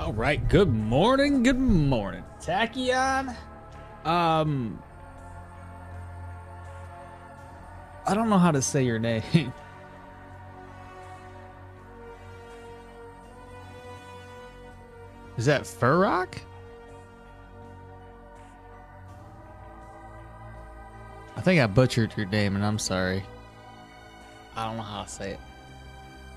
All right, good morning, Tachyon. I don't know how to say your name. Is that Furrock? I think I butchered your name and I'm sorry. I don't know how to say it.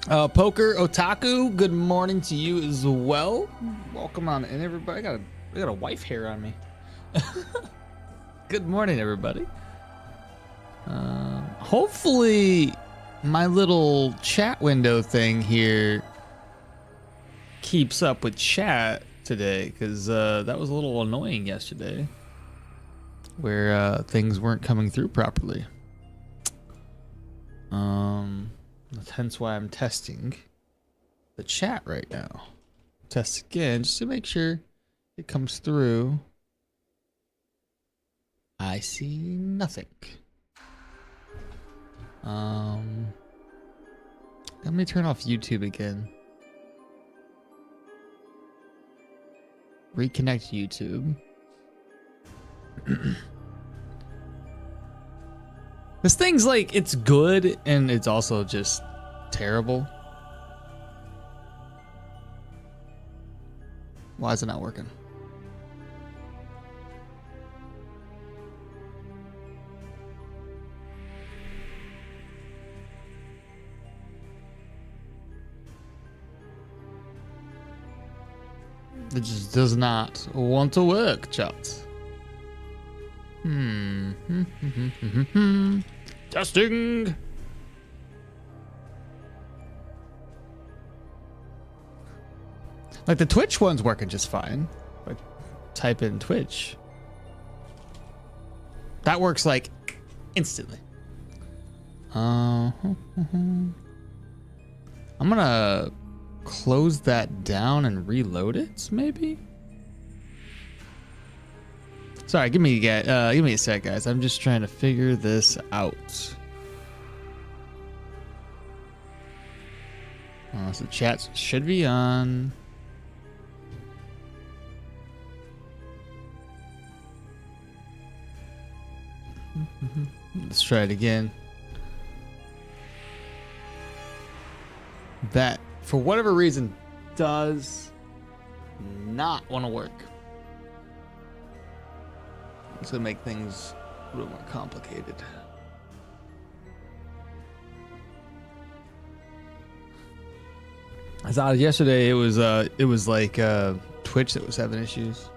Poker Otaku, good morning to you as well. Welcome on in, everybody. I got a wife hair on me. Good morning, everybody. Hopefully my little chat window thing here keeps up with chat today, because that was a little annoying yesterday where things weren't coming through properly. Hence why I'm testing the chat right now. Test again just to make sure it comes through. I see nothing. Let me turn off YouTube again. Reconnect YouTube. This thing's like, it's good and it's also just terrible. Why is it not working? It just does not want to work, chat. Testing. Like the Twitch one's working just fine. Like type in Twitch. That works like instantly. I'm gonna close that down and reload it, maybe. Sorry, give me a sec, guys. I'm just trying to figure this out. So chat should be on. Let's try it again. That, for whatever reason, does not want to work. It's gonna make things a little more complicated. I thought yesterday it was like Twitch that was having issues.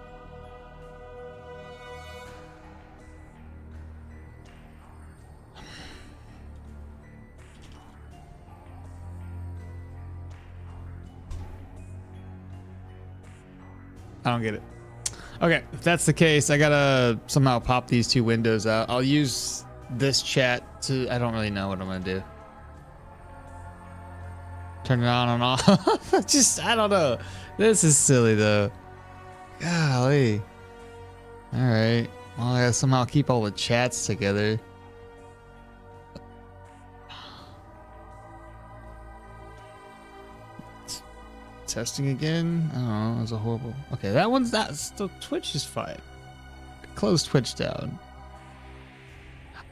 I don't get it. Okay, if that's the case, I gotta somehow pop these two windows out. I'll use this chat to, I don't really know what I'm gonna do. Turn it on and off. I don't know. This is silly though. Golly. All right. Well, I gotta somehow keep all the chats together. Testing again. I don't know. That was a horrible. Okay, that one's not. Still, Twitch is fine. Close Twitch down.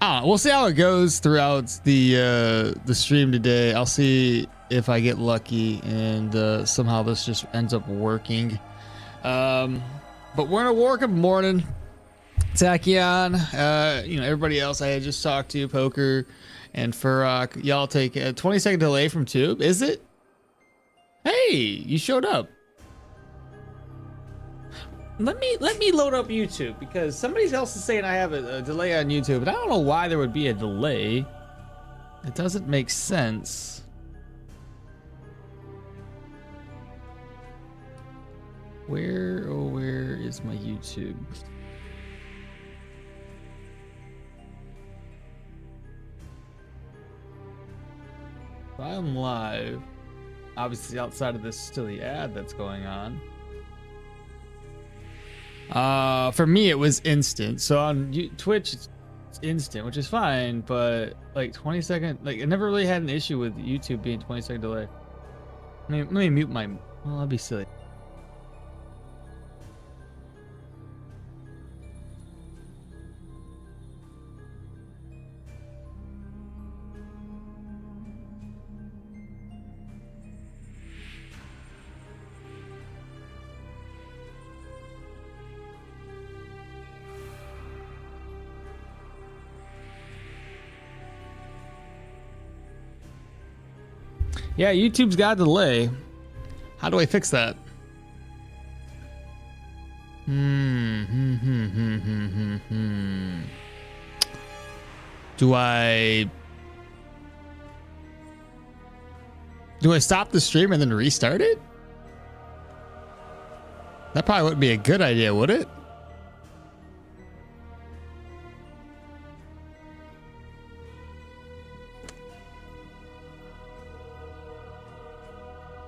We'll see how it goes throughout the stream today. I'll see if I get lucky and somehow this just ends up working. But we're in a working morning. Tachyon, everybody else I had just talked to, Poker and Furrock. Y'all take a 20-second delay from Tube. Is it? Hey, you showed up. Let me load up YouTube, because somebody else is saying I have a delay on YouTube, and I don't know why there would be a delay. It doesn't make sense. Where is my YouTube? If I'm live, obviously outside of this silly ad that's going on. For me it was instant. So on Twitch it's instant, which is fine, but like 20-second, like I never really had an issue with YouTube being 20-second delay. Let me mute my, well, that'd be silly. Yeah, YouTube's got a delay. How do I fix that? Do I stop the stream and then restart it? That probably wouldn't be a good idea, would it?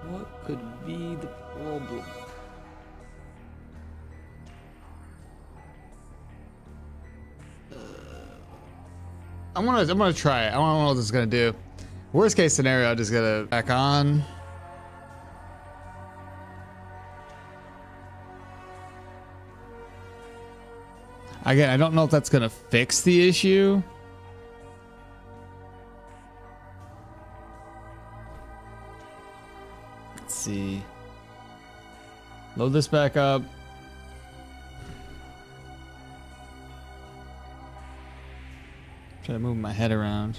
What could be the problem? I'm gonna try it. I don't know what this is gonna do. Worst case scenario, I just gotta back on. Again, I don't know if that's gonna fix the issue. Let's see. Load this back up. Try to move my head around.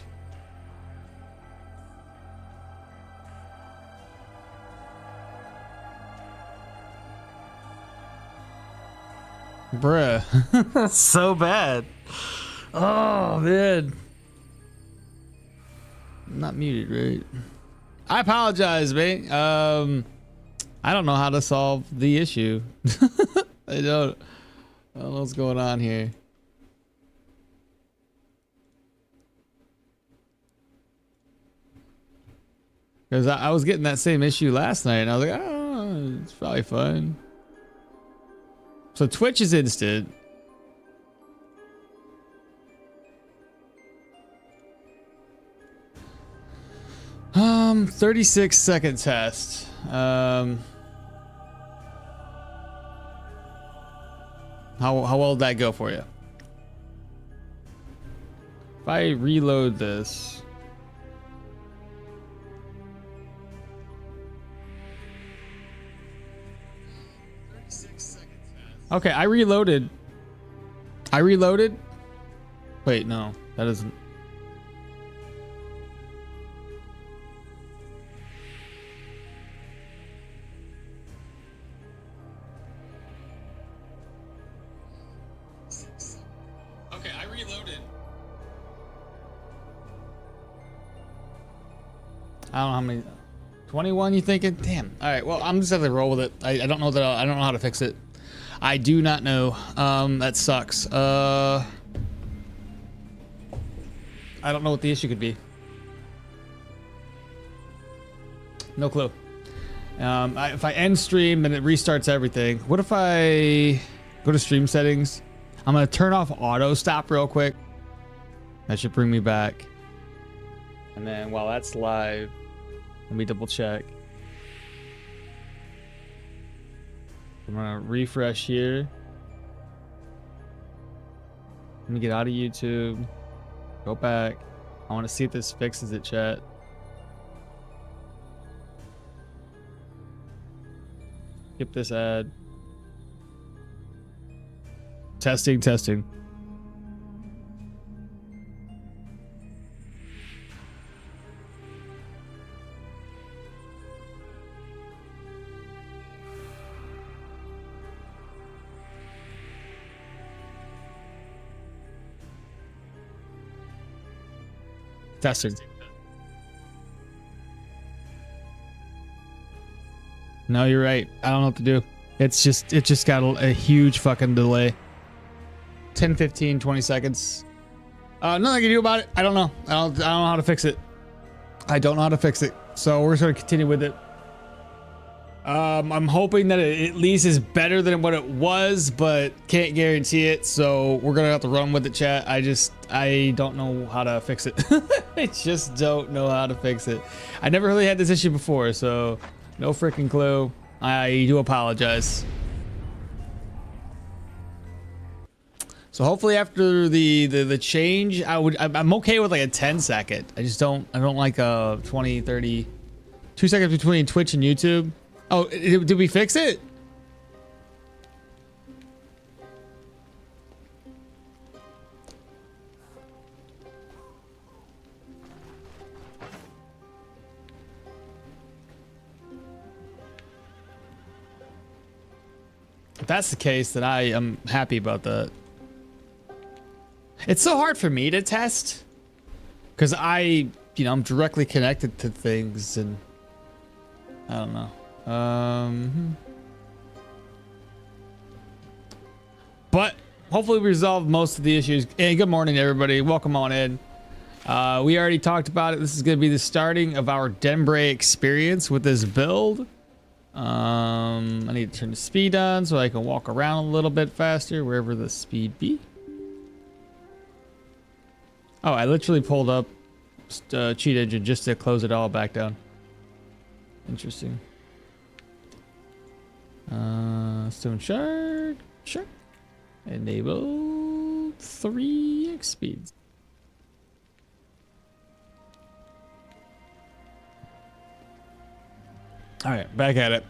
Bruh. So bad. Oh, man. I'm not muted, right? I apologize, mate. I don't know how to solve the issue. I don't know what's going on here. Because I was getting that same issue last night, and I was like, oh, it's probably fine. So Twitch is instant. 36-second test. How well did that go for you? If I reload this. Okay, I reloaded. Wait, no, that isn't. Okay, I reloaded. I don't know how many. 21, you thinking? Damn. All right. Well, I'm just gonna roll with it. I don't know that. I don't know how to fix it. I do not know. That sucks. I don't know what the issue could be. No clue. If I end stream and it restarts everything, what if I go to stream settings? I'm gonna turn off auto stop real quick. That should bring me back. And then while that's live, let me double check. I'm gonna refresh here. Let me get out of YouTube. Go back. I want to see if this fixes it, chat. Skip this ad. Testing, testing. Testing. No, you're right. I don't know what to do. It just got a huge fucking delay. 10, 15, 20 seconds. Nothing I can do about it. I don't know. I don't know how to fix it. I don't know how to fix it. So we're just gonna continue with it. I'm hoping that it at least is better than what it was, but can't guarantee it. So we're gonna have to run with it, chat. I don't know how to fix it. I just don't know how to fix it. I never really had this issue before, so no freaking clue. I do apologize. So hopefully after the change, I'm okay with like a 10-second. I don't like a 20, 30, 2 seconds between Twitch and YouTube. Oh, did we fix it? If that's the case, then I am happy about that. It's so hard for me to test because I'm directly connected to things, and I don't know. But hopefully we resolve most of the issues. Hey, good morning, everybody. Welcome on in. We already talked about it. This is going to be the starting of our Denbray experience with this build. I need to turn the speed on so I can walk around a little bit faster wherever the speed be. Oh, I literally pulled up cheat engine just to close it all back down. Interesting. Stoneshard, sure. Enable 3x speeds. All right, back at it.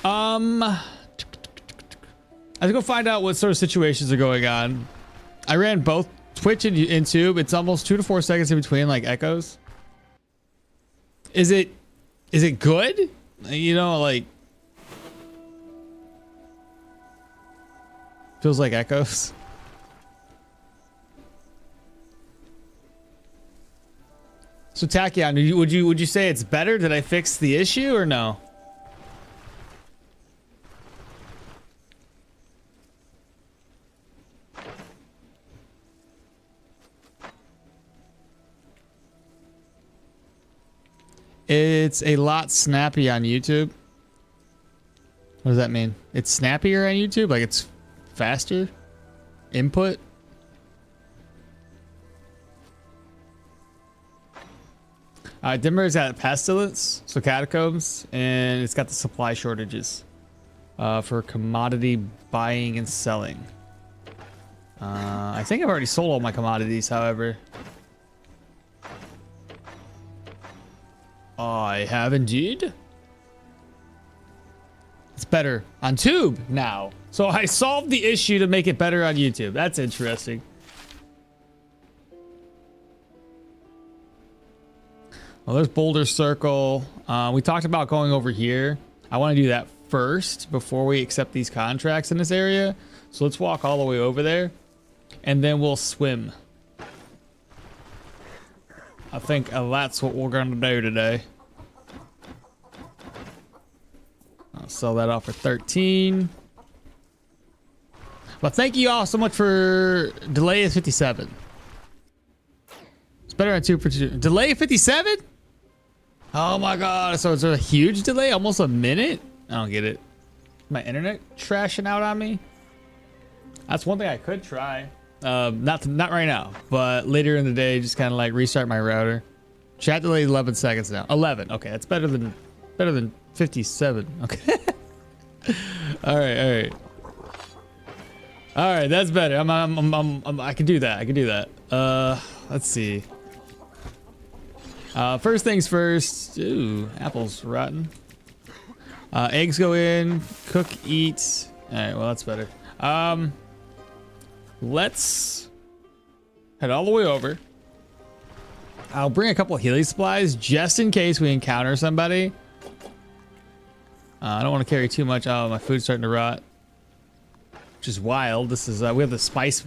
I have to go find out what sort of situations are going on. I ran both Twitch and YouTube. It's almost 2 to 4 seconds in between, like echoes. Is it good? You know, like feels like echoes. So Tachyon, would you say it's better? Did I fix the issue or no? It's a lot snappy on YouTube. What does that mean? It's snappier on YouTube? Like it's faster? Input? Denver's got pestilence, so catacombs, and it's got the supply shortages for commodity buying and selling. I think I've already sold all my commodities, however. I have indeed. It's better on Tube now. So I solved the issue to make it better on YouTube. That's interesting. Well, there's Boulder Circle. We talked about going over here. I want to do that first before we accept these contracts in this area. So let's walk all the way over there and then we'll swim. I think that's what we're going to do today. I'll sell that off for 13. But thank you all so much for delay is 57. It's better on 2 for 2. Delay 57? Oh my god, so it's a huge delay? Almost a minute? I don't get it. My internet trashing out on me? That's one thing I could try. Not right now, but later in the day, just kind of like restart my router. Chat delay 11 seconds now. 11. Okay, that's better than 57. Okay. All right. All right, that's better. I can do that. I can do that. Let's see. First things first. Ooh, apples rotten. Eggs go in. Cook, eat. All right, well that's better. Let's head all the way over. I'll bring a couple of healing supplies just in case we encounter somebody. I don't want to carry too much. Oh, my food's starting to rot, which is wild. This is we have the spice.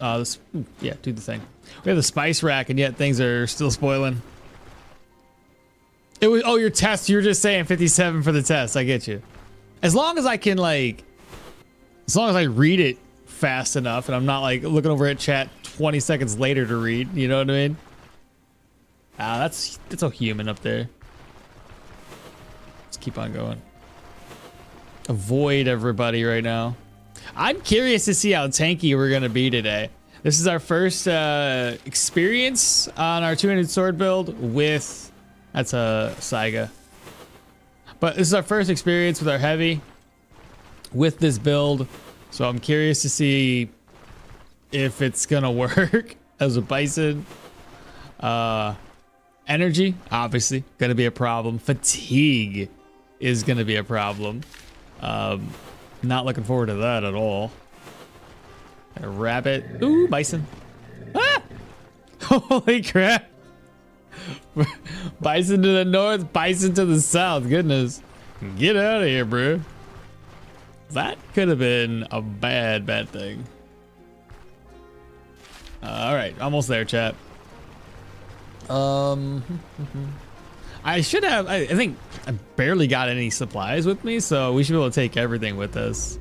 Yeah, do the thing. We have the spice rack, and yet things are still spoiling. It was your test. You're just saying 57 for the test. I get you. As long as I can as long as I read it fast enough, and I'm not like looking over at chat 20 seconds later to read. You know what I mean? That's a human up there. Let's keep on going. Avoid everybody right now. I'm curious to see how tanky we're gonna be today. This is our first experience on our two-handed sword build with. That's a Saiga. But this is our first experience with our heavy with this build. So I'm curious to see if it's gonna work as a bison. Energy, obviously, gonna be a problem. Fatigue is gonna be a problem. Not looking forward to that at all. A rabbit. Ooh, bison. Ah! Holy crap. Bison to the north, bison to the south. Goodness. Get out of here, bro. That could have been a bad thing. All right, almost there, chat. I should have. I think I barely got any supplies with me, so we should be able to take everything with us.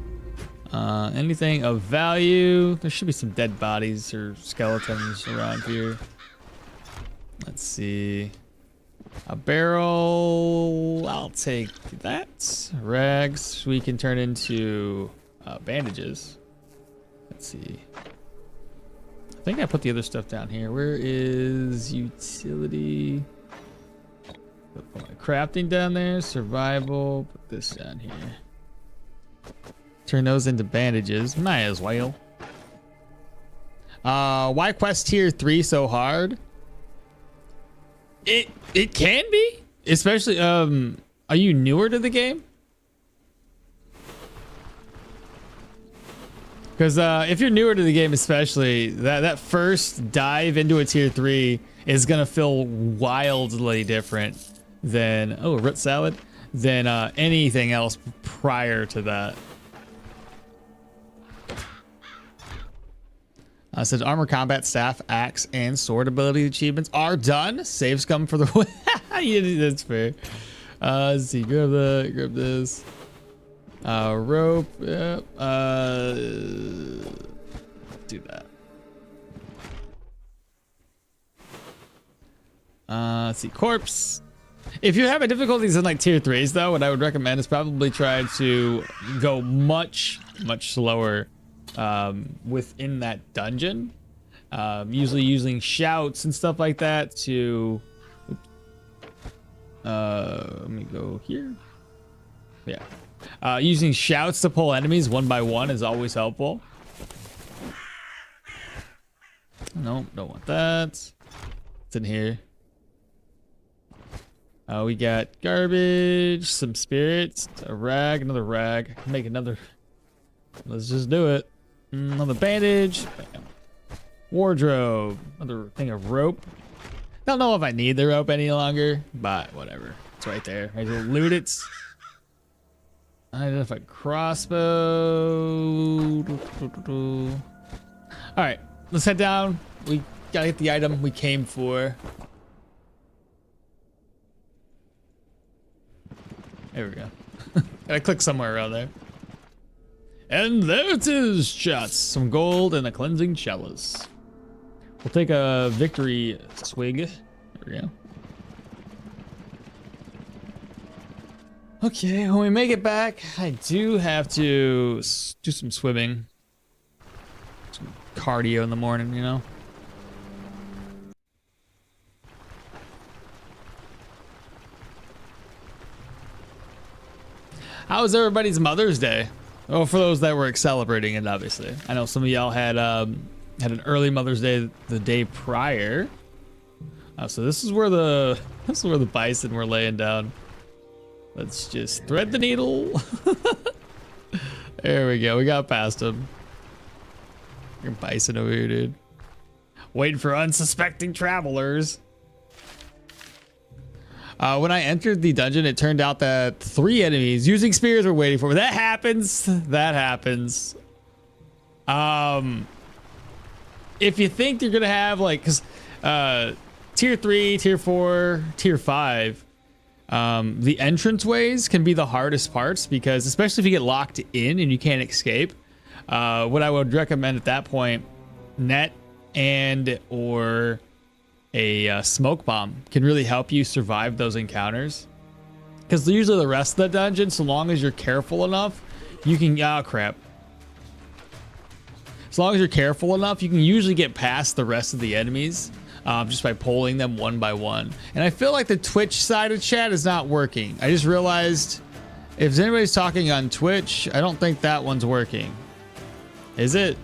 Anything of value? There should be some dead bodies or skeletons around here. Let's see. A barrel. I'll take that. Rags we can turn into bandages. Let's see. I think I put the other stuff down here. Where is utility? Put my crafting down there. Survival. Put this down here. Turn those into bandages. Might as well. Why quest tier 3 so hard? It can be, especially. Are you newer to the game? Because if you're newer to the game, especially that first dive into a tier 3 is gonna feel wildly different than root salad than anything else prior to that. Says armor, combat, staff, axe, and sword ability achievements are done. Saves come for the win. Yeah, that's fair. Let's see. Grab this. Rope. Yep. Do that. Let's see. Corpse. If you're having difficulties in like tier 3s though, what I would recommend is probably try to go much slower within that dungeon, usually using shouts and stuff like that to let me go here. Yeah, using shouts to pull enemies one by one is always helpful. Nope, don't want that. It's in here. We got garbage, some spirits, a rag, another rag. Make another. Let's just do it. Another bandage. Bam. Wardrobe. Another thing of rope. Don't know if I need the rope any longer, but whatever. It's right there. Might as well loot it. Identify crossbow. All right, let's head down. We gotta get the item we came for. There we go. Gotta click somewhere around there. And there it is, chat. Some gold and a cleansing chalice. We'll take a victory swig. There we go. Okay, when we make it back, I do have to do some swimming. Some cardio in the morning, you know? How was everybody's Mother's Day? Oh, for those that were celebrating it, obviously. I know some of y'all had an early Mother's Day the day prior. So this is where the bison were laying down. Let's just thread the needle. There we go. We got past him. Your bison over here, dude. Waiting for unsuspecting travelers. When I entered the dungeon, it turned out that 3 enemies using spears were waiting for me. That happens. That happens. If you think you're gonna have like, cause tier 3, tier 4, tier 5, the entranceways can be the hardest parts because especially if you get locked in and you can't escape. What I would recommend at that point, net and or a smoke bomb can really help you survive those encounters, because usually the rest of the dungeon, so long as you're careful enough, you can crap. As long as you're careful enough, you can usually get past the rest of the enemies just by pulling them one by one. And I feel like the Twitch side of chat is not working. I just realized if anybody's talking on Twitch, I don't think that one's working. Is it?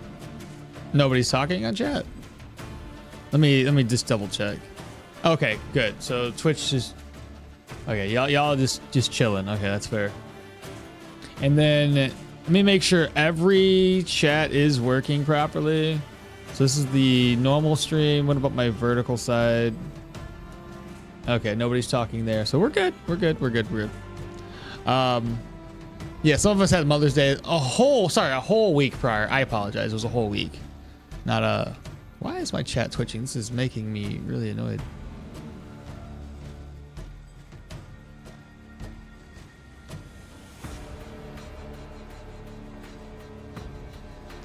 Nobody's talking on chat. Let me just double check. Okay, good. So Twitch just okay. Y'all just chilling. Okay, that's fair. And then let me make sure every chat is working properly. So this is the normal stream. What about my vertical side? Okay, nobody's talking there, so we're good. We're good. Yeah, some of us had Mother's Day a whole week prior. I apologize. It was a whole week. Not a... Why is my chat twitching? This is making me really annoyed.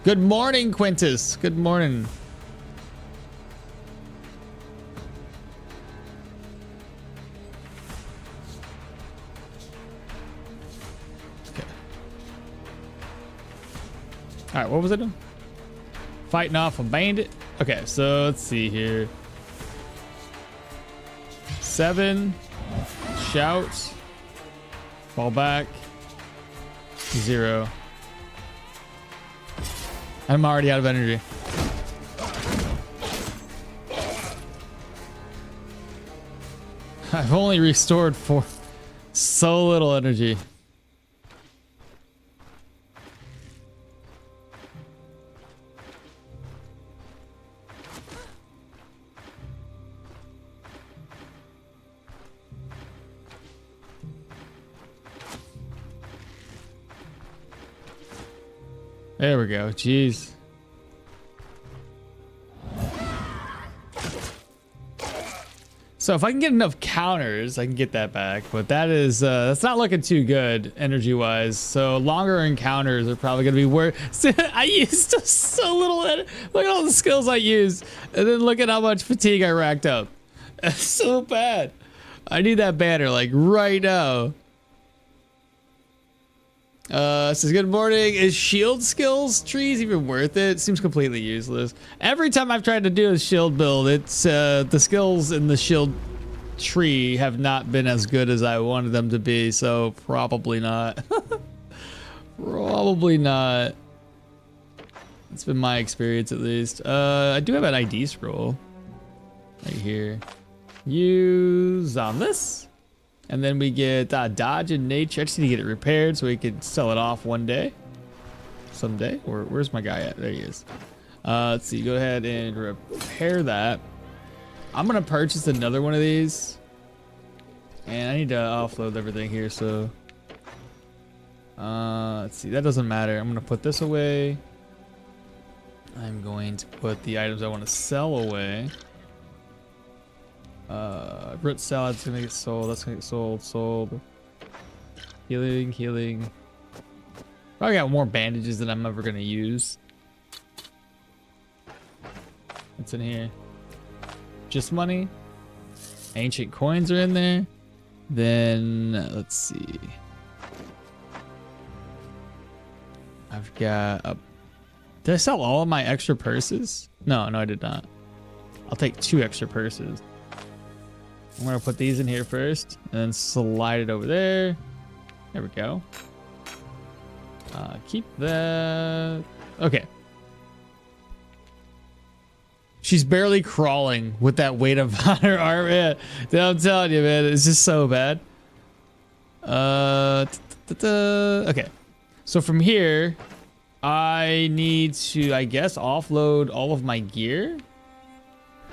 Good morning, Quintus. Good morning. Okay. All right, what was I doing? Fighting off a bandit. Okay, so let's see here. 7. Shout. Fall back. 0. I'm already out of energy. I've only restored for so little energy. There we go. Jeez. So if I can get enough counters, I can get that back. But that is that's not looking too good energy-wise. So longer encounters are probably gonna be worse. I used so little. Look at all the skills I used, and then look at how much fatigue I racked up. That's so bad. I need that banner like right now. Says good morning. Is shield skills trees even worth it? Seems completely useless. Every time I've tried to do a shield build, it's the skills in the shield tree have not been as good as I wanted them to be, so probably not. Probably not. It's been my experience at least. I do have an ID scroll right here. Use on this. And then we get dodge in nature. I just need to get it repaired so we can sell it off one day. Someday. Where's my guy at? There he is. Let's see. Go ahead and repair that. I'm going to purchase another one of these. And I need to offload everything here. So let's see. That doesn't matter. I'm going to put this away. I'm going to put the items I want to sell away. Root salad's gonna get sold. That's gonna get sold. Healing. Probably got more bandages than I'm ever gonna use. What's in here? Just money. Ancient coins are in there. Then let's see. I've got a... Did I sell all of my extra purses? No, I did not. I'll take 2 extra purses. I'm gonna put these in here first and then slide it over there. There we go. Keep that. Okay. She's barely crawling with that weight of on her arm. Yeah, I'm telling you, man, it's just so bad. Okay. So from here, I need to, I guess, offload all of my gear.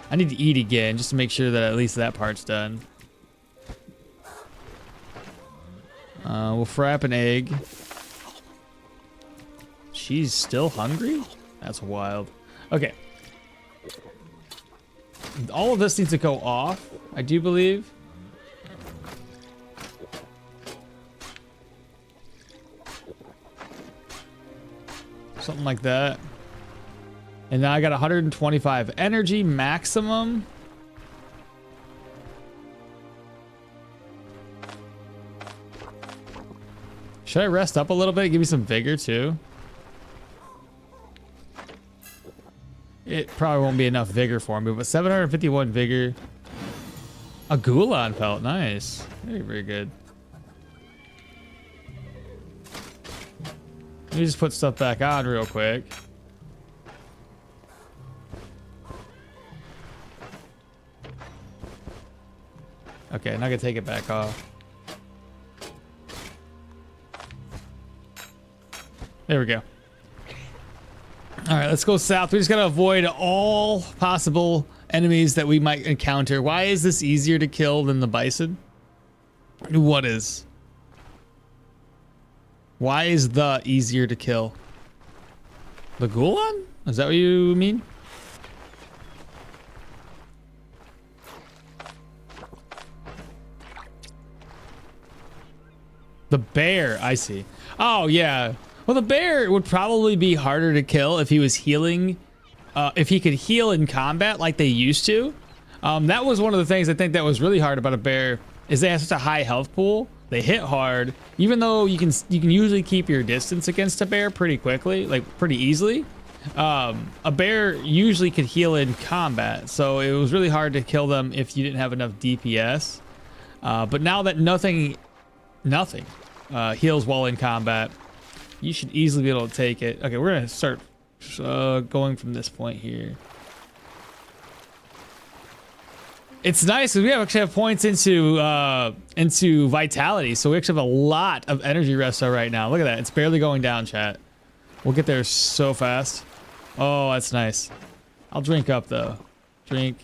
I need to eat again just to make sure that at least that part's done. We'll fry up an egg. She's still hungry? That's wild. Okay. All of this needs to go off, I do believe. Something like that. And now I got 125 energy maximum. Should I rest up a little bit? Give me some vigor too. It probably won't be enough vigor for me, but 751 vigor. A Gulan pelt, nice. Very, very good. Let me just put stuff back on real quick. Okay, now I can take it back off. There we go. All right, let's go south. We just gotta avoid all possible enemies that we might encounter. Why is this easier to kill than the bison? What is? Why is the easier to kill? The Gulan? Is that what you mean? The bear, I see. Oh, yeah. Well, the bear would probably be harder to kill if he was healing. If he could heal in combat like they used to. That was one of the things I think that was really hard about a bear is they have such a high health pool. They hit hard, even though you can usually keep your distance against a bear pretty quickly, like pretty easily. A bear usually could heal in combat, so it was really hard to kill them if you didn't have enough DPS. But now that nothing heals while in combat, you should easily be able to take it. Okay, we're gonna start going from this point here. It's nice because we actually have points into vitality, so we actually have a lot of energy resto right now. Look at that, it's barely going down, chat. We'll get there so fast. Oh, that's nice. I'll drink up though. Drink,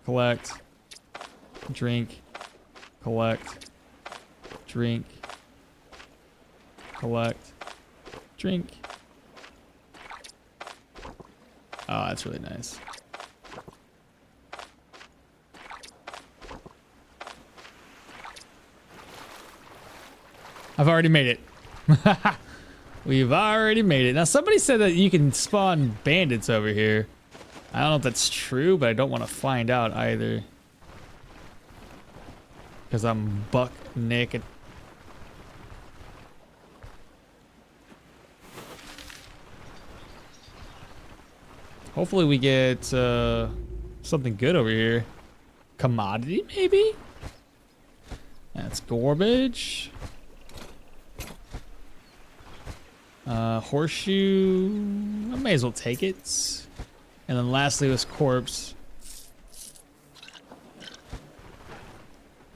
collect, drink, collect, drink, collect, drink. Oh, that's really nice. I've already made it. We've already made it. Now, somebody said that you can spawn bandits over here. I don't know if that's true, but I don't want to find out either. Because I'm buck naked. Hopefully we get something good over here. Commodity, maybe? That's garbage. Horseshoe, I may as well take it. And then lastly was corpse.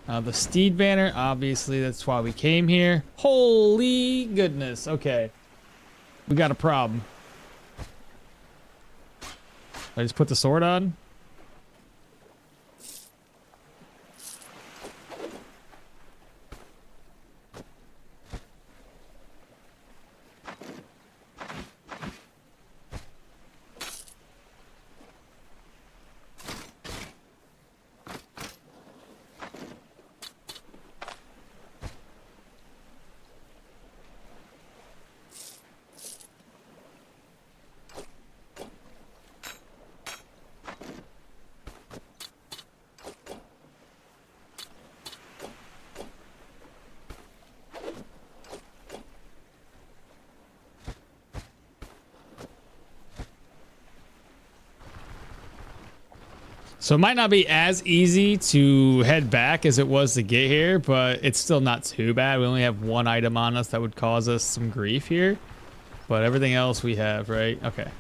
The steed banner, obviously that's why we came here. Holy goodness, okay. We got a problem. I just put the sword on. So it might not be as easy to head back as it was to get here, but it's still not too bad. We only have one item on us that would cause us some grief here, but everything else we have, right? Okay.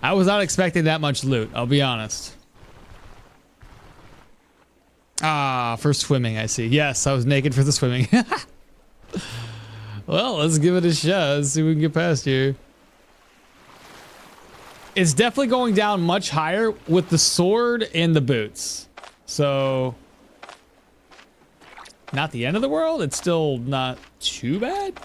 I was not expecting that much loot, I'll be honest. Ah, for swimming, I see. Yes, I was naked for the swimming. Well, let's give it a shot. Let's see if we can get past here. It's definitely going down much higher with the sword and the boots. So, not the end of the world. It's still not too bad.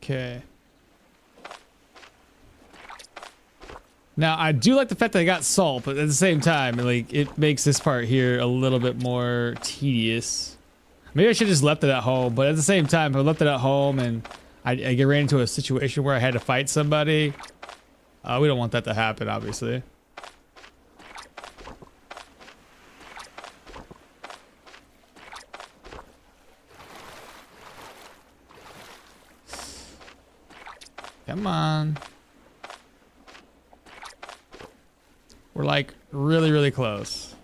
Okay. Now, I do like the fact that I got salt, but at the same time, like, it makes this part here a little bit more tedious. Maybe I should have just left it at home, but at the same time, if I left it at home and I get ran into a situation where I had to fight somebody, we don't want that to happen, obviously. Come on. We're like really, really close.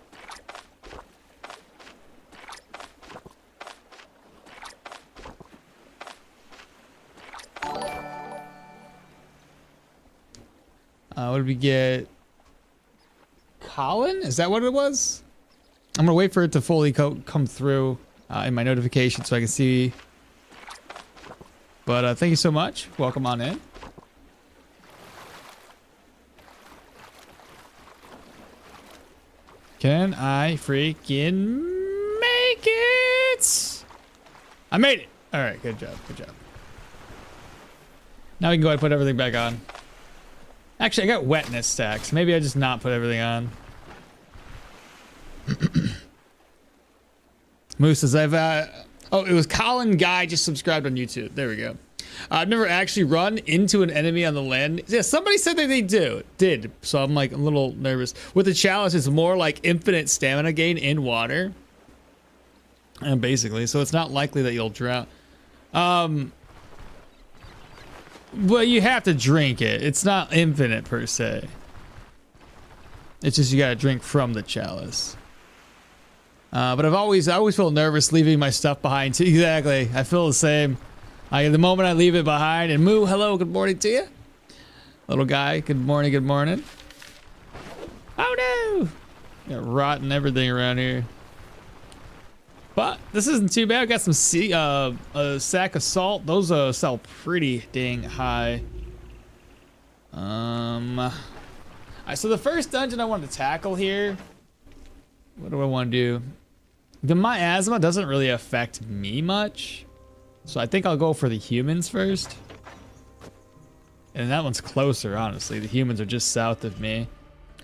What did we get? Colin? Is that what it was? I'm gonna wait for it to fully come through. in my notifications so I can see. But thank you so much. Welcome on in. Can I freaking make it? I made it. All right, good job, good job. Now we can go ahead and put everything back on. Actually, I got wetness stacks. Maybe I just not put everything on. Moose says oh, it was Colin Guy just subscribed on YouTube. There we go. I've never actually run into an enemy on the land. Yeah, somebody said that they did. So I'm like a little nervous. With the challenge, it's more like infinite stamina gain in water. And basically, so it's not likely that you'll drown. But you have to drink it. It's not infinite per se. It's just you gotta drink from the chalice. But I always feel nervous leaving my stuff behind too. Exactly. I feel the same. The moment I leave it behind, and Moo, hello, good morning to you. Little guy, good morning, good morning. Oh no! Got rotten everything around here. But this isn't too bad. I got some a sack of salt. Those sell pretty dang high. Alright, so the first dungeon I want to tackle here. What do I want to do? The miasma doesn't really affect me much. So I think I'll go for the humans first. And that one's closer, honestly. The humans are just south of me.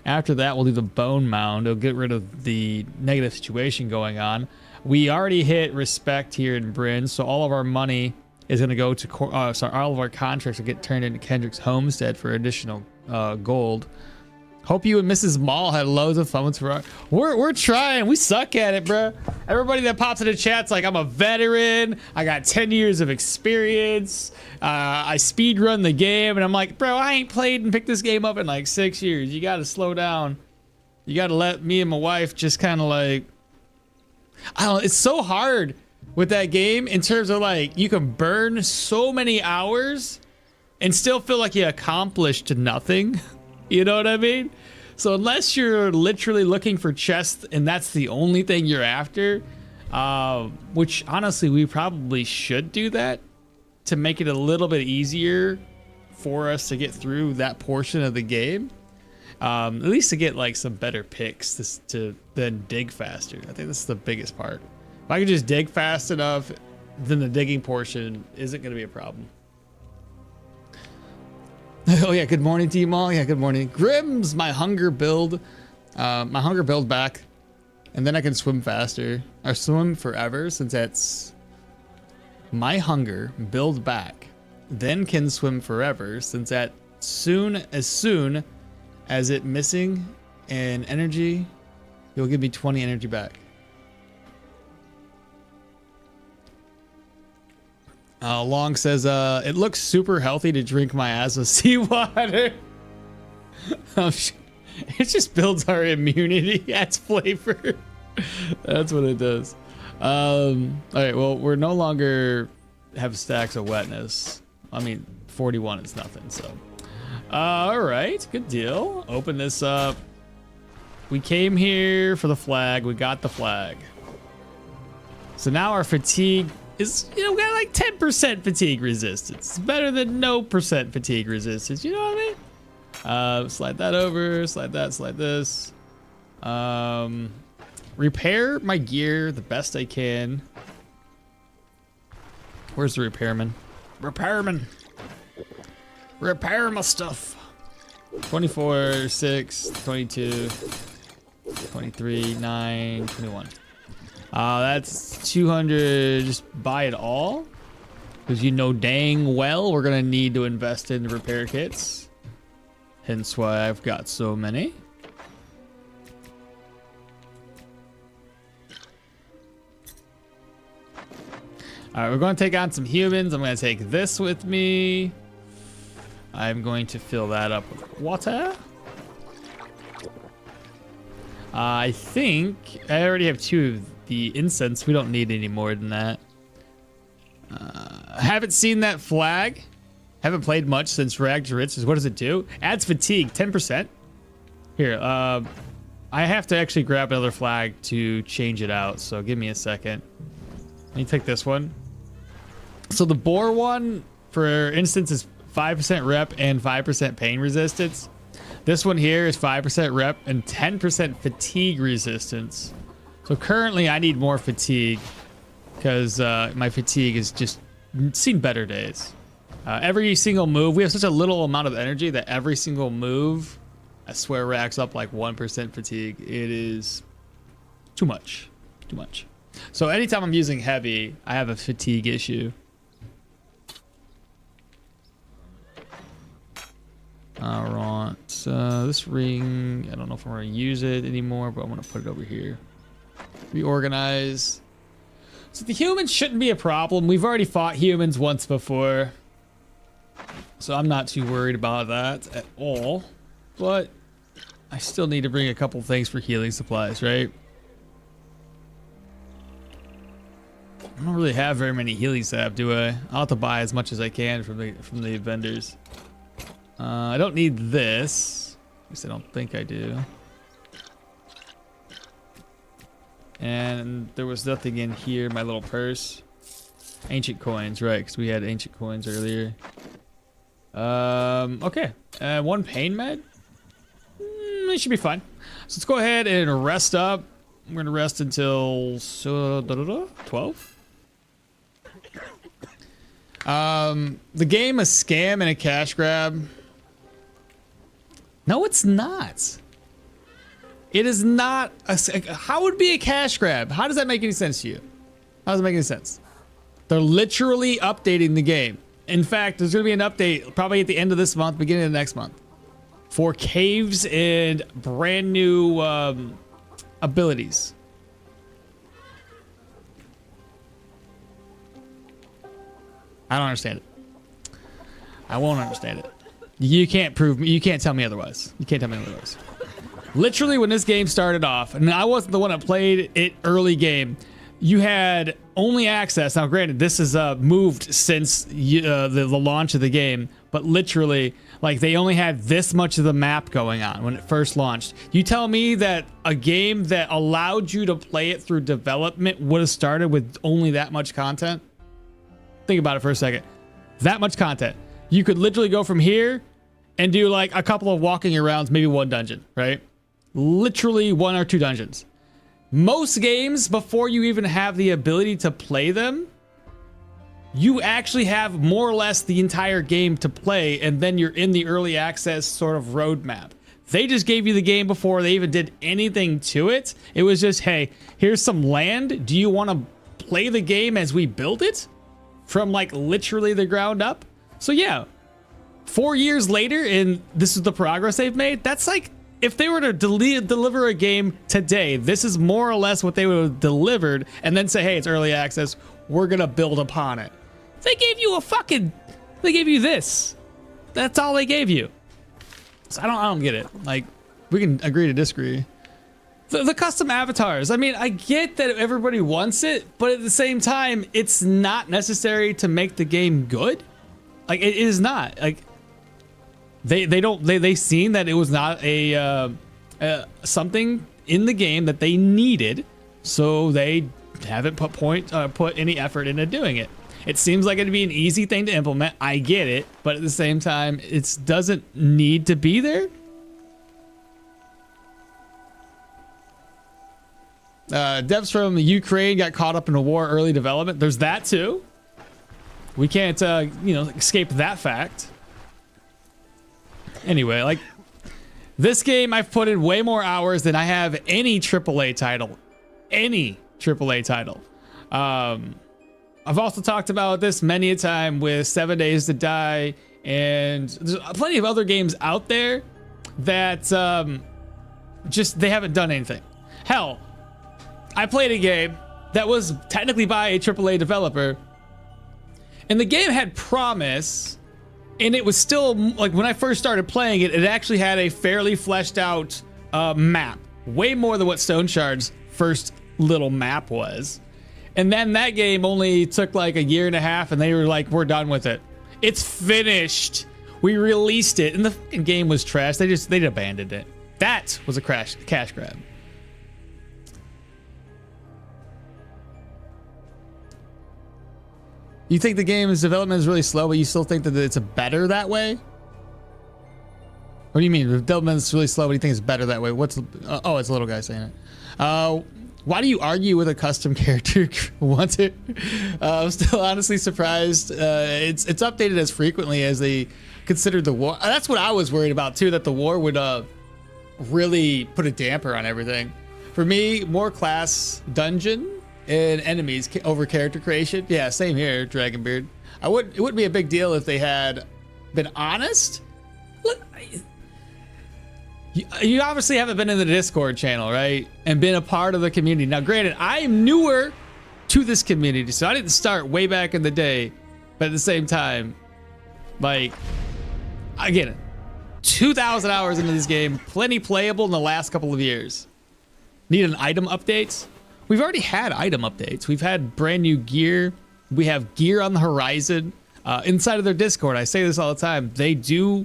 After that, we'll do the bone mound. It'll get rid of the negative situation going on. We already hit respect here in Bryn, so all of our money is going to go to... all of our contracts will get turned into Kendrick's homestead for additional gold. Hope you and Mrs. Mall had loads of fun with Ferrari. We're trying. We suck at it, bro. Everybody that pops in the chat's like, I'm a veteran. I got 10 years of experience. I speed run the game. And I'm like, bro, I ain't played and picked this game up in like 6 years. You got to slow down. You got to let me and my wife just kind of like... I don't know. It's so hard with that game in terms of like, you can burn so many hours and still feel like you accomplished nothing. You know what I mean? So unless you're literally looking for chests and that's the only thing you're after, which honestly we probably should do that to make it a little bit easier for us to get through that portion of the game. At least to get like some better picks to then dig faster. I think that's the biggest part. If I could just dig fast enough, then the digging portion isn't going to be a problem. Oh yeah, good morning to you all. Yeah, good morning. Grims, my hunger build. My hunger build back. And then I can swim faster. Or swim forever, since that's my hunger build back. Then can swim forever, since that soon as it missing an energy, you'll give me 20 energy back. Long says, it looks super healthy to drink miasma seawater. It just builds our immunity, adds flavor. That's what it does. All right, well, we're no longer have stacks of wetness. I mean, 41 is nothing, so. All right, good deal. Open this up. We came here for the flag. We got the flag. So now our fatigue is, you know, we got like 10% fatigue resistance. It's better than no percent fatigue resistance. You know what I mean? Slide that over, slide that, slide this. Repair my gear the best I can. Where's the repairman? Repairman. Repair my stuff. 24, 6, 22, 23, 9, 21. That's 200. Just buy it all. Because you know dang well we're going to need to invest in repair kits. Hence why I've got so many. All right, we're going to take on some humans. I'm going to take this with me. I'm going to fill that up with water. I think I already have 2 of the incense. We don't need any more than that. Haven't seen that flag. Haven't played much since Rag to Riches. What does it do? Adds fatigue, 10%. Here, I have to actually grab another flag to change it out. So give me a second. Let me take this one. So the boar one, for instance, is 5% rep and 5% pain resistance. This one here is 5% rep and 10% fatigue resistance. So currently I need more fatigue because my fatigue has just seen better days. Every single move, we have such a little amount of energy that every single move, I swear, racks up like 1% fatigue. It is too much, too much. So anytime I'm using heavy, I have a fatigue issue. All right, this ring, I don't know if I'm gonna use it anymore, but I'm gonna put it over here. Reorganize. So the humans shouldn't be a problem. We've already fought humans once before, so I'm not too worried about that at all. But I still need to bring a couple things for healing supplies, right? I don't really have very many healing salve, do I? I'll have to buy as much as I can from the vendors. I don't need this. At least I don't think I do. And there was nothing in here, my little purse. Ancient coins, right? Because we had ancient coins earlier. Okay. One pain med. It should be fine. So let's go ahead and rest up. We're gonna rest until 12. The game a scam and a cash grab. No, it's not. It is not. How would it be a cash grab? How does that make any sense to you? How does it make any sense? They're literally updating the game. In fact, there's going to be an update probably at the end of this month, beginning of next month, for caves and brand new abilities. I don't understand it. I won't understand it. You can't prove me. You can't tell me otherwise. You can't tell me otherwise. Literally, when this game started off, and I wasn't the one that played it early game, you had only access. Now, granted, this has moved since the launch of the game, but literally, like, they only had this much of the map going on when it first launched. You tell me that a game that allowed you to play it through development would have started with only that much content? Think about it for a second. That much content. You could literally go from here and do like a couple of walking arounds, maybe one dungeon, right? Literally 1 or 2 dungeons. Most games, before you even have the ability to play them, you actually have more or less the entire game to play, and then you're in the early access sort of roadmap. They just gave you the game before they even did anything to it. It was just, hey, here's some land. Do you want to play the game as we build it? From like literally the ground up? So yeah, 4 years later, and this is the progress they've made. That's like, if they were to deliver a game today, this is more or less what they would have delivered, and then say, hey, it's early access, we're gonna build upon it. They gave you they gave you this. That's all they gave you. So I don't get it. Like, we can agree to disagree. The custom avatars, I mean, I get that everybody wants it, but at the same time, it's not necessary to make the game good. Like, it is not. Like, they seen that it was not a something in the game that they needed, so they haven't put any effort into doing it. It seems like it'd be an easy thing to implement. I get it, but at the same time, it doesn't need to be there. Devs from Ukraine got caught up in a war early development. There's that too. We can't, escape that fact. Anyway, like, this game, I've put in way more hours than I have any AAA title. Any AAA title. I've also talked about this many a time with 7 Days to Die, and there's plenty of other games out there that just, they haven't done anything. Hell, I played a game that was technically by a AAA developer, and the game had promise, and it was still, like, when I first started playing it, it actually had a fairly fleshed out map. Way more than what Stoneshard's first little map was. And then that game only took like 1.5 years, and they were like, we're done with it. It's finished. We released it, and the fucking game was trash. They abandoned it. That was a cash grab. You think the game's development is really slow, but you still think that it's better that way? What do you mean? The development's really slow, but you think it's better that way? What's oh, it's a little guy saying it. Why do you argue with a custom character? Want it? I'm still honestly surprised. It's updated as frequently as they considered the war. That's what I was worried about too, that the war would really put a damper on everything. For me, more class dungeon and enemies over character creation. Yeah, same here, Dragonbeard. It wouldn't be a big deal if they had been honest. Look, you obviously haven't been in the Discord channel, right? And been a part of the community. Now, granted, I am newer to this community, so I didn't start way back in the day. But at the same time, like, again, 2,000 hours into this game, plenty playable in the last couple of years. Need an item update? We've already had item updates. We've had brand new gear. We have gear on the horizon. Inside of their Discord, I say this all the time, they do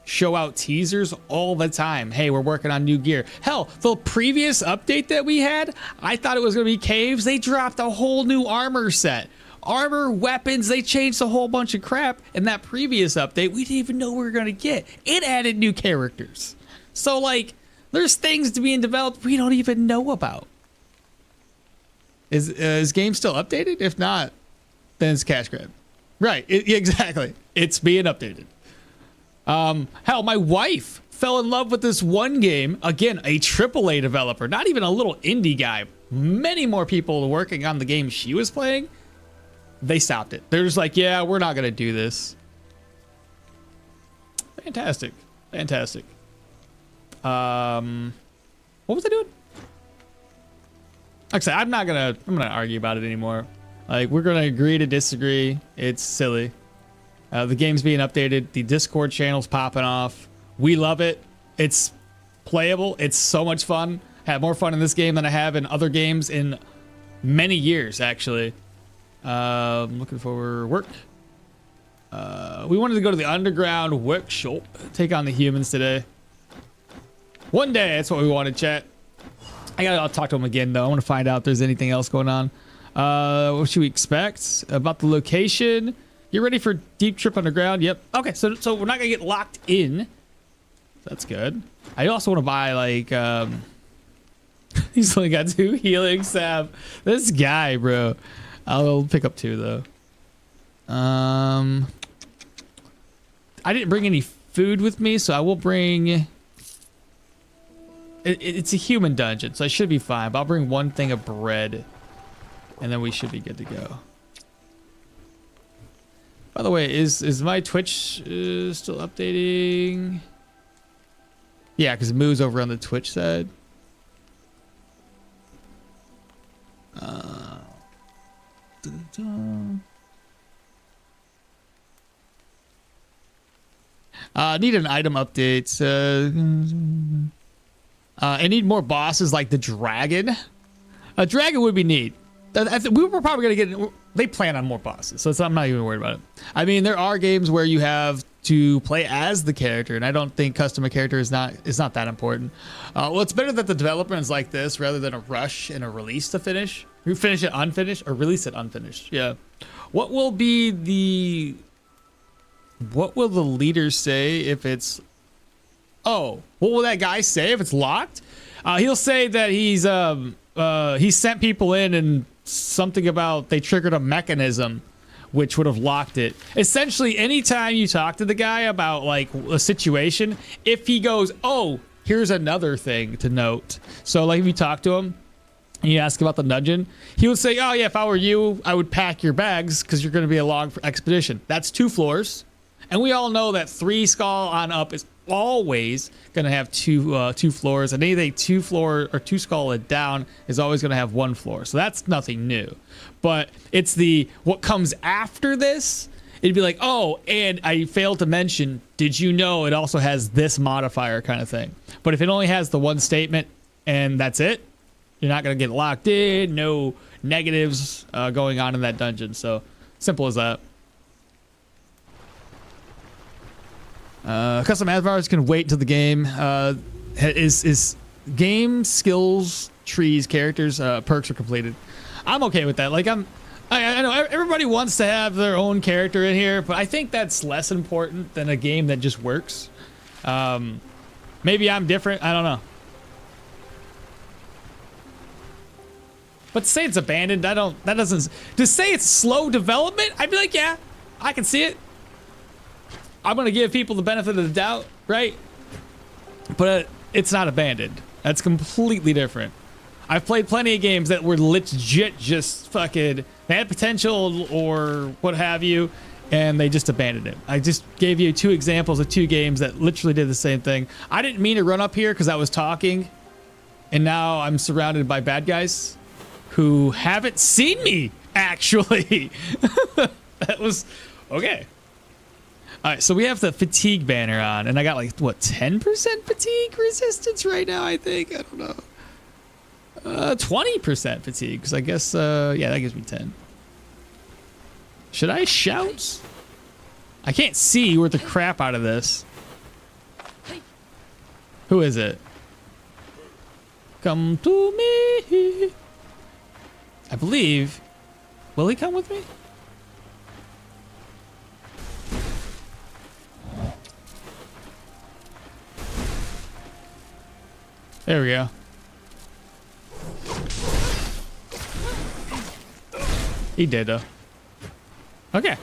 show out teasers all the time. Hey, we're working on new gear. Hell, the previous update that we had, I thought it was going to be caves. They dropped a whole new armor set. Armor, weapons, they changed a whole bunch of crap. And that previous update, we didn't even know we were going to get. It added new characters. So, like, there's things to being developed we don't even know about. Is game still updated? If not, then it's cash grab. Right, exactly. It's being updated. Hell, my wife fell in love with this one game. Again, a AAA developer, not even a little indie guy. Many more people working on the game she was playing. They stopped it. They're just like, yeah, we're not going to do this. Fantastic. Fantastic. What was I doing? Like I said, I'm gonna argue about it anymore. Like, we're going to agree to disagree. It's silly. The game's being updated. The Discord channel's popping off. We love it. It's playable. It's so much fun. Had more fun in this game than I have in other games in many years, actually. Looking for work. We wanted to go to the underground workshop. Take on the humans today. One day, that's what we wanted, chat. I'll talk to him again, though. I want to find out if there's anything else going on. What should we expect? About the location. You ready for deep trip underground? Yep. Okay, so we're not gonna get locked in. That's good. I also want to buy, like, he's only got 2 healing salve. This guy, bro. I'll pick up 2 though. I didn't bring any food with me, so I will bring. It's a human dungeon, so I should be fine. But I'll bring 1 thing of bread, and then we should be good to go. By the way, is my Twitch still updating? Yeah, because it moves over on the Twitch side. Need an item update. I need more bosses like the dragon. A dragon would be neat. We were probably gonna get. They plan on more bosses, so I'm not even worried about it. I mean, there are games where you have to play as the character, and I don't think custom a character is not that important. Well, it's better that the development is like this rather than a rush and a release to finish. You finish it unfinished or release it unfinished. Yeah. What will the leader say if it's? Oh, what will that guy say if it's locked? He'll say that he sent people in and something about they triggered a mechanism which would have locked it. Essentially, anytime you talk to the guy about like a situation, if he goes, oh, here's another thing to note. So like if you talk to him and you ask about the dungeon, he would say, oh yeah, if I were you, I would pack your bags because you're going to be a long expedition. That's 2 floors. And we all know that 3 skull on up is always going to have 2 floors, and anything 2 floor or 2 skull and down is always going to have 1 floor. So that's nothing new. But it's what comes after this. It'd be like, oh, and I failed to mention, did you know it also has this modifier kind of thing. But if it only has the 1 statement and that's it, you're not going to get locked in. No negatives going on in that dungeon. So simple as that. Custom avatars can wait till the game is game skills trees characters perks are completed. I'm okay with that. Like I know everybody wants to have their own character in here, but I think that's less important than a game that just works. Maybe I'm different. I don't know. But to say it's abandoned, that doesn't, to say it's slow development, I'd be like, yeah, I can see it. I'm going to give people the benefit of the doubt, right? But it's not abandoned. That's completely different. I've played plenty of games that were legit just fucking, they had potential or what have you, and they just abandoned it. I just gave you 2 examples of 2 games that literally did the same thing. I didn't mean to run up here because I was talking, and now I'm surrounded by bad guys who haven't seen me, actually. That was, okay. All right, so we have the fatigue banner on, and I got like, what, 10% fatigue resistance right now, I think? I don't know. 20% fatigue, because I guess, yeah, that gives me 10. Should I shout? I can't see worth the crap out of this. Who is it? Come to me. I believe. Will he come with me? There we go. He did, though. Okay.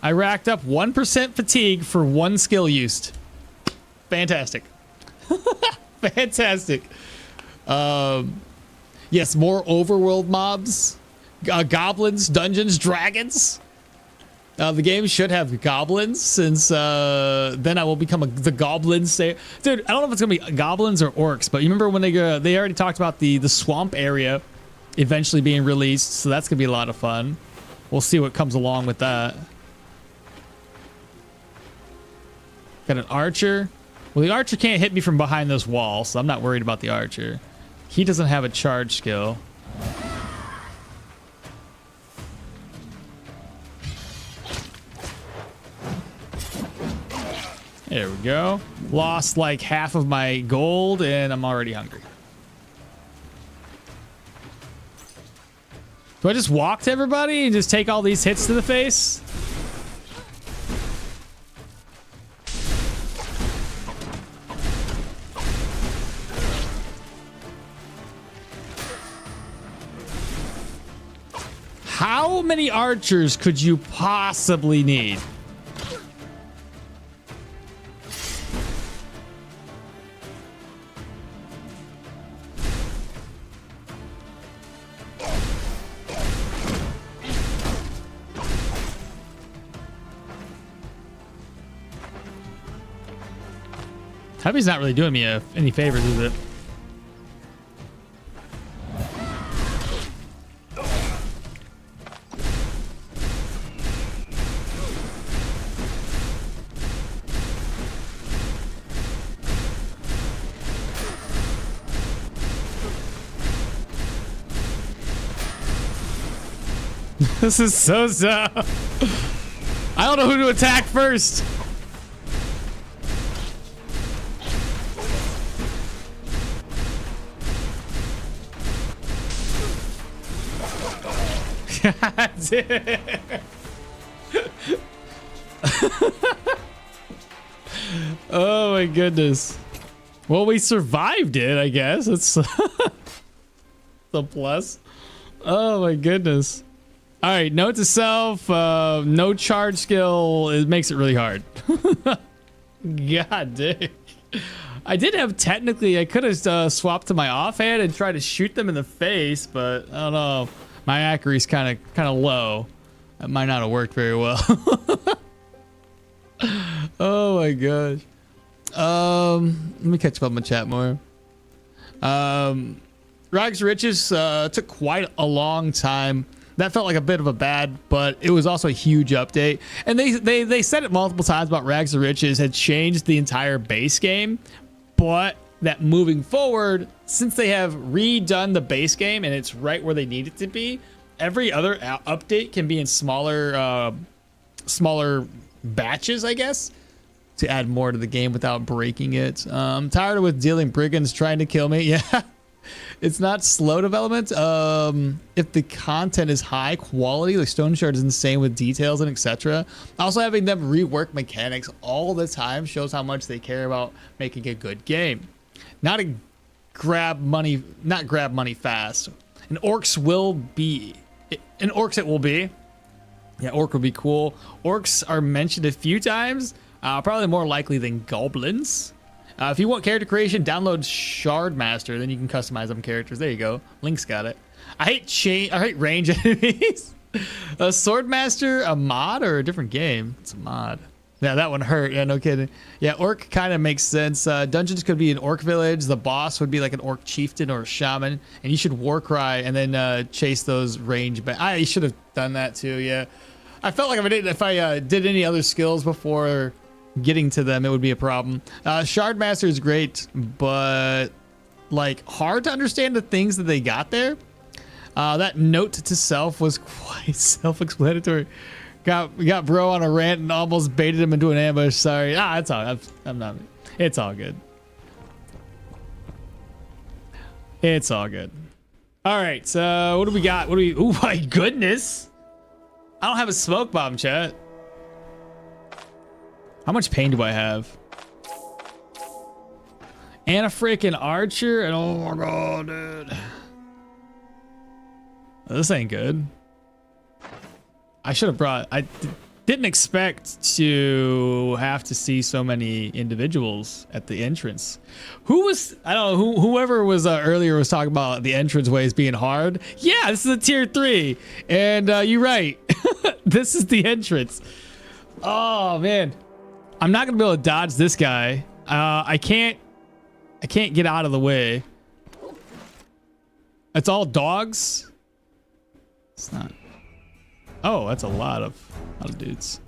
I racked up 1% fatigue for 1 skill used. Fantastic. Fantastic. Yes, more overworld mobs. Goblins, dungeons, dragons. The game should have goblins, since then I will become the goblin sayer. Dude, I don't know if it's going to be goblins or orcs, but you remember when they already talked about the swamp area eventually being released, so that's going to be a lot of fun. We'll see what comes along with that. Got an archer. Well, the archer can't hit me from behind this wall, so I'm not worried about the archer. He doesn't have a charge skill. There we go. Lost like half of my gold, and I'm already hungry. Do I just walk to everybody and just take all these hits to the face? How many archers could you possibly need? Heavy's not really doing me any favors, is it? This is so tough. I don't know who to attack first. God damn. Oh my goodness. Well, we survived it, I guess. It's the plus. Oh my goodness. All right, note to self, no charge skill. It makes it really hard. God dang. I did have technically, I could have swapped to my offhand and tried to shoot them in the face, but I don't know. My accuracy's kind of low. That might not have worked very well. Oh my gosh. Let me catch up on my chat more. Rags to Riches took quite a long time. That felt like a bit of a bad, but it was also a huge update. And they said it multiple times about Rags to Riches had changed the entire base game, but that moving forward, since they have redone the base game and it's right where they need it to be, every other update can be in smaller batches, I guess, to add more to the game without breaking it. I'm tired with dealing brigands trying to kill me. Yeah. It's not slow development. If the content is high quality, like Stoneshard is insane with details and etc. Also, having them rework mechanics all the time shows how much they care about making a good game. Not grab money fast. And orcs will be. And orcs it will be. Yeah, orc would be cool. Orcs are mentioned a few times. Probably more likely than goblins. If you want character creation, download Shard Master. Then you can customize them characters. There you go. Link's got it. I hate range enemies. A Sword Master, a mod or a different game? It's a mod. Yeah, that one hurt. Yeah, no kidding. Yeah, orc kind of makes sense. Dungeons could be an orc village. The boss would be like an orc chieftain or a shaman. And you should war cry and then chase those range. But I should have done that too. Yeah, I felt like if I did any other skills before getting to them, it would be a problem. Shard Master is great, but like hard to understand the things that they got there. That note to self was quite self-explanatory. Got bro on a rant and almost baited him into an ambush. Sorry. It's all. I'm not. It's all good. It's all good. All right. So what do we got? Oh my goodness! I don't have a smoke bomb, chat. How much pain do I have? And a freaking archer. And oh my god, dude. This ain't good. I should have brought. I didn't expect to have to see so many individuals at the entrance. Who was? I don't know. Whoever was earlier was talking about the entrance ways being hard. Yeah, this is a tier 3, and you're right. This is the entrance. Oh man, I'm not gonna be able to dodge this guy. I can't get out of the way. It's all dogs. It's not. Oh, that's a lot of dudes.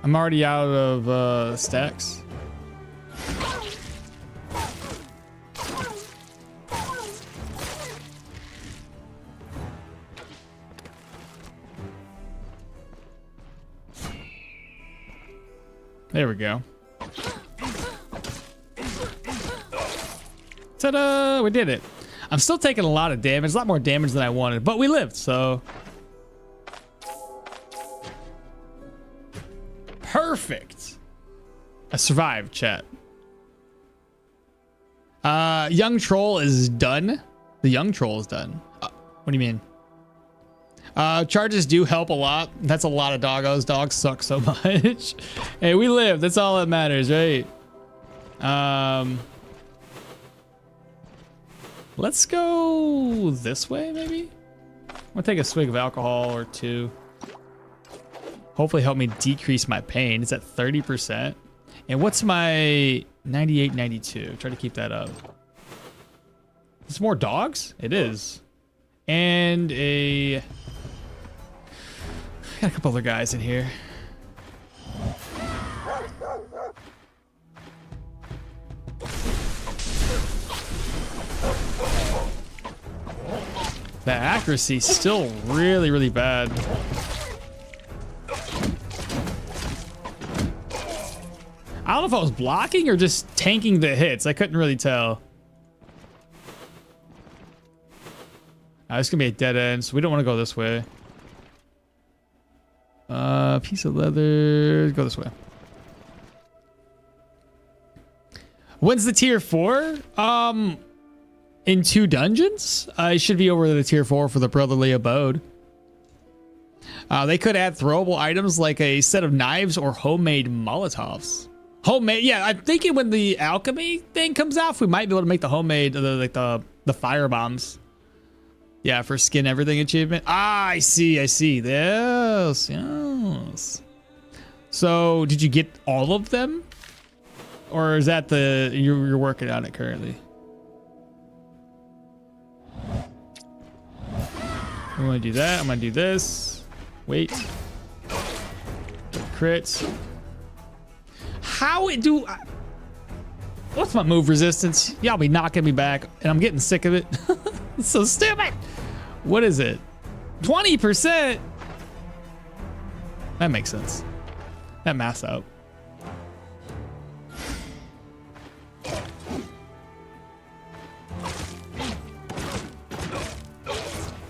I'm already out of stacks. There we go. Ta-da! We did it. I'm still taking a lot of damage, a lot more damage than I wanted, but we lived, so. Perfect. I survived, chat. Young troll is done. The young troll is done. What do you mean? Charges do help a lot. That's a lot of doggos. Dogs suck so much. Hey, we live. That's all that matters, right? Let's go this way, maybe? I'm gonna take a swig of alcohol or two. Hopefully help me decrease my pain. It's at 30%. And what's my 98, 92? Try to keep that up. It's more dogs? It is. And got a couple other guys in here. The accuracy's still really, really bad. I don't know if I was blocking or just tanking the hits. I couldn't really tell. It's gonna be a dead end, so we don't want to go this way. Piece of leather. Go this way. When's the tier 4? In 2 dungeons? I should be over the tier 4 for the Brotherly Abode. They could add throwable items like a set of knives or homemade Molotovs. Homemade, yeah. I'm thinking when the alchemy thing comes out, we might be able to make the homemade, like the fire bombs. Yeah, for skin everything achievement. I see. Yes. So, did you get all of them? Or is that you're working on it currently? I'm gonna do that. I'm gonna do this. Wait. Crits. how do I, what's my move resistance? Y'all be knocking me back, and I'm getting sick of it. It's so stupid. What is it? 20%? That makes sense. That maths out.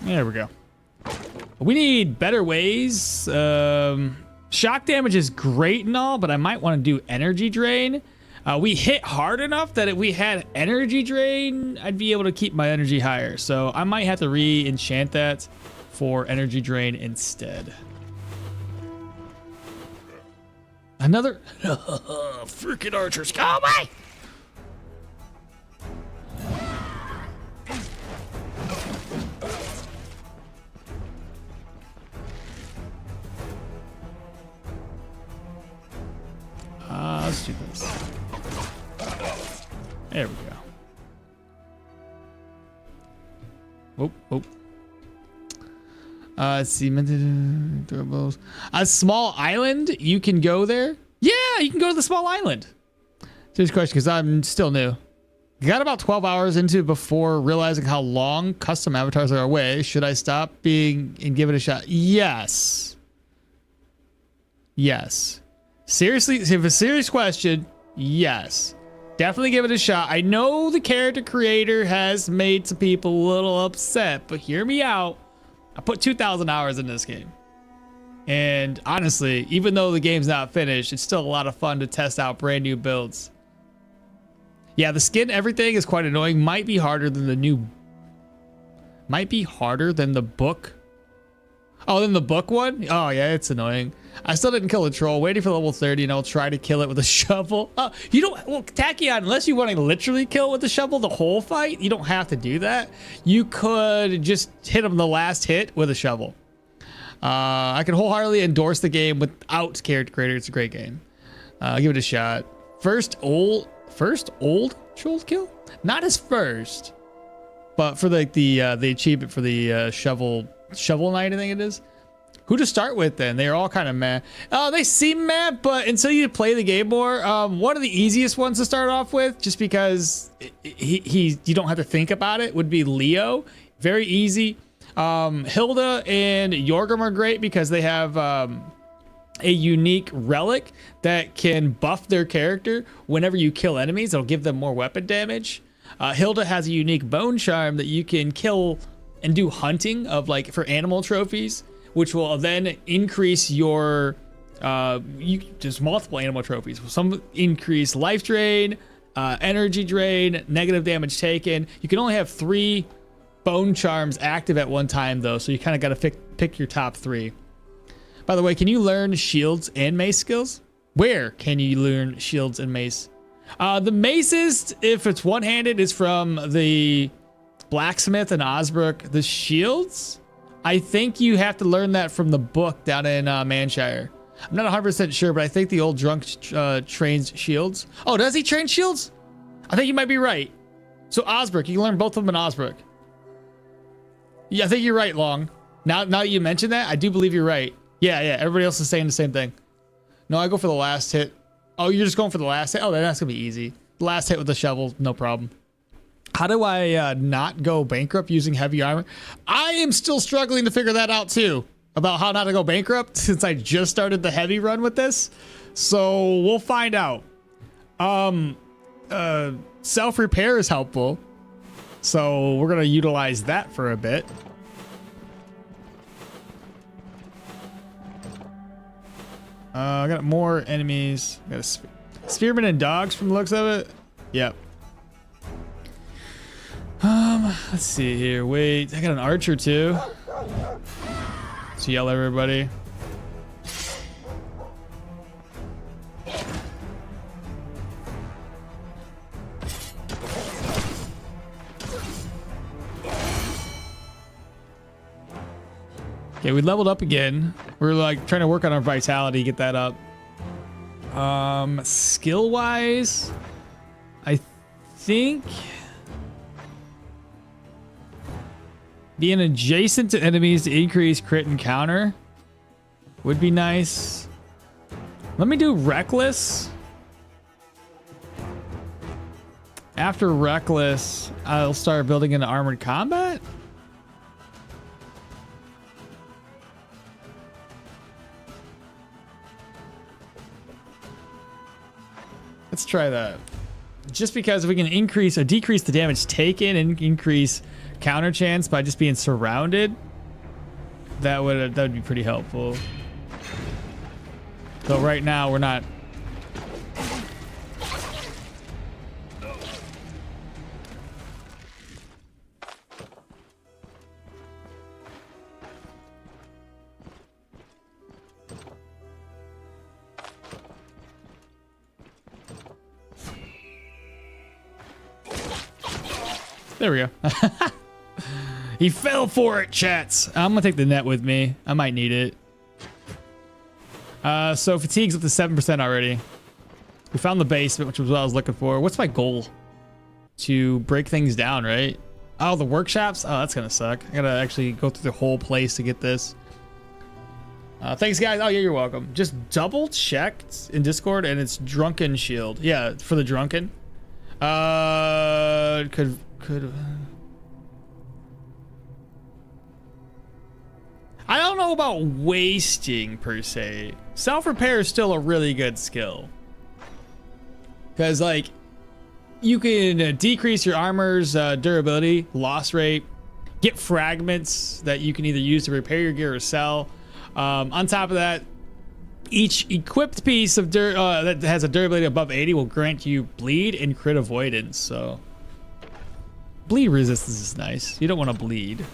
There we go. We need better ways. Shock damage is great and all, but I might want to do energy drain. We hit hard enough that if we had energy drain, I'd be able to keep my energy higher. So I might have to re-enchant that for energy drain instead. Another freaking archers. Go away! Let's do this. There we go. Whoop, whoop. Let's see. A small island, you can go there? Yeah, you can go to the small island. Serious question, because I'm still new. Got about 12 hours into before realizing how long custom avatars are away. Should I stop being and give it a shot? Yes. Yes. Seriously, if a serious question, yes. Definitely give it a shot. I know the character creator has made some people a little upset, but hear me out. I put 2,000 hours in this game. And honestly, even though the game's not finished, it's still a lot of fun to test out brand new builds. Yeah, the skin, everything is quite annoying. Might be harder than the book. Oh, then the book one? Oh, yeah, it's annoying. I still didn't kill a troll. Waiting for level 30, and I'll try to kill it with a shovel. Oh, you don't... Well, Tachyon, unless you want to literally kill with the shovel the whole fight, you don't have to do that. You could just hit him the last hit with a shovel. I can wholeheartedly endorse the game without character creator. It's a great game. Give it a shot. First old troll kill? Not his first, but for like the achievement for the shovel knight, I think it is. Who to start with then? They're all kind of meh. They seem meh, but until you play the game more, one of the easiest ones to start off with, just because you don't have to think about it, would be Leo. Very easy. Hilda and Yorgrim are great because they have a unique relic that can buff their character whenever you kill enemies. It'll give them more weapon damage. Hilda has a unique bone charm that you can kill and do hunting of, like, for animal trophies, which will then increase your just multiple animal trophies. Some increase life drain, energy drain, negative damage taken. You can only have 3 bone charms active at one time though, so you kind of got to pick your top 3. By the way, can you learn shields and mace skills? Where can you learn shields and mace? The maces, if it's one-handed, is from the blacksmith in Osbrook. The shields, I think you have to learn that from the book down in Manshire. I'm not 100% sure, but I think the old drunk trains shields. Oh, does he train shields? I think you might be right. So Osbrook, you can learn both of them in Osbrook. Yeah, I think you're right, Long. Now that you mention that, I do believe you're right. Yeah, everybody else is saying the same thing. No, I go for the last hit. Oh, you're just going for the last hit? Oh, that's gonna be easy. The last hit with the shovel, no problem. How do I not go bankrupt using heavy armor? I am still struggling to figure that out too, about how not to go bankrupt since I just started the heavy run with this. So we'll find out. Self-repair is helpful, so we're gonna utilize that for a bit. I got more enemies. I got a spearmen and dogs from the looks of it. Yep. Let's see here. Wait, I got an archer too. Let's yell at everybody. Okay, we leveled up again. We're like trying to work on our vitality, get that up. Skill wise, I think being adjacent to enemies to increase crit and counter would be nice. Let me do reckless After Reckless, I'll start building into Armored Combat. Let's try that. Just because we can increase or decrease the damage taken and increase counter chance by just being surrounded, that would be pretty helpful. So right now we're not. There we go. He fell for it, chats. I'm gonna take the net with me. I might need it. So fatigue's up to 7% already. We found the basement, which was what I was looking for. What's my goal? To break things down, right? Oh, the workshops? Oh, that's gonna suck. I gotta actually go through the whole place to get this. Thanks, guys. Oh, yeah, you're welcome. Just double checked in Discord, and it's Drunken Shield. Yeah, for the Drunken. Could I don't know about wasting per se. Self-repair is still a really good skill. Because like you can decrease your armor's durability, loss rate, get fragments that you can either use to repair your gear or sell. On top of that, each equipped piece of that has a durability above 80 will grant you bleed and crit avoidance. So bleed resistance is nice. You don't want to bleed.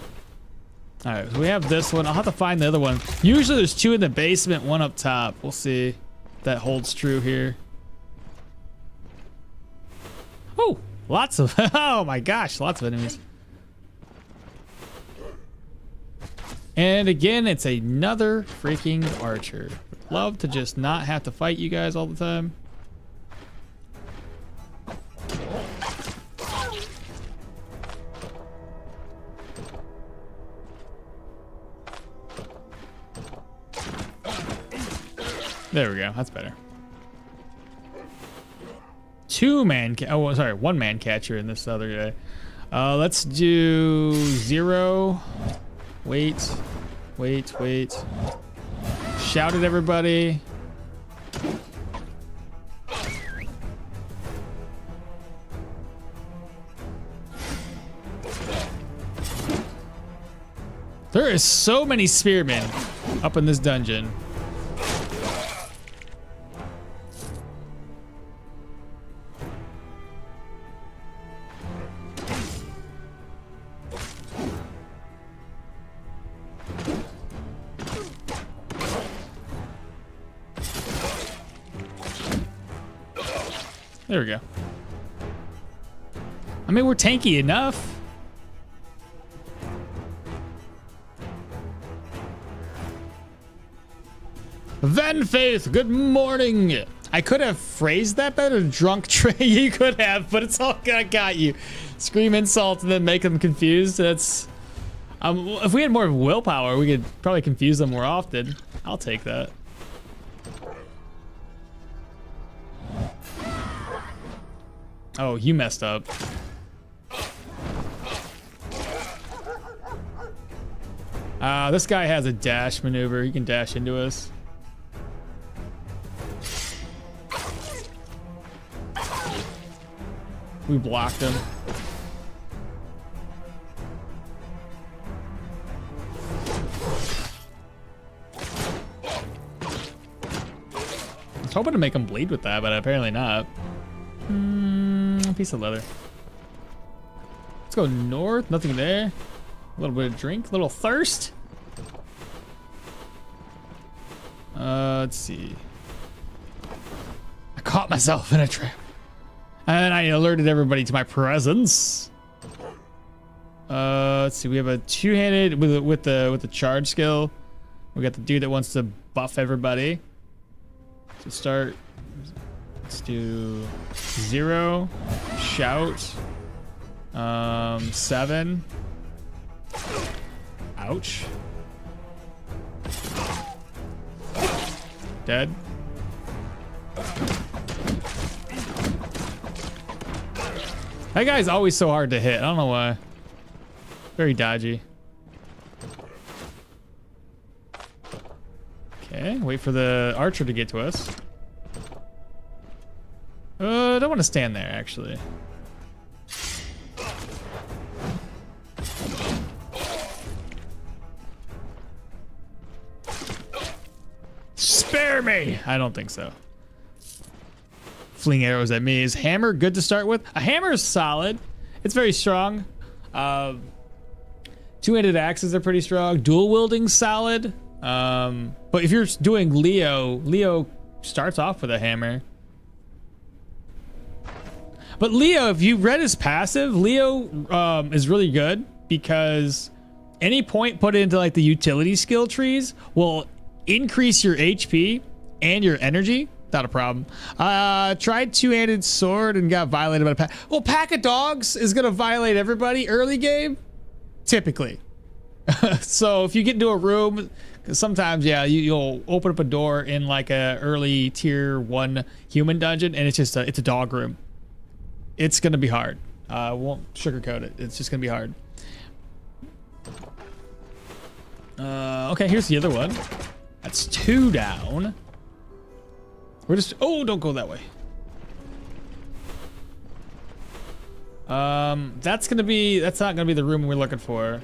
All right, so we have this one. I'll have to find the other one. Usually there's two in the basement, one up top. We'll see if that holds true here. Oh, lots of, oh my gosh, lots of enemies. And again, it's another freaking archer. Would love to just not have to fight you guys all the time. There we go. That's better. One man catcher in this other guy. Let's do 0. Wait. Shout at everybody. There is so many spearmen up in this dungeon. There we go. I mean, we're tanky enough. Then Faith, good morning. I could have phrased that better. Drunk Trey, you could have, but it's all I got you. Scream insult and then make them confused. That's if we had more willpower, we could probably confuse them more often. I'll take that. Oh, you messed up. This guy has a dash maneuver. He can dash into us. We blocked him. I was hoping to make him bleed with that, but apparently not. Piece of leather. Let's go north. Nothing there. A little bit of drink. A little thirst. Let's see. I caught myself in a trap. And I alerted everybody to my presence. Let's see. We have a two-handed with the charge skill. We got the dude that wants to buff everybody. So start. Let's do 0. Shout. 7. Ouch. Dead. That guy's always so hard to hit. I don't know why. Very dodgy. Okay, wait for the archer to get to us. I don't want to stand there, actually. Spare me! I don't think so. Fling arrows at me. Is hammer good to start with? A hammer is solid. It's very strong. Two-handed axes are pretty strong. Dual wielding solid. But if you're doing Leo starts off with a hammer. But Leo, if you read his passive, Leo is really good because any point put into like the utility skill trees will increase your HP and your energy. Not a problem. Tried two-handed sword and got violated by a pack. Well, pack of dogs is gonna violate everybody early game, typically. So if you get into a room, sometimes you'll open up a door in like a early tier 1 human dungeon, and it's just it's a dog room. It's gonna be hard. Won't sugarcoat it. It's just gonna be hard. Okay, here's the other one. That's 2 down. We're just, oh, don't go that way. That's not gonna be the room we're looking for.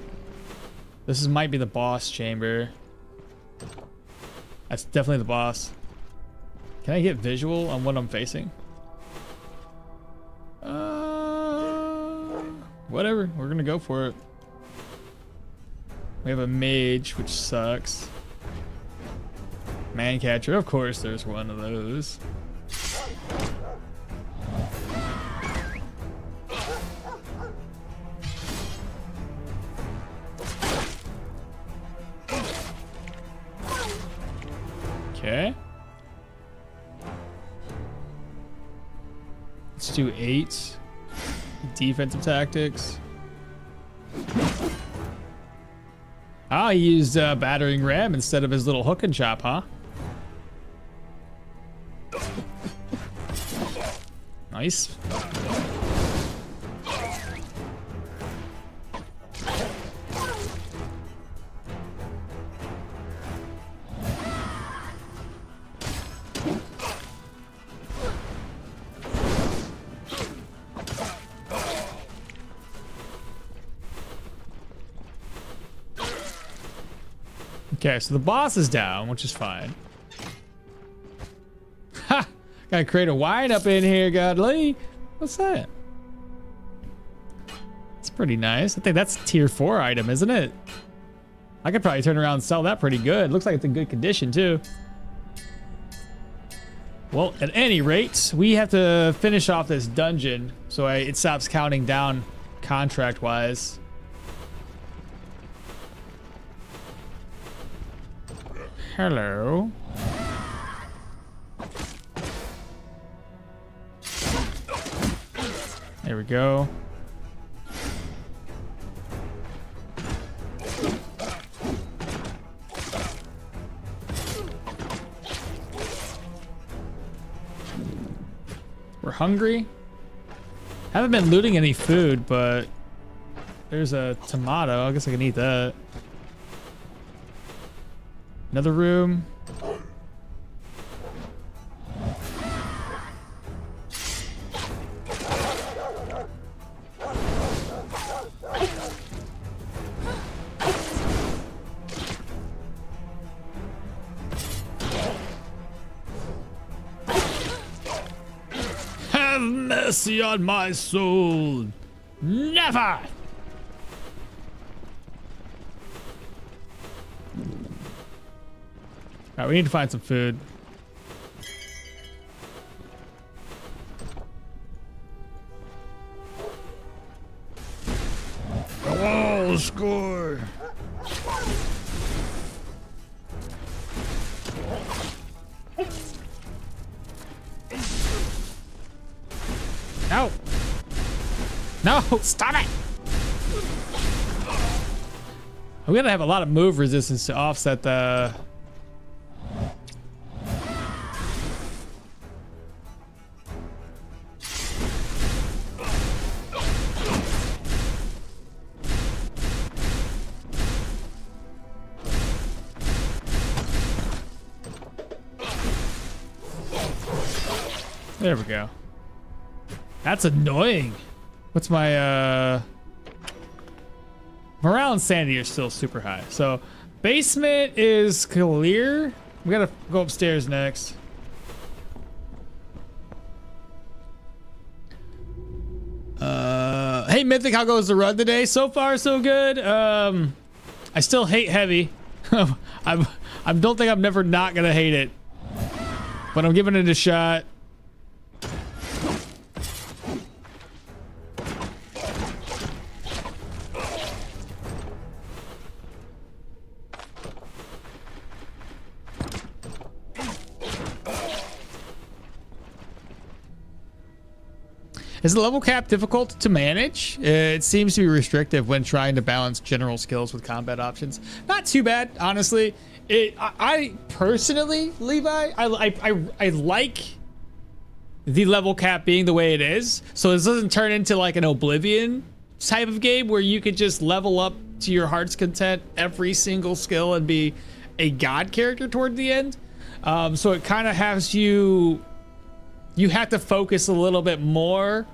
Might be the boss chamber. That's definitely the boss. Can I get visual on what I'm facing? Whatever, we're gonna go for it. We have a mage, which sucks. Man catcher, of course there's one of those. Okay. Let's do 8 defensive tactics. Ah, he used battering ram instead of his little hook and chop, huh? Nice. Okay, so the boss is down, which is fine. Ha! Gotta create a wine up in here, godly. What's that? It's pretty nice. I think that's a tier 4 item, isn't it? I could probably turn around and sell that pretty good. Looks like it's in good condition, too. Well, at any rate, we have to finish off this dungeon so it stops counting down contract-wise. Hello. There we go. We're hungry. Haven't been looting any food, but there's a tomato. I guess I can eat that. Another room. Have mercy on my soul. Never. Alright, we need to find some food. Oh, score! No! No! Stop it! I'm gonna have a lot of move resistance to offset the... There we go. That's annoying. What's my morale and sanity are still super high. So basement is clear. We gotta go upstairs next. Hey Mythic, how goes the run today? So far so good. I still hate heavy. I don't think I'm never not gonna hate it, but I'm giving it a shot. Is the level cap difficult to manage? It seems to be restrictive when trying to balance general skills with combat options. Not too bad, honestly. I personally, Levi, I like the level cap being the way it is, so this doesn't turn into like an Oblivion type of game where you could just level up to your heart's content every single skill and be a god character toward the end. So it kind of has you. You have to focus a little bit more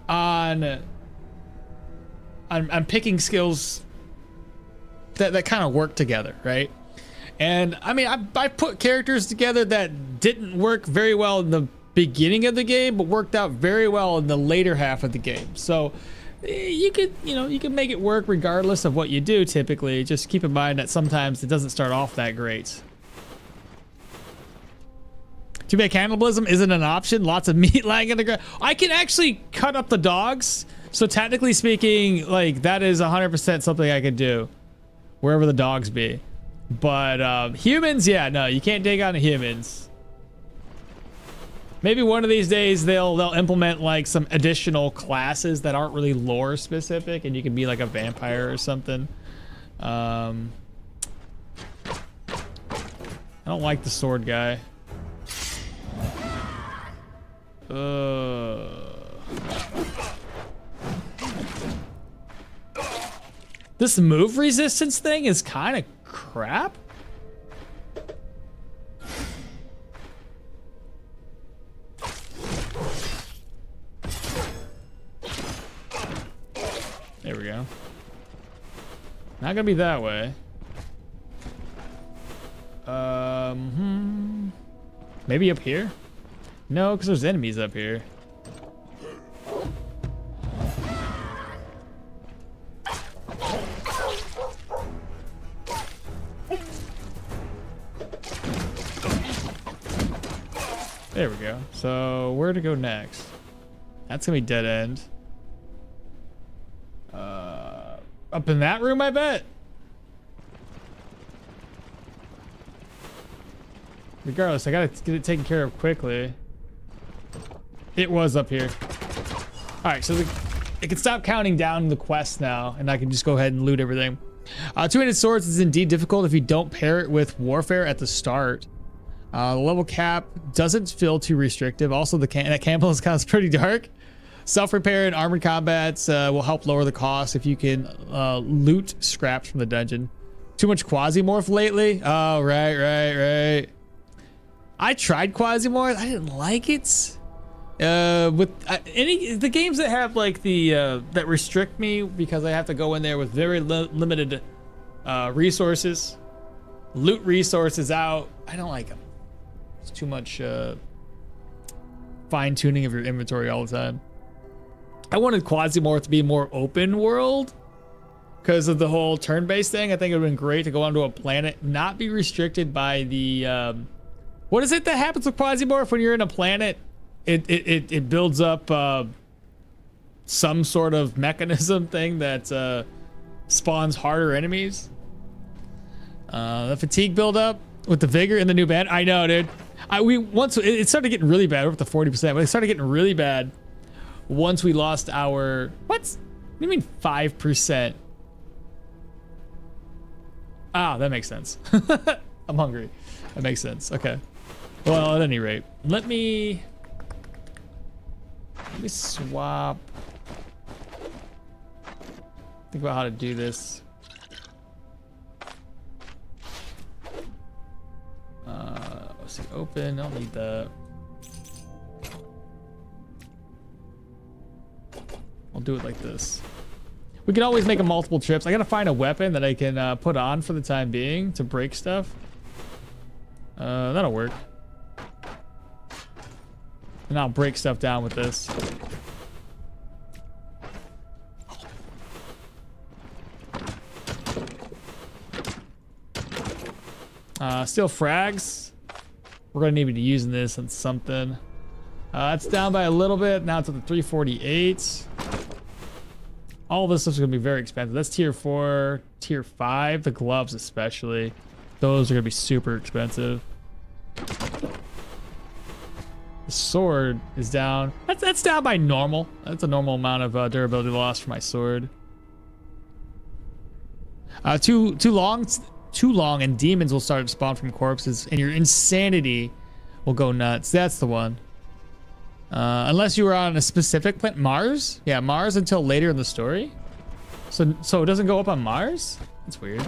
on picking skills that kind of work together, right? And I mean, I put characters together that didn't work very well in the beginning of the game, but worked out very well in the later half of the game. So you could make it work regardless of what you do typically. Just keep in mind that sometimes it doesn't start off that great. Too bad cannibalism isn't an option. Lots of meat lying in the ground. I can actually cut up the dogs. So technically speaking, like that is 100% something I could do wherever the dogs be. But humans, yeah, no, you can't dig on the humans. Maybe one of these days they'll implement like some additional classes that aren't really lore specific, and you can be like a vampire or something. I don't like the sword guy. This move resistance thing is kind of crap. There we go. Not gonna be that way. Maybe up here? No, because there's enemies up here. There we go. So where to go next? That's gonna be dead end. Up in that room, I bet. Regardless, I gotta get it taken care of quickly. It was up here. All right, so it can stop counting down the quest now, and I can just go ahead and loot everything. Two-handed swords is indeed difficult if you don't pair it with warfare at the start. The level cap doesn't feel too restrictive. Also, that cannibalism counts pretty dark. Self-repair and armored combats will help lower the cost if you can loot scraps from the dungeon. Too much Quasimorph lately? Oh, right. I tried Quasimorph. I didn't like it. With the games that have like the that restrict me because I have to go in there with very limited resources, loot resources out. I don't like them. It's too much fine tuning of your inventory all the time. I wanted Quasimorph to be more open world because of the whole turn-based thing. I think it would have been great to go onto a planet, not be restricted by the what is it that happens with Quasimorph when you're in a planet? It builds up some sort of mechanism thing that spawns harder enemies. The fatigue buildup with the vigor and the new band. I know, dude. Once it started getting really bad. We're up to 40%, but it started getting really bad once we lost our what do you mean 5%? Ah, that makes sense. I'm hungry. That makes sense. Okay. Well, at any rate, let me swap. Think about how to do this. Let's see, open. I'll need that. I'll do it like this. We can always make a multiple trips. I gotta find a weapon that I can put on for the time being to break stuff. That'll work. And I'll break stuff down with this. Still frags. We're gonna need to be using this on something. It's down by a little bit. Now it's at the 348. All this stuff's gonna be very expensive. That's tier 4, tier 5. The gloves especially. Those are gonna be super expensive. The sword is down. That's down by normal. That's a normal amount of durability loss for my sword. Too long and demons will start to spawn from corpses and your insanity will go nuts. That's the one. Unless you were on a specific planet. Mars? Yeah, Mars until later in the story. So it doesn't go up on Mars? That's weird.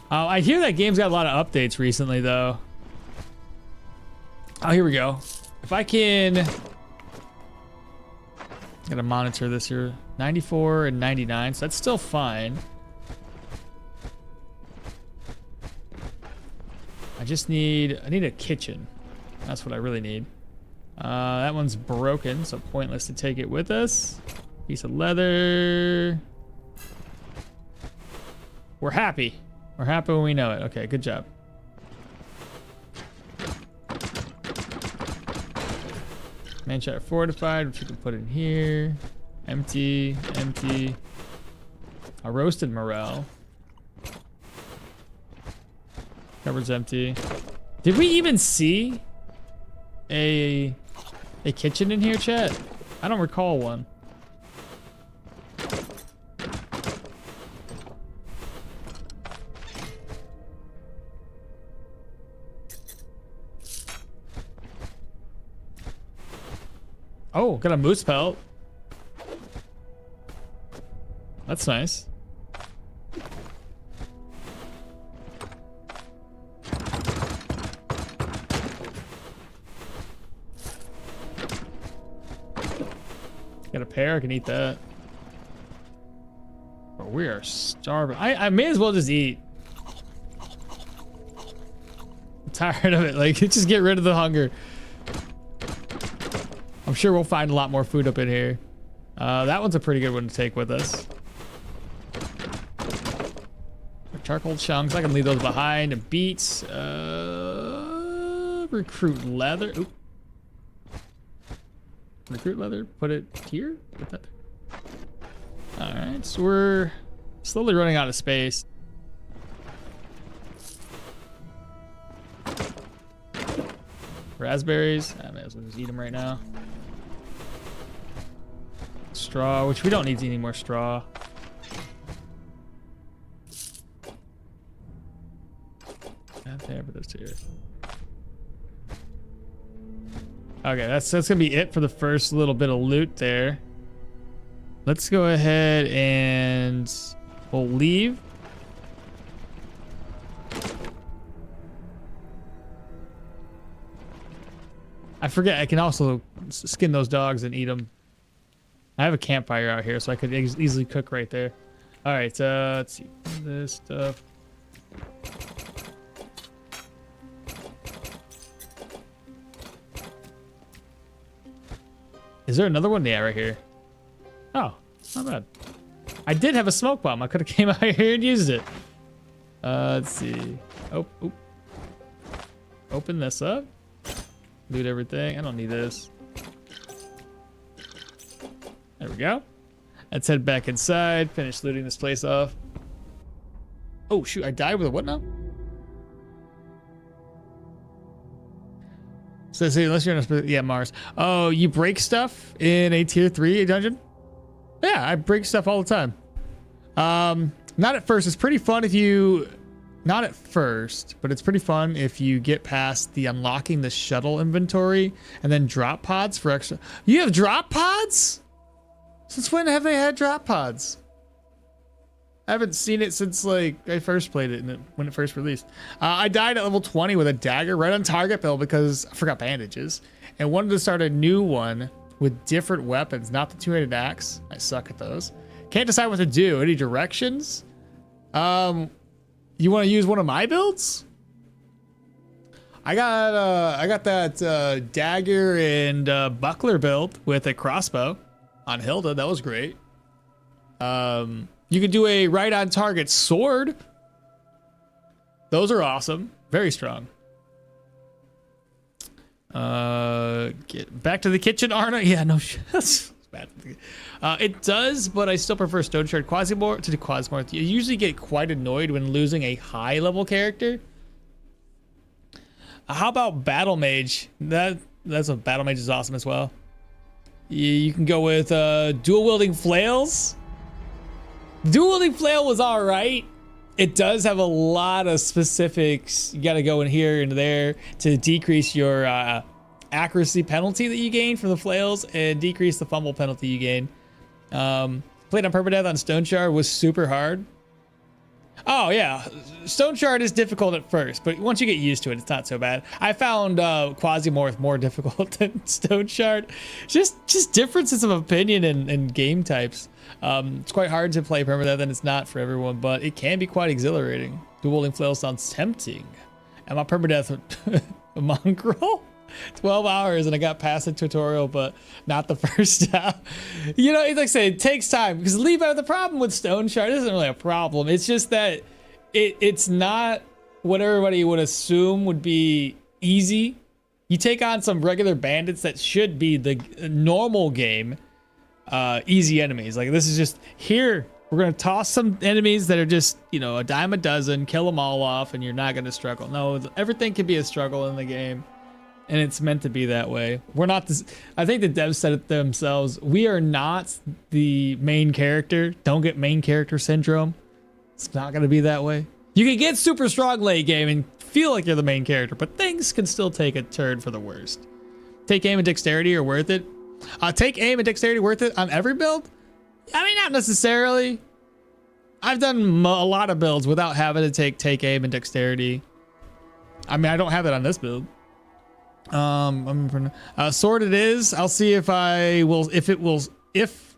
I hear that game's got a lot of updates recently, though. Oh, here we go. If I can... Gotta monitor this here. 94 and 99, so that's still fine. I need a kitchen. That's what I really need. That one's broken, so pointless to take it with us. Piece of leather. We're happy. We're happy when we know it. Okay, good job. Manchester fortified, which we can put in here. Empty, empty. A roasted morel. Cupboard's empty. Did we even see a kitchen in here, chat? I don't recall one. Oh, got a moose pelt. That's nice. Got a pear, I can eat that. But we are starving. I may as well just eat. I'm tired of it. Like, just get rid of the hunger. I'm sure we'll find a lot more food up in here. That one's a pretty good one to take with us. Charcoal chunks, I can leave those behind. And beets. Recruit leather. Oop. Recruit leather, put it here. Put that there. Alright, so we're slowly running out of space. Raspberries. I may as well just eat them right now. Straw, which we don't need any more straw. Not there, but there's here. Okay, that's gonna be it for the first little bit of loot there. Let's go ahead and we'll leave. I forget I can also skin those dogs and eat them. I have a campfire out here, so I could easily cook right there. All right, let's see this stuff. Is there another one? Yeah, right here. Oh, not bad. I did have a smoke bomb. I could have came out here and used it. Let's see. Oh, open this up. Loot everything. I don't need this. There we go. Let's head back inside. Finish looting this place off. Oh shoot! I died with a what now? So say unless you're in a Mars. Oh, you break stuff in a tier 3 dungeon? Yeah, I break stuff all the time. Not at first. It's pretty fun if you... Not at first, but it's pretty fun if you get past the unlocking the shuttle inventory and then drop pods for extra... You have drop pods? Since when have they had drop pods? I haven't seen it since like I first played it when it first released. I died at level 20 with a dagger right on target bill because I forgot bandages. and wanted to start a new one with different weapons, not the two-handed axe. I suck at those. Can't decide what to do. Any directions? You want to use one of my builds? I got that dagger and buckler build with a crossbow on Hilda. That was great. You could do a right on target sword. Those are awesome. Very strong. Get back to the kitchen, Arna. Yeah, no shit. That's bad. It does, but I still prefer Stoneshard Quasimorph to Quasimorph. You usually get quite annoyed when losing a high level character. How about Battle Mage? That's a Battle Mage is awesome as well. You can go with dual wielding flails. Dual wielding flail was all right. It does have a lot of specifics. You got to go in here and there to decrease your accuracy penalty that you gain from the flails and decrease the fumble penalty you gain. Played on permadeath on Stoneshard was super hard. Oh yeah, Stoneshard is difficult at first, but once you get used to it, it's not so bad. I found Quasimorph more difficult than Stoneshard. Just differences of opinion and game types. It's quite hard to play permadeath, and it's not for everyone, but it can be quite exhilarating. Dual wielding flail sounds tempting. Am I permadeath a mongrel? 12 hours and I got past the tutorial, but not the first step. You know, like I say, it takes time because the problem with Stoneshard isn't really a problem. It's just that it's not what everybody would assume would be easy. You take on some regular bandits that should be the normal game, easy enemies. Like this is just here. We're going to toss some enemies that are just, you know, a dime a dozen, kill them all off, and you're not going to struggle. No, everything can be a struggle in the game. And it's meant to be that way. We're not this. I think the devs said it themselves. We are not the main character. Don't get main character syndrome. It's not going to be that way. You can get super strong late game and feel like you're the main character, but things can still take a turn for the worst. Take aim and dexterity are worth it. Take aim and dexterity worth it on every build? I mean, not necessarily. I've done a lot of builds without having to take aim and dexterity. I mean, I don't have it on this build. Sword it is. I'll see if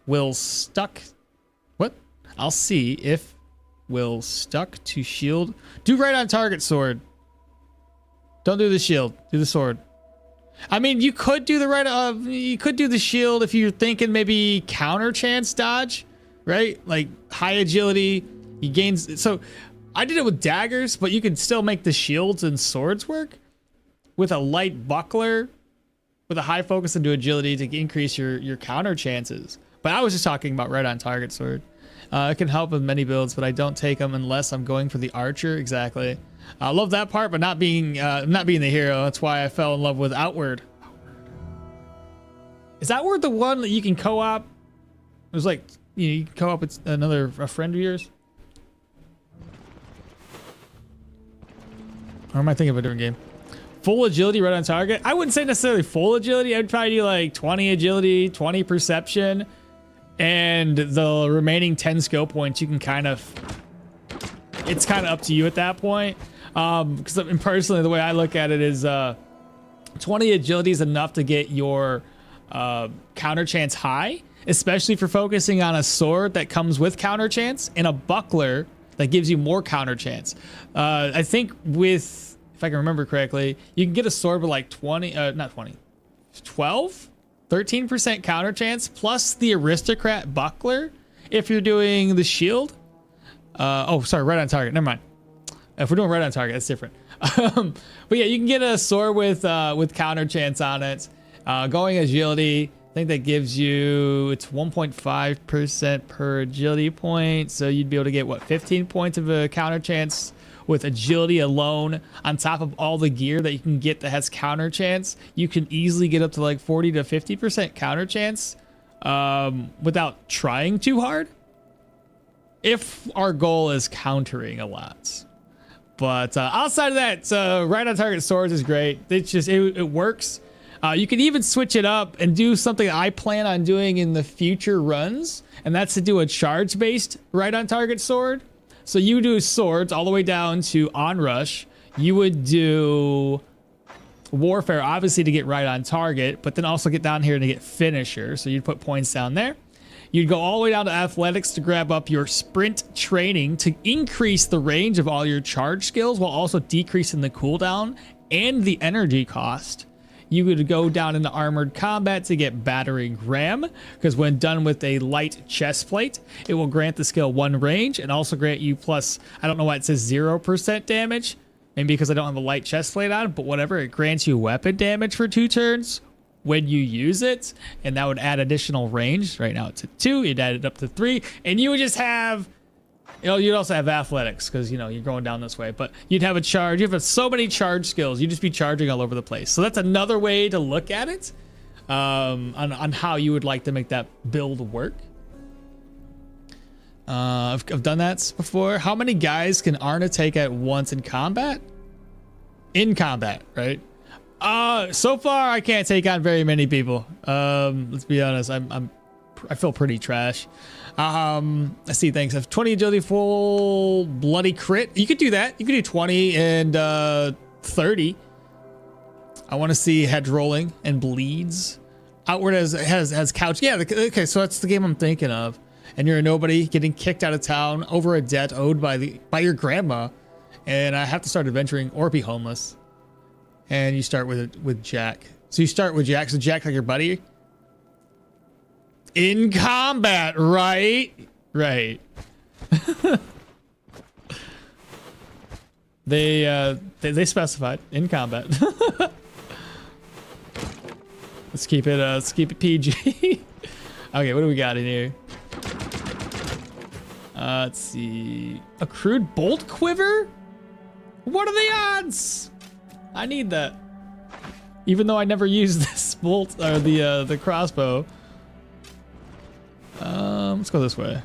will stuck. What? I'll see if will stuck to shield. Do right on target sword. Don't do the shield. Do the sword. I mean, you could do the right. You could do the shield if you're thinking maybe counter chance dodge, right? Like high agility. He gains. So I did it with daggers, but you can still make the shields and swords work. With a light buckler, with a high focus into agility to increase your counter chances. But I was just talking about right on target sword. It can help with many builds, but I don't take them unless I'm going for the archer. Exactly. I love that part, but not being the hero. That's why I fell in love with Outward. Is Outward the one that you can co-op? It was like, you can co-op with a friend of yours? Or am I thinking of a different game? Full agility right on target. I wouldn't say necessarily full agility. I'd probably do like 20 agility, 20 perception, and the remaining 10 skill points you can kind of, it's kind of up to you at that point. Because personally, the way I look at it is 20 agility is enough to get your counter chance high, especially for focusing on a sword that comes with counter chance and a buckler that gives you more counter chance. I think with, if I can remember correctly, you can get a sword with like 13% counter chance plus the aristocrat buckler if you're doing the shield. Oh, sorry, right on target. Never mind. If we're doing right on target, that's different. But yeah, you can get a sword with counter chance on it. Going agility, I think that gives you, it's 1.5% per agility point. So you'd be able to get what, 15 points of a counter chance with agility alone on top of all the gear that you can get that has counter chance. You can easily get up to like 40 to 50% counter chance without trying too hard. If our goal is countering a lot. But outside of that, right on target swords is great. It's just, it works. You can even switch it up and do something I plan on doing in the future runs, and that's to do a charge based right on target sword. So you do swords all the way down to onrush. You would do warfare, obviously to get right on target, but then also get down here to get finisher. So you'd put points down there. You'd go all the way down to athletics to grab up your sprint training to increase the range of all your charge skills while also decreasing the cooldown and the energy cost. You would go down into armored combat to get battering ram, because when done with a light chest plate, it will grant the skill 1 range and also grant you plus, I don't know why it says 0% damage. Maybe because I don't have a light chest plate on, but whatever, it grants you weapon damage for 2 turns when you use it, and that would add additional range. Right now it's at 2, you'd add it up to 3, and you would just have, you know, you'd also have athletics because, you know, you're going down this way, but you'd have a charge. You have so many charge skills. You'd just be charging all over the place. So that's another way to look at it, on how you would like to make that build work. I've done that before. How many guys can Arna take at once in combat? In combat, right? So far I can't take on very many people. Let's be honest. I feel pretty trash. Let's see. Thanks. I have 20 agility, full bloody crit. You could do that. You could do 20 and 30. I want to see head rolling and bleeds. Outward has couch. Yeah. Okay. So that's the game I'm thinking of. And you're a nobody getting kicked out of town over a debt owed by your grandma, and I have to start adventuring or be homeless. And you start with Jack. So you start with Jack. So Jack, like your buddy, in combat, right? Right. They specified in combat. Let's keep it PG. Okay, what do we got in here? Let's see. Accrued bolt quiver? What are the odds? I need that. Even though I never used this bolt or the crossbow. Let's go this way.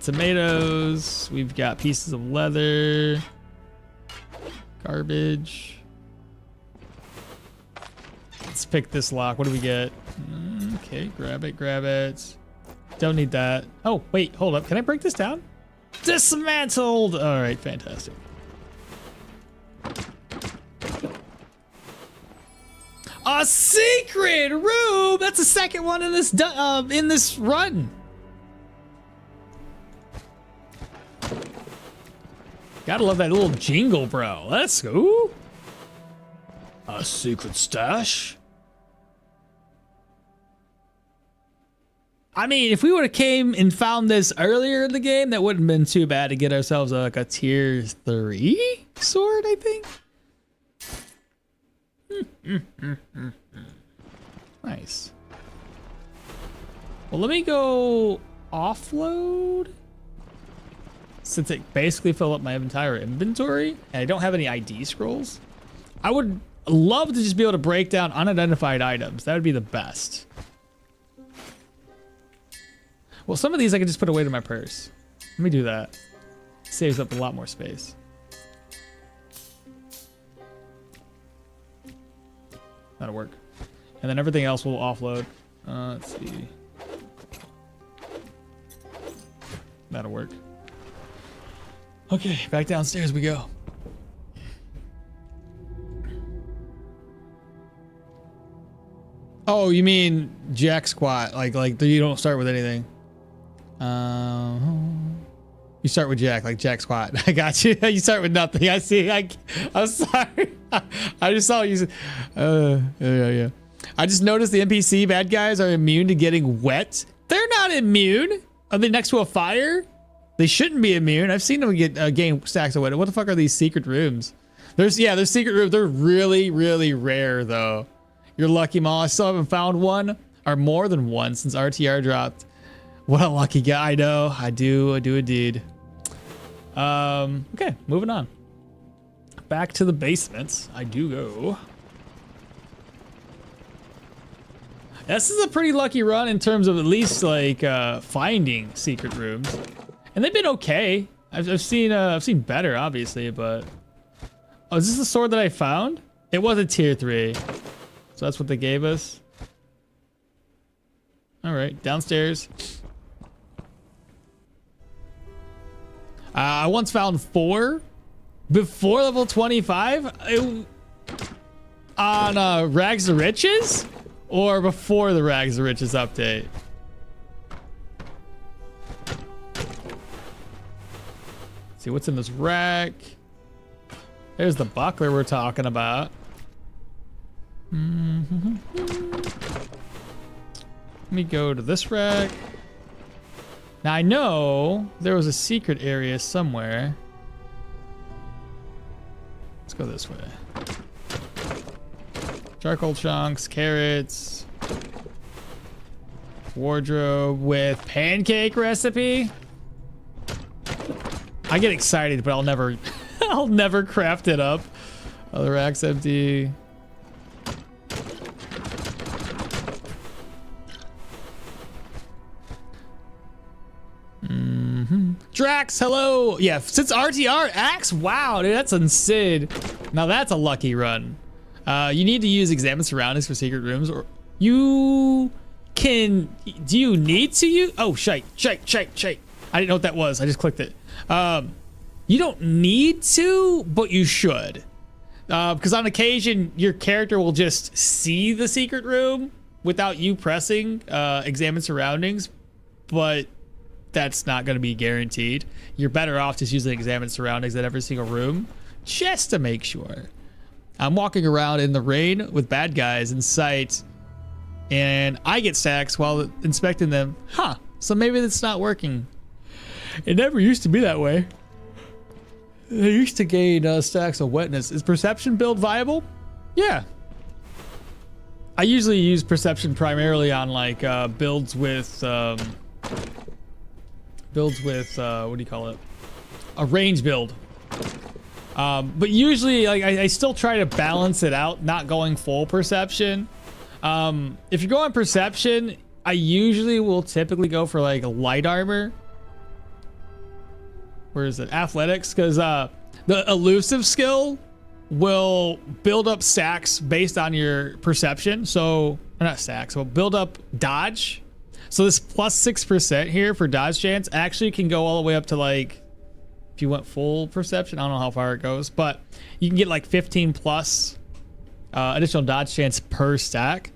Tomatoes. We've got pieces of leather. Garbage. Let's pick this lock. What do we get? Okay, grab it. Don't need that. Oh, wait, hold up. Can I break this down? Dismantled! All right, fantastic. A secret room! That's the second one in this run. Gotta love that little jingle, bro. Let's go. A secret stash? I mean, if we would have came and found this earlier in the game, that wouldn't have been too bad to get ourselves like a tier 3 sword, I think. Nice. Well, let me go offload. Since it basically filled up my entire inventory, and I don't have any ID scrolls. I would love to just be able to break down unidentified items. That would be the best. Well, some of these I can just put away to my purse. Let me do that. Saves up a lot more space. That'll work. And then everything else will offload. Let's see. That'll work. Okay, back downstairs we go. Oh, you mean Jack squat? Like you don't start with anything. You start with Jack, like Jack squat. I got you. You start with nothing. I see. I'm sorry. I just saw you. Yeah. I just noticed the NPC bad guys are immune to getting wet. They're not immune. Are they next to a fire? They shouldn't be immune. I've seen them get gain stacks of wet. What the fuck are these secret rooms? There's secret rooms. They're really, really rare though. You're lucky, Maul. I still haven't found one or more than one since RTR dropped. What a lucky guy. I know. I do indeed. Okay, moving on. Back to the basement. I do go. This is a pretty lucky run in terms of at least like finding secret rooms, and they've been okay. I've seen better, obviously, but oh, is this the sword that I found? It was a tier 3, so that's what they gave us. All right, downstairs. I once found 4 Before level 25? On Rags to Riches? Or before the Rags to Riches update? Let's see what's in this rack. There's the buckler we're talking about. Let me go to this rack. Now I know there was a secret area somewhere. Let's go this way. Charcoal chunks, carrots, wardrobe with pancake recipe. I get excited, but I'll never, I'll never craft it up. Other rack's empty. Drax, hello. Yeah, since RTR, Axe. Wow, dude, that's insane. Now that's a lucky run. You need to use examine surroundings for secret rooms, or you can. Do you need to use? Oh, shite. I didn't know what that was. I just clicked it. You don't need to, but you should, because on occasion your character will just see the secret room without you pressing examine surroundings, but that's not going to be guaranteed. You're better off just using examine surroundings at every single room just to make sure. I'm walking around in the rain with bad guys in sight, and I get stacks while inspecting them. Huh, so maybe that's not working. It never used to be that way. They used to gain stacks of wetness. Is perception build viable? Yeah. I usually use perception primarily on like builds with what do you call it? A range build. But usually, like, I still try to balance it out, not going full perception. If you're going perception, I usually will typically go for like a light armor. Where is it? Athletics, because the elusive skill will build up stacks based on your perception. So, not stacks, will build up dodge. So this plus 6% here for dodge chance actually can go all the way up to like, if you went full perception, I don't know how far it goes, but you can get like 15 plus additional dodge chance per stack.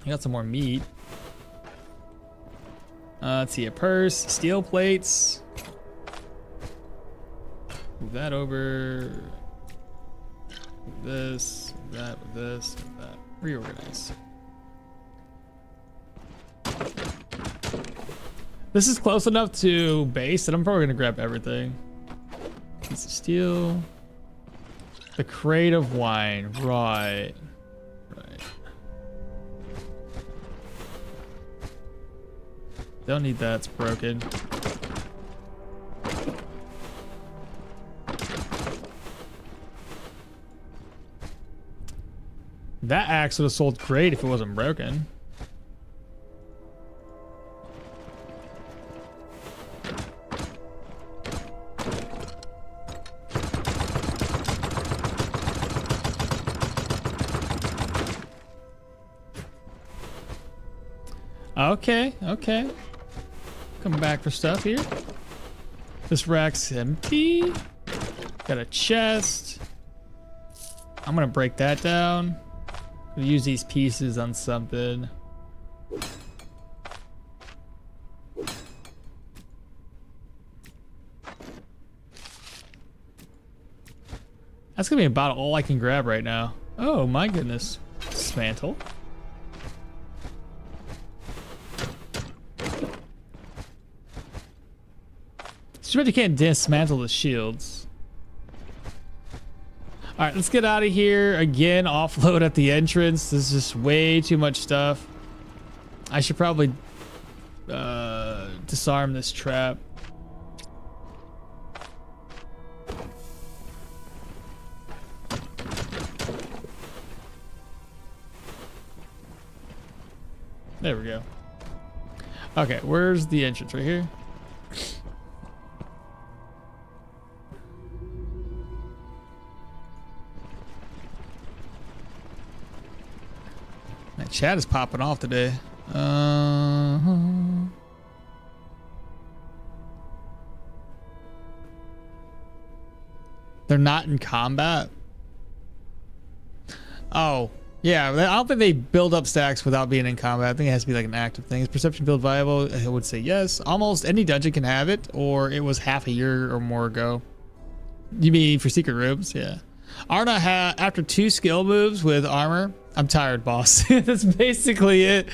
I got some more meat. Let's see, a purse, steel plates. Move that over. Move this, move that, with this, with that. Reorganize. This is close enough to base that I'm probably gonna grab everything. Piece of steel. The crate of wine, right. Don't need that, it's broken. That axe would have sold great if it wasn't broken. Okay. Come back for stuff here. This rack's empty. Got a chest. I'm gonna break that down. We'll use these pieces on something. That's gonna be about all I can grab right now. Oh my goodness. Dismantle. Too bad you can't dismantle the shields. All right, let's get out of here. Again, offload at the entrance. This is just way too much stuff. I should probably disarm this trap. There we go. Okay, where's the entrance? Right here? My chat is popping off today. They're not in combat. Oh, yeah. I don't think they build up stacks without being in combat. I think it has to be like an active thing. Is perception build viable? I would say yes. Almost any dungeon can have it, or it was half a year or more ago. You mean for secret rooms? Yeah. Arna after 2 skill moves with armor. I'm tired, boss. That's basically it.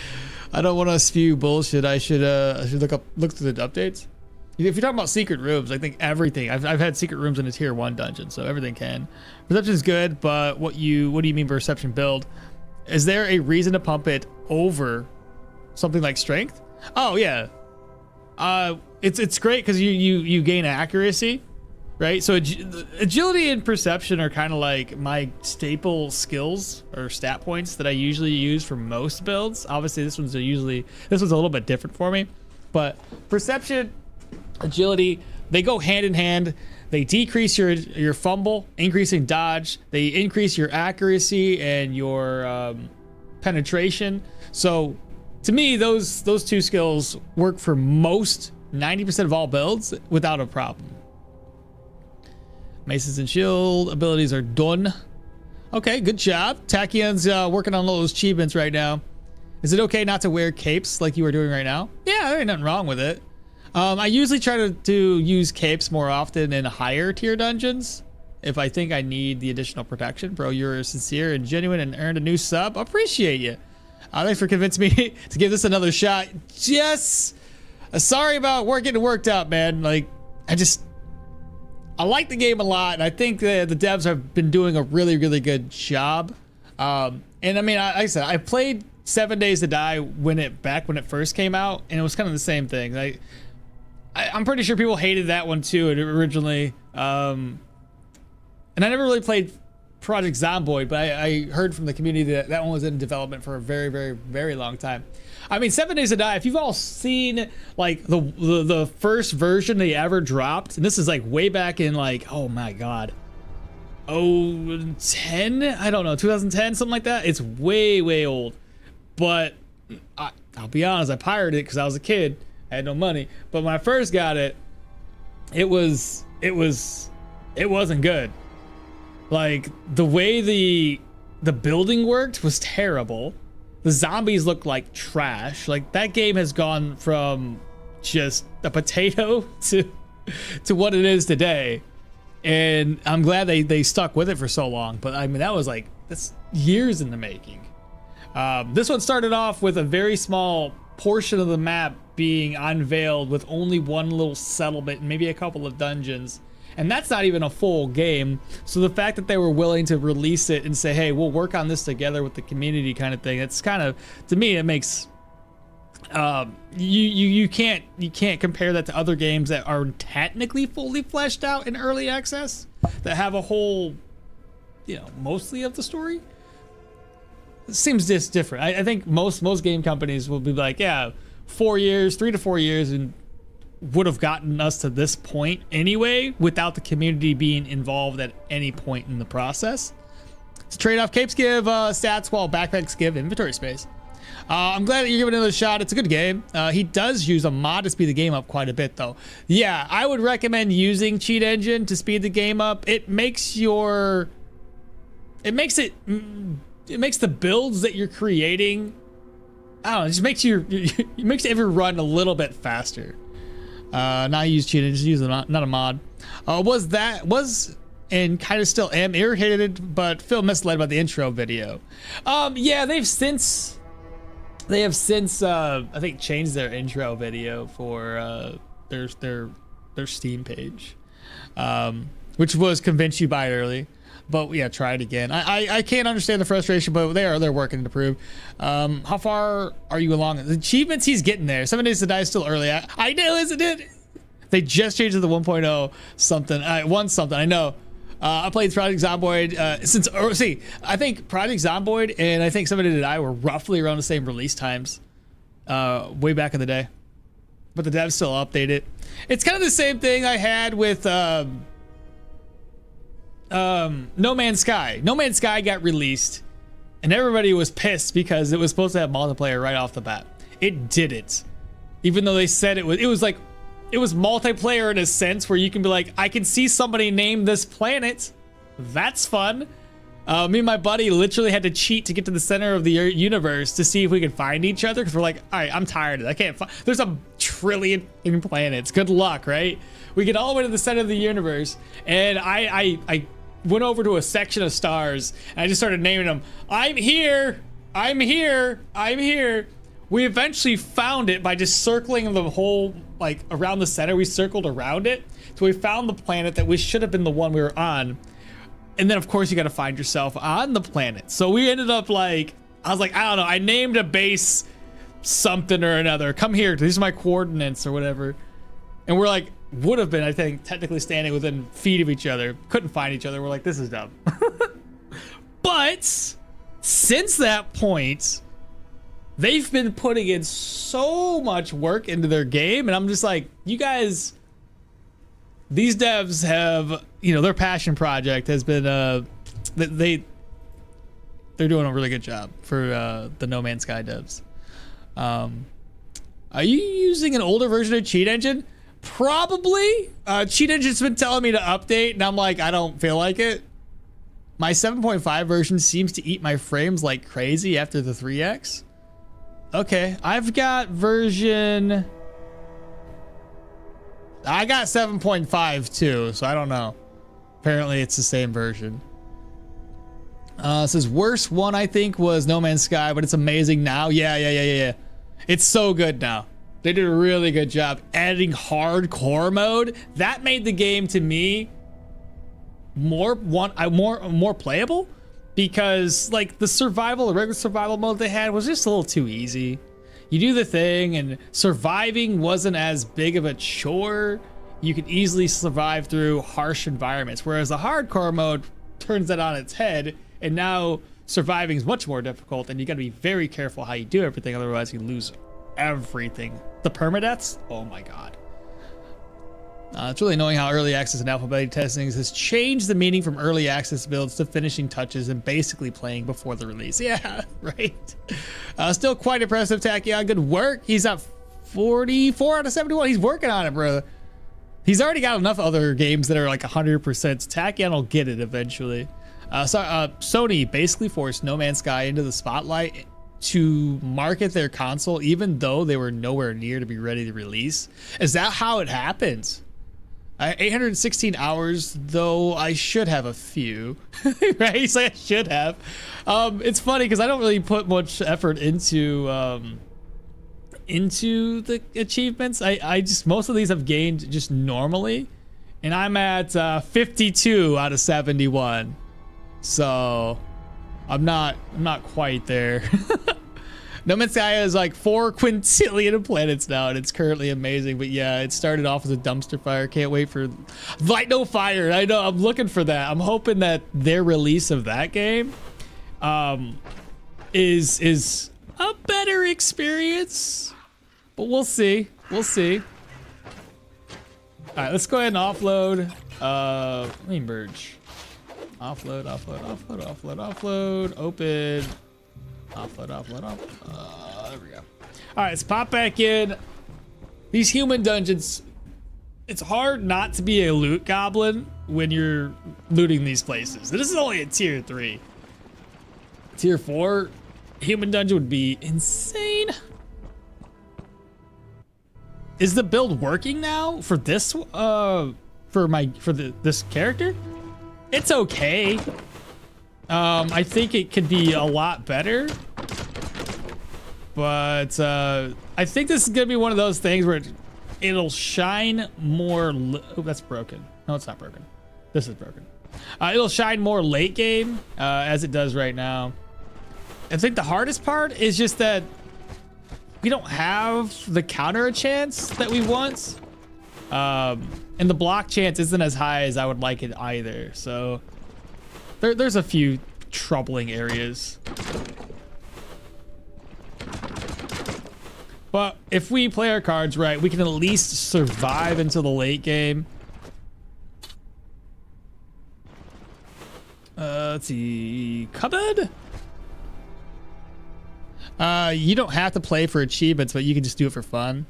I don't want to spew bullshit. I should look through the updates. If you're talking about secret rooms, I think everything. I've had secret rooms in a tier 1 dungeon, so everything can. Perception is good, but what do you mean by perception build? Is there a reason to pump it over something like strength? Oh yeah, it's great because you gain accuracy, right? So agility and perception are kind of like my staple skills or stat points that I usually use for most builds. Obviously, this one's a little bit different for me, but perception, agility, they go hand in hand. They decrease your fumble, increasing dodge. They increase your accuracy and your penetration. So to me, those 2 skills work for most 90% of all builds without a problem. Maces and shield abilities are done. Okay, good job. Tachion's working on all those achievements right now. Is it okay not to wear capes like you are doing right now? Yeah, there ain't nothing wrong with it. I usually try to use capes more often in higher tier dungeons if I think I need the additional protection. Bro, you're sincere and genuine and earned a new sub. Appreciate you. Thanks for convincing me to give this another shot. Yes. Sorry about getting worked out, man. Like, I like the game a lot, and I think the devs have been doing a really, really good job. And I mean, like I said, I played 7 Days to Die when it first came out, and it was kind of the same thing. I'm pretty sure people hated that one too originally. And I never really played Project Zomboid, but I heard from the community that one was in development for a very, very, very long time. I mean, 7 Days to Die, if you've all seen like the first version they ever dropped, and this is like way back in like, oh my God, 10? I don't know, 2010, something like that. It's way, way old. But I'll be honest, I pirated it because I was a kid. I had no money, but when I first got it, it wasn't good. Like the way the building worked was terrible. The zombies looked like trash. Like that game has gone from just a potato to what it is today. And I'm glad they stuck with it for so long. But I mean, that's years in the making. This one started off with a very small portion of the map being unveiled with only one little settlement and maybe a couple of dungeons, and that's not even a full game. So the fact that they were willing to release it and say, hey, we'll work on this together with the community kind of thing, it's kind of, to me, it makes you can't compare that to other games that are technically fully fleshed out in early access that have a whole, mostly of the story. It seems just different. I think most game companies will be like, yeah, 3 to 4 years, and would have gotten us to this point anyway without the community being involved at any point in the process. It's a trade-off. Capes give stats while backpacks give inventory space. I'm glad that you're giving it another shot. It's a good game. He does use a mod to speed the game up quite a bit, though. Yeah, I would recommend using Cheat Engine to speed the game up. It makes the builds that you're creating, I don't know, it just makes it makes every run a little bit faster. Not use Cheat Engine, just use not a mod. Was and kind of still am irritated, but feel misled by the intro video. Yeah, they have since I think changed their intro video for their Steam page, which was convince you buy it early. But yeah, try it again. I can't understand the frustration, but they're working to improve. How far are you along? The achievements, he's getting there. 7 Days to Die is still early. I know, isn't it? They just changed to the 1.0 something. I know. I played Project Zomboid I think Project Zomboid and I think 7 Days to Die were roughly around the same release times way back in the day. But the devs still update it. It's kind of the same thing I had with No Man's Sky. No Man's Sky got released and everybody was pissed because it was supposed to have multiplayer right off the bat. It didn't. Even though they said it was like it was multiplayer in a sense where you can be like, I can see somebody name this planet. That's fun. Me and my buddy literally had to cheat to get to the center of the universe to see if we could find each other, because we're like, all right, I'm tired of it. I can't find. There's a trillion planets. Good luck, right? We get all the way to the center of the universe, and I went over to a section of stars, and I just started naming them. I'm here. I'm here. I'm here. We eventually found it by just circling the whole, like, around the center. We circled around it. So we found the planet that we should have been the one we were on. And then, of course, you got to find yourself on the planet. So we ended up, like, I was like, I don't know. I named a base something or another. Come here. These are my coordinates or whatever. And we're like, would have been, I think, technically standing within feet of each other. Couldn't find each other. We're like, this is dumb. But since that point, they've been putting in so much work into their game, and I'm just like, you guys, these devs have, you know, their passion project has been, they're doing a really good job for the No Man's Sky devs. Are you using an older version of Cheat Engine? Probably. Cheat Engine's been telling me to update, and I'm like, I don't feel like it. My 7.5 version seems to eat my frames like crazy after the 3x. Okay, I've got version... I got 7.5 too, so I don't know. Apparently it's the same version. It says worst one I think was No Man's Sky, but it's amazing now. Yeah. It's so good now. They did a really good job adding hardcore mode. That made the game to me more playable, because like the regular survival mode they had was just a little too easy. You do the thing and surviving wasn't as big of a chore. You could easily survive through harsh environments, whereas the hardcore mode turns that on its head, and now surviving is much more difficult, and you got to be very careful how you do everything, otherwise you lose everything. The permadeaths, oh my god. It's really annoying how early access and alpha beta testing has changed the meaning from early access builds to finishing touches and basically playing before the release. Yeah, right. Still quite impressive, Tachyon. Good work. He's at 44 out of 71. He's working on it, bro. He's already got enough other games that are like 100%. Tachyon will get it eventually. Sony basically forced No Man's Sky into the spotlight to market their console, even though they were nowhere near to be ready to release. Is that how it happens? 816 hours, though I should have a few, right? He's like, I should have. It's funny because I don't really put much effort into the achievements. I just, most of these I've gained just normally, and I'm at 52 out of 71. So I'm not quite there. No Man's Sky is like 4 quintillion planets now, and it's currently amazing. But yeah, it started off as a dumpster fire. Can't wait for Light No Fire. I know, I'm looking for that. I'm hoping that their release of that game is a better experience. But we'll see. We'll see. All right, let's go ahead and offload. Let me merge. Offload. Open. Offload. There we go. All right, let's pop back in. These human dungeons, it's hard not to be a loot goblin when you're looting these places. This is only a tier 3. Tier 4 human dungeon would be insane. Is the build working now for this this character? It's okay. I think it could be a lot better, but I think this is gonna be one of those things where it'll shine more. Oh, that's broken. No, it's not broken. This is broken. It'll shine more late game as it does right now. I think the hardest part is just that we don't have the counter chance that we want, and the block chance isn't as high as I would like it either. So there's a few troubling areas. But if we play our cards right, we can at least survive until the late game. Let's see. Cupboard? You don't have to play for achievements, but you can just do it for fun.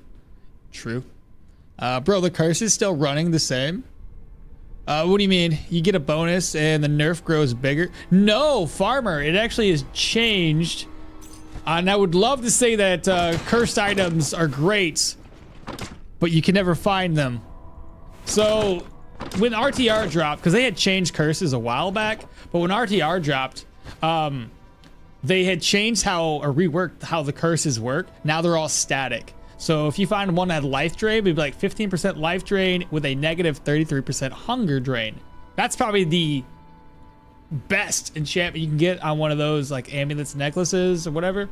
True. Bro, the curse is still running the same. What do you mean? You get a bonus and the nerf grows bigger? No, farmer, it actually has changed. And I would love to say that cursed items are great, but you can never find them. So when RTR dropped, because they had changed curses a while back, but when RTR dropped, they had changed how, or reworked how the curses work. Now they're all static. So if you find one that had life drain, it'd be like 15% life drain with a negative 33% hunger drain. That's probably the best enchantment you can get on one of those like amulets, necklaces, or whatever.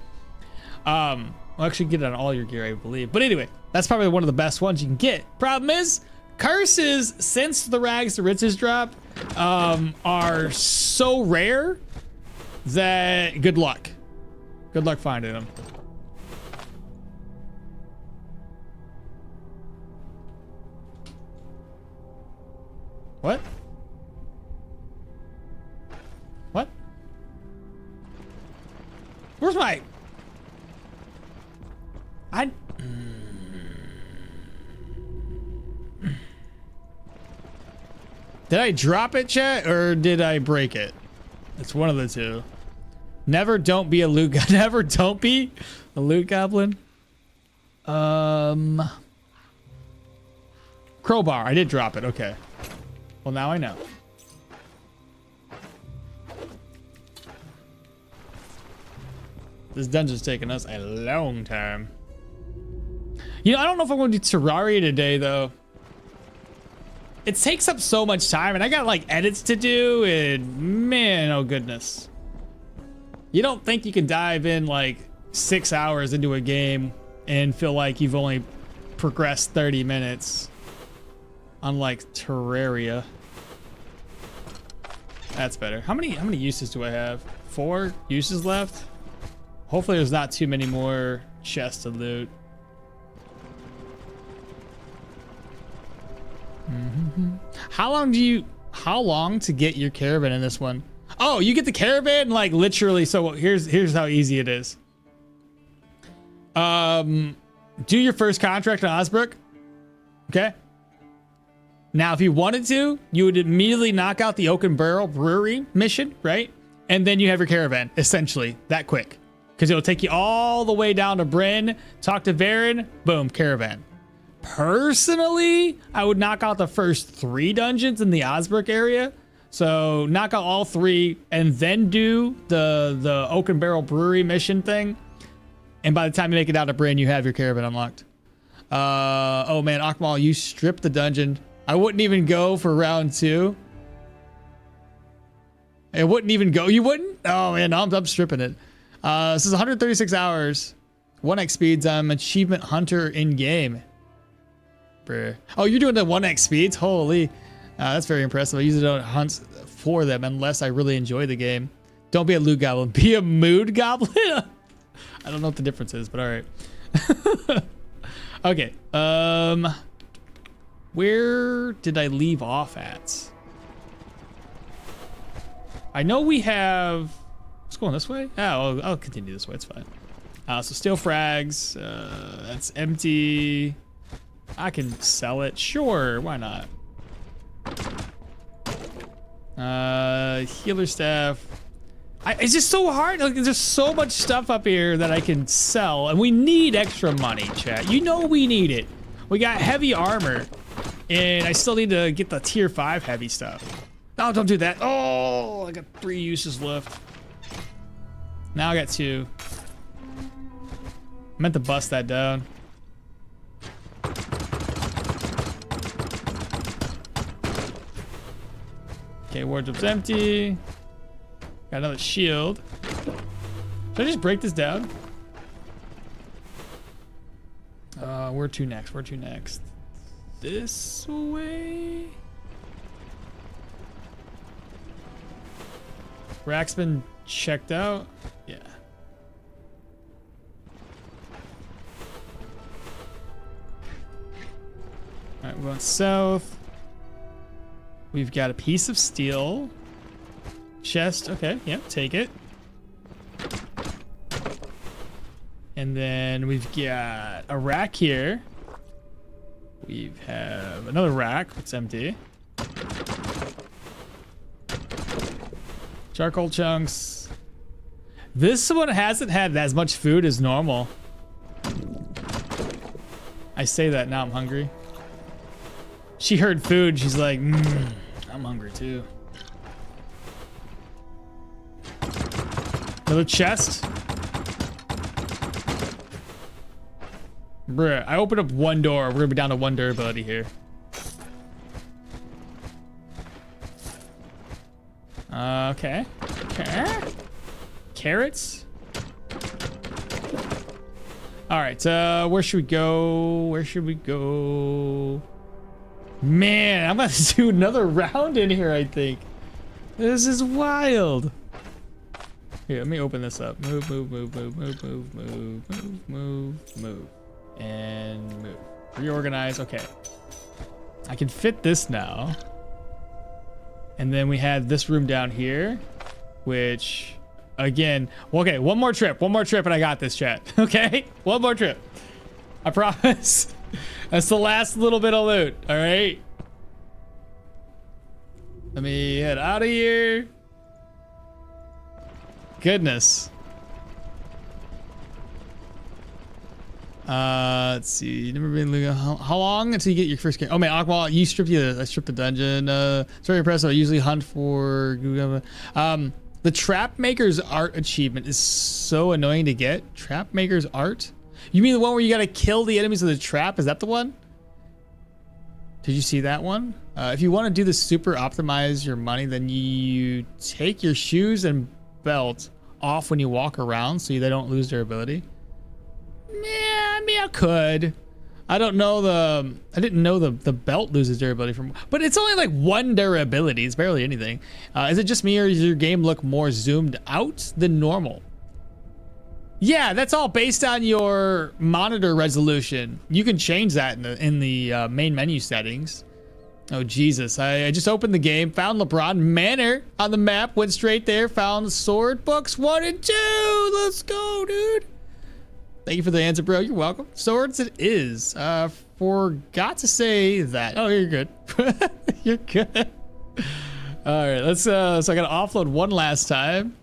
Well, actually get it on all your gear, I believe. But anyway, that's probably one of the best ones you can get. Problem is, curses, since the Rags to Riches drop, are so rare that good luck. Good luck finding them. What? What? Where's my... Did I drop it, chat, or did I break it? It's one of the two. Never don't be a loot goblin. Never don't be a loot goblin. Crowbar. I did drop it. Okay. Well, now I know. This dungeon's taking us a long time. You know, I don't know if I'm going to do Terraria today, though. It takes up so much time, and I got, like, edits to do, and man, oh goodness. You don't think you can dive in, like, 6 hours into a game and feel like you've only progressed 30 minutes. Unlike Terraria. That's better. How many uses do I have? 4 uses left? Hopefully there's not too many more chests to loot. How long to get your caravan in this one? Oh, you get the caravan like literally. So here's how easy it is. Do your first contract on Osbrook. Okay. Now, if you wanted to, you would immediately knock out the Oak and Barrel Brewery mission, right? And then you have your caravan, essentially, that quick. Because it'll take you all the way down to Bryn, talk to Varen, boom, caravan. Personally, I would knock out the first 3 dungeons in the Osbrook area. So knock out all 3 and then do the Oak and Barrel Brewery mission thing. And by the time you make it out to Bryn, you have your caravan unlocked. Oh man, okmall, you stripped the dungeon. I wouldn't even go for round 2. It wouldn't even go. You wouldn't? Oh man, I'm stripping it. This is 136 hours. 1x speeds. I'm achievement hunter in game. Oh, you're doing the 1x speeds? Holy. That's very impressive. I usually don't hunt for them unless I really enjoy the game. Don't be a loot goblin. Be a mood goblin? I don't know what the difference is, but all right. Okay. Where did I leave off at? I know we have... Let's go this way? Oh, I'll continue this way. It's fine. So steel frags. That's empty. I can sell it. Sure, why not? Healer staff. It's just so hard. Like, there's so much stuff up here that I can sell, and we need extra money, chat. You know we need it. We got heavy armor, and I still need to get the tier 5 heavy stuff. No, don't do that. Oh, I got 3 uses left. Now I got 2. I meant to bust that down. Okay, wardrobe's empty. Got another shield. Should I just break this down? Where to next? Where to next? This way? Rack's been checked out. Yeah. Alright, we're going south. We've got a piece of steel. Chest, okay, yeah, take it. And then we've got a rack here. We have another rack. It's empty. Charcoal chunks. This one hasn't had as much food as normal. I say that now I'm hungry. She heard food. She's like, I'm hungry too. Another chest. Bruh, I opened up one door. We're gonna be down to 1 durability here. Okay. Okay. Carrots. All right. Where should we go? Where should we go? Man, I'm about to do another round in here, I think. This is wild. Here, let me open this up. Move, move, move, move, move, move, move, move, move, move. And move. Reorganize. Okay. I can fit this now. And then we have this room down here, which, again, okay, one more trip and I got this, chat. Okay, one more trip. I promise. That's the last little bit of loot, all right? Let me head out of here. Goodness. Let's see. Never been. How long until you get your first game? Oh man, okmall. You stripped I stripped the dungeon. Very impressive. I usually hunt for. The trap maker's art achievement is so annoying to get. Trap maker's art. You mean the one where you gotta kill the enemies with the trap? Is that the one? Did you see that one? If you want to do the super optimize your money, then you take your shoes and belt off when you walk around so they don't lose their ability. Yeah, I mean, I could. I don't know I didn't know the belt loses durability from, but it's only like 1 durability. It's barely anything. Is it just me or does your game look more zoomed out than normal? Yeah, that's all based on your monitor resolution. You can change that in the main menu settings. Oh, Jesus. I just opened the game, found LeBron Manor on the map, went straight there, found the sword books 1 and 2. Let's go, dude. Thank you for the answer, bro. You're welcome. Swords it is. Forgot to say that. Oh, you're good. You're good. All right, let's, so I gotta offload one last time.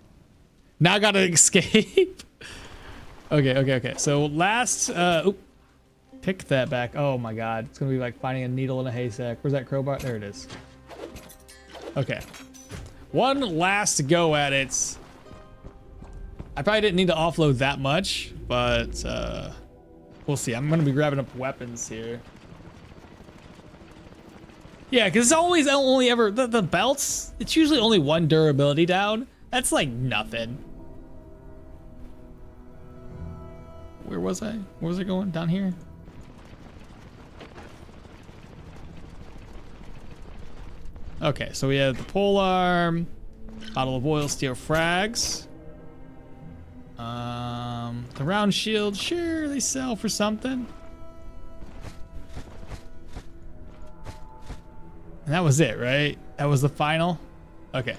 Now I gotta escape. Okay. So last, pick that back. Oh my God. It's gonna be like finding a needle in a haystack. Where's that crowbar? There it is. Okay. One last go at it. I probably didn't need to offload that much, but we'll see. I'm gonna be grabbing up weapons here. Yeah, because it's always only ever, the belts, it's usually only 1 durability down. That's like nothing. Where was I? Where was I going? Down here? Okay, so we have the pole arm, bottle of oil, steel frags. The round shield, sure, they sell for something. And that was it, right? That was the final? Okay.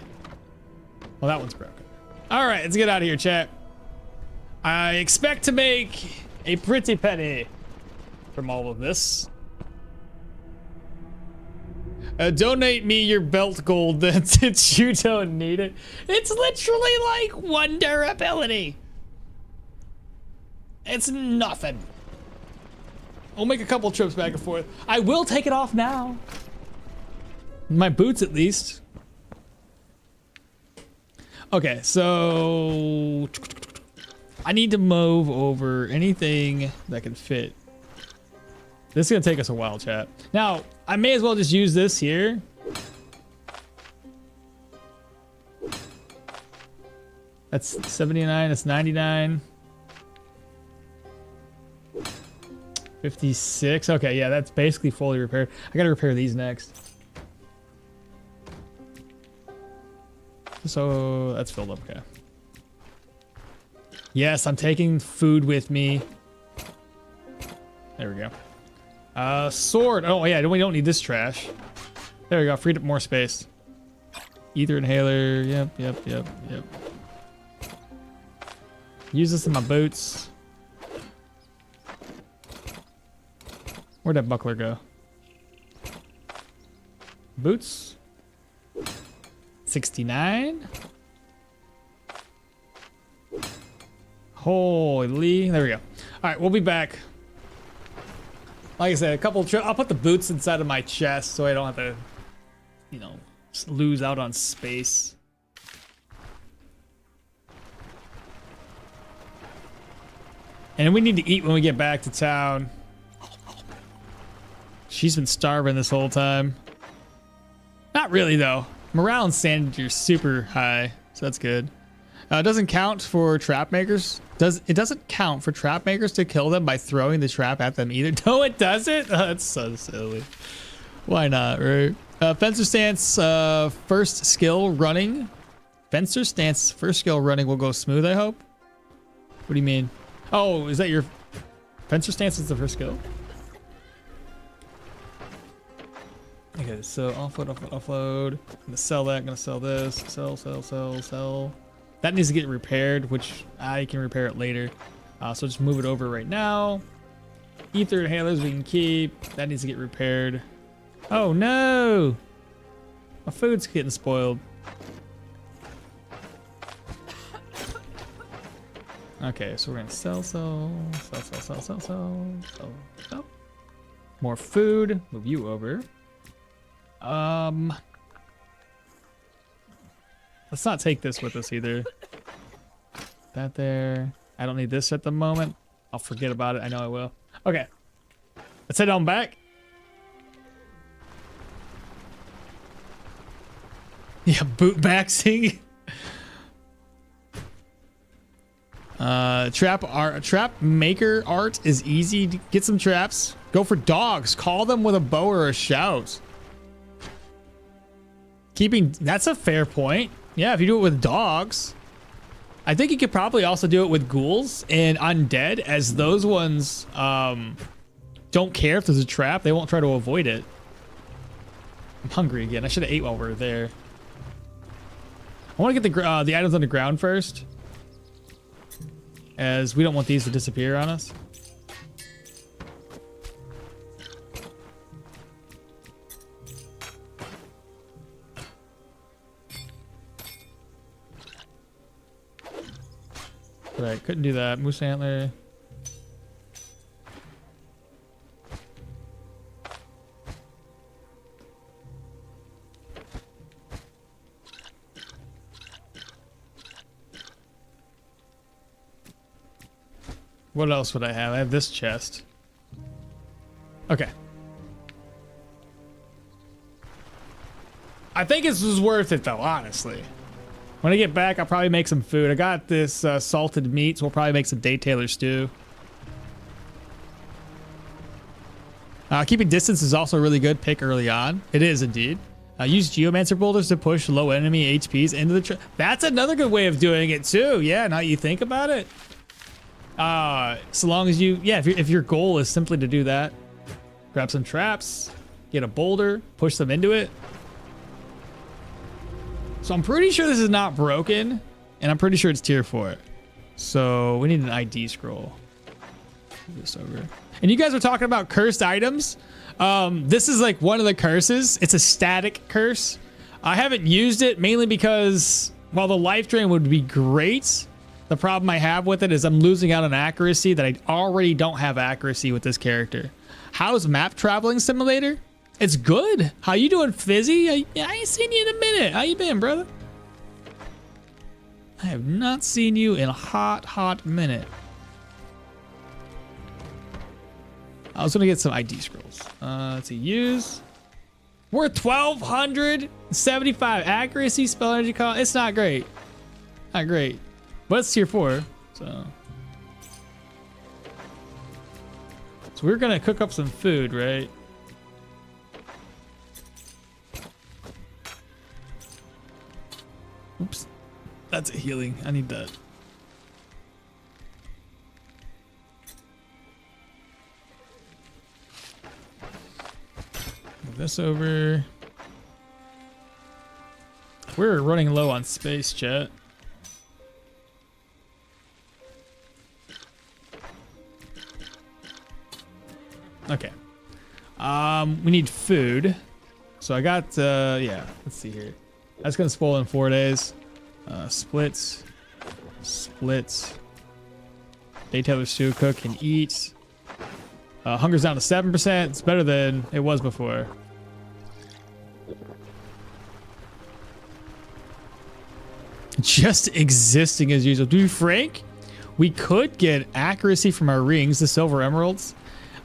Well, that one's broken. All right, let's get out of here, chat. I expect to make a pretty penny from all of this. Donate me your belt gold since you don't need it. It's literally like 1 durability. It's nothing. I'll make a couple trips back and forth. I will take it off now. My boots, at least. Okay, so I need to move over anything that can fit. This is gonna take us a while, chat. Now, I may as well just use this here. That's 79, that's 99. 56, okay, yeah, that's basically fully repaired. I gotta repair these next. So, that's filled up, okay. Yes, I'm taking food with me. There we go. Sword, oh yeah, we don't need this trash. There we go, freed up more space. Ether inhaler, yep. Use this in my boots. Where'd that buckler go? Boots. 69. Holy, there we go. All right, we'll be back. Like I said, a couple. I'll put the boots inside of my chest so I don't have to, you know, lose out on space. And we need to eat when we get back to town. She's been starving this whole time. Not really though. Morale and sanity are super high, so that's good. It doesn't count for trap makers. It doesn't count for trap makers to kill them by throwing the trap at them either. No, it doesn't. Oh, that's so silly. Why not, right? Fencer stance, first skill running. Fencer stance, first skill running will go smooth, I hope. What do you mean? Oh, is that your fencer stance is the first skill? Okay, so offload. I'm gonna sell that, I'm gonna sell this. Sell. That needs to get repaired, which I can repair it later. So just move it over right now. Ether inhalers we can keep. That needs to get repaired. Oh no! My food's getting spoiled. Okay, so we're gonna sell. More food. Move you over. Let's not take this with us either. That there. I don't need this at the moment. I'll forget about it. I know I will. Okay. Let's head on back. Yeah, boot baxing. Trap maker art is easy. Get some traps. Go for dogs. Call them with a bow or a shout. That's a fair point. Yeah, if you do it with dogs. I think you could probably also do it with ghouls and undead, as those ones don't care if there's a trap. They won't try to avoid it. I'm hungry again. I should have ate while we were there. I want to get the items on the ground first, as we don't want these to disappear on us. Right, couldn't do that. Moose antler. What else would I have? I have this chest. Okay. I think this was worth it though, honestly. When I get back, I'll probably make some food. I got this salted meat, so we'll probably make some day tailor stew. Keeping distance is also really good pick early on. It is indeed. Use geomancer boulders to push low enemy HPs into the That's another good way of doing it too. Yeah, now you think about it. So long as you, yeah, if your goal is simply to do that, grab some traps, get a boulder, push them into it. So I'm pretty sure this is not broken, and I'm pretty sure it's tier 4. So we need an ID scroll. Move this over. And you guys are talking about cursed items. This is like one of the curses. It's a static curse. I haven't used it mainly because while the life drain would be great, the problem I have with it is I'm losing out on accuracy that I already don't have accuracy with this character. How's map traveling simulator? It's good. How you doing, Fizzy? I ain't seen you in a minute. How you been, brother? I have not seen you in a hot minute. I was gonna get some ID scrolls. Let's see, use. We're 1275 accuracy, spell energy cost. It's not great. Not great. But it's tier 4, so. So we're gonna cook up some food, right? Oops, that's a healing. I need that. Move this over. We're running low on space, chat. Okay. We need food. So I got, yeah, let's see here. That's going to spoil in 4 days. Splits. Day Taylor stew, cook and eat. Hunger's down to 7%. It's better than it was before. Just existing as usual. To be frank, we could get accuracy from our rings, the silver emeralds.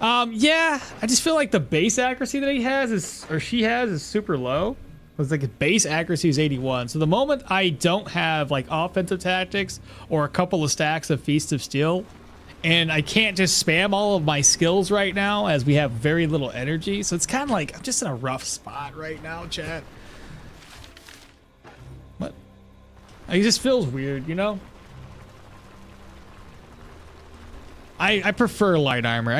Yeah, I just feel like the base accuracy that he has is, or she has, is super low. It's like a base accuracy is 81. So the moment I don't have like offensive tactics or a couple of stacks of Feast of Steel, and I can't just spam all of my skills right now as we have very little energy. So it's kind of like I'm just in a rough spot right now, chat. What? It just feels weird, you know? I prefer light armor.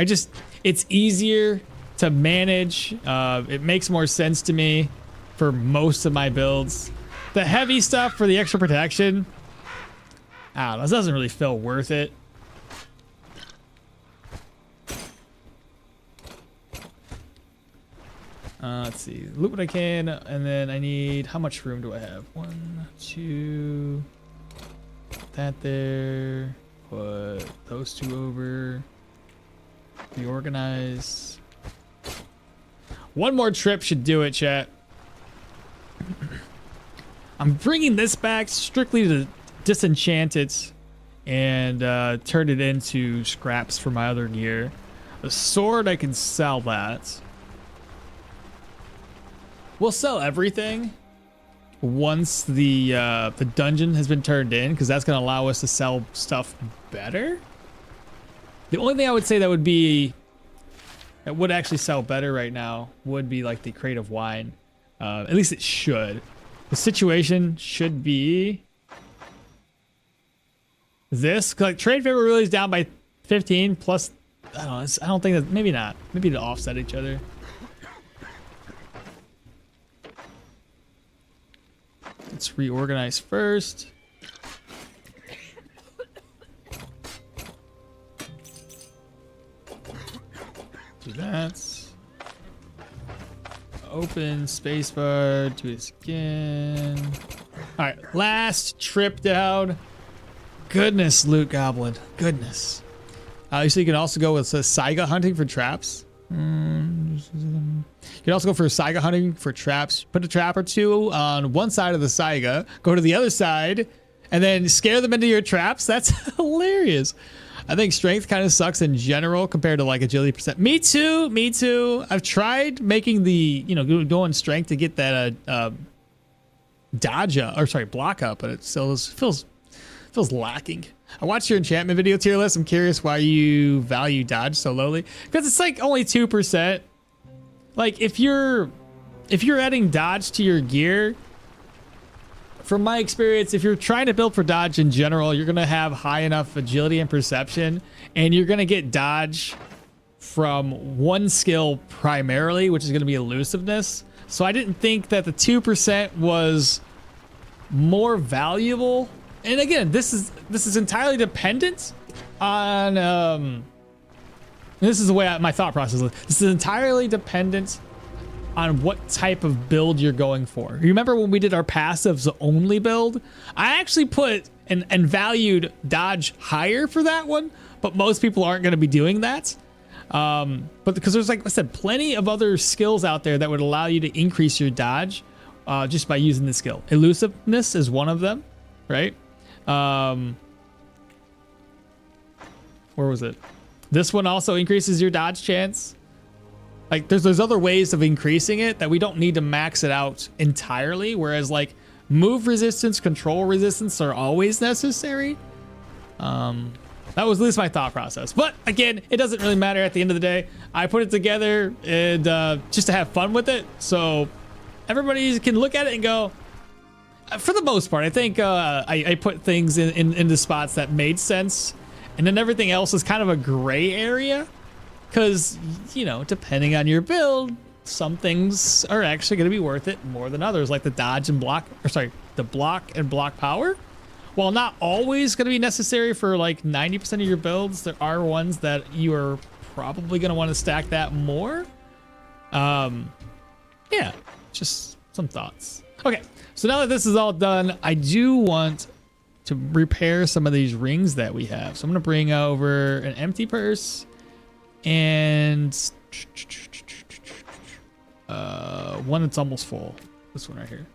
It's easier to manage. It makes more sense to me for most of my builds. The heavy stuff for the extra protection, I don't know, it doesn't really feel worth it. Let's see, loot what I can, and then I need, how much room do I have? 1, 2, that there, put those 2 over, reorganize. One more trip should do it, chat. I'm bringing this back strictly to disenchant it and turn it into scraps for my other gear. The sword, I can sell that. We'll sell everything once the dungeon has been turned in, because that's going to allow us to sell stuff better. The only thing I would say that would actually sell better right now would be like the crate of wine. At least it should. The situation should be this. Like trade favor really is down by 15 plus. I don't know. I don't think that. Maybe not. Maybe to offset each other. Let's reorganize first. Do that. Open spacebar, do this again. All right, last trip down. Goodness, loot goblin, goodness. So you can also go with Saiga hunting for traps. You can also go for Saiga hunting for traps. Put a trap or 2 on one side of the Saiga, go to the other side, and then scare them into your traps. That's hilarious. I think strength kind of sucks in general compared to like agility percent. Me too. I've tried making the, going strength to get that dodge up, or sorry, block up, but it still feels lacking. I watched your enchantment video tier list. I'm curious why you value dodge so lowly, because it's like only 2%. Like if you're adding dodge to your gear, from my experience, if you're trying to build for dodge in general, you're going to have high enough agility and perception, and you're going to get dodge from one skill primarily, which is going to be elusiveness. So I didn't think that the 2% was more valuable. And again, this is entirely dependent on this is the way my thought process is. This is entirely dependent on what type of build you're going for. You remember when we did our passives only build? I actually put and valued dodge higher for that one, but most people aren't going to be doing that. But because there's, like I said, plenty of other skills out there that would allow you to increase your dodge just by using the skill. Elusiveness is one of them, right? Where was it? This one also increases your dodge chance. Like there's other ways of increasing it that we don't need to max it out entirely. Whereas like move resistance, control resistance are always necessary. That was at least my thought process. But again, it doesn't really matter at the end of the day. I put it together and just to have fun with it. So everybody can look at it and go, for the most part, I think I put things in the spots that made sense. And then everything else is kind of a gray area. Because, depending on your build, some things are actually going to be worth it more than others, like the dodge and block, the block and block power. While not always going to be necessary for like 90% of your builds, there are ones that you are probably going to want to stack that more. Yeah. Just some thoughts. Okay, so now that this is all done, I do want to repair some of these rings that we have. So I'm gonna bring over an empty purse and one that's almost full. This one right here.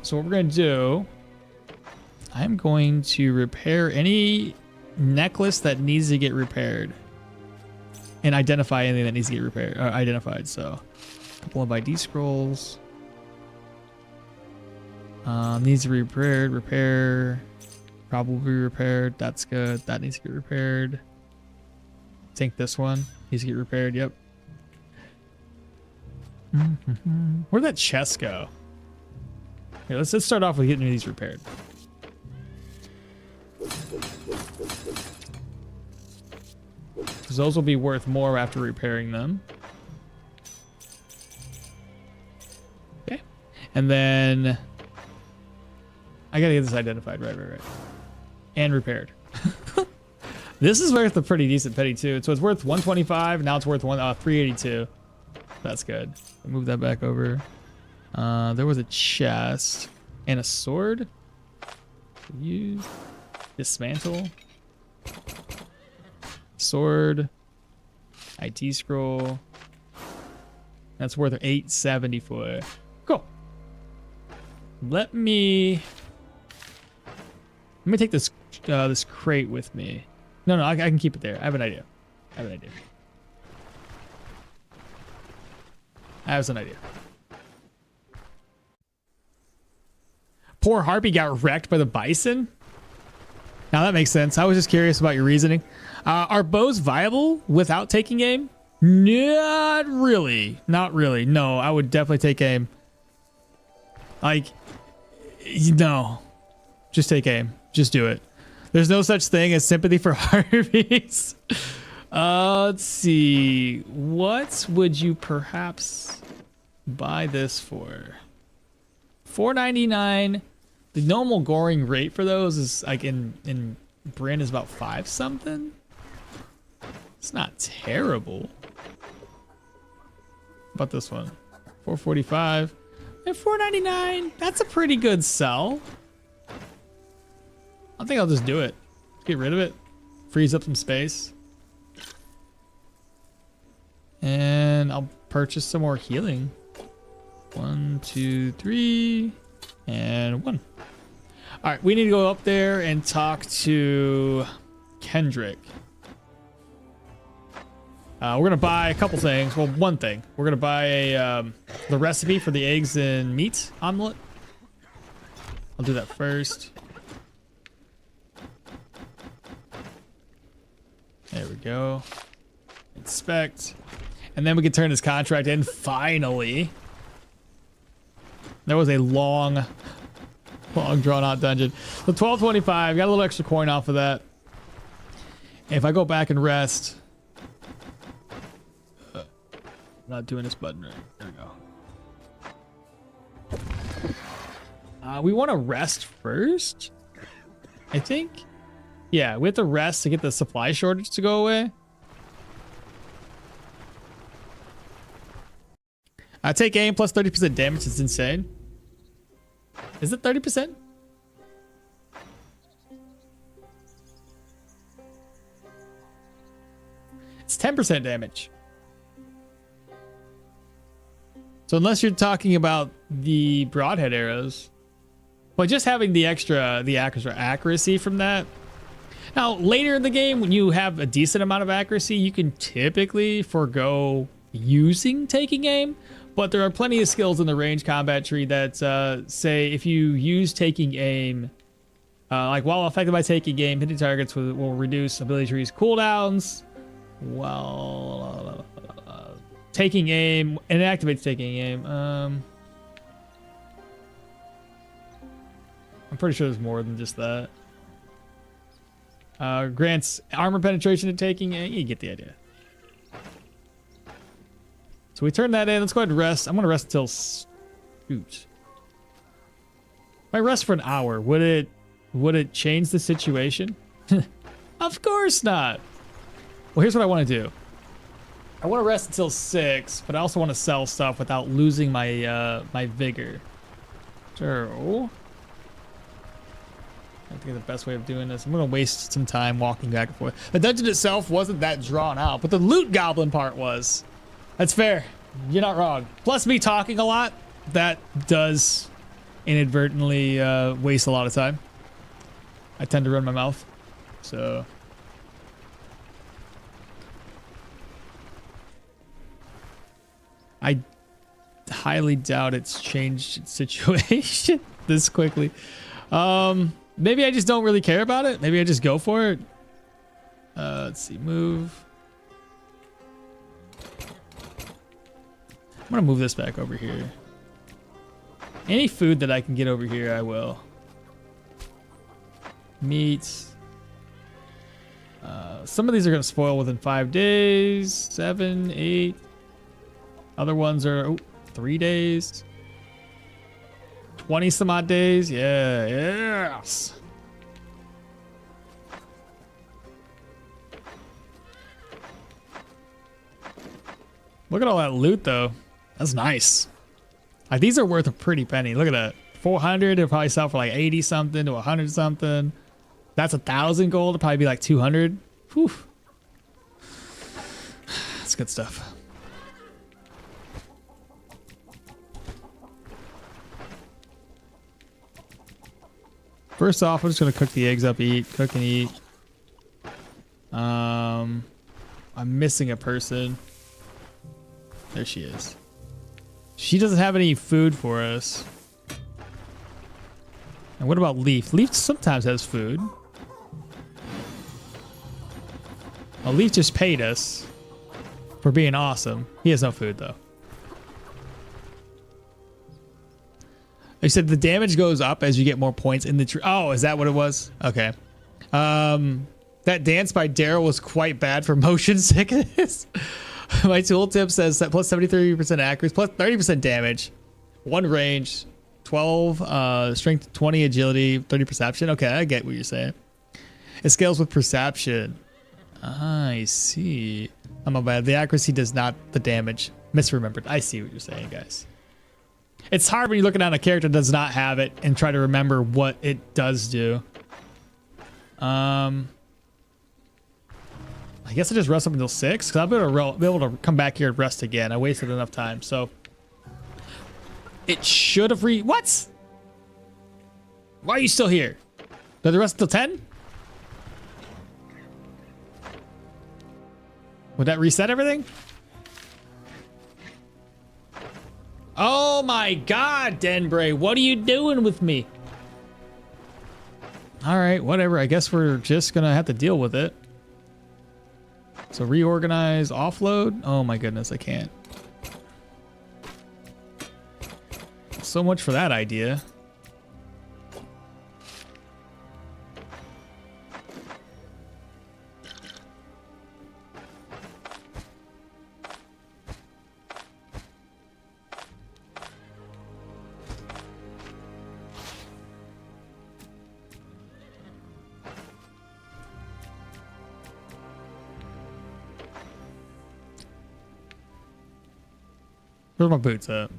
So what we're gonna do, I'm going to repair any necklace that needs to get repaired and identify anything that needs to get repaired, identified. So a couple of ID scrolls. Needs to be repaired. Repair. Probably repaired. That's good. That needs to get repaired. I think this one needs to get repaired. Yep. Where'd that chest go? Here, let's start off with getting these repaired. Because those will be worth more after repairing them. Okay. And then I gotta get this identified. Right. And repaired. This is worth a pretty decent penny too. So it's worth 125. Now it's worth 382. That's good. I'll move that back over. There was a chest and a sword. Use. Dismantle. Sword. IT scroll. That's worth 874. Cool. Let me take this this crate with me. No, I can keep it there. I have an idea. I have an idea. Poor Harpy got wrecked by the bison. Now that makes sense. I was just curious about your reasoning. Are bows viable without taking aim? Not really. No, I would definitely take aim. Like, no. Just take aim. Just do it. There's no such thing as sympathy for Harpies. Let's see. What would you perhaps buy this for? $4.99. The normal going rate for those is like in Bryn is about 5 something. It's not terrible. How about this one? $4.45 and $4.99. That's a pretty good sell. I think I'll just do it. Get rid of it. Freeze up some space. And I'll purchase some more healing. 1, 2, 3, and 1. All right, we need to go up there and talk to Kendrick. We're gonna buy a couple things. Well, one thing. We're gonna buy the recipe for the eggs and meat omelet. I'll do that first. There we go. Inspect. And then we can turn this contract in finally. That was a long drawn out dungeon. So $12.25, got a little extra coin off of that. If I go back and rest, not doing this button right. There we go. We want to rest first, I think. Yeah, we have to rest to get the supply shortage to go away. Take aim plus 30% damage. It's insane. Is it 30%? It's 10% damage. So unless you're talking about the broadhead arrows, but just having the accuracy from that. Now, later in the game, when you have a decent amount of accuracy, you can typically forego using taking aim. But there are plenty of skills in the range combat tree that say if you use taking aim, like while affected by taking aim, hitting targets will reduce ability trees cooldowns. While taking aim, and it activates taking aim. I'm pretty sure there's more than just that. Grants armor penetration to taking aim. You get the idea. So we turn that in. Let's go ahead and rest. I'm going to rest until... Shoot. If I rest for an hour, would it change the situation? Of course not. Well, here's what I want to do. I want to rest until 6, but I also want to sell stuff without losing my my vigor. So I think the best way of doing this. I'm gonna waste some time walking back and forth. The dungeon itself wasn't that drawn out, but the loot goblin part was. That's fair. You're not wrong. Plus me talking a lot, that does inadvertently waste a lot of time. I tend to run my mouth, so. I highly doubt it's changed its situation this quickly. Maybe I just don't really care about it. Maybe I just go for it. Let's see, move. I'm gonna move this back over here. Any food that I can get over here, I will. Meats. Some of these are gonna spoil within 5 days, 7, 8. Other ones are 3 days. 20 some odd days. Yeah, yes. Look at all that loot though. That's nice. Like these are worth a pretty penny. Look at that. 400, it'll probably sell for like 80 something to 100 something. That's 1,000 gold. It'll probably be like 200. Whew. That's good stuff. First off, I'm just gonna cook the eggs up, cook and eat. I'm missing a person. There she is. She doesn't have any food for us. And what about Leaf? Leaf sometimes has food. Well, Leaf just paid us for being awesome. He has no food though. They said the damage goes up as you get more points in the tree. Oh, is that what it was? Okay. That dance by Daryl was quite bad for motion sickness. My tooltip says that plus 73% accuracy, plus 30% damage, 1 range, 12 strength, 20 agility, 30 perception. Okay, I get what you're saying. It scales with perception. I see. Oh, my bad. The accuracy does not the damage. Misremembered. I see what you're saying, guys. It's hard when you're looking at a character that does not have it and try to remember what it does do. I guess I just rest up until 6 because I'll be able to come back here and rest again. I wasted enough time, so it should have what? Why are you still here? Did the rest until 10? Would that reset everything? Oh my god, Denbray, what are you doing with me? All right, whatever. I guess we're just gonna have to deal with it. So reorganize, offload. Oh my goodness, I can't. So much for that idea. Where's my boots at?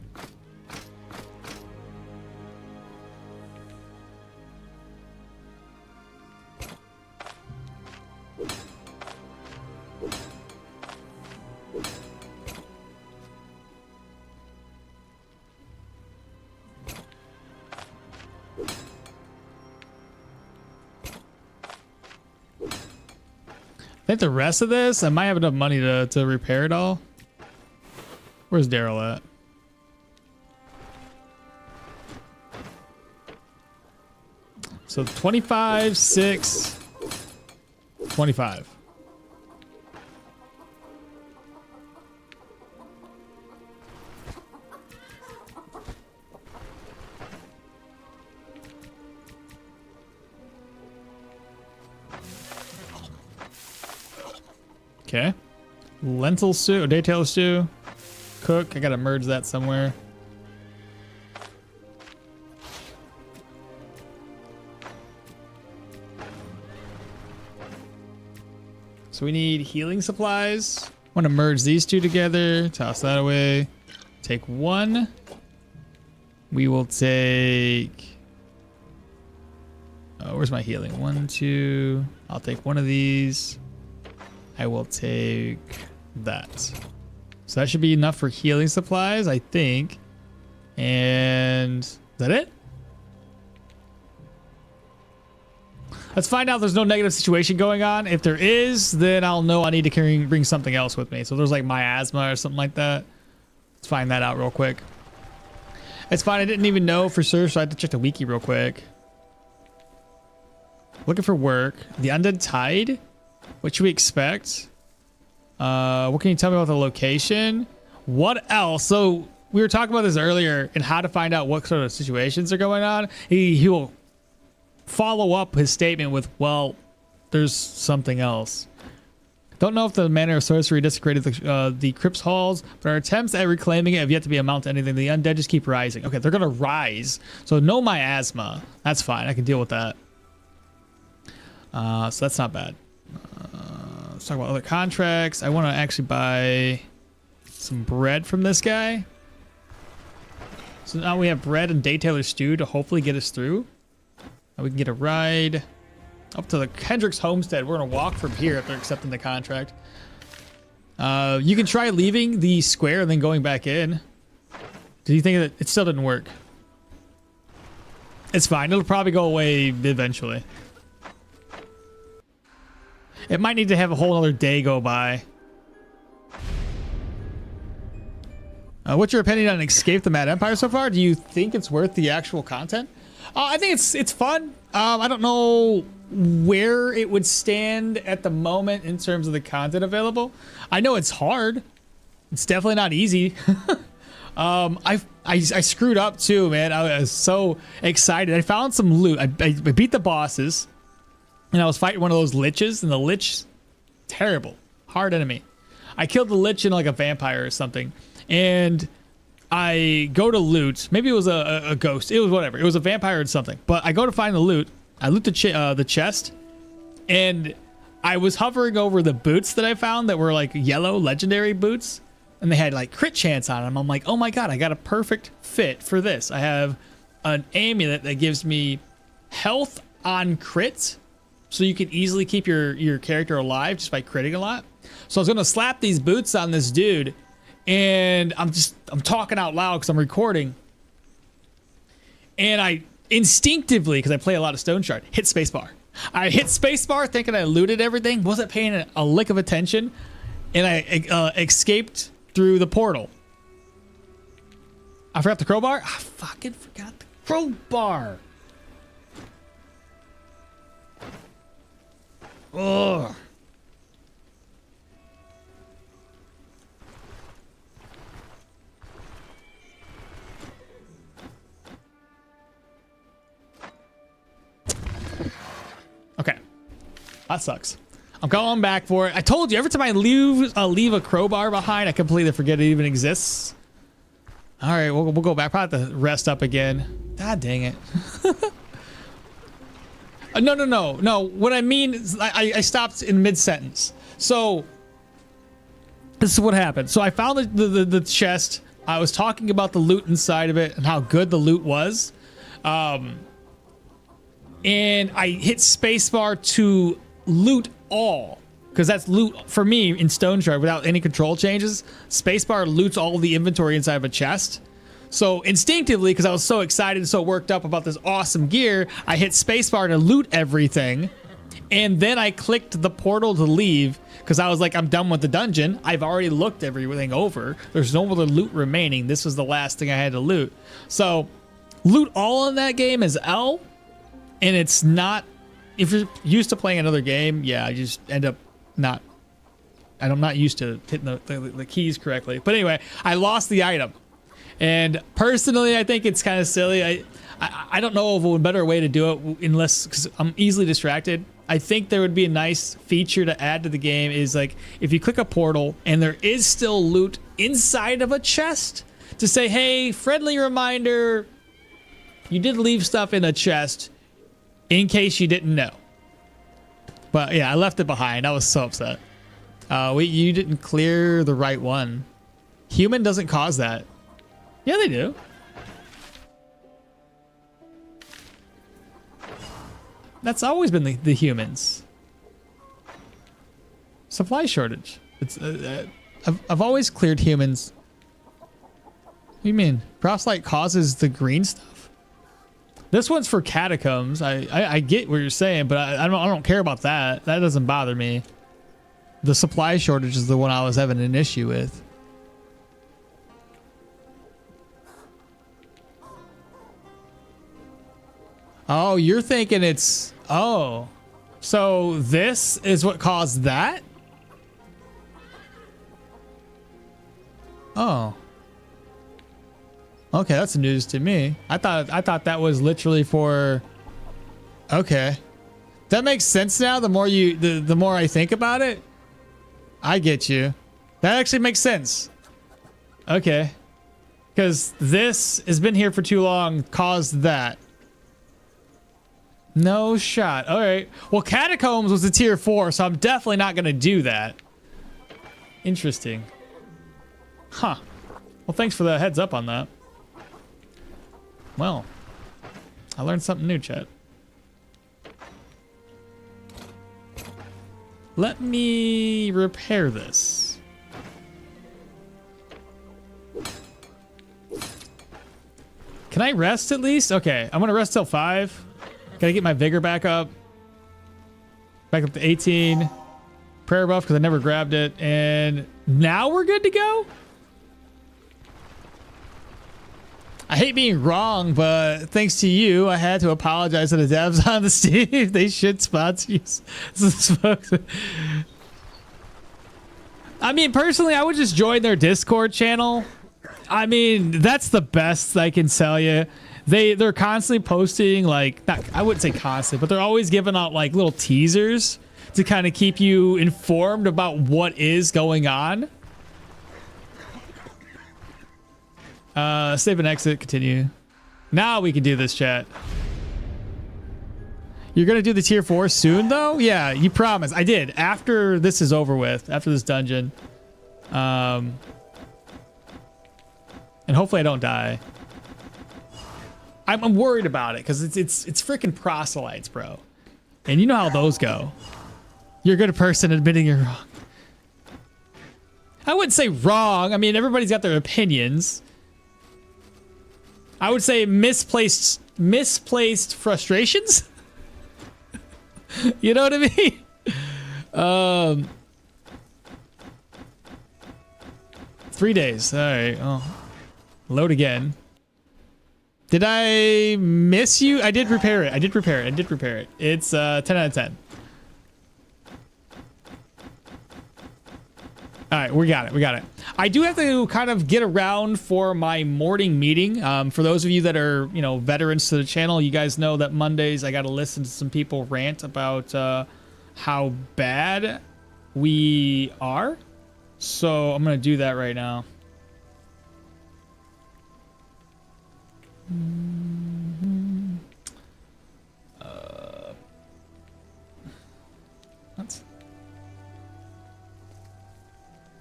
I think the rest of this, I might have enough money to repair it all. Where's Daryl at? So 25, 6, 25. Okay. Lentil stew, or daytail stew. Cook. I gotta merge that somewhere. So we need healing supplies. Want to merge these two together. Toss that away. Take one. We will take... where's my healing? 1, 2. I'll take one of these. I will take that. So that should be enough for healing supplies, I think. And is that it? Let's find out if there's no negative situation going on. If there is, then I'll know I need to bring something else with me. So there's like miasma or something like that. Let's find that out real quick. It's fine. I didn't even know for sure, so I had to check the wiki real quick. Looking for work. The Undead Tide. What should we expect? What can you tell me about the location? What else? So we were talking about this earlier and how to find out what sort of situations are going on. He will follow up his statement with, well, there's something else. Don't know if the manner of sorcery desecrated the crypt's halls, but our attempts at reclaiming it have yet to be amount to anything. The undead just keep rising. Okay, they're gonna rise. So no miasma. That's fine. I can deal with that. So that's not bad. Let's talk about other contracts. I want to actually buy some bread from this guy. So now we have bread and Daytailor stew to hopefully get us through. Now we can get a ride up to the Kendrick's homestead. We're gonna walk from here if they're accepting the contract. You can try leaving the square and then going back in. Do you think that it still didn't work? It's fine. It'll probably go away eventually. It might need to have a whole other day go by. What's your opinion on Escape the Mad Empire so far? Do you think it's worth the actual content? I think it's fun. I don't know where it would stand at the moment in terms of the content available. I know it's hard. It's definitely not easy. I screwed up too, man. I was so excited. I found some loot. I beat the bosses, and I was fighting one of those liches, and the lich, terrible, hard enemy. I killed the lich in like a vampire or something, and I go to loot. Maybe it was a ghost. It was whatever. It was a vampire or something. But I go to find the loot. I loot the chest, and I was hovering over the boots that I found that were like yellow legendary boots, and they had like crit chance on them. I'm like, oh my god, I got a perfect fit for this. I have an amulet that gives me health on crit, so you can easily keep your character alive just by critting a lot. So I was gonna slap these boots on this dude, and I'm talking out loud because I'm recording, and I instinctively, because I play a lot of Stoneshard, hit spacebar. I hit spacebar thinking I looted everything, wasn't paying a lick of attention, and I escaped through the portal. I forgot the crowbar. I fucking forgot the crowbar. Ugh. Okay, that sucks. I'm going back for it. I told you, every time I leave a crowbar behind, I completely forget it even exists. All right, we'll go back. Probably have to rest up again. God dang it. No. What I mean is I stopped in mid-sentence. So this is what happened. So I found the chest. I was talking about the loot inside of it and how good the loot was. And I hit spacebar to loot all, because that's loot for me in Stoneshard without any control changes. Spacebar loots all the inventory inside of a chest. So instinctively, because I was so excited and so worked up about this awesome gear, I hit spacebar to loot everything. And then I clicked the portal to leave because I was like, I'm done with the dungeon. I've already looked everything over. There's no other loot remaining. This was the last thing I had to loot. So loot all in that game is L. And it's not, if you're used to playing another game, yeah, I just end up not, I'm not used to hitting the keys correctly. But anyway, I lost the item. And personally, I think it's kind of silly. I don't know of a better way to do it unless, because I'm easily distracted. I think there would be a nice feature to add to the game is like, if you click a portal and there is still loot inside of a chest, to say, hey, friendly reminder, you did leave stuff in a chest, in case you didn't know. But yeah, I left it behind. I was so upset. Wait, you didn't clear the right one. Human doesn't cause that. Yeah, they do. That's always been the humans. Supply shortage. It's I've always cleared humans. What do you mean? Frostlight causes the green stuff? This one's for catacombs. I get what you're saying, but I don't care about that. That doesn't bother me. The supply shortage is the one I was having an issue with. Oh, you're thinking it's... Oh. So this is what caused that? Oh. Okay, that's news to me. I thought that was literally for... Okay. That makes sense now. The more the more I think about it. I get you. That actually makes sense. Okay. Because this has been here for too long, caused that. No shot. All right. Well, Catacombs was a tier 4, so I'm definitely not going to do that. Interesting. Huh. Well, thanks for the heads up on that. Well, I learned something new, chat. Let me repair this. Can I rest at least? Okay, I'm gonna rest till 5. Gotta get my vigor back up. Back up to 18. Prayer buff because I never grabbed it. And now we're good to go? I hate being wrong, but thanks to you, I had to apologize to the devs on the Steam. They should sponsor you. I mean, personally, I would just join their Discord channel. I mean, that's the best I can tell you. They're constantly posting, like, I wouldn't say constant, but they're always giving out like little teasers to kind of keep you informed about what is going on. Save and exit, continue. Now we can do this, chat. You're gonna do the tier 4 soon though? Yeah, you promised. I did. After this is over with, after this dungeon. And hopefully I don't die. I'm worried about it because it's freaking proselytes, bro. And you know how those go. You're a good person admitting you're wrong. I wouldn't say wrong. I mean, everybody's got their opinions. I would say misplaced frustrations. You know what I mean? 3 days. All right. Oh. Load again. Did I miss you? I did repair it. I did repair it. It's 10 out of 10. All right, we got it. I do have to kind of get around for my morning meeting. For those of you that are, you know, veterans to the channel, you guys know that Mondays I got to listen to some people rant about how bad we are. So I'm going to do that right now.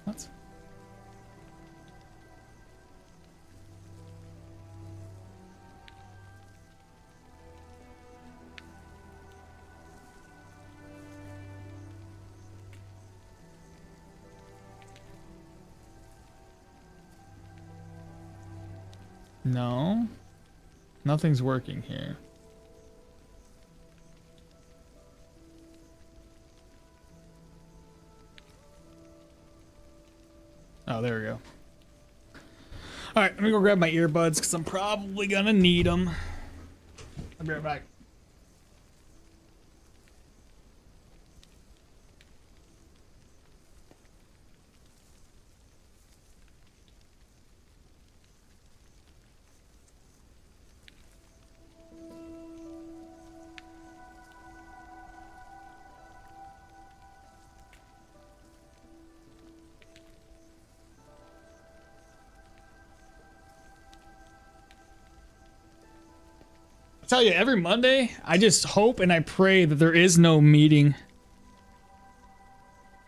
What? No. Nothing's working here. Oh, there we go. All right, let me go grab my earbuds because I'm probably gonna need them. I'll be right back. I tell you, every Monday, I just hope and I pray that there is no meeting.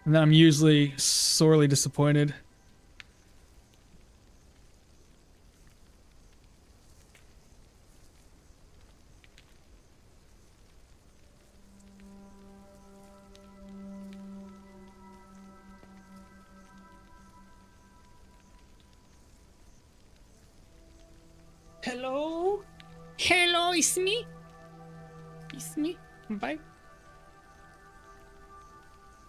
And then I'm usually sorely disappointed. Hello? Hello, it's me? It's me? Bye.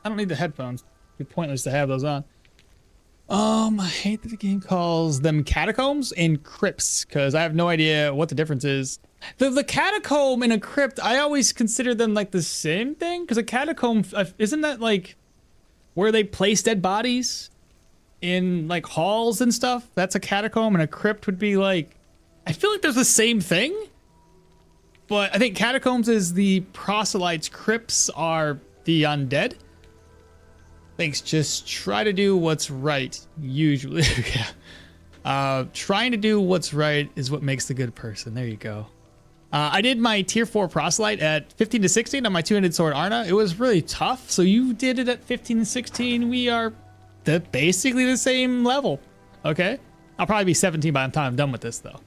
I don't need the headphones. It'd be pointless to have those on. I hate that the game calls them catacombs and crypts, because I have no idea what the difference is. The catacomb and a crypt, I always consider them like the same thing, because a catacomb, isn't that like where they place dead bodies in like halls and stuff? That's a catacomb, and a crypt would be like, I feel like there's the same thing, but I think catacombs is the proselytes, crypts are the undead. Thanks, just try to do what's right, usually. Yeah. Trying to do what's right is what makes the good person. There you go. I did my tier 4 proselyte at 15 to 16 on my two-handed sword Arna. It was really tough, so you did it at 15 to 16. We are basically the same level, okay? I'll probably be 17 by the time I'm done with this, though.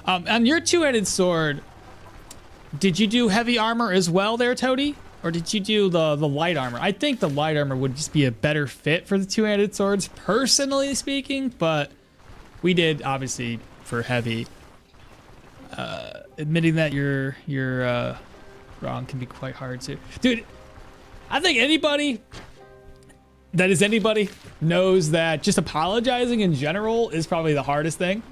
On your two-handed sword, did you do heavy armor as well there, Toady? Or did you do the light armor? I think the light armor would just be a better fit for the two-handed swords, personally speaking, but we did, obviously, for heavy. Admitting that you're wrong can be quite hard, too. Dude, I think anybody that is anybody knows that just apologizing in general is probably the hardest thing.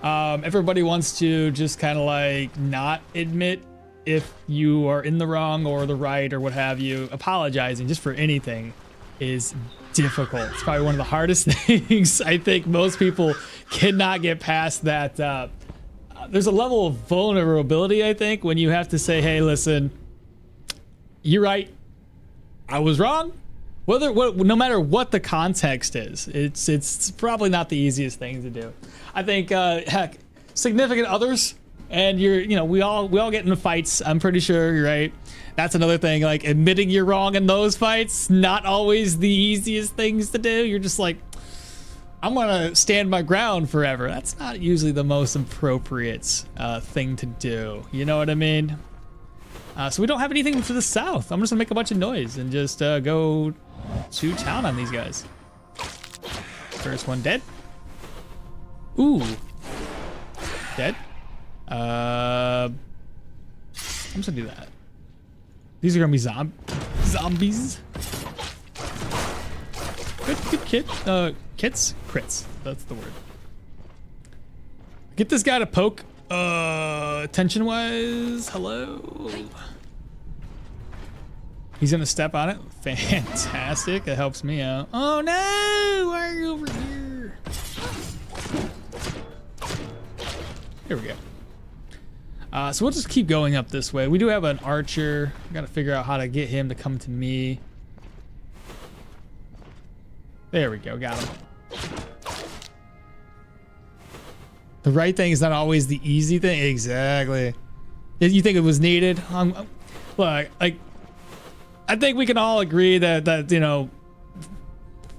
Everybody wants to just kind of like not admit if you are in the wrong or the right or what have you. Apologizing just for anything is difficult. It's probably one of the hardest things. I think most people cannot get past that. There's a level of vulnerability, I think, when you have to say, hey, listen, you're right, I was wrong. No matter what the context is, it's probably not the easiest thing to do. I think, heck, significant others, and we all get into fights. I'm pretty sure you're right. That's another thing. Like admitting you're wrong in those fights, not always the easiest things to do. You're just like, I'm gonna stand my ground forever. That's not usually the most appropriate thing to do. You know what I mean? So we don't have anything to the south. I'm just gonna make a bunch of noise and just go to town on these guys. First one dead. Ooh. Dead. I'm just gonna do that. These are gonna be zombies. Good kit. Kits? Crits. That's the word. Get this guy to poke. Attention-wise. Hello. He's gonna step on it. Fantastic. That helps me out. Oh no! Why are you over here? Here we go. So we'll just keep going up this way. We do have an archer. I gotta figure out how to get him to come to me. There we go. Got him. The right thing is not always the easy thing. Exactly. You think it was needed? Look, like, I think we can all agree that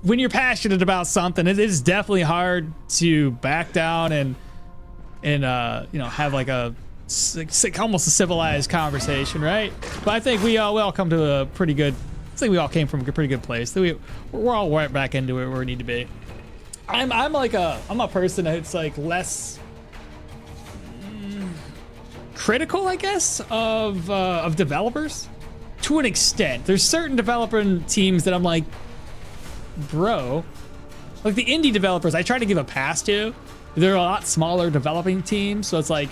when you're passionate about something, it is definitely hard to back down and have like almost a civilized conversation, right? But I think we all come to a pretty good. I think we all came from a pretty good place. We're all right back into it where we need to be. I'm a person that's like less critical, I guess, of developers to an extent. There's certain developer teams that I'm like, bro, like the indie developers I try to give a pass to. They're a lot smaller developing teams, so it's like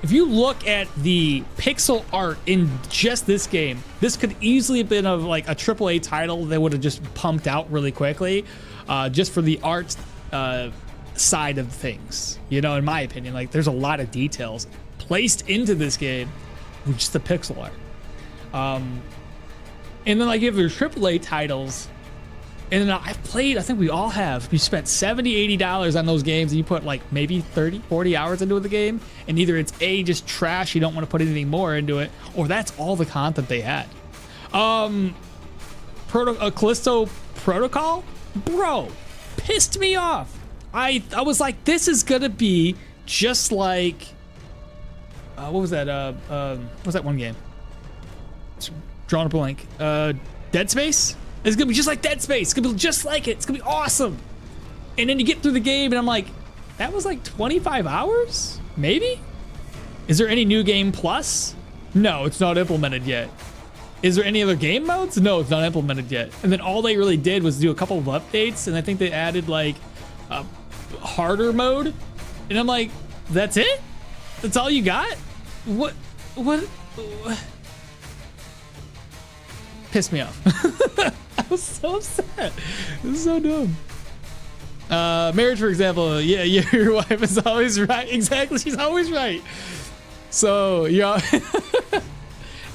if you look at the pixel art in just this game, this could easily have been of like a AAA title that would have just pumped out really quickly, just for the art side of things. In my opinion, like there's a lot of details placed into this game with just the pixel art. And then like you have your AAA titles. And then I've played, I think we all have. We spent $70, $80 on those games, and you put like maybe 30, 40 hours into the game, and either it's just trash, you don't want to put anything more into it, or that's all the content they had. Callisto Protocol, bro, pissed me off. I was like, this is gonna be just like, what was that? What's that one game? It's drawing a blank. Dead Space? It's gonna be just like Dead Space. It's gonna be just like it. It's gonna be awesome. And then you get through the game and I'm like, that was like 25 hours? Maybe? Is there any new game plus? No, it's not implemented yet. Is there any other game modes? No, it's not implemented yet. And then all they really did was do a couple of updates, and I think they added like a harder mode. And I'm like, that's it? That's all you got? What? Pissed me off. I was so upset. It was so dumb. Marriage, for example, yeah, your wife is always right. Exactly, she's always right. So, yeah,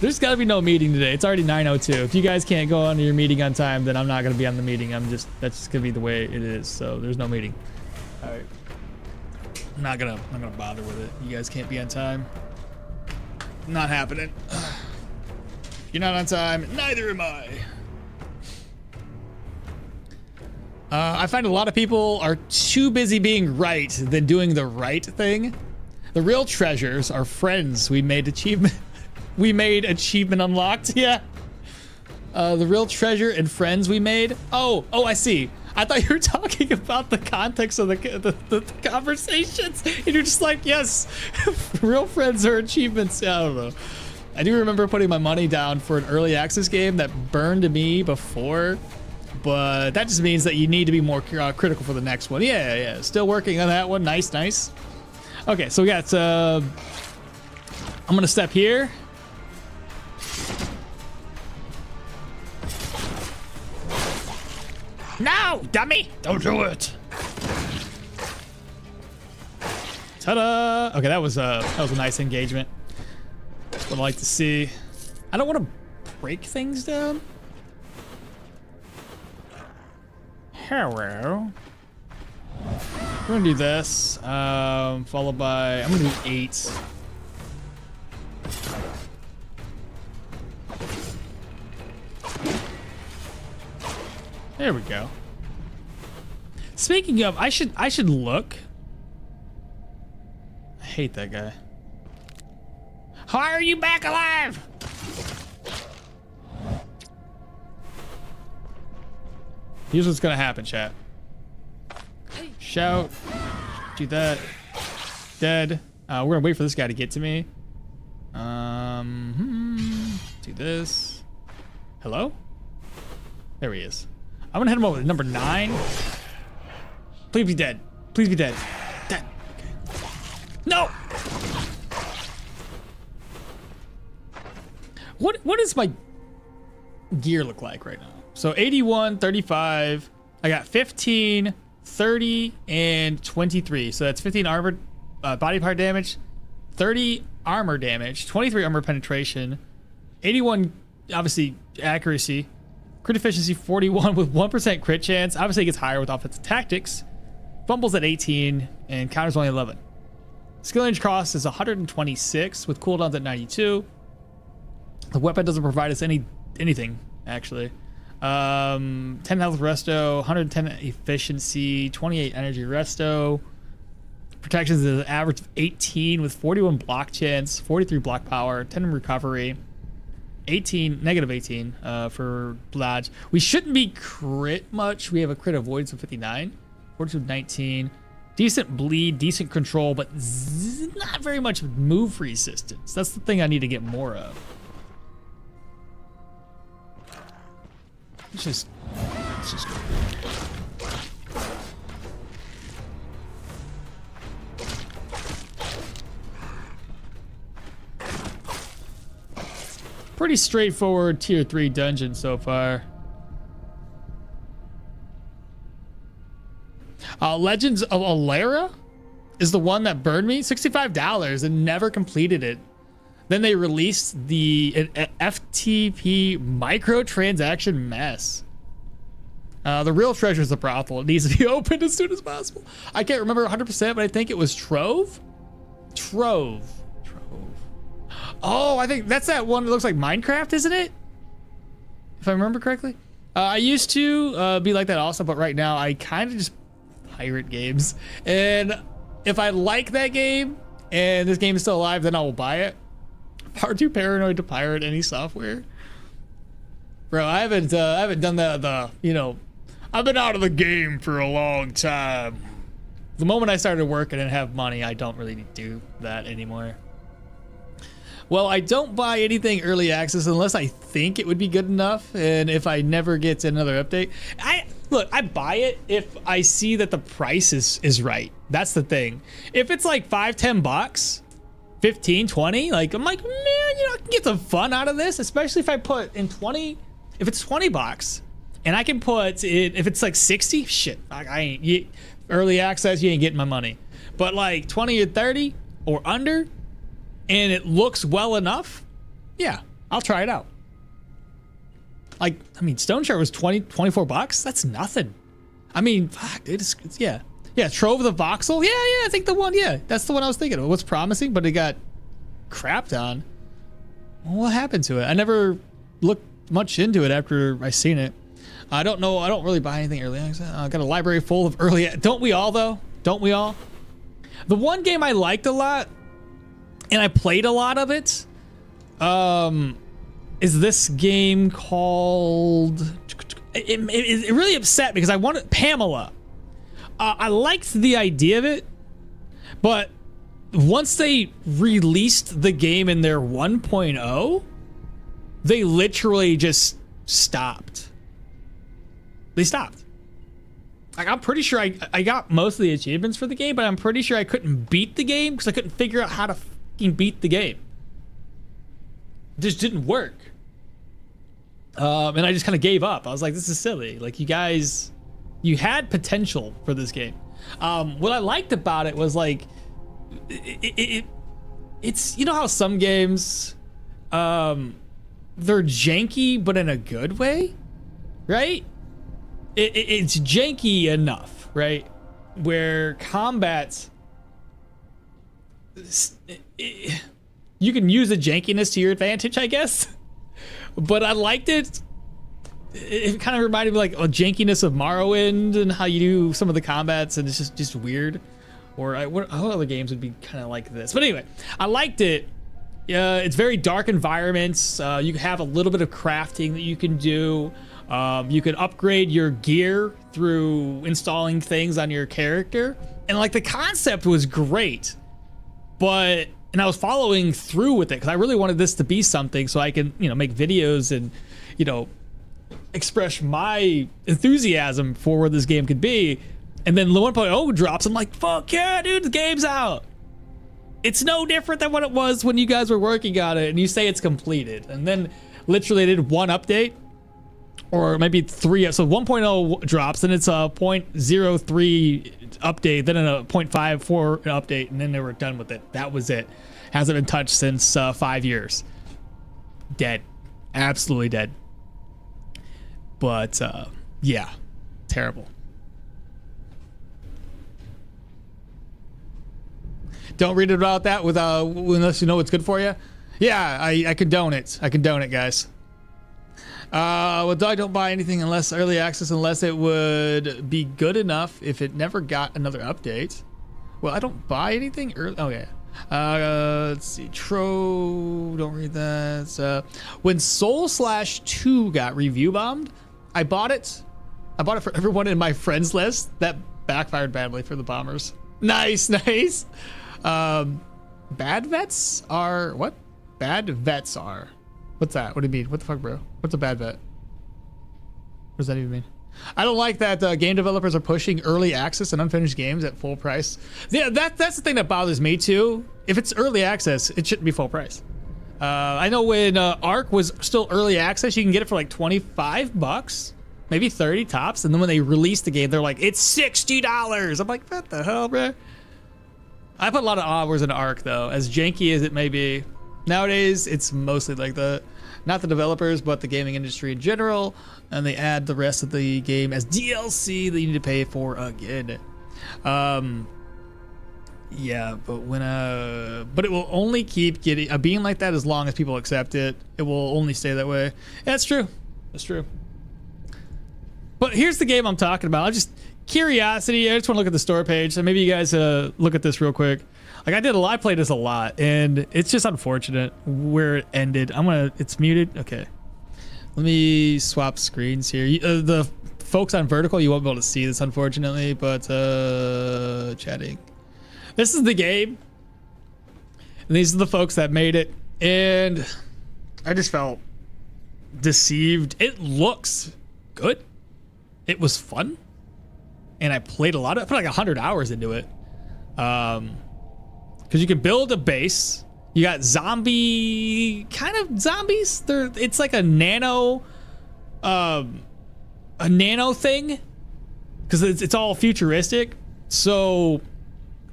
there's got to be no meeting today. It's already 9:02. If you guys can't go on to your meeting on time, then I'm not going to be on the meeting. That's just going to be the way it is. So there's no meeting. All right. I'm not gonna bother with it. You guys can't be on time. Not happening. You're not on time. Neither am I. I find a lot of people are too busy being right than doing the right thing. The real treasures are friends we made achievement. We made achievement unlocked. Yeah. The real treasure and friends we made. Oh, I see. I thought you were talking about the context of the conversations, and you're just like, yes, real friends are achievements. I don't know. I do remember putting my money down for an early access game that burned to me before, but that just means that you need to be more critical for the next one. Yeah. Still working on that one. Nice. Okay, so we got, I'm gonna step here. No, dummy! Don't do it. Ta-da! Okay, that was a nice engagement. That's what I like to see. I don't want to break things down. Hello. We're gonna do this, followed by, I'm gonna do 8. There we go. Speaking of, I should look. I hate that guy. How are you back alive? Here's what's gonna happen, chat. Shout. Do that. Dead. We're gonna wait for this guy to get to me. Do this. Hello? There he is. I'm gonna hit him over with number 9. Please be dead. Please be dead. Dead. Okay. No! What does my gear look like right now? So 81, 35. I got 15, 30, and 23. So that's 15 armor, body part damage, 30 armor damage, 23 armor penetration, 81 obviously accuracy, crit efficiency 41 with 1% crit chance. Obviously it gets higher with offensive tactics. Fumbles at 18 and counters only 11. Skill range cost is 126 with cooldowns at 92. The weapon doesn't provide us anything actually. 10 health resto, 110 efficiency, 28 energy resto. Protections is an average of 18 with 41 block chance, 43 block power, 10 recovery, negative 18 for dodge. We shouldn't be crit much. We have a crit avoidance of 59, 42 19. Decent bleed, decent control, but not very much move resistance. That's the thing I need to get more of. Let's just go. Pretty straightforward tier 3 dungeon so far. Legends of Alera is the one that burned me. $65 and never completed it. Then they released the FTP microtransaction mess. The real treasure is the brothel. It needs to be opened as soon as possible. I can't remember 100%, but I think it was Trove. Trove. Oh, I think that's that one that looks like Minecraft, isn't it? If I remember correctly. I used to be like that also, but right now I kind of just pirate games. And if I like that game and this game is still alive, then I will buy it. Far too paranoid to pirate any software. Bro, I haven't done I've been out of the game for a long time. The moment I started working and have money, I don't really do that anymore. Well, I don't buy anything early access unless I think it would be good enough, and if I never get another update. I buy it if I see that the price is right. That's the thing. If it's like $5-10, 15, 20, like I'm like, man, I can get some fun out of this, especially if I put in 20, if it's $20 and I can put it, if it's like 60, shit, I ain't, early access, you ain't getting my money. But like 20 or 30 or under, and it looks well enough, yeah, I'll try it out. Like, I mean, Stoneshard was $24. That's nothing. I mean, fuck, it's yeah. Yeah, Trove the Voxel. Yeah, I think the one, yeah. That's the one I was thinking of. It was promising, but it got crapped on. What happened to it? I never looked much into it after I seen it. I don't know. I don't really buy anything early access. I got a library full of early. Don't we all, though? Don't we all? The one game I liked a lot, and I played a lot of it, is this game called... It really upset me because I wanted Pamela. I liked the idea of it, but once they released the game in their 1.0, they literally just stopped. They stopped. Like, I'm pretty sure I got most of the achievements for the game, but I'm pretty sure I couldn't beat the game because I couldn't figure out how to fucking beat the game. It just didn't work. And I just kind of gave up. I was like, this is silly. Like, you guys... You had potential for this game. What I liked about it was like, it's, you know how some games, they're janky, but in a good way, right? It's janky enough, right? Where combat, you can use the jankiness to your advantage, I guess. But I liked it. It kind of reminded me like a jankiness of Morrowind and how you do some of the combats, and it's just weird. Or what other games would be kind of like this? But anyway, I liked it. It's very dark environments. You have a little bit of crafting that you can do. You can upgrade your gear through installing things on your character, and like the concept was great. And I was following through with it because I really wanted this to be something so I can make videos and express my enthusiasm for where this game could be. And then the 1.0 drops. I'm like, fuck yeah, dude, the game's out. It's no different than what it was when you guys were working on it and you say it's completed. And then literally they did one update, or maybe three. So 1.0 drops, and it's a 0.03 update, then a 0.54 update, and then they were done with it. That was it. Hasn't been touched since 5 years. Dead. Absolutely dead. But yeah, terrible. Don't read about that unless you know what's good for you. Yeah, I condone it. I condone it, guys. Well, I don't buy anything unless early access, unless it would be good enough if it never got another update. Well, I don't buy anything early. Oh yeah. Let's see. Don't read that. When Soul/2 got review bombed, I bought it. I bought it for everyone in my friends list. That backfired badly for the bombers. Nice. Bad vets are what? Bad vets are. What's that? What do you mean? What the fuck, bro? What's a bad vet? What does that even mean? I don't like that game developers are pushing early access and unfinished games at full price. Yeah, that's the thing that bothers me too. If it's early access, it shouldn't be full price. I know when Ark was still early access, you can get it for like $25, maybe 30 tops. And then when they released the game, they're like, it's $60. I'm like, what the hell, bro? I put a lot of hours into Ark though, as janky as it may be. Nowadays, it's mostly like not the developers, but the gaming industry in general, and they add the rest of the game as DLC that you need to pay for again. Yeah, but it will only keep being like that as long as people accept it. It will only stay that way. Yeah, that's true. That's true. But here's the game I'm talking about. I'm just curiosity. I just want to look at the store page. So maybe you guys look at this real quick. Like I played this a lot, and it's just unfortunate where it ended. It's muted. Okay. Let me swap screens here. The folks on vertical, you won't be able to see this, unfortunately, but chatting. This is the game. And these are the folks that made it. And I just felt deceived. It looks good. It was fun. And I played a lot. I put like 100 hours into it. Because you can build a base. You got kind of zombies. It's like a nano thing. Because it's all futuristic. So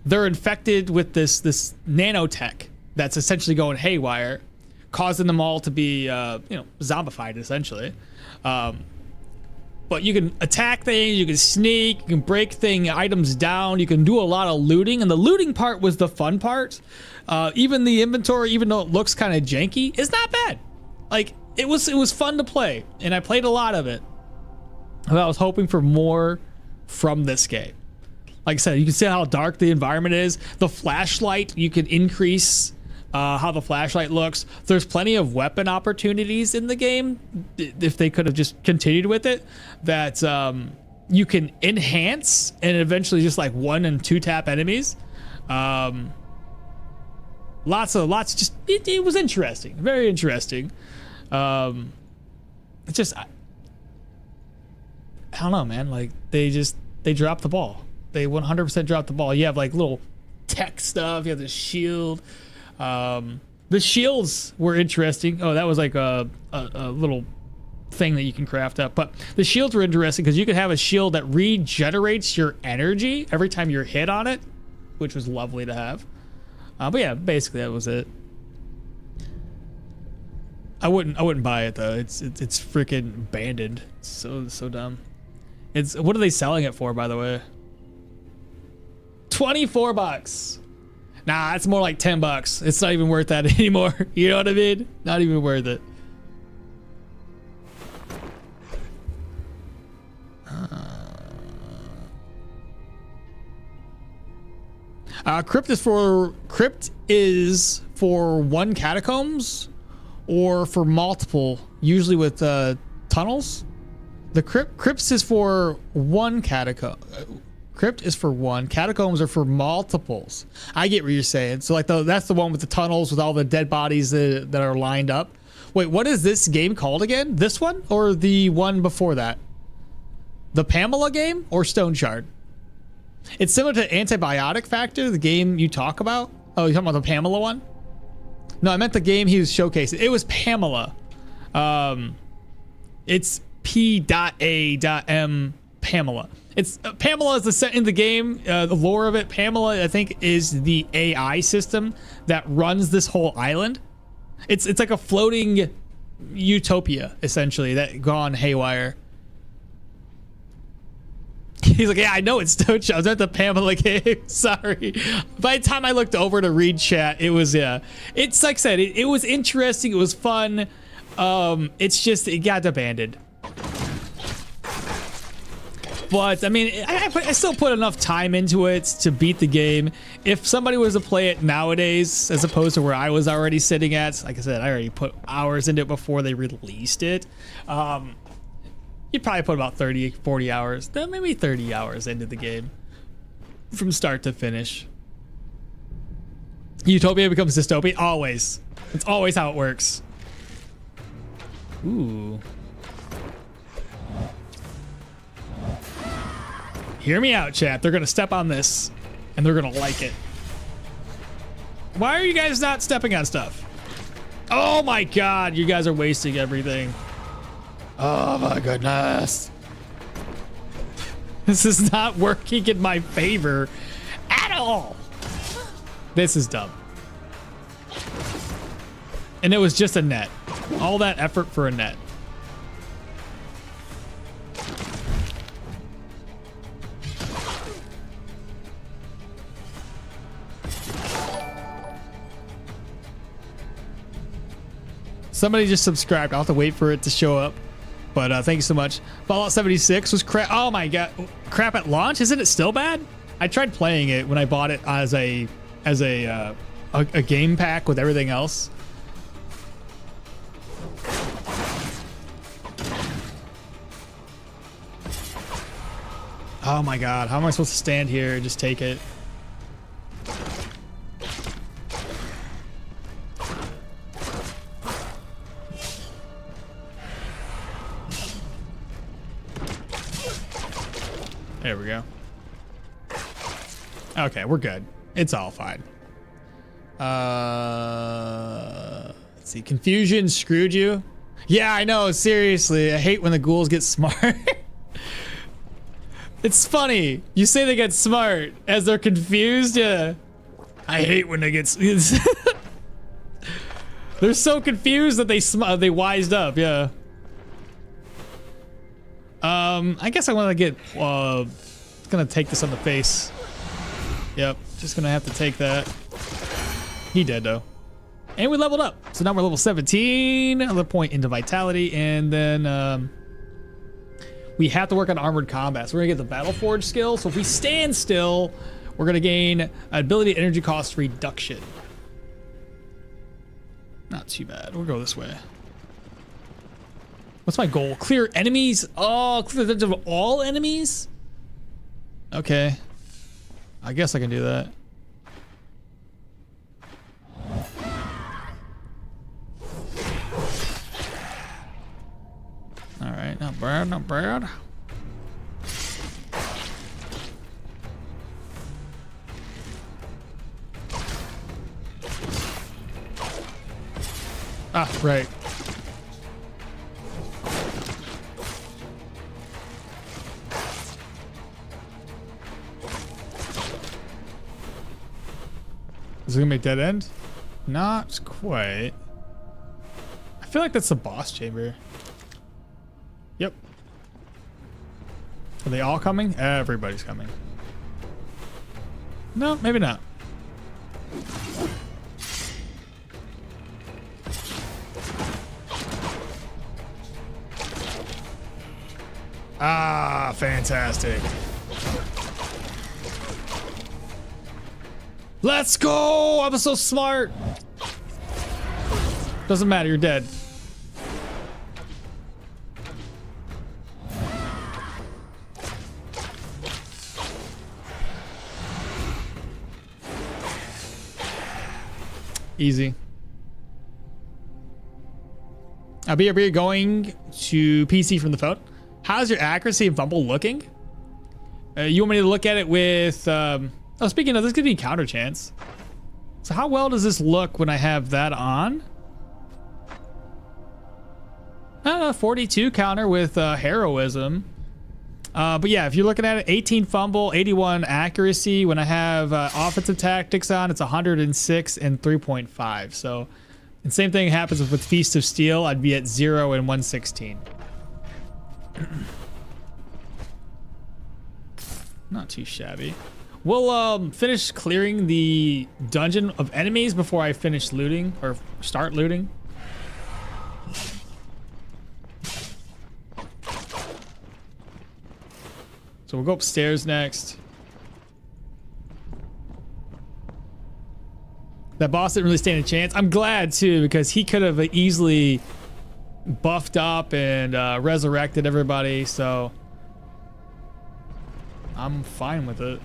they're infected with this nanotech that's essentially going haywire, causing them all to be zombified essentially. But you can attack things, you can sneak, you can break items down, you can do a lot of looting, and the looting part was the fun part. Even the inventory, even though it looks kind of janky, is not bad. Like it was fun to play, and I played a lot of it. And I was hoping for more from this game. Like I said, you can see how dark the environment is. The flashlight, you can increase how the flashlight looks. There's plenty of weapon opportunities in the game, if they could have just continued with it, that you can enhance and eventually just like 1 and 2 tap enemies. Lots. Just it was interesting, very interesting. It's just I don't know, man. Like they dropped the ball. They 100% dropped the ball. You have like little tech stuff. You have the shield. The shields were interesting. Oh, that was like a little thing that you can craft up. But the shields were interesting because you could have a shield that regenerates your energy every time you're hit on it, which was lovely to have. But yeah, basically that was it. I wouldn't buy it though. It's freaking abandoned. So dumb. What are they selling it for, by the way? $24. Nah, it's more like $10. It's not even worth that anymore. You know what I mean? Not even worth it. Crypt is for one catacombs or for multiple, usually with tunnels. The crypts is for one catacomb. Crypt is for one. Catacombs are for multiples. I get what you're saying. So like that's the one with the tunnels with all the dead bodies that are lined up. Wait, what is this game called again? This one or the one before that? The Pamela game or Stoneshard? It's similar to Antibiotic Factor, the game you talk about. Oh, you're talking about the Pamela one? No, I meant the game he was showcasing. It was Pamela. It's P.A.M. Pamela. It's Pamela is the set in the game. The lore of it. Pamela, I think, is the AI system that runs this whole island. It's like a floating utopia essentially that gone haywire. He's like, yeah, I know it's Stoneshard. I was at the Pamela game. Sorry. By the time I looked over to read chat, it was It's like I said, it was interesting. It was fun. It's just it got abandoned. But I mean, I still put enough time into it to beat the game. If somebody was to play it nowadays, as opposed to where I was already sitting at, like I said, I already put hours into it before they released it. You'd probably put about 30, 40 hours, maybe 30 hours into the game from start to finish. Utopia becomes dystopia, always. It's always how it works. Ooh. Hear me out, chat. They're gonna step on this, and they're gonna like it. Why are you guys not stepping on stuff? Oh my god, you guys are wasting everything. Oh my goodness. This is not working in my favor at all. This is dumb. And it was just a net. All that effort for a net. Somebody just subscribed. I'll have to wait for it to show up. But thank you so much. Fallout 76 was crap. Oh my god, crap at launch. Isn't it still bad? I tried playing it when I bought it as a game pack with everything else. Oh my god, how am I supposed to stand here and just take it? There we go. Okay, we're good. It's all fine. Let's see. Confusion screwed you. Yeah, I know. Seriously, I hate when the ghouls get smart. It's funny. You say they get smart as they're confused. Yeah. I hate when they get. They're so confused that they wised up. Yeah. I guess I want to get. Gonna take this on the face. Yep. Just gonna have to take that. He did though. And we leveled up. So now we're level 17. Another point into vitality, and then we have to work on armored combat. So we're gonna get the battle forge skill. So if we stand still, we're gonna gain ability energy cost reduction. Not too bad. We'll go this way. What's my goal? Clear enemies? Oh, clear the dungeon of all enemies? Okay. I guess I can do that. All right, not bad, not bad. Ah, right. Is it gonna be a dead end? Not quite. I feel like that's the boss chamber. Yep. Are they all coming? Everybody's coming. No, maybe not. Ah, fantastic. Let's go! I'm so smart. Doesn't matter, you're dead. Easy. I'll be going to PC from the phone. How's your accuracy and fumble looking? You want me to look at it with oh, speaking of, this could be counter chance. So how well does this look when I have that on? 42 counter with heroism. But yeah, if you're looking at it, 18 fumble, 81 accuracy. When I have offensive tactics on, it's 106 and 3.5. So, and same thing happens with Feast of Steel. I'd be at 0 and 116. Not too shabby. We'll finish clearing the dungeon of enemies before I finish looting or start looting. So we'll go upstairs next. That boss didn't really stand a chance. I'm glad too, because he could have easily buffed up and resurrected everybody. So I'm fine with it.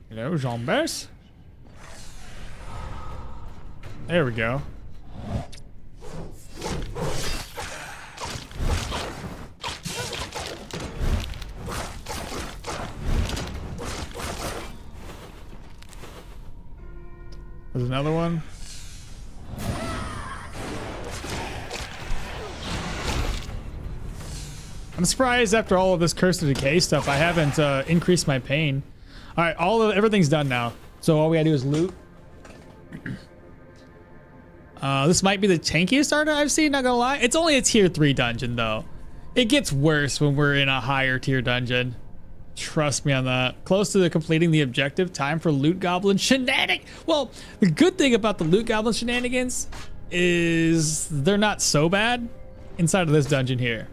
Hello, zombies. There we go. There's another one. I'm surprised after all of this Curse of Decay stuff, I haven't increased my pain. All right, everything's done now. So all we gotta do is loot. This might be the tankiest Arna I've seen, not gonna lie. It's only a tier 3 dungeon though. It gets worse when we're in a higher tier dungeon. Trust me on that. Close to completing the objective. Time for loot goblin shenanigans. Well, the good thing about the loot goblin shenanigans is they're not so bad inside of this dungeon here.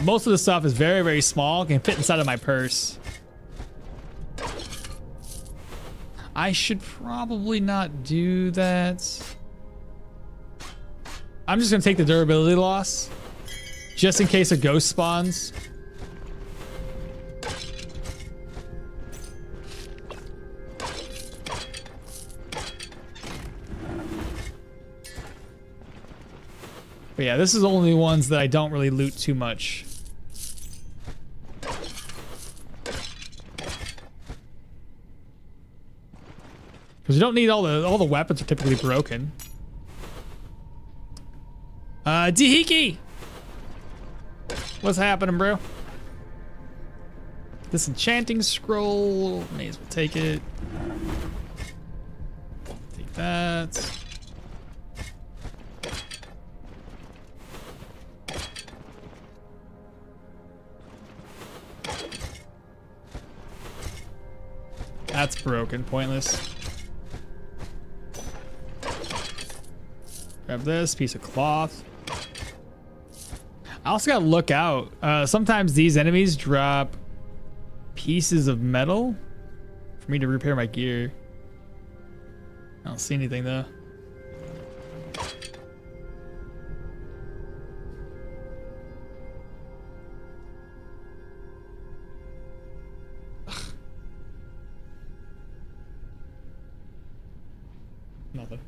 Most of the stuff is very, very small. Can fit inside of my purse. I should probably not do that. I'm just gonna take the durability loss just in case a ghost spawns. But yeah, this is only ones that I don't really loot too much. Because you don't need all the weapons are typically broken. Dihiki! What's happening, bro? This enchanting scroll, may as well take it. Take that. That's broken, pointless. Grab this piece of cloth. I also gotta look out. Sometimes these enemies drop pieces of metal for me to repair my gear. I don't see anything though. Nothing.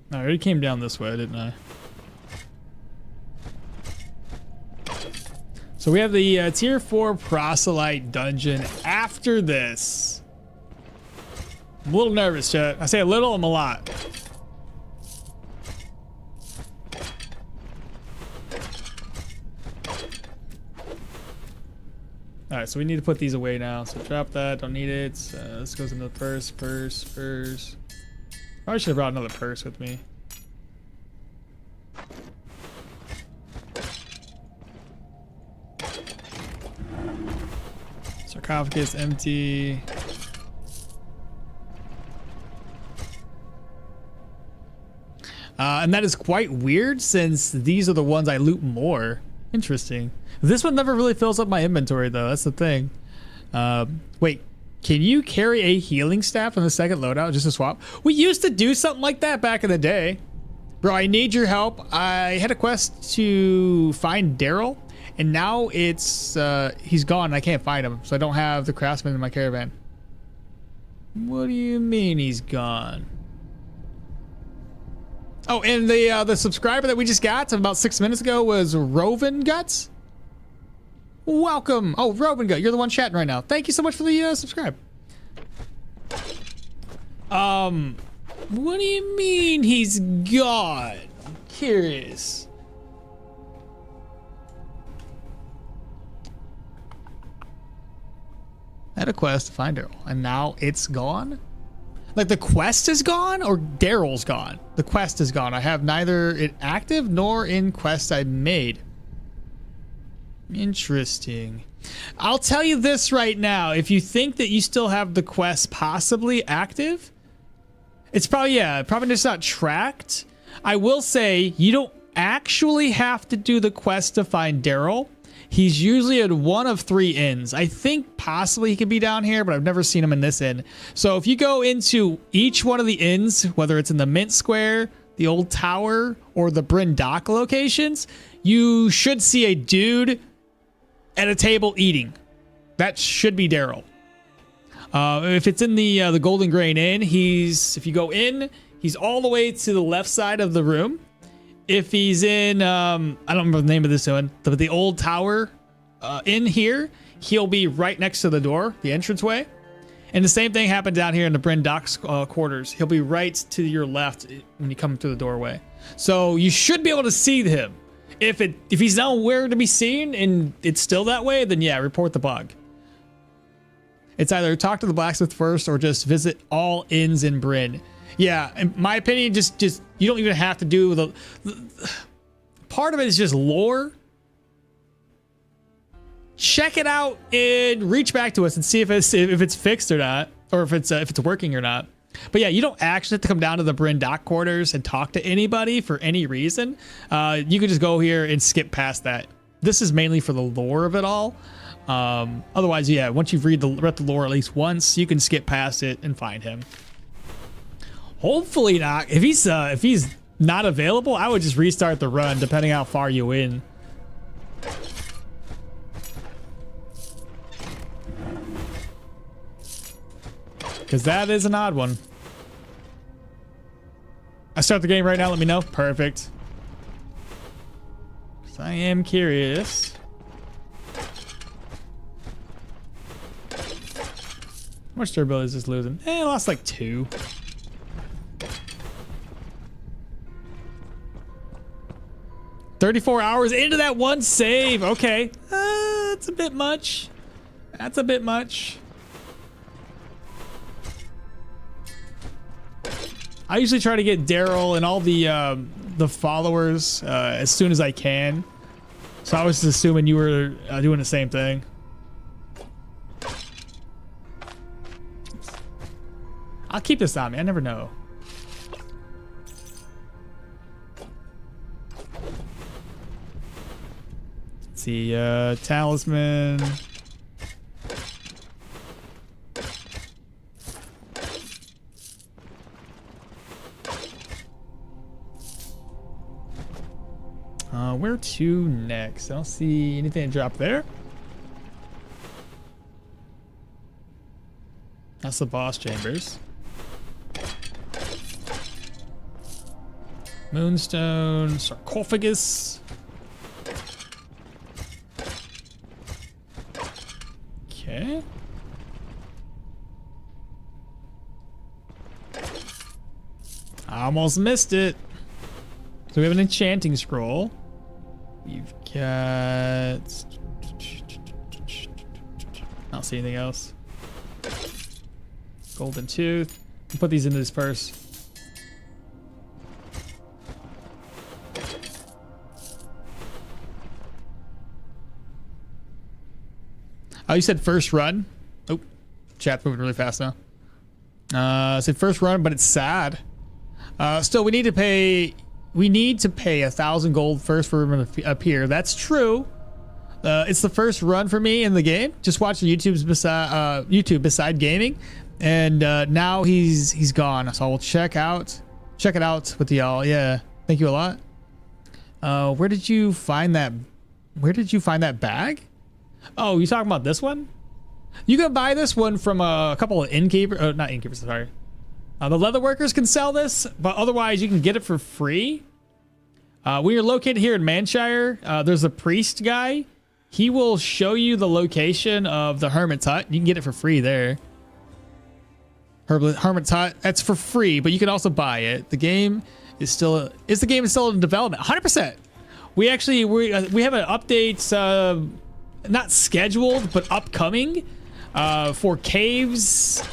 I already came down this way, didn't I? So we have the tier 4 proselyte dungeon after this. I'm a little nervous, chat. I say a little, I'm a lot. All right, so we need to put these away now. So drop that, don't need it. This goes into the purse. Probably should have brought another purse with me. Sarcophagus empty. And that is quite weird since these are the ones I loot more. Interesting. This one never really fills up my inventory though. That's the thing. Wait, can you carry a healing staff on the second loadout just to swap? We used to do something like that back in the day. Bro, I need your help. I had a quest to find Daryl and now it's, he's gone and I can't find him. So I don't have the craftsman in my caravan. What do you mean he's gone? Oh, and the subscriber that we just got about 6 minutes ago was Roven Guts. Welcome. Oh, Roven Gut, you're the one chatting right now. Thank you so much for the subscribe. What do you mean he's gone? I'm curious. I had a quest to find Daryl, and now it's gone? Like the quest is gone or Daryl's gone? The quest is gone. I have neither it active nor in quest I made. Interesting. I'll tell you this right now. If you think that you still have the quest possibly active, it's probably, yeah, probably just not tracked. I will say you don't actually have to do the quest to find Daryl. He's usually at one of 3 inns. I think possibly he could be down here, but I've never seen him in this inn. So if you go into each one of the inns, whether it's in the Mint Square, the Old Tower, or the Bryn Dock locations, you should see a dude at a table eating. That should be Daryl. If it's in the Golden Grain Inn, if you go in, he's all the way to the left side of the room. If he's in, I don't remember the name of this one, but the Old Tower in here, he'll be right next to the door, the entranceway. And the same thing happened down here in the Bryn Docks quarters. He'll be right to your left when you come through the doorway. So you should be able to see him. If he's nowhere to be seen and it's still that way, then yeah, report the bug. It's either talk to the blacksmith first or just visit all inns in Bryn. Yeah, in my opinion, just you don't even have to do the part of it is just lore. Check it out and reach back to us and see if it's fixed or not, or if it's working or not. But yeah, you don't actually have to come down to the Bryn Dock quarters and talk to anybody for any reason. You can just go here and skip past that. This is mainly for the lore of it all. Otherwise, yeah, once you've read the lore at least once, you can skip past it and find him. Hopefully not. If he's not available, I would just restart the run, depending how far you win. Because that is an odd one. I start the game right now. Let me know. Perfect. 'Cause I am curious. How much durability is this losing? I lost like 2. "34 hours into that one save." Okay. That's a bit much. That's a bit much. I usually try to get Daryl and all the followers as soon as I can. So I was just assuming you were doing the same thing. I'll keep this on me. I never know. Let's see, talisman. Where to next? I don't see anything to drop there. That's the boss chambers. Moonstone, sarcophagus. Okay. I almost missed it. So we have an enchanting scroll. We've got... I don't see anything else. Golden tooth. We'll put these into this purse. Oh, you said first run? Oh, chat's moving really fast now. I said first run, but it's sad. Still, we need to pay 1,000 gold first for him to appear. That's true. It's the first run for me in the game. Just watch the YouTube beside gaming, and now he's gone. So we'll check it out with y'all. Yeah, thank you a lot. Where did you find that? Where did you find that bag? Oh, you talking about this one? You can buy this one from a couple of innkeepers. Not innkeepers, sorry. The leather workers can sell this, but otherwise you can get it for free. We are located here in Manshire. There's a priest guy. He will show you the location of the Hermit's Hut. You can get it for free there. Hermit's Hut, that's for free, but you can also buy it. The game is still in development, 100%. We have an update, not scheduled, but upcoming, for caves,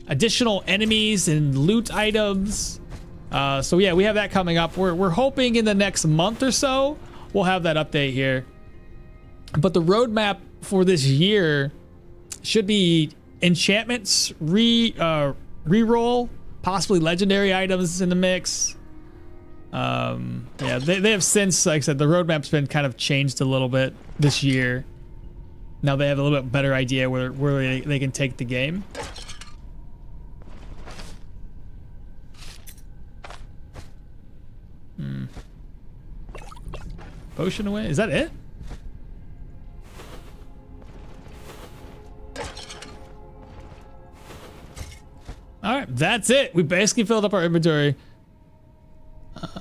additional enemies and loot items. So yeah, we have that coming up. We're hoping in the next month or so we'll have that update here. But the roadmap for this year should be enchantments, reroll, possibly legendary items in the mix. Yeah, they have since, like I said, the roadmap's been kind of changed a little bit this year. Now they have a little bit better idea where they can take the game. Potion away. Is that it? All right, that's it. We basically filled up our inventory.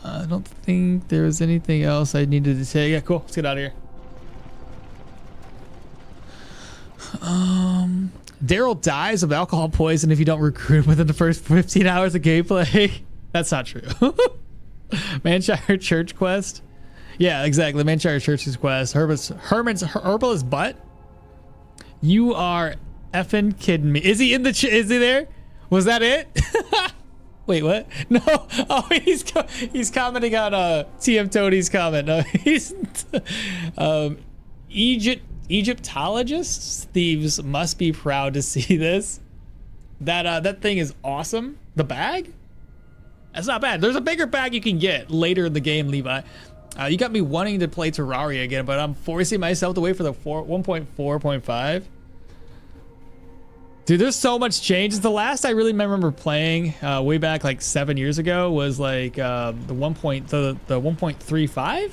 I don't think there was anything else I needed to say. Yeah, cool. Let's get out of here. Daryl dies of alcohol poison if you don't recruit him within the first 15 hours of gameplay. That's not true. Manshire Church quest. Yeah, exactly. Manshire Church's quest. Hermit's herbalist butt. You are effing kidding me. Is he in the? Is he there? Was that it? Wait, what? No. Oh, he's commenting on TM Tony's comment. No, he's Egyptologists thieves must be proud to see this. That thing is awesome. The bag? That's not bad. There's a bigger bag you can get later in the game, Levi. You got me wanting to play Terraria again, but I'm forcing myself to wait for the 1.4.5. Dude, there's so much change. The last I really remember playing way back like 7 years ago was like the 1.35,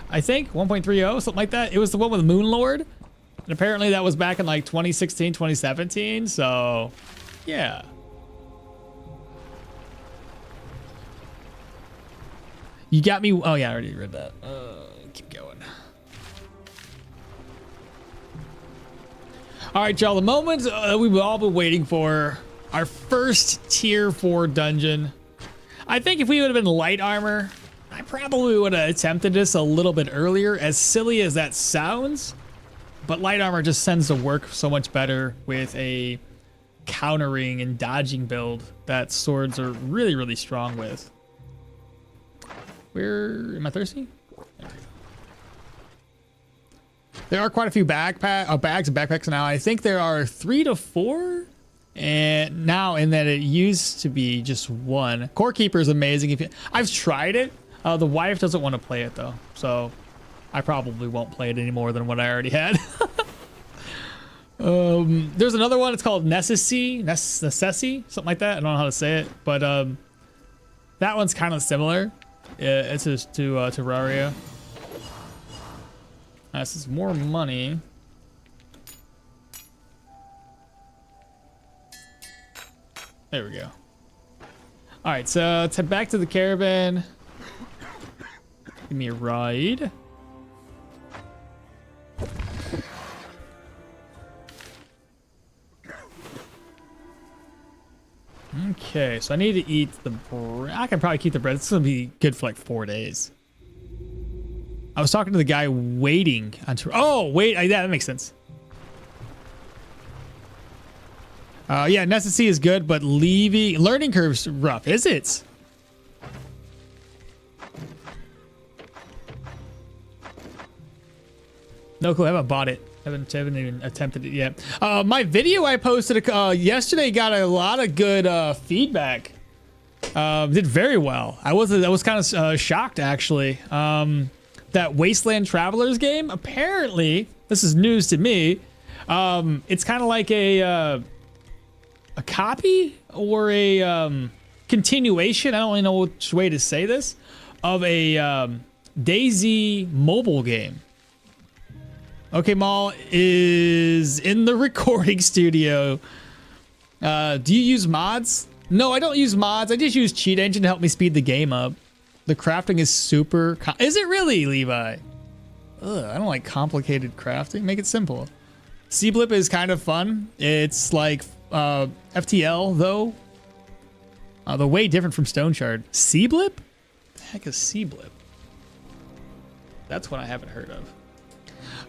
I think 1.30, something like that. It was the one with Moonlord, and apparently that was back in like 2016, 2017. So, yeah. You got me. Oh yeah, I already read that. Keep going. All right, y'all. The moment we've all been waiting for, our first tier 4 dungeon. I think if we would have been light armor, I probably would have attempted this a little bit earlier. As silly as that sounds, but light armor just tends to work so much better with a countering and dodging build that swords are really, really strong with. Where am I thirsty? There are quite a few bags and backpacks now. I think there are 3 to 4, and now in that it used to be just 1. Core Keeper is amazing. I've tried it. The wife doesn't want to play it though, so I probably won't play it any more than what I already had. There's another one. It's called Necessity, something like that. I don't know how to say it, but that one's kind of similar. It's just to Terraria. This is more money. There we go. All right, so let's head back to the caravan. Give me a ride. Okay, so I need to eat the bread. I can probably keep the bread. It's gonna be good for like 4 days. I was talking to the guy waiting on. Oh, wait, yeah, that makes sense. Yeah, necessity is good, but learning curve's rough. Is it? No clue. I haven't bought it. Haven't even attempted it yet. My video I posted yesterday got a lot of good feedback. Did very well. I was kind of shocked actually. That Wasteland Travelers game. Apparently, this is news to me. It's kind of like a copy or a continuation. I don't really know which way to say this, of a DayZ mobile game. Okmall is in the recording studio. Do you use mods? No, I don't use mods. I just use Cheat Engine to help me speed the game up. The crafting is super... Is it really, Levi? Ugh, I don't like complicated crafting. Make it simple. Seablip is kind of fun. It's like FTL, though. They're way different from Stoneshard. Seablip? The heck is Seablip? That's what I haven't heard of.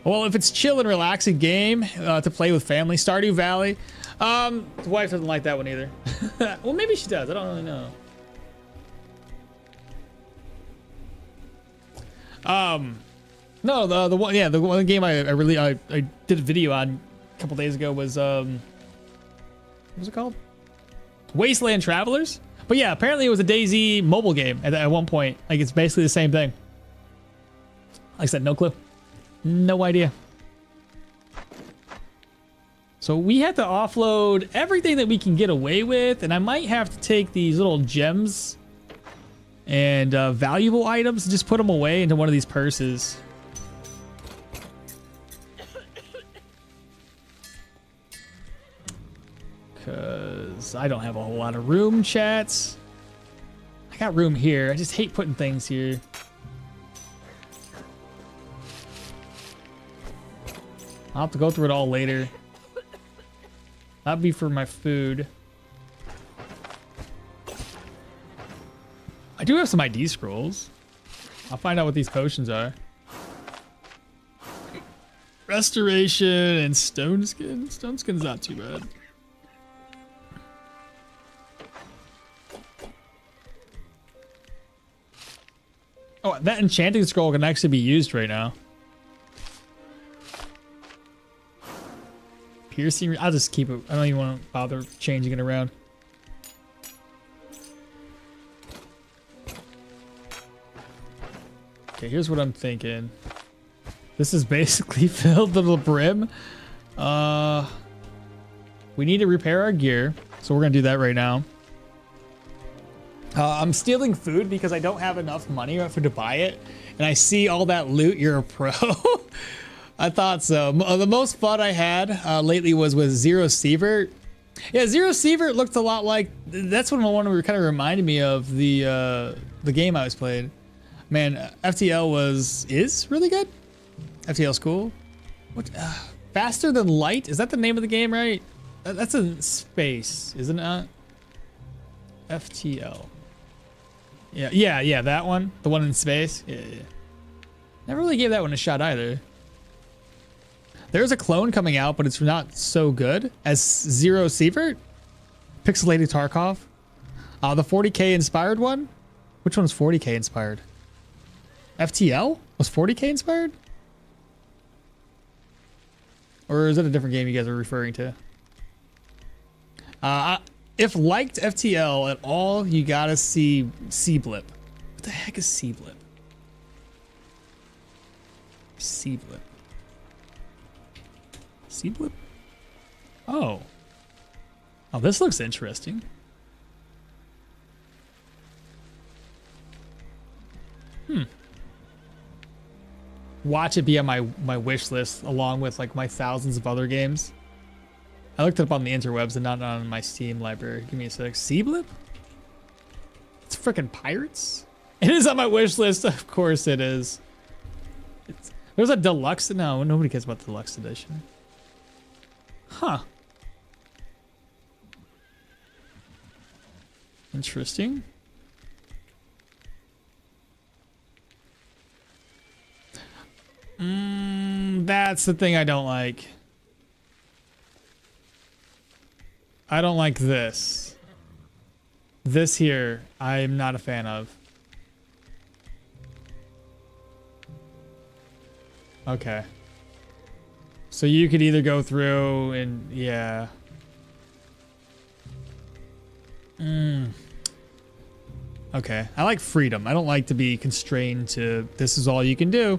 Well, if it's chill and relaxing game to play with family, Stardew Valley. The wife doesn't like that one either. Well, maybe she does. I don't really know. No, the one game I did a video on a couple days ago was what was it called? Wasteland Travelers. But yeah, apparently it was a DayZ mobile game at one point. Like it's basically the same thing. Like I said, no clue. No idea. So we had to offload everything that we can get away with, and I might have to take these little gems and valuable items and just put them away into one of these purses. Because I don't have a whole lot of room, chats. I got room here. I just hate putting things here. I'll have to go through it all later. That'd be for my food. I do have some ID scrolls. I'll find out what these potions are. Restoration and stone skin. Stone skin's not too bad. Oh, that enchanting scroll can actually be used right now. Piercing. I'll just keep it. I don't even want to bother changing it around. Okay, here's what I'm thinking. This is basically filled to the brim. We need to repair our gear, so we're gonna do that right now. I'm stealing food because I don't have enough money to buy it, and I see all that loot. You're a pro. I thought so. The most fun I had lately was with Zero Sievert. Yeah, Zero Sievert looked a lot like. That's what one kind of reminded me of the game I was playing. Man, FTL is really good. FTL's cool. What? Faster Than Light? Is that the name of the game, right? That's in space, isn't it? FTL. Yeah, that one. The one in space. Yeah. Never really gave that one a shot either. There's a clone coming out, but it's not so good as Zero Sievert. Pixelated Tarkov. The 40k inspired one? Which one's 40k inspired? FTL? Was 40k inspired? Or is it a different game you guys are referring to? If liked FTL at all, you gotta see C-Blip. What the heck is C-Blip? C-Blip. C-Blip? Oh. Oh, this looks interesting. Watch it be on my wish list along with like my thousands of other games. I looked it up on the interwebs and not on my Steam library. Give me a sec. C-Blip? It's freaking pirates? It is on my wish list. Of course it is. There's a deluxe. No, nobody cares about the deluxe edition. Huh. Interesting. That's the thing I don't like. I don't like this. This here, I'm not a fan of. Okay. So you could either go through and, yeah. Okay. I like freedom. I don't like to be constrained to this is all you can do.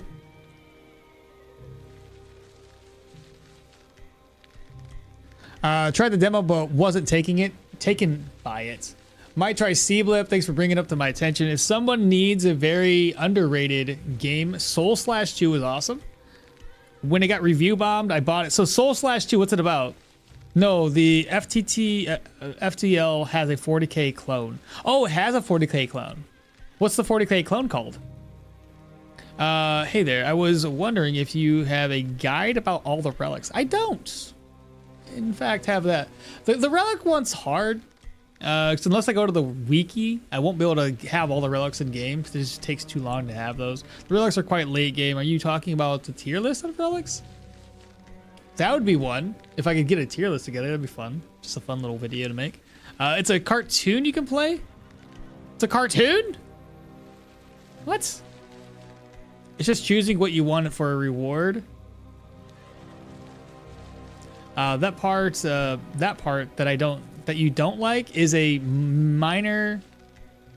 Tried the demo, but wasn't taken by it. Might try C-Blip. Thanks for bringing it up to my attention. If someone needs a very underrated game, Soul/2 was awesome. When it got review bombed, I bought it. So Soul/2, what's it about? No, the FTL has a 40k clone. Oh, it has a 40k clone. What's the 40k clone called? Hey there. I was wondering if you have a guide about all the relics. I don't. In fact, have that. The relic one's hard. So unless I go to the wiki, I won't be able to have all the relics in game because it just takes too long to have those. The relics are quite late game. Are you talking about the tier list of relics? That would be one. If I could get a tier list together, that'd be fun. Just a fun little video to make. It's a cartoon you can play. It's a cartoon? What? It's just choosing what you want for a reward. That part that you don't like is a minor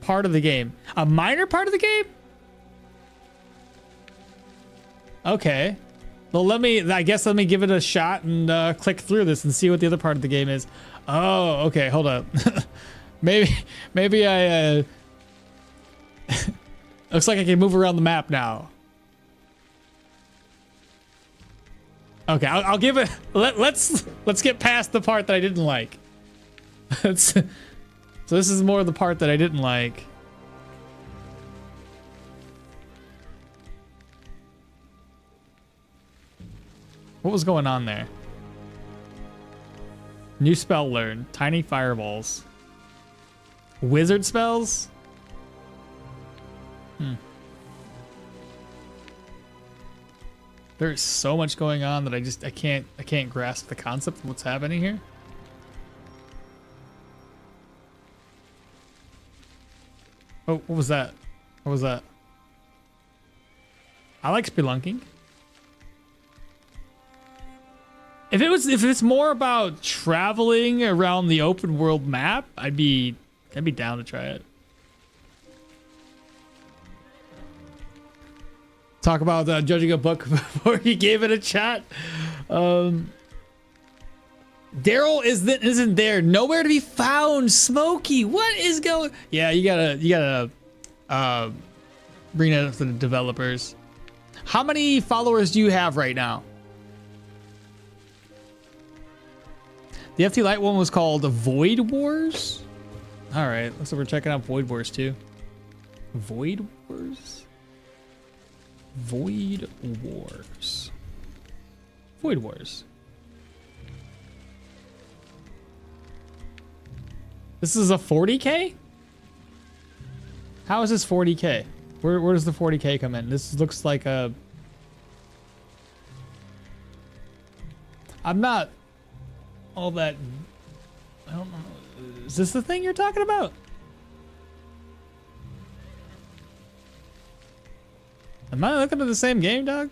part of the game. A minor part of the game? Okay. Well, I guess let me give it a shot and click through this and see what the other part of the game is. Oh, okay. Hold up. maybe I, looks like I can move around the map now. Okay, I'll give it. Let's get past the part that I didn't like. So this is more the part that I didn't like. What was going on there? New spell learned. Tiny fireballs. Wizard spells? There's so much going on that I can't grasp the concept of what's happening here. Oh, what was that? What was that? I like spelunking. If it's more about traveling around the open world map, I'd be down to try it. Talk about judging a book before you gave it a chat. Daryl isn't there. Nowhere to be found. Smokey, what is going? Yeah, you gotta bring that up to the developers. How many followers do you have right now? The FT Light one was called Void Wars. All right, looks like we're checking out Void Wars too. Void Wars. Void Wars. Void Wars. This is a 40K? How is this 40K? Where does the 40K come in? This looks like a... I'm not all that... I don't know. Is this the thing you're talking about? Am I looking at the same game, dog?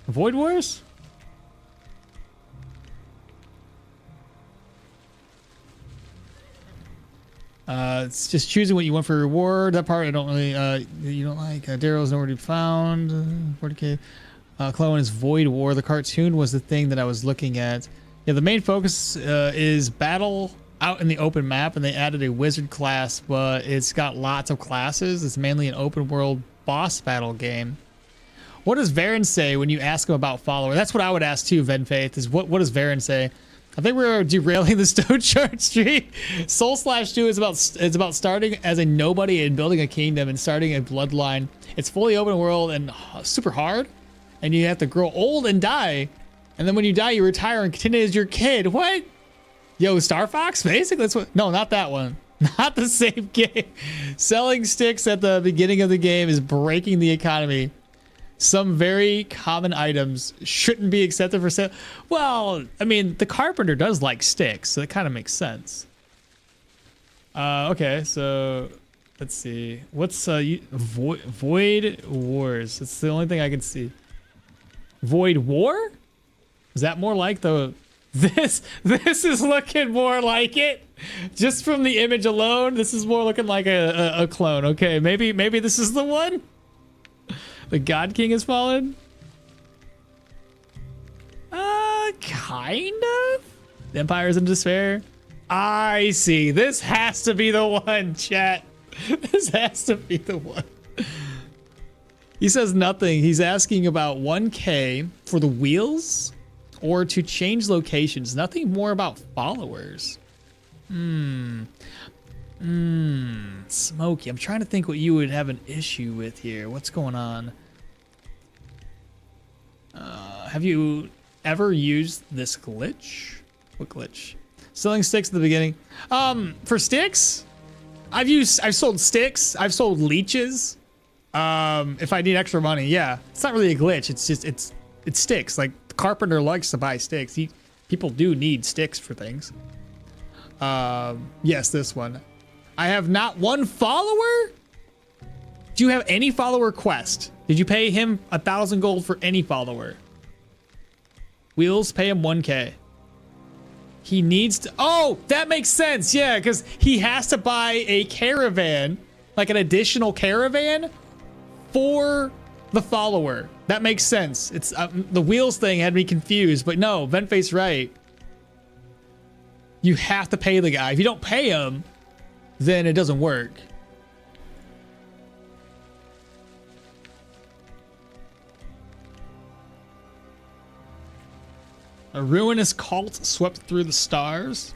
Void Wars? It's just choosing what you want for reward. That part I don't really, you don't like. Daryl's nowhere to be found. 40K. Clone is Void War. The cartoon was the thing that I was looking at. Yeah, the main focus is battle out in the open map, and they added a wizard class, but it's got lots of classes. It's mainly an open world boss battle game. What does Varen say when you ask him about follower? That's what I would ask too, Venfaith, is what does Varen say? I think we're derailing the Stoneshard stream. Soul/2 is about starting as a nobody and building a kingdom and starting a bloodline. It's fully open world and super hard, and you have to grow old and die, and then when you die, you retire and continue as your kid. What? Yo, Star Fox? Basically, that's what. No, not that one. Not the same game. Selling sticks at the beginning of the game is breaking the economy. Some very common items shouldn't be accepted for sale. Well, I mean, the carpenter does like sticks, so that kind of makes sense. Okay, so let's see. What's Void Wars? It's the only thing I can see. Void War? Is that more like the... This is looking more like it. Just from the image alone, this is more looking like a clone. Okay, maybe this is the one. The God King has fallen? Kind of? The Empire is in despair? I see. This has to be the one, chat. This has to be the one. He says nothing. He's asking about 1K for the wheels or to change locations. Nothing more about followers. Smokey, I'm trying to think what you would have an issue with here. What's going on? Have you ever used this glitch? What glitch? Selling sticks at the beginning. For sticks, I've sold sticks. I've sold leeches. If I need extra money, yeah. It's not really a glitch. It's just it's sticks. Like the carpenter likes to buy sticks. People do need sticks for things. Yes, this one. I have not one follower. Do you have any follower quest? Did you pay him 1,000 gold for any follower? Wheels, pay him 1K. He needs to, oh, that makes sense. Yeah, because he has to buy a caravan, like an additional caravan for the follower. That makes sense. It's the wheels thing had me confused, but no, Venface's right. You have to pay the guy. If you don't pay him, then it doesn't work. A ruinous cult swept through the stars.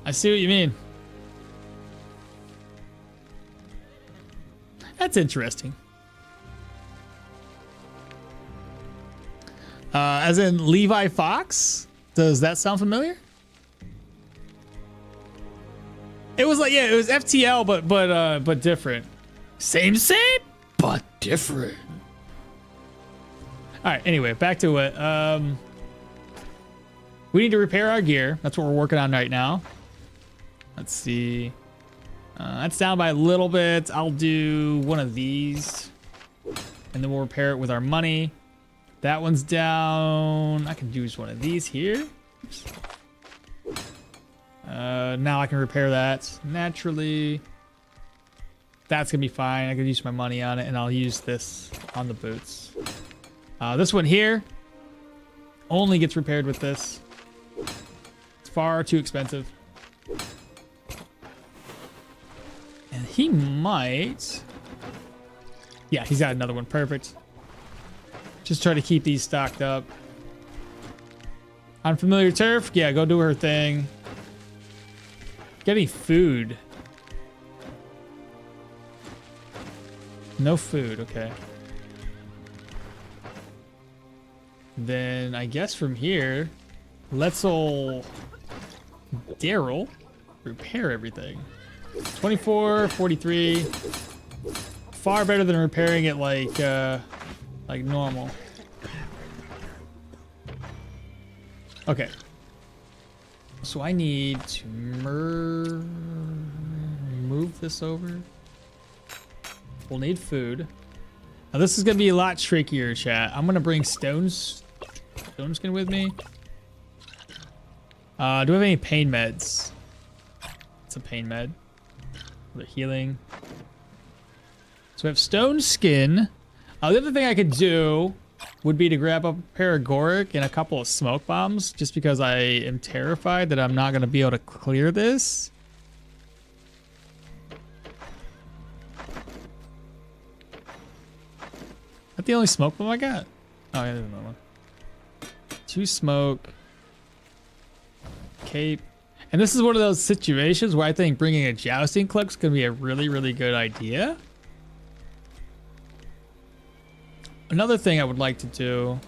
I see what you mean. That's interesting. As in Levi Fox? Does that sound familiar? It was like, yeah, it was FTL, but different. Same, but different. All right, anyway, back to it. We need to repair our gear. That's what we're working on right now. Let's see. That's down by a little bit. I'll do one of these. And then we'll repair it with our money. That one's down. I can use one of these here. Oops. Now I can repair that naturally. That's gonna be fine. I can use my money on it, and I'll use this on the boots. This one here only gets repaired with this. It's far too expensive. And he might... Yeah, he's got another one. Perfect. Just try to keep these stocked up. Unfamiliar turf? Yeah, go do her thing. Get any food? No food, okay. Then I guess from here, let's all Daryl repair everything. 24, 43. Far better than repairing it like normal. Okay. So I need to move this over. We'll need food. Now this is gonna be a lot trickier, chat. I'm gonna bring stone skin with me. Do we have any pain meds? It's a pain med. The healing. So we have stone skin. The other thing I could do would be to grab a pair of Goric and a couple of smoke bombs, just because I am terrified that I'm not gonna be able to clear this. That the only smoke bomb I got? Oh, yeah, there's another one. 2 smoke. Cape. And this is one of those situations where I think bringing a jousting cloak is going to be a really, really good idea. Another thing I would like to do,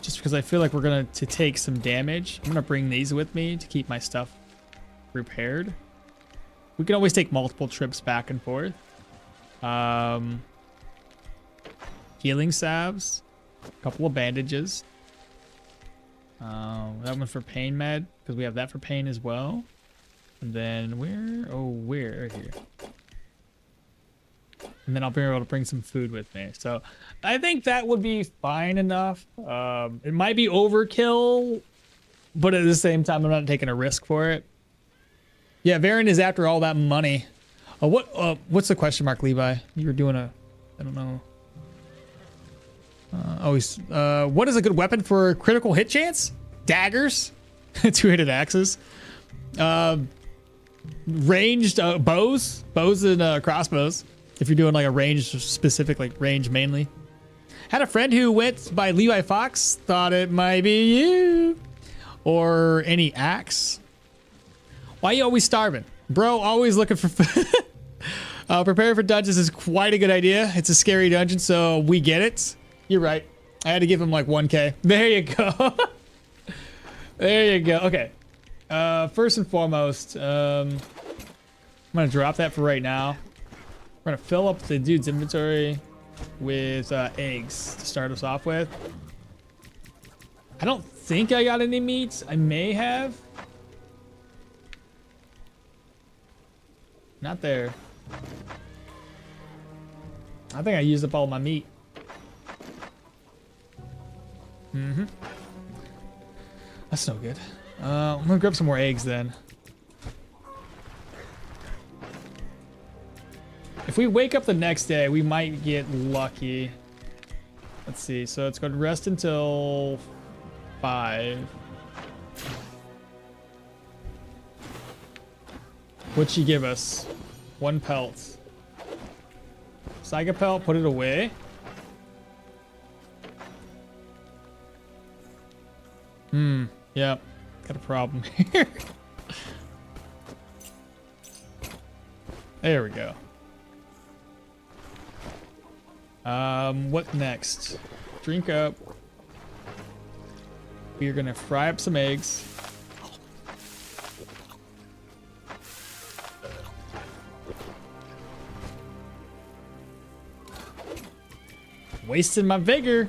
just because I feel like we're going to take some damage, I'm going to bring these with me to keep my stuff repaired. We can always take multiple trips back and forth. Healing salves, a couple of bandages. That one for pain med, because we have that for pain as well. And then where here. And then I'll be able to bring some food with me. So I think that would be fine enough. It might be overkill, but at the same time, I'm not taking a risk for it. Yeah, Varen is after all that money. What's the question mark, Levi? You were doing I don't know. What is a good weapon for critical hit chance? Daggers, 2-handed axes, ranged bows and crossbows. If you're doing like a range specific, like range mainly. Had a friend who went by Levi Fox, thought it might be you. Or any axe. Why are you always starving? Bro, always looking for food. Prepare for dungeons is quite a good idea. It's a scary dungeon, so we get it. You're right. I had to give him like 1K. There you go. There you go. Okay. First and foremost, I'm gonna drop that for right now. We're gonna fill up the dude's inventory with eggs to start us off with. I don't think I got any meats. I may have. Not there. I think I used up all my meat. Mm-hmm. That's no good. I'm gonna grab some more eggs then. If we wake up the next day, we might get lucky. Let's see. So it's going to rest until 5. What'd she give us? 1 pelt. Saiga pelt, put it away. Yep. Got a problem here. There we go. What next? Drink up. We're gonna fry up some eggs. Wasting my vigor.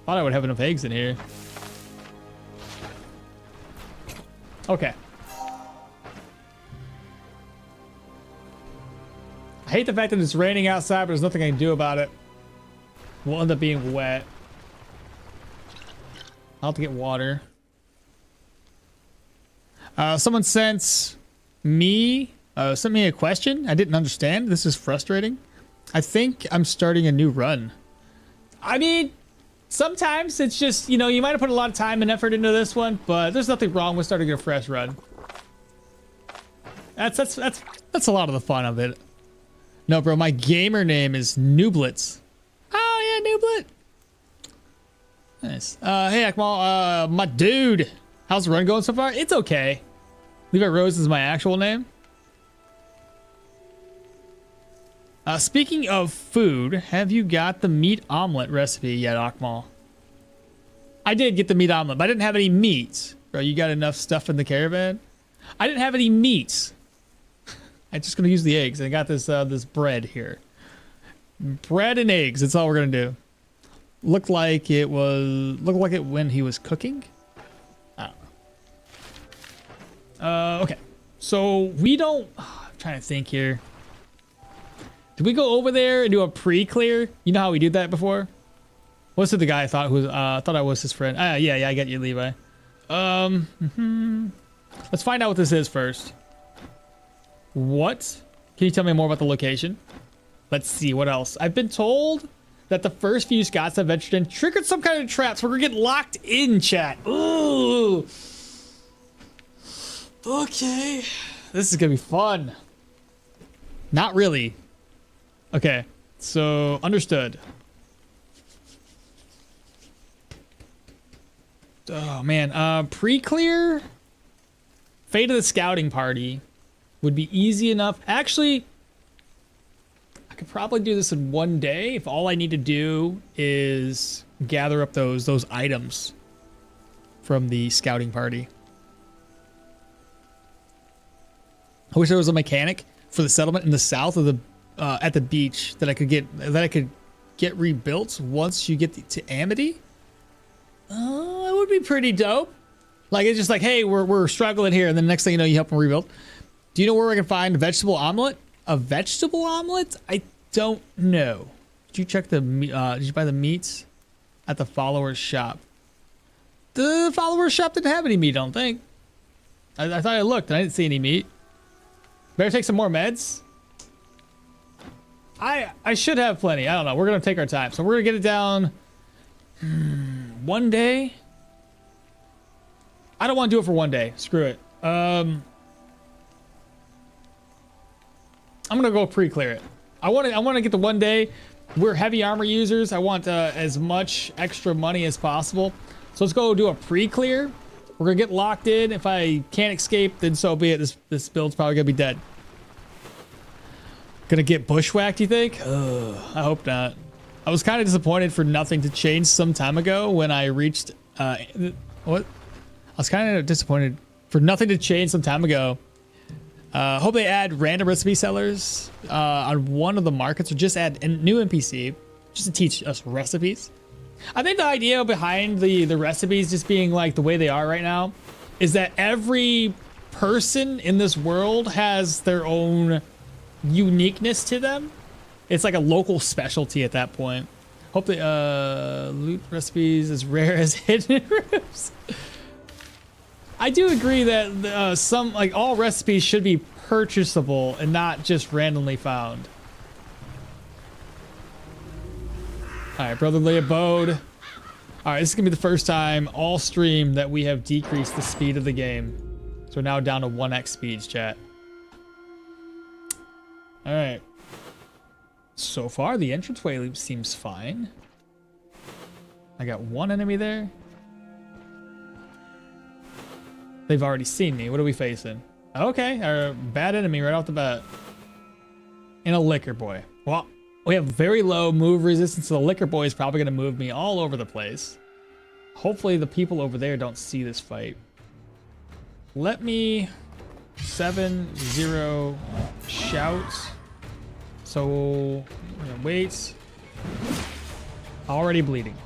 Thought I would have enough eggs in here. Okay, hate the fact that it's raining outside, but there's nothing I can do about it. We'll end up being wet. I'll have to get water. Someone sent me a question I didn't understand. This is frustrating. I think I'm starting a new run. I mean, sometimes it's just, you know, you might have put a lot of time and effort into this one, but there's nothing wrong with starting a fresh run. That's a lot of the fun of it. No, bro, my gamer name is Nooblets. Oh yeah, Nooblet. Nice. Hey Akmal, my dude. How's the run going so far? It's okay. Levi Rose is my actual name. Speaking of food, have you got the meat omelet recipe yet, Akmal? I did get the meat omelet, but I didn't have any meat. Bro, you got enough stuff in the caravan? I didn't have any meat. I'm just gonna use the eggs. I got this this bread here. Bread and eggs. That's all we're gonna do. Looked like it when he was cooking. I don't know. Okay. So we don't. I'm trying to think here. Did we go over there and do a pre-clear? You know how we did that before? What's the guy I thought who was? Thought I was his friend. Yeah. I get you, Levi. Let's find out what this is first. What? Can you tell me more about the location? Let's see, what else? I've been told that the first few Scots I've ventured in triggered some kind of traps. We're gonna get locked in, chat. Ooh. Okay. This is gonna be fun. Not really. Okay, so understood. Oh man, pre-clear? Fate of the scouting party would be easy enough. Actually, I could probably do this in one day if all I need to do is gather up those items from the scouting party. I wish there was a mechanic for the settlement in the south of the at the beach that I could get rebuilt once you get to Amity. Oh, it would be pretty dope. Like, it's just like, hey, we're struggling here, and then the next thing you know, you help them rebuild. Do you know where I can find a vegetable omelet? A vegetable omelet? I don't know. Did you check the did you buy the meats at the follower's shop? The follower's shop didn't have any meat, I don't think. I thought I looked and I didn't see any meat. Better take some more meds. I should have plenty. I don't know. We're gonna take our time. So we're gonna get it down one day. I don't want to do it for one day. Screw it. I'm gonna go pre-clear it. I want to get the one day. We're heavy armor users. I want as much extra money as possible. So let's go do a pre-clear. We're gonna get locked in. If I can't escape, then so be it. This build's probably gonna be dead. Gonna get bushwhacked, you think? Ugh, I hope not. I was kind of disappointed for nothing to change some time ago when I reached what? I was kind of disappointed for nothing to change some time ago. Hope they add random recipe sellers on one of the markets, or just add a new NPC just to teach us recipes. I think the idea behind the recipes just being like the way they are right now is that every person in this world has their own uniqueness to them. It's like a local specialty at that point. Hope they loot recipes as rare as hidden rooms. I do agree that some, like, all recipes should be purchasable and not just randomly found. All right, brotherly abode. All right, this is gonna be the first time all stream that we have decreased the speed of the game. So we're now down to 1x speeds, chat. All right. So far, the entranceway loop seems fine. I got one enemy there. They've already seen me. What are we facing? Okay, our bad enemy right off the bat. And a liquor boy. Well, we have very low move resistance, so the liquor boy is probably going to move me all over the place. Hopefully the people over there don't see this fight. Let me 7-0 shout. So, wait. Already bleeding.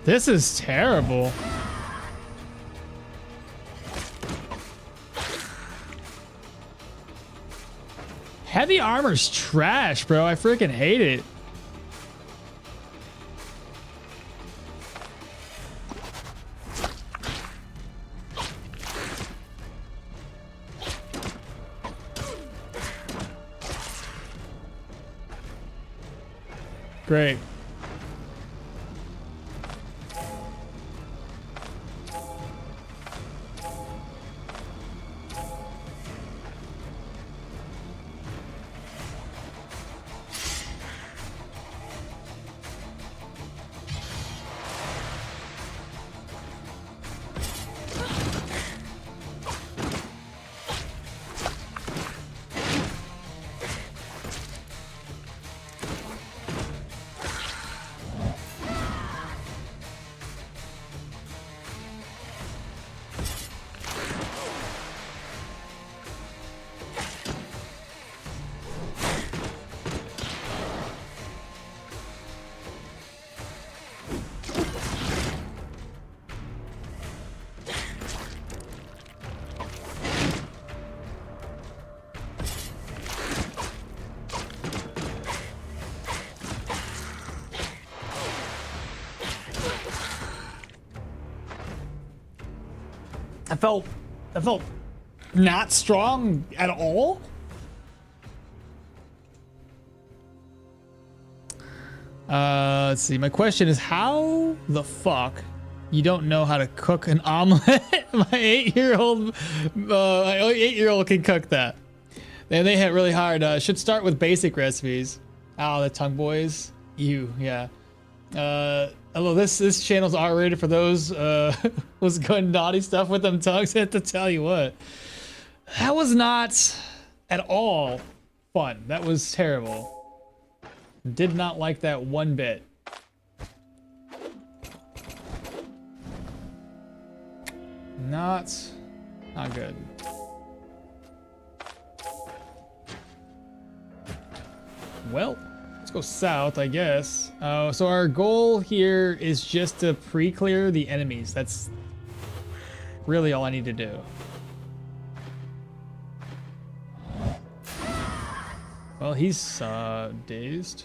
This is terrible. Heavy armor's trash, bro. I freaking hate it. Great. I felt not strong at all. Let's see. My question is, how the fuck you don't know how to cook an omelet? My 8-year-old can cook that. And they hit really hard. Should start with basic recipes. Oh, the tongue boys. Yeah. Although this channel's R-rated for those was going naughty stuff with them tongues. I have to tell you what, that was not at all fun. That was terrible. Did not like that one bit. Not good. Well, let's go south, I guess. So our goal here is just to pre-clear the enemies. That's really all I need to do. Well, he's dazed.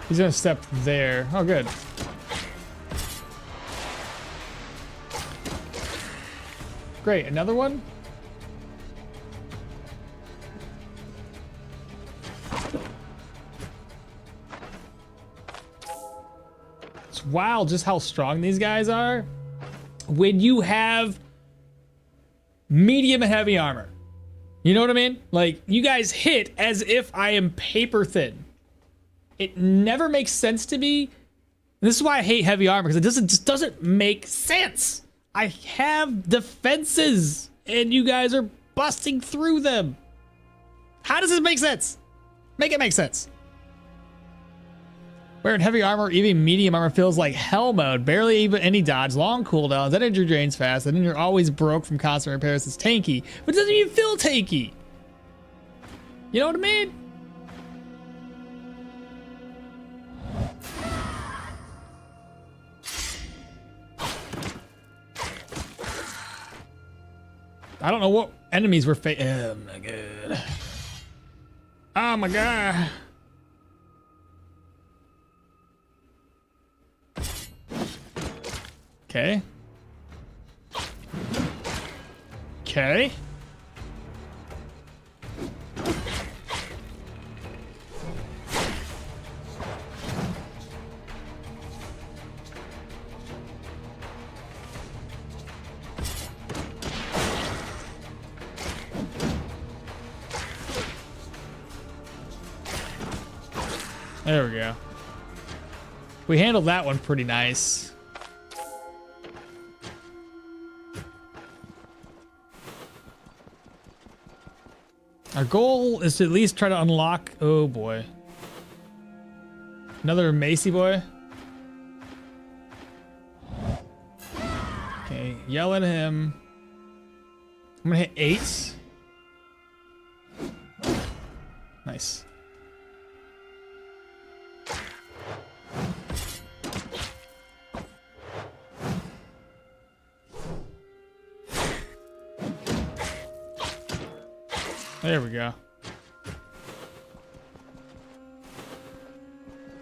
He's gonna step there. Oh, good. Great, another one? It's wild just how strong these guys are when you have medium and heavy armor. You know what I mean? Like, you guys hit as if I am paper thin. It never makes sense to me. This is why I hate heavy armor, because it just doesn't make sense. I have defenses, and you guys are busting through them. How does this make sense? Make it make sense. Wearing heavy armor, even medium armor, feels like hell mode. Barely even any dodge, long cooldowns, that energy drains fast, and then you're always broke from constant repairs. It's tanky, but it doesn't even feel tanky. You know what I mean? I don't know what enemies we're facing. Oh my god. Oh my god. Okay. Okay. There we go. We handled that one pretty nice. Our goal is to at least try to unlock. Oh boy. Another Macy boy. Okay, yell at him. I'm gonna hit 8. Nice. There we go.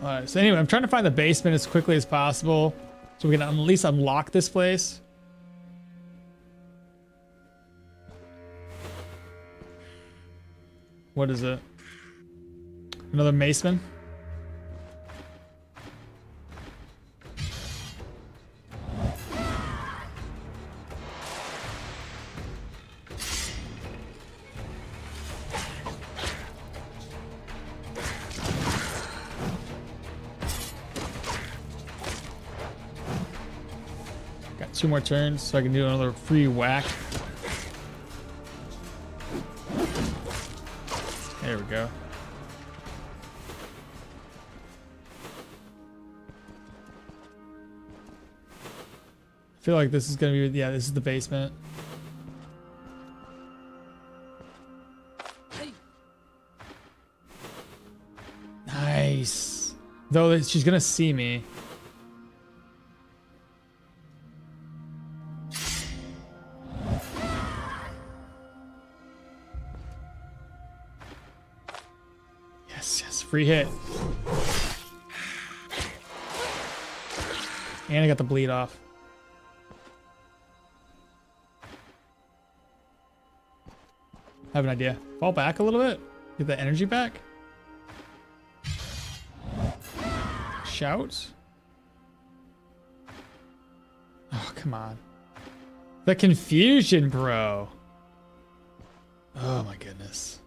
Alright, so anyway, I'm trying to find the basement as quickly as possible so we can at least unlock this place. What is it? Another maceman? Got 2 more turns so I can do another free whack. There we go. I feel like this is gonna be, yeah, this is the basement. Nice. Though she's gonna see me. Yes, free hit. And I got the bleed off. I have an idea. Fall back a little bit. Get the energy back. Shout. Oh, come on. The confusion, bro. Oh my goodness.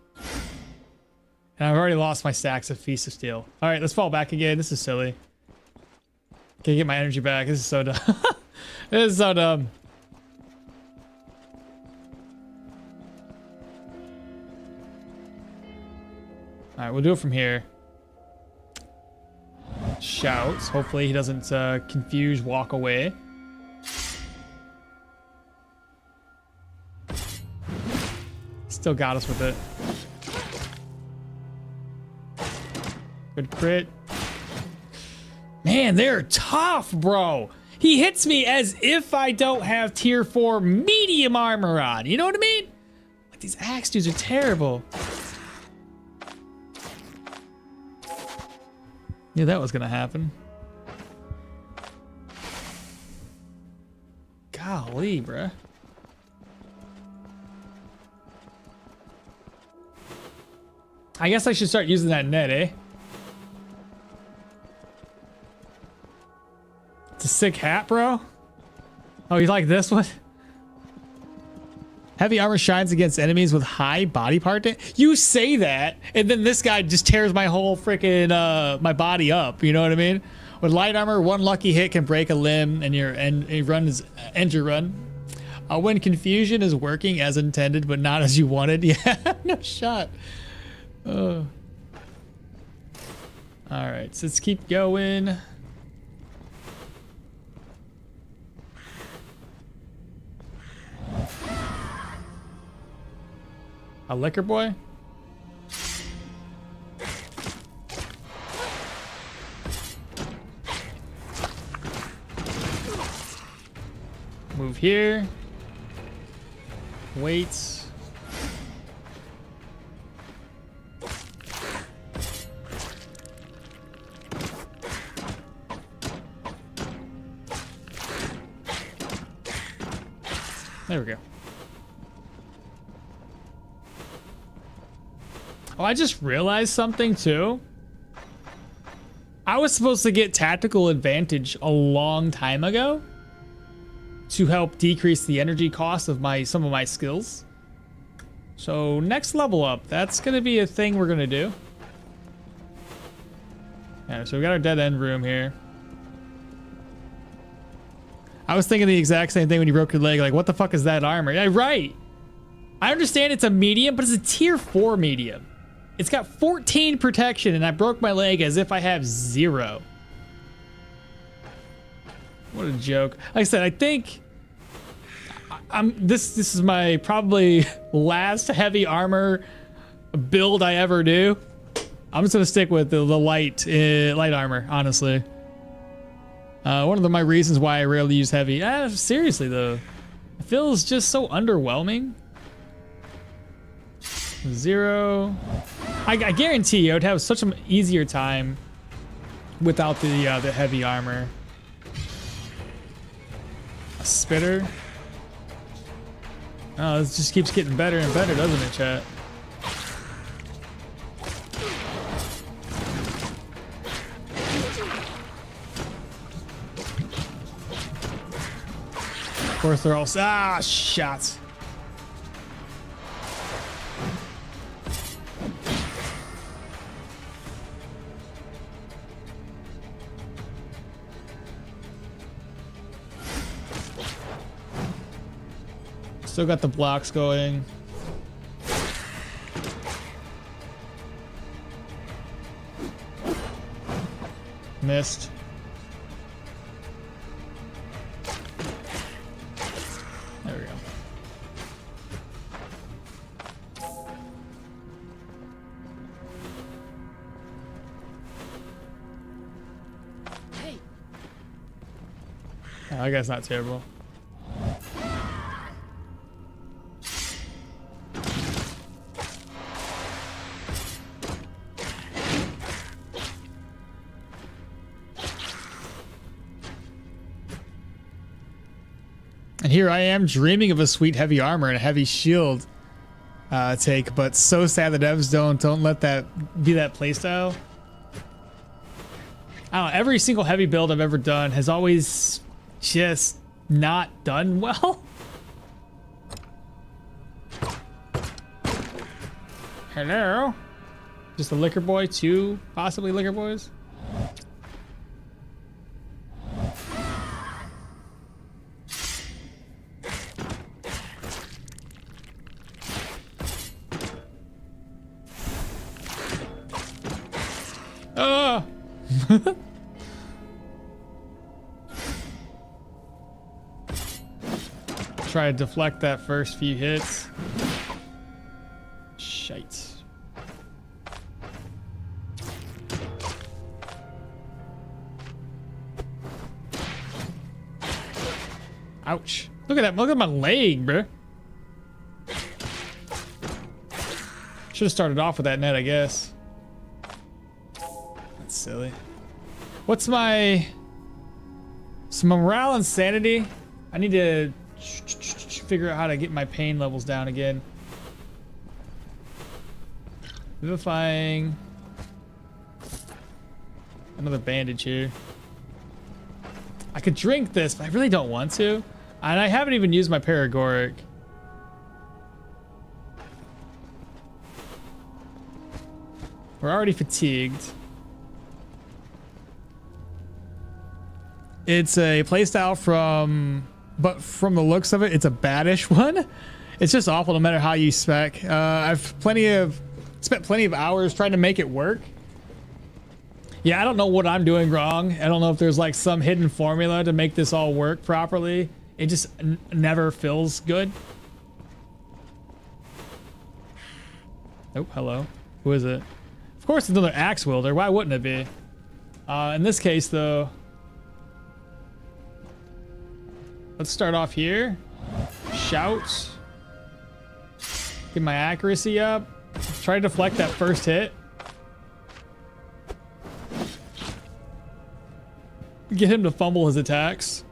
And I've already lost my stacks of Feast of Steel. All right, let's fall back again. This is silly. Can't get my energy back. This is so dumb. This is so dumb. All right, we'll do it from here. Shouts. Hopefully he doesn't confuse, walk away. Still got us with it. Good crit. Man, they're tough, bro. He hits me as if I don't have tier 4 medium armor on. You know what I mean? Like, these axe dudes are terrible. Knew that was gonna happen. Golly, bruh. I guess I should start using that net, eh? It's a sick hat, bro. Oh, you like this one? Heavy armor shines against enemies with high body part. You say that, and then this guy just tears my whole freaking my body up. You know what I mean? With light armor, one lucky hit can break a limb, and your end your run. When confusion is working as intended, but not as you wanted. Yeah, no shot. All right, so let's keep going. A liquor boy? Move here. Wait. There we go. Oh, I just realized something too. I was supposed to get tactical advantage a long time ago to help decrease the energy cost of some of my skills. So next level up, that's gonna be a thing we're gonna do. Yeah, so we got our dead end room here. I was thinking the exact same thing when you broke your leg. Like, what the fuck is that armor? Yeah, right. I understand it's a medium, but it's a tier 4 medium. It's got 14 protection, and I broke my leg as if I have 0. What a joke. Like I said, I think this is my probably last heavy armor build I ever do. I'm just gonna stick with the light armor, honestly. One of my reasons why I rarely use heavy. Seriously though, it feels just so underwhelming. 0. I guarantee you, I'd have such an easier time without the heavy armor. A spitter. Oh, this just keeps getting better and better, doesn't it, chat? Of course, they're all shots. Still got the blocks going. Missed. There we go. Hey. Oh, that guy's not terrible. And here I am dreaming of a sweet heavy armor and a heavy shield take, but so sad the devs don't let that be that playstyle. I don't know, every single heavy build I've ever done has always just not done well. Hello? Just a liquor boy, 2 possibly liquor boys? Try to deflect that first few hits. Shite. Ouch. Look at that. Look at my leg, bro. Should have started off with that net, I guess. That's silly. What's my morale and sanity? I need to figure out how to get my pain levels down again. Vivifying. Another bandage here. I could drink this, but I really don't want to. And I haven't even used my Paragoric. We're already fatigued. It's a playstyle but from the looks of it, it's a baddish one. It's just awful no matter how you spec. I've spent plenty of hours trying to make it work. Yeah, I don't know what I'm doing wrong. I don't know if there's like some hidden formula to make this all work properly. It just never feels good. Oh, hello. Who is it? Of course, it's another axe wielder. Why wouldn't it be? In this case, though, let's start off here. Shout. Get my accuracy up. Try to deflect that first hit. Get him to fumble his attacks.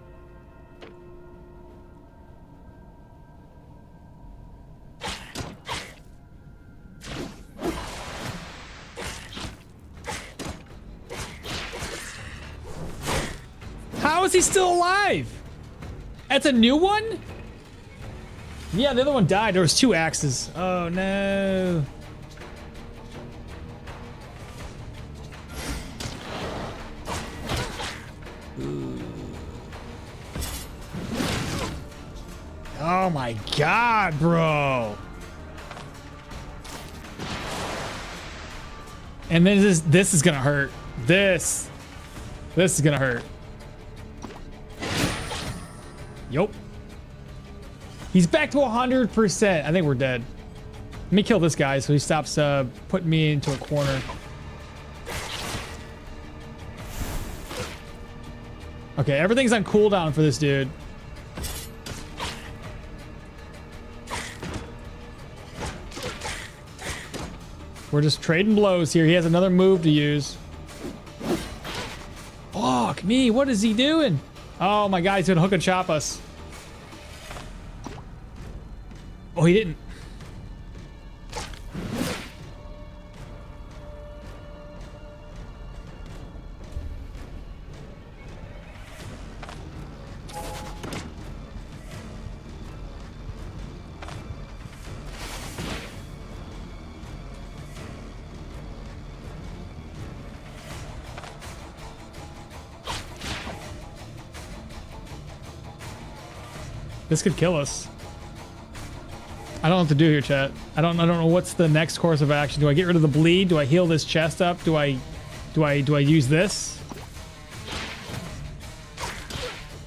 How is he still alive? That's a new one? Yeah, the other one died. There was 2 axes. Oh no. Oh my god, bro. And then this is gonna hurt. This is gonna hurt. Yup. He's back to 100%. I think we're dead. Let me kill this guy so he stops putting me into a corner. Okay, everything's on cooldown for this dude. We're just trading blows here. He has another move to use. Fuck me, what is he doing? Oh my God, he's gonna hook and chop us. Oh, he didn't. This could kill us. I don't know what to do here, chat. I don't know what's the next course of action. Do I get rid of the bleed? Do I heal this chest up? Do I use this?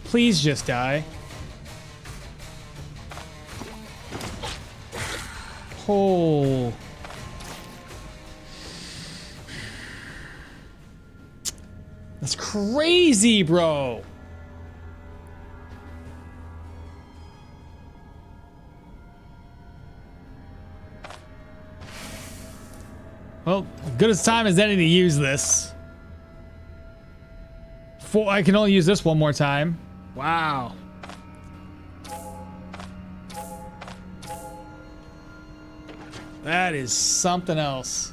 Please just die. Oh. That's crazy, bro. Well, good as time as any to use this. I can only use this one more time. Wow. That is something else.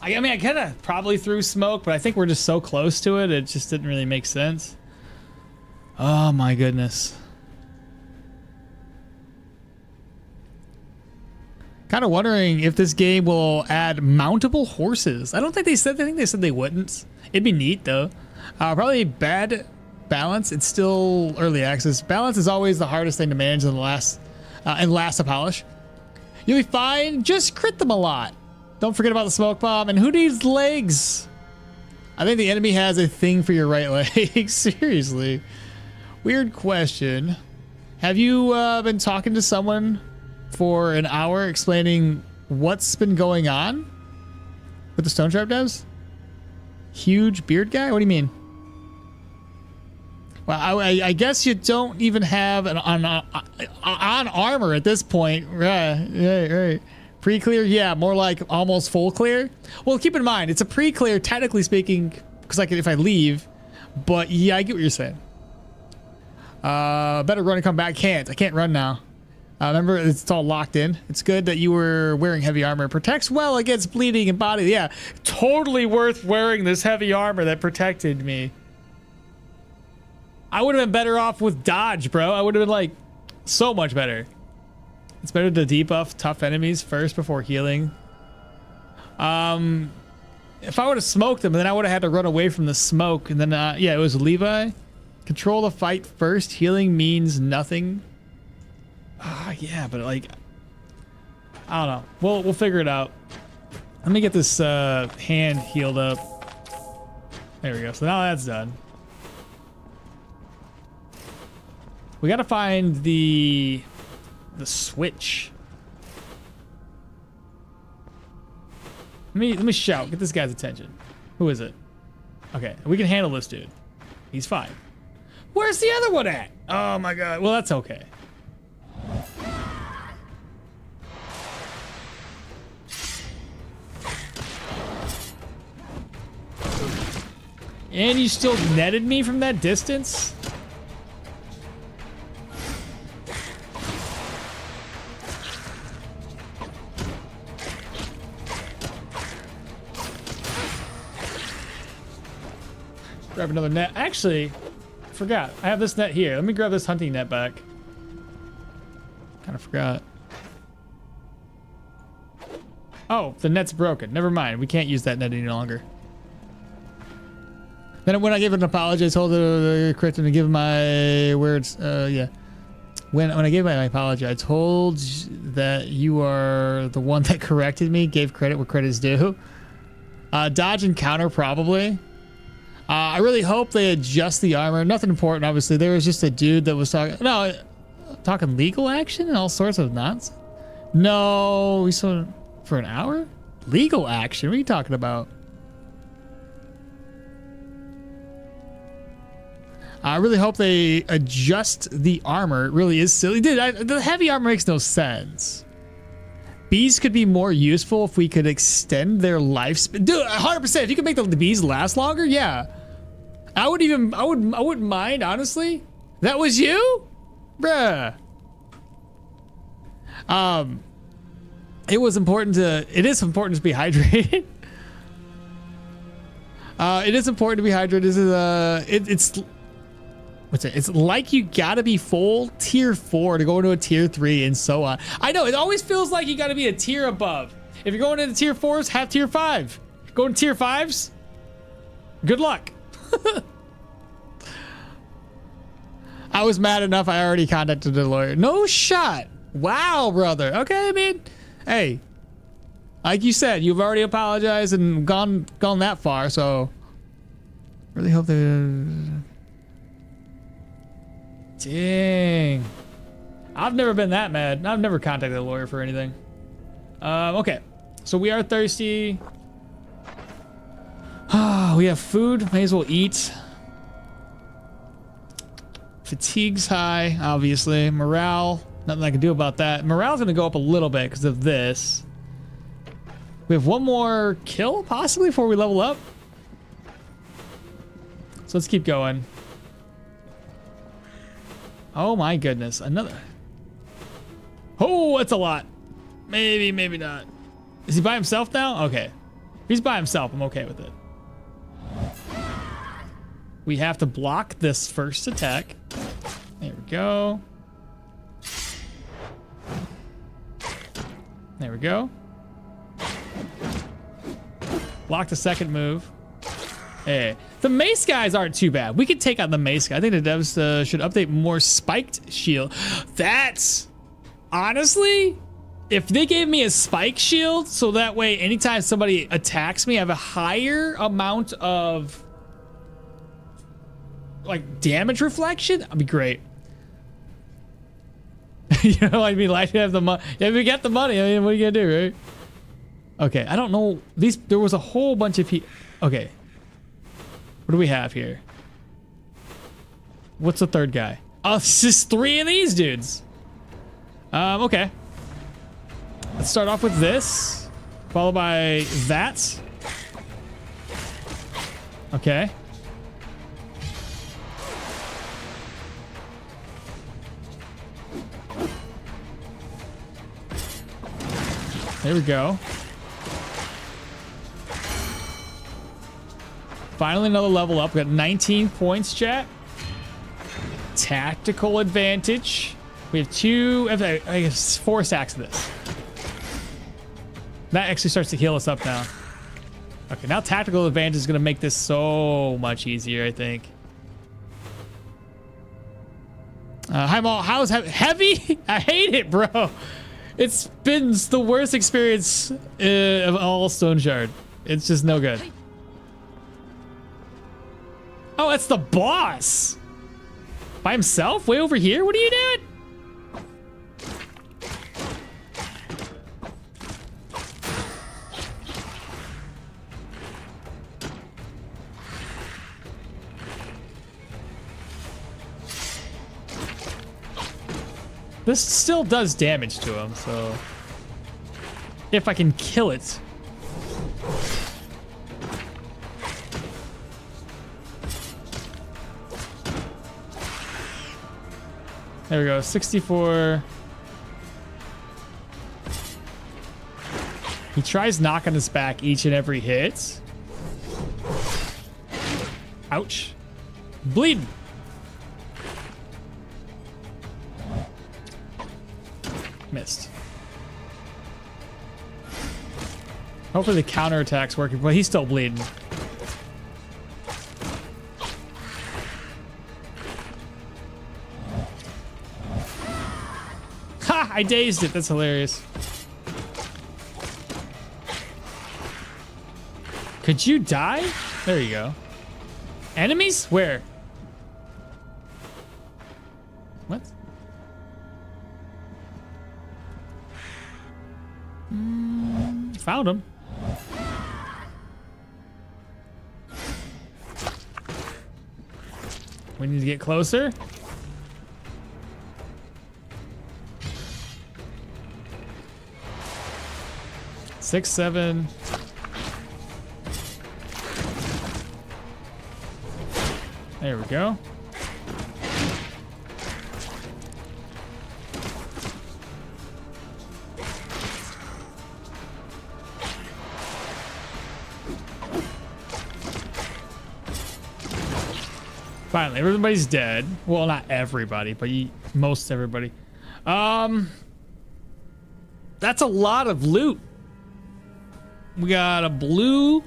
I mean, I kind of probably threw smoke, but I think we're just so close to it, it just didn't really make sense. Oh my goodness. Kind of wondering if this game will add mountable horses. I don't think they said. I think they said they wouldn't. It'd be neat though. Probably bad balance. It's still early access. Balance is always the hardest thing to manage in the last to polish. You'll be fine. Just crit them a lot. Don't forget about the smoke bomb. And who needs legs? I think the enemy has a thing for your right leg. Seriously. Weird question. Have you been talking to someone for an hour explaining what's been going on with the Stoneshard devs? Huge beard guy? What do you mean? Well, I guess you don't even have an on armor at this point. Right. Pre-clear? Yeah, more like almost full clear. Well, keep in mind, it's a pre-clear, technically speaking, because I can if I leave. But yeah, I get what you're saying. Better run and come back. I can't run now. Remember, it's all locked in. It's good that you were wearing heavy armor. It protects well against bleeding and body. Yeah, totally worth wearing this heavy armor that protected me. I would have been better off with dodge, bro. I would have been like so much better. It's better to debuff tough enemies first before healing. If I would have smoked them, then I would have had to run away from the smoke. And then, yeah, it was Levi. Control the fight first. Healing means nothing. Yeah, but like, I don't know. We'll figure it out. Let me get this hand healed up. There we go. So now that's done. We gotta find the switch. Let me shout. Get this guy's attention. Who is it? Okay, we can handle this dude. He's fine. Where's the other one at? Oh my god. Well, that's okay. And you still netted me from that distance? Grab another net. Actually, I forgot. I have this net here. Let me grab this hunting net back. Kind of forgot. Oh, the net's broken. Never mind. We can't use that net any longer. Then when I gave an apology, I told the Krypton to give my words. Yeah. When I gave my apology, I told that you are the one that corrected me, gave credit where credit is due. Dodge and counter, probably. I really hope they adjust the armor. Nothing important, obviously. There was just a dude that was talking legal action and all sorts of nonsense. No, we saw for an hour? Legal action? What are you talking about? I really hope they adjust the armor. It really is silly. Dude, the heavy armor makes no sense. Bees could be more useful if we could extend their lifespan. Dude, 100%. If you could make the bees last longer, yeah. I wouldn't mind, honestly. That was you? Bruh. It is important to be hydrated. It is important to be hydrated. It's like you gotta be full tier 4 to go into a tier 3 and so on. I know, it always feels like you gotta be a tier above. If you're going into tier 4s, have tier 5. Going to tier 5s, good luck. I was mad enough, I already contacted the lawyer. No shot. Wow, brother. Okay, I mean, hey, like you said, you've already apologized and gone that far, so really hope they... Dang. I've never been that mad. I've never contacted a lawyer for anything. Okay. So we are thirsty. We have food. May as well eat. Fatigue's high, obviously. Morale. Nothing I can do about that. Morale's going to go up a little bit because of this. We have one more kill, possibly, before we level up. So let's keep going. Oh my goodness, another. Oh, that's a lot. Maybe, maybe not. Is he by himself now? Okay. If he's by himself, I'm okay with it. We have to block this first attack. There we go. There we go. Block the second move. Hey, the mace guys aren't too bad. We could take out the mace guy. I think the devs should update more spiked shield. That's honestly, if they gave me a spike shield, so that way anytime somebody attacks me, I have a higher amount of like damage reflection. That'd be great. You know, I mean, like you have the money. If you get the money, I mean, what are you gonna do, right? Okay, I don't know. There was a whole bunch of people. Okay. What do we have here? What's the third guy? Oh, it's just 3 of these dudes. Okay. Let's start off with this, followed by that. Okay. There we go. Finally another level up. We got 19 points, chat. Tactical advantage. We have I guess 4 stacks of this. That actually starts to heal us up now. Okay, now tactical advantage is going to make this so much easier, I think. Hi, Maul. How's heavy? I hate it, bro. It's been the worst experience of all Stoneshard. It's just no good. Oh, that's the boss. By himself? Way over here? What are you doing? This still does damage to him, so if I can kill it. There we go, 64. He tries knocking us back each and every hit. Ouch. Bleeding. Missed. Hopefully the counterattack's working, but he's still bleeding. I dazed it. That's hilarious. Could you die? There you go. Enemies? Where? What? Found him. We need to get closer. Six, seven. There we go. Finally, everybody's dead. Well, not everybody, but most everybody. That's a lot of loot. We got a blue.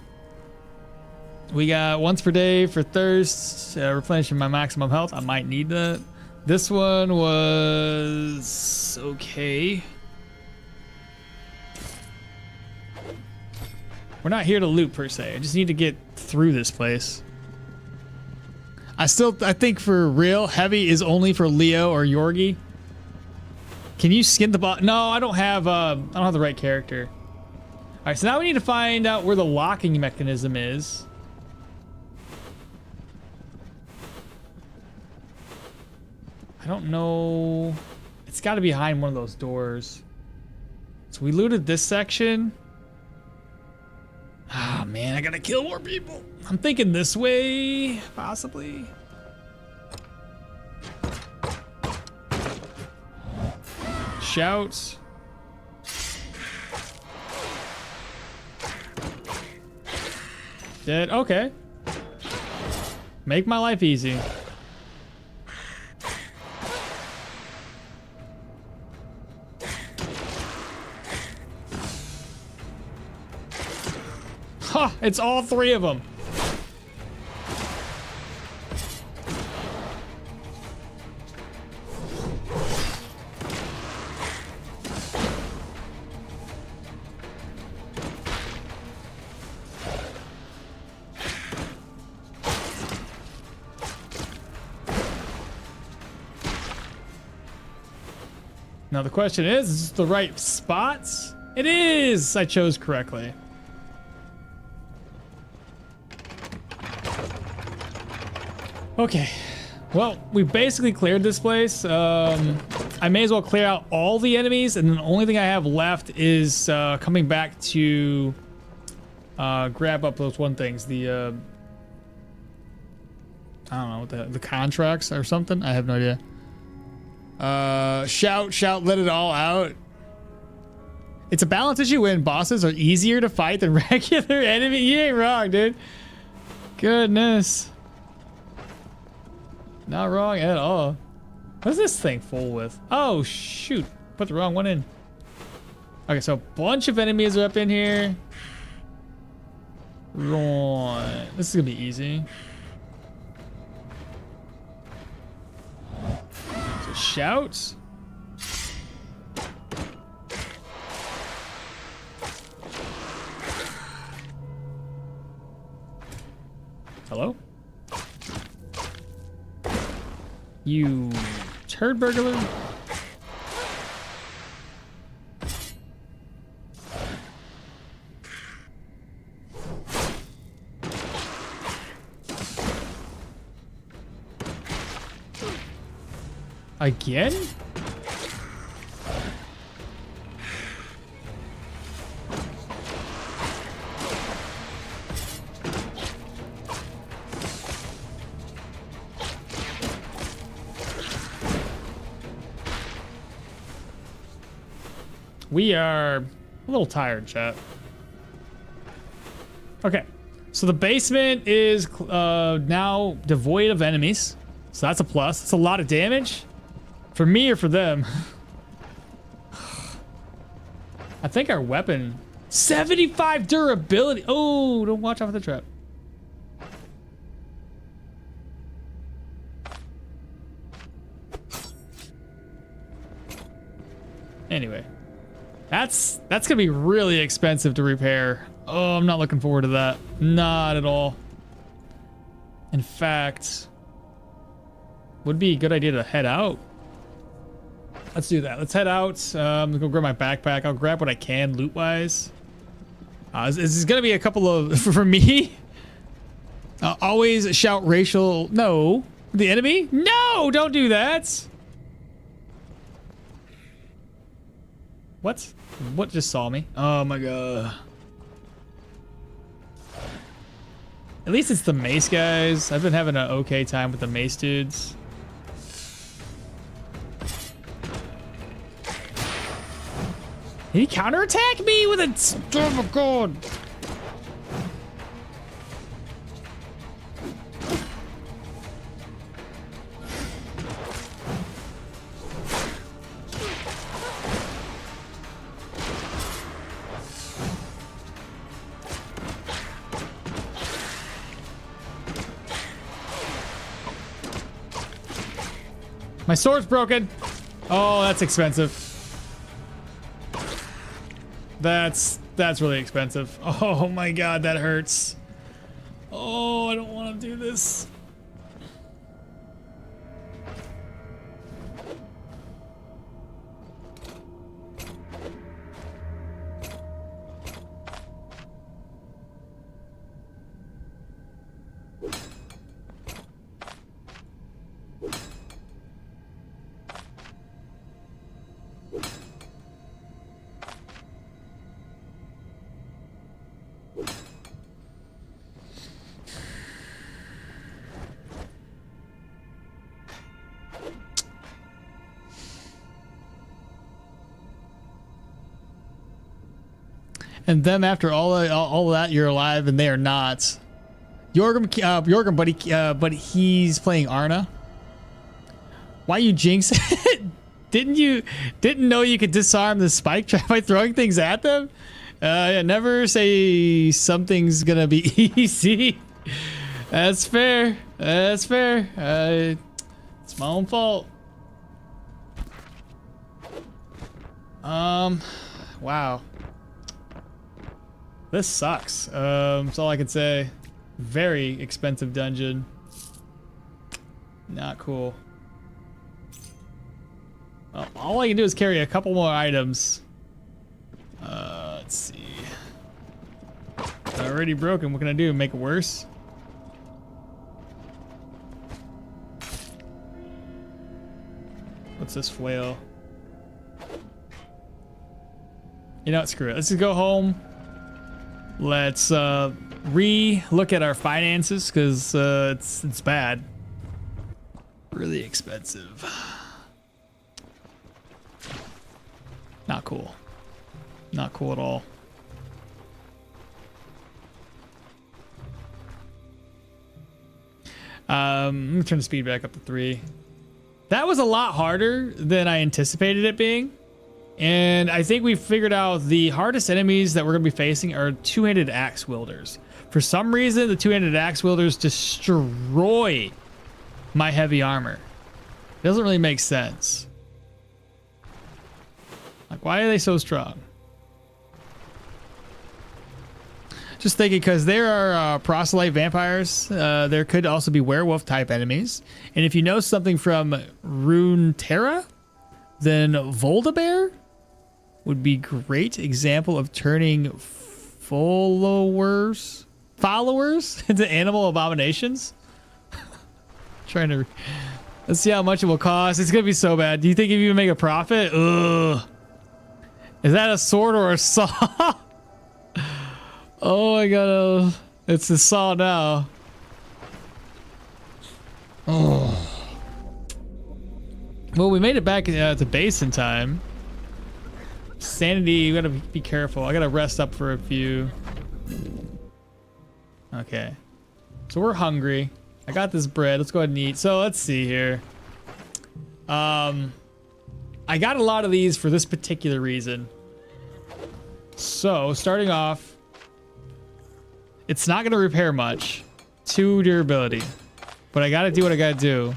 We got once per day for thirst, replenishing my maximum health. I might need that. This one was okay. We're not here to loot per se. I just need to get through this place. I think for real, heavy is only for Leo or Yorgi. Can you skin the bot? No, I don't have the right character. All right, so now we need to find out where the locking mechanism is. I don't know. It's got to be behind one of those doors. So we looted this section. Ah, man, I gotta kill more people. I'm thinking this way, possibly. Shouts. Dead. Okay. Make my life easy. Ha! It's all three of them. Now the question is this the right spots? It is! I chose correctly. Okay, well, we basically cleared this place. I may as well clear out all the enemies, and then the only thing I have left is coming back to grab up those one things. The I don't know, the contracts or something. I have no idea. Shout, let it all out. It's a balance issue when bosses are easier to fight than regular enemy. You ain't wrong, dude. Goodness. Not wrong at all. What's this thing full with? Oh, shoot. Put the wrong one in. Okay, so a bunch of enemies are up in here. Right. This is gonna be easy. So shouts. Hello? You turd burglar? Again? We are a little tired, chat. Okay, so the basement is now devoid of enemies. So that's a plus. It's a lot of damage. For me or for them? I think our weapon... 75 durability! Oh, don't watch out for the trap. That's gonna be really expensive to repair. Oh, I'm not looking forward to that. Not at all. In fact, would be a good idea to head out. Let's do that. Let's head out. Go grab my backpack. I'll grab what I can loot-wise. This is gonna be a couple of for me. Always shout racial. No, the enemy. No, don't do that. What? What just saw me? Oh my god. At least it's the mace guys. I've been having an okay time with the mace dudes. Did he counterattack me with a storm of god? My sword's broken. Oh, that's expensive. That's really expensive. Oh my god, that hurts. Oh, I don't want to do this. And them after all that, you're alive and they are not. Jorgen, but he's playing Arna. Why you jinx it? Didn't know you could disarm the spike trap by throwing things at them? Yeah, never say something's gonna be easy. That's fair. That's fair. It's my own fault. Wow. This sucks. That's all I can say. Very expensive dungeon. Not cool. Well, all I can do is carry a couple more items. Let's see. It's already broken. What can I do? Make it worse? What's this flail? You know what? Screw it. Let's just go home. Let's re-look at our finances because it's bad. Really expensive. Not cool. Not cool at all. I'm gonna turn the speed back up to 3. That was a lot harder than I anticipated it being. And I think we figured out the hardest enemies that we're going to be facing are two-handed axe wielders. For some reason, the two-handed axe wielders destroy my heavy armor. It doesn't really make sense. Like, why are they so strong? Just thinking, because there are proselyte vampires. There could also be werewolf-type enemies. And if you know something from Runeterra, then Voldabear would be great example of turning followers into animal abominations. Trying to let's see how much it will cost. It's gonna be so bad. Do you think you even make a profit? Ugh. Is that a sword or a saw? Oh my god, it's a saw now. Oh. Well, we made it back to base in time. Sanity, we gotta be careful. I gotta rest up for a few. Okay. So we're hungry. I got this bread. Let's go ahead and eat. So let's see here. I got a lot of these for this particular reason. So starting off, it's not gonna repair much. 2 durability. But I gotta do what I gotta do.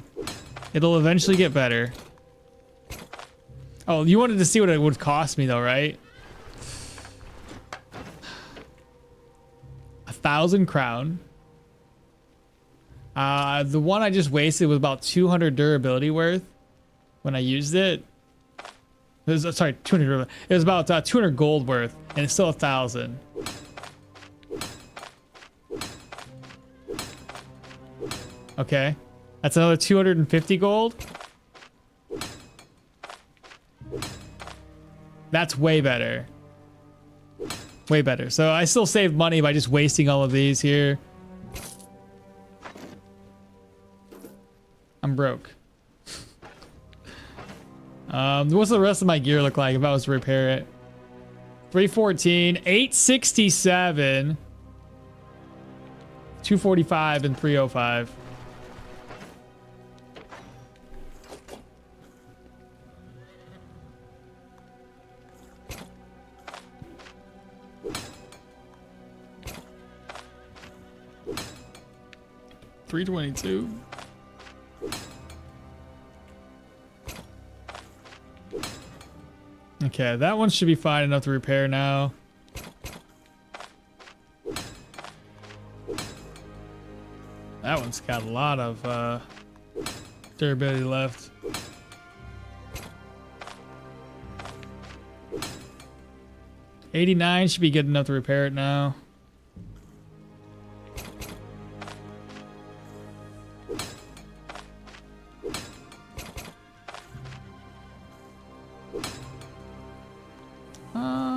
It'll eventually get better. Oh, you wanted to see what it would cost me though, right? 1,000 crown. The one I just wasted was about 200 durability worth when I used it. It was, sorry, 200. It was about 200 gold worth, and it's still 1,000. Okay, that's another 250 gold. That's way better. Way better. So I still saved money by just wasting all of these here. I'm broke. What's the rest of my gear look like if I was to repair it? 314, 867, 245, and 305. $322. Okay, that one should be fine enough to repair now. That one's got a lot of durability left. $89 should be good enough to repair it now.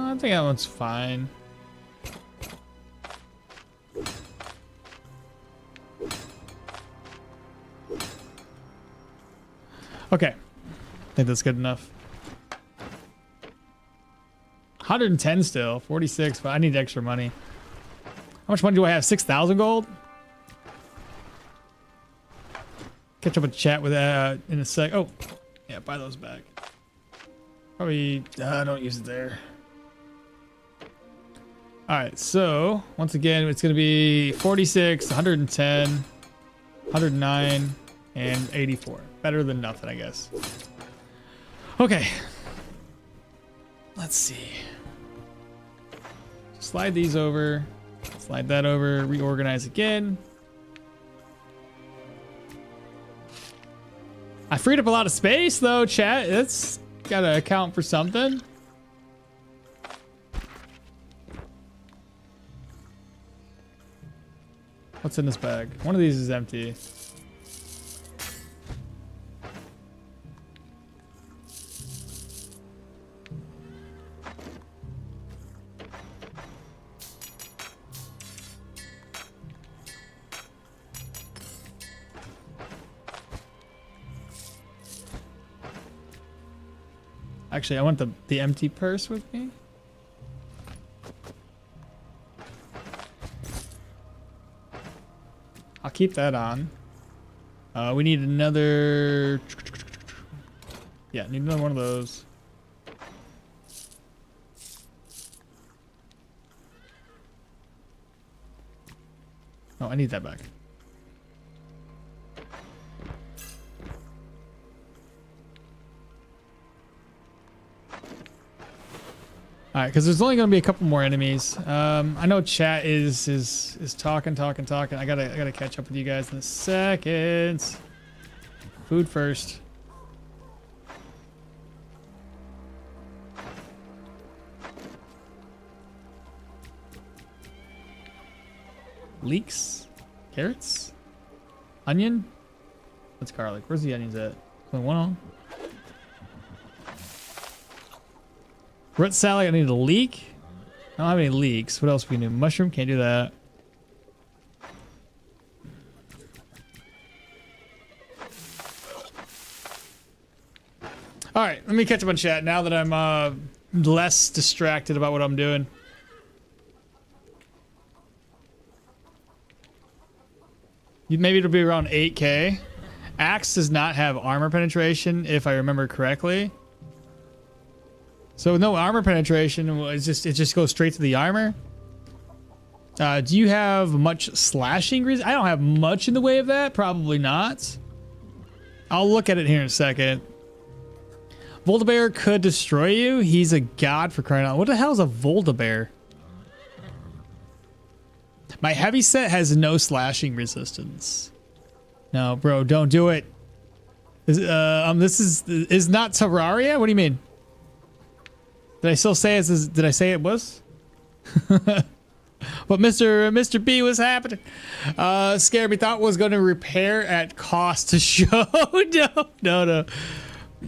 I think that one's fine. Okay, I think that's good enough. 110 still, 46, but I need extra money. How much money do I have? 6,000 gold? Catch up with chat with in a sec. Oh, yeah, buy those back. Probably don't use it there. All right, so once again, it's going to be 46, 110, 109, and 84. Better than nothing, I guess. Okay. Let's see. Slide these over. Slide that over. Reorganize again. I freed up a lot of space, though, chat. That's got to account for something. What's in this bag? One of these is empty. Actually, I want the empty purse with me. I'll keep that on. We need another... Yeah, need another one of those. Oh, I need that back. All right, because there's only going to be a couple more enemies. I know chat is talking. I gotta catch up with you guys in a second. Food first. Leeks, carrots, onion. That's garlic. Where's the onions at? Only one on. Root salad, I need a leek. I don't have any leeks. What else we can do? Mushroom, can't do that. All right, let me catch up on chat now that I'm less distracted about what I'm doing. Maybe it'll be around 8K. Axe does not have armor penetration, if I remember correctly. So no armor penetration, it just goes straight to the armor. Do you have much slashing reason? I don't have much in the way of that. Probably not. I'll look at it here in a second. Voltabear could destroy you. He's a god, for crying out. What the hell is a Voltabear? My heavy set has no slashing resistance. No, bro, don't do it. This is not Terraria? What do you mean? Did I still say it? Did I say it was? What Mr. B was happening? Scared me. Thought was going to repair at cost to show. No.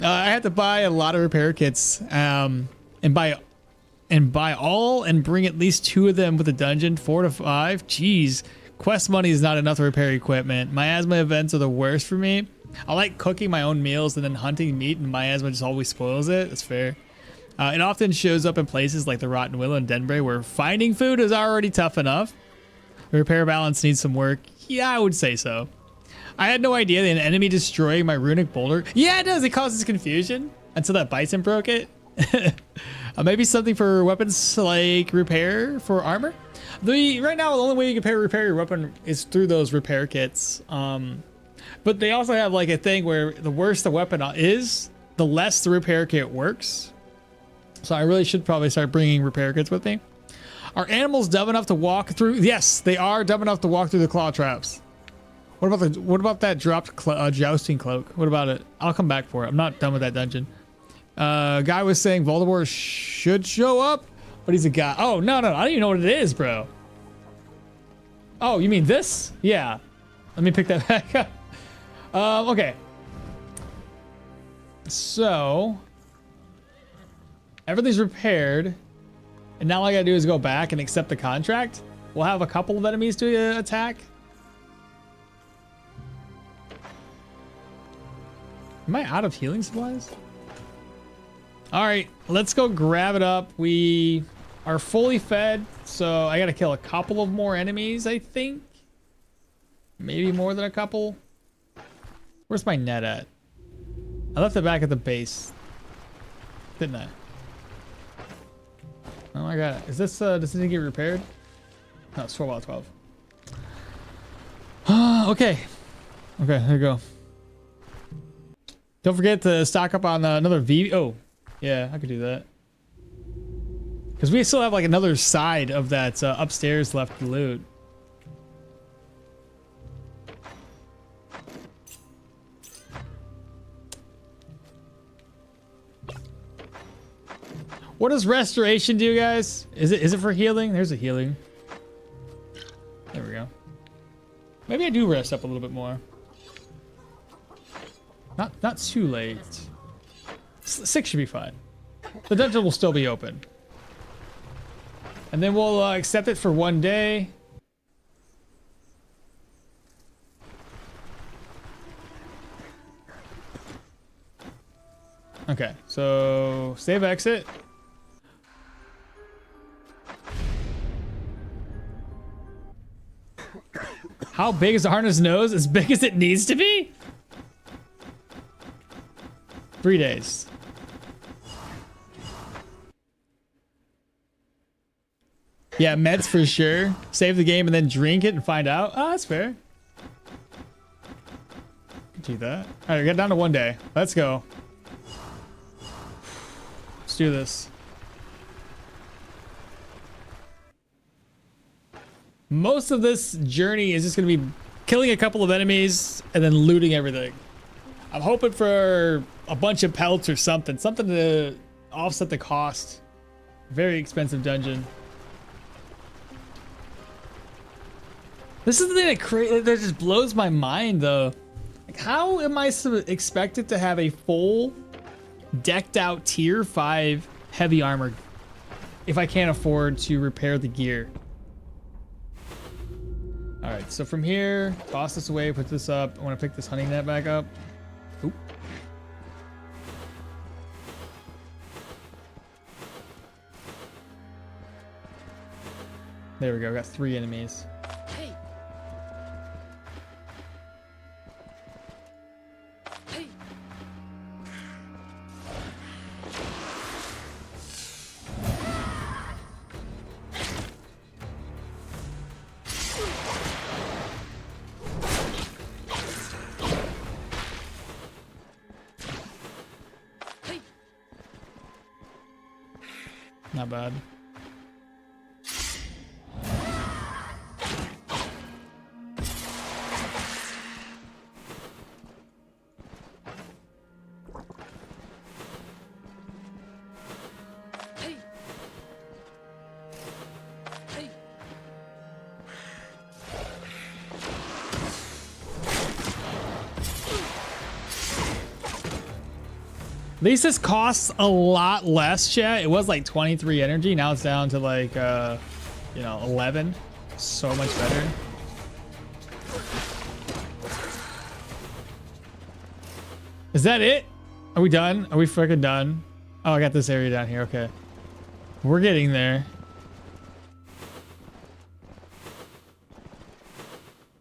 I had to buy a lot of repair kits. And buy all and bring at least 2 of them with a dungeon. 4 to 5. Jeez. Quest money is not enough to repair equipment. Miasma events are the worst for me. I like cooking my own meals and then hunting meat, and miasma just always spoils it. That's fair. It often shows up in places like the Rotten Willow and Denbury where finding food is already tough enough. The repair balance needs some work. Yeah, I would say so. I had no idea that an enemy destroying my runic boulder. Yeah, it does. It causes confusion until that bison broke it. Maybe something for weapons like repair for armor. Right now, the only way you can repair your weapon is through those repair kits. But they also have like a thing where the worse the weapon is, the less the repair kit works. So I really should probably start bringing repair kits with me. Are animals dumb enough to walk through? Yes, they are dumb enough to walk through the claw traps. What about that dropped jousting cloak? What about it? I'll come back for it. I'm not done with that dungeon. Guy was saying Voldemort should show up, but he's a guy. Oh, no. I don't even know what it is, bro. Oh, you mean this? Yeah. Let me pick that back up. Okay. So everything's repaired, and now all I gotta do is go back and accept the contract. We'll have a couple of enemies to attack. Am I out of healing supplies? All right, let's go grab it up. We are fully fed, so I gotta kill a couple of more enemies, I think. Maybe more than a couple. Where's my net at? I left it back at the base, didn't I? Oh my god, is this, does this get repaired? No, it's 12 out of 12. Okay, there you go. Don't forget to stock up on another V. Oh, yeah, I could do that. Because we still have like another side of that upstairs left to loot. What does restoration do, guys? Is it for healing? There's a healing. There we go. Maybe I do rest up a little bit more. Not too late. 6 should be fine. The dungeon will still be open. And then we'll accept it for 1 day. Okay, so save exit. How big is Arna's nose? As big as it needs to be? 3 days. Yeah, meds for sure. Save the game and then drink it and find out. Oh, that's fair. Do that. All right, get down to 1 day. Let's go. Let's do this. Most of this journey is just going to be killing a couple of enemies and then looting everything. I'm hoping for a bunch of pelts or something to offset the cost. Very expensive dungeon. This is the thing that just blows my mind, though. Like, how am I expected to have a full, decked out tier 5 heavy armor if I can't afford to repair the gear? All right, so from here, toss this away, put this up. I want to pick this hunting net back up. Oop. There we go, got 3 enemies. Hey. Hey. Not bad. At least this costs a lot less, chat. It was like 23 energy. Now it's down to like, 11. So much better. Is that it? Are we done? Are we freaking done? Oh, I got this area down here. Okay. We're getting there.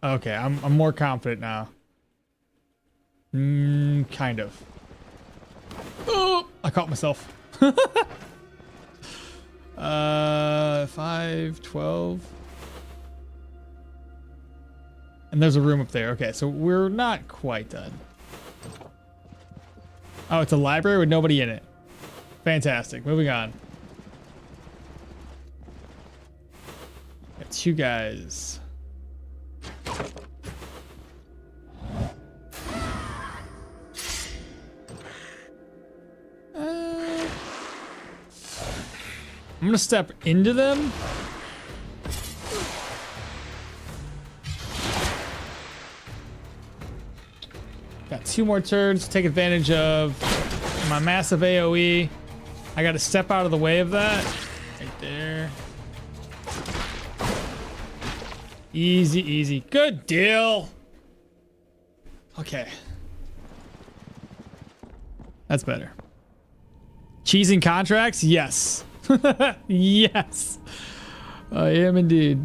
Okay, I'm more confident now. Kind of. Oh, I caught myself. 5, 12. And there's a room up there. Okay, so we're not quite done. Oh, it's a library with nobody in it. Fantastic. Moving on. Got 2 guys. I'm gonna step into them. Got 2 more turns to take advantage of my massive AoE. I gotta step out of the way of that. Right there. Easy, easy. Good deal. Okay. That's better. Cheesing contracts? Yes. Yes. I am indeed.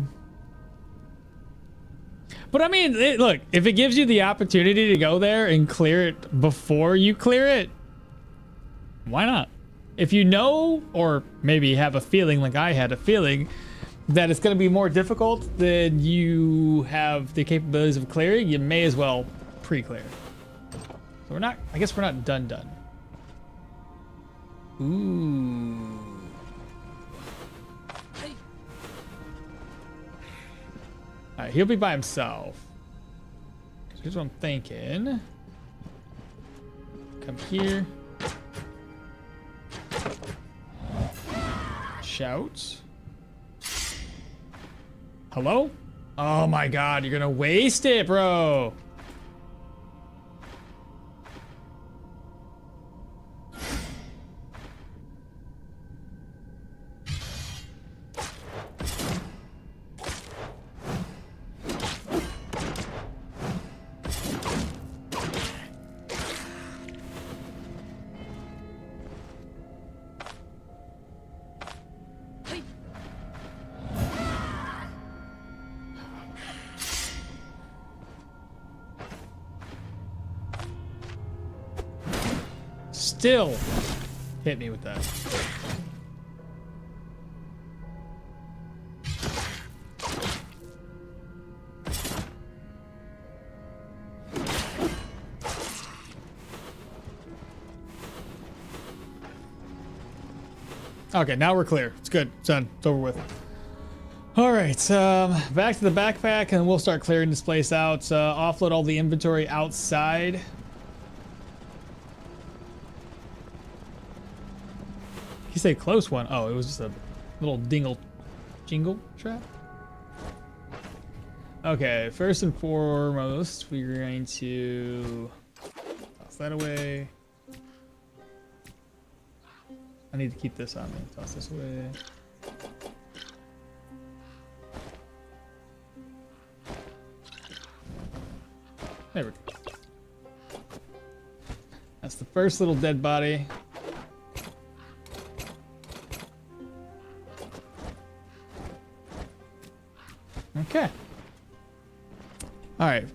But I mean, look, if it gives you the opportunity to go there and clear it before you clear it, why not? If you know, or maybe have a feeling like I had a feeling, that it's going to be more difficult than you have the capabilities of clearing, you may as well pre-clear. So we're not, I guess we're not done. Ooh. All right, he'll be by himself. So here's what I'm thinking. Come here. Shout. Hello? Oh my God, you're gonna waste it, bro. Still hit me with that. Okay, now we're clear. It's good. It's done. It's over with. All right, back to the backpack, and we'll start clearing this place out. Offload all the inventory outside. You say close one. Oh, it was just a little jingle trap. Okay, first and foremost, we're going to toss that away. I need to keep this on me. Toss this away. There we go. That's the first little dead body. Okay. All right.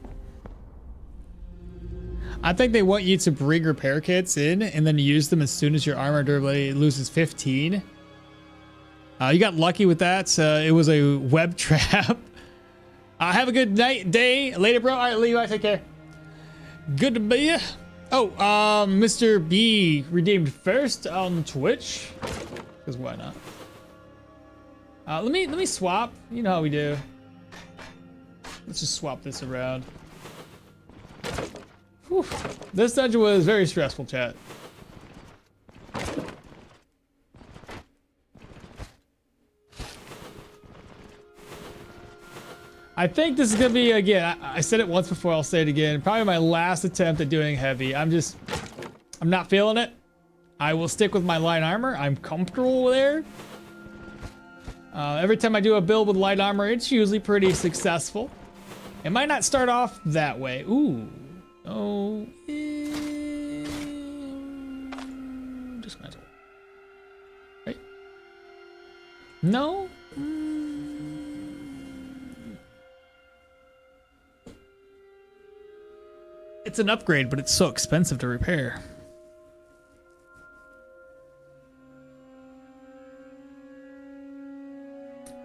I think they want you to bring repair kits in and then use them as soon as your armor durability loses 15. You got lucky with that. It was a web trap. Have a good night, day. Later, bro. All right, Levi, take care. Good to be you. Oh, Mr. B redeemed first on Twitch. Because why not? Let me swap. You know how we do. Let's just swap this around. Whew. This dungeon was very stressful, chat. I think this is gonna be, again, I said it once before, I'll say it again, probably my last attempt at doing heavy. I'm not feeling it. I will stick with my light armor. I'm comfortable there. Every time I do a build with light armor, it's usually pretty successful. It might not start off that way. Ooh. Oh. Dismantle. Right? No? It's an upgrade, but it's so expensive to repair.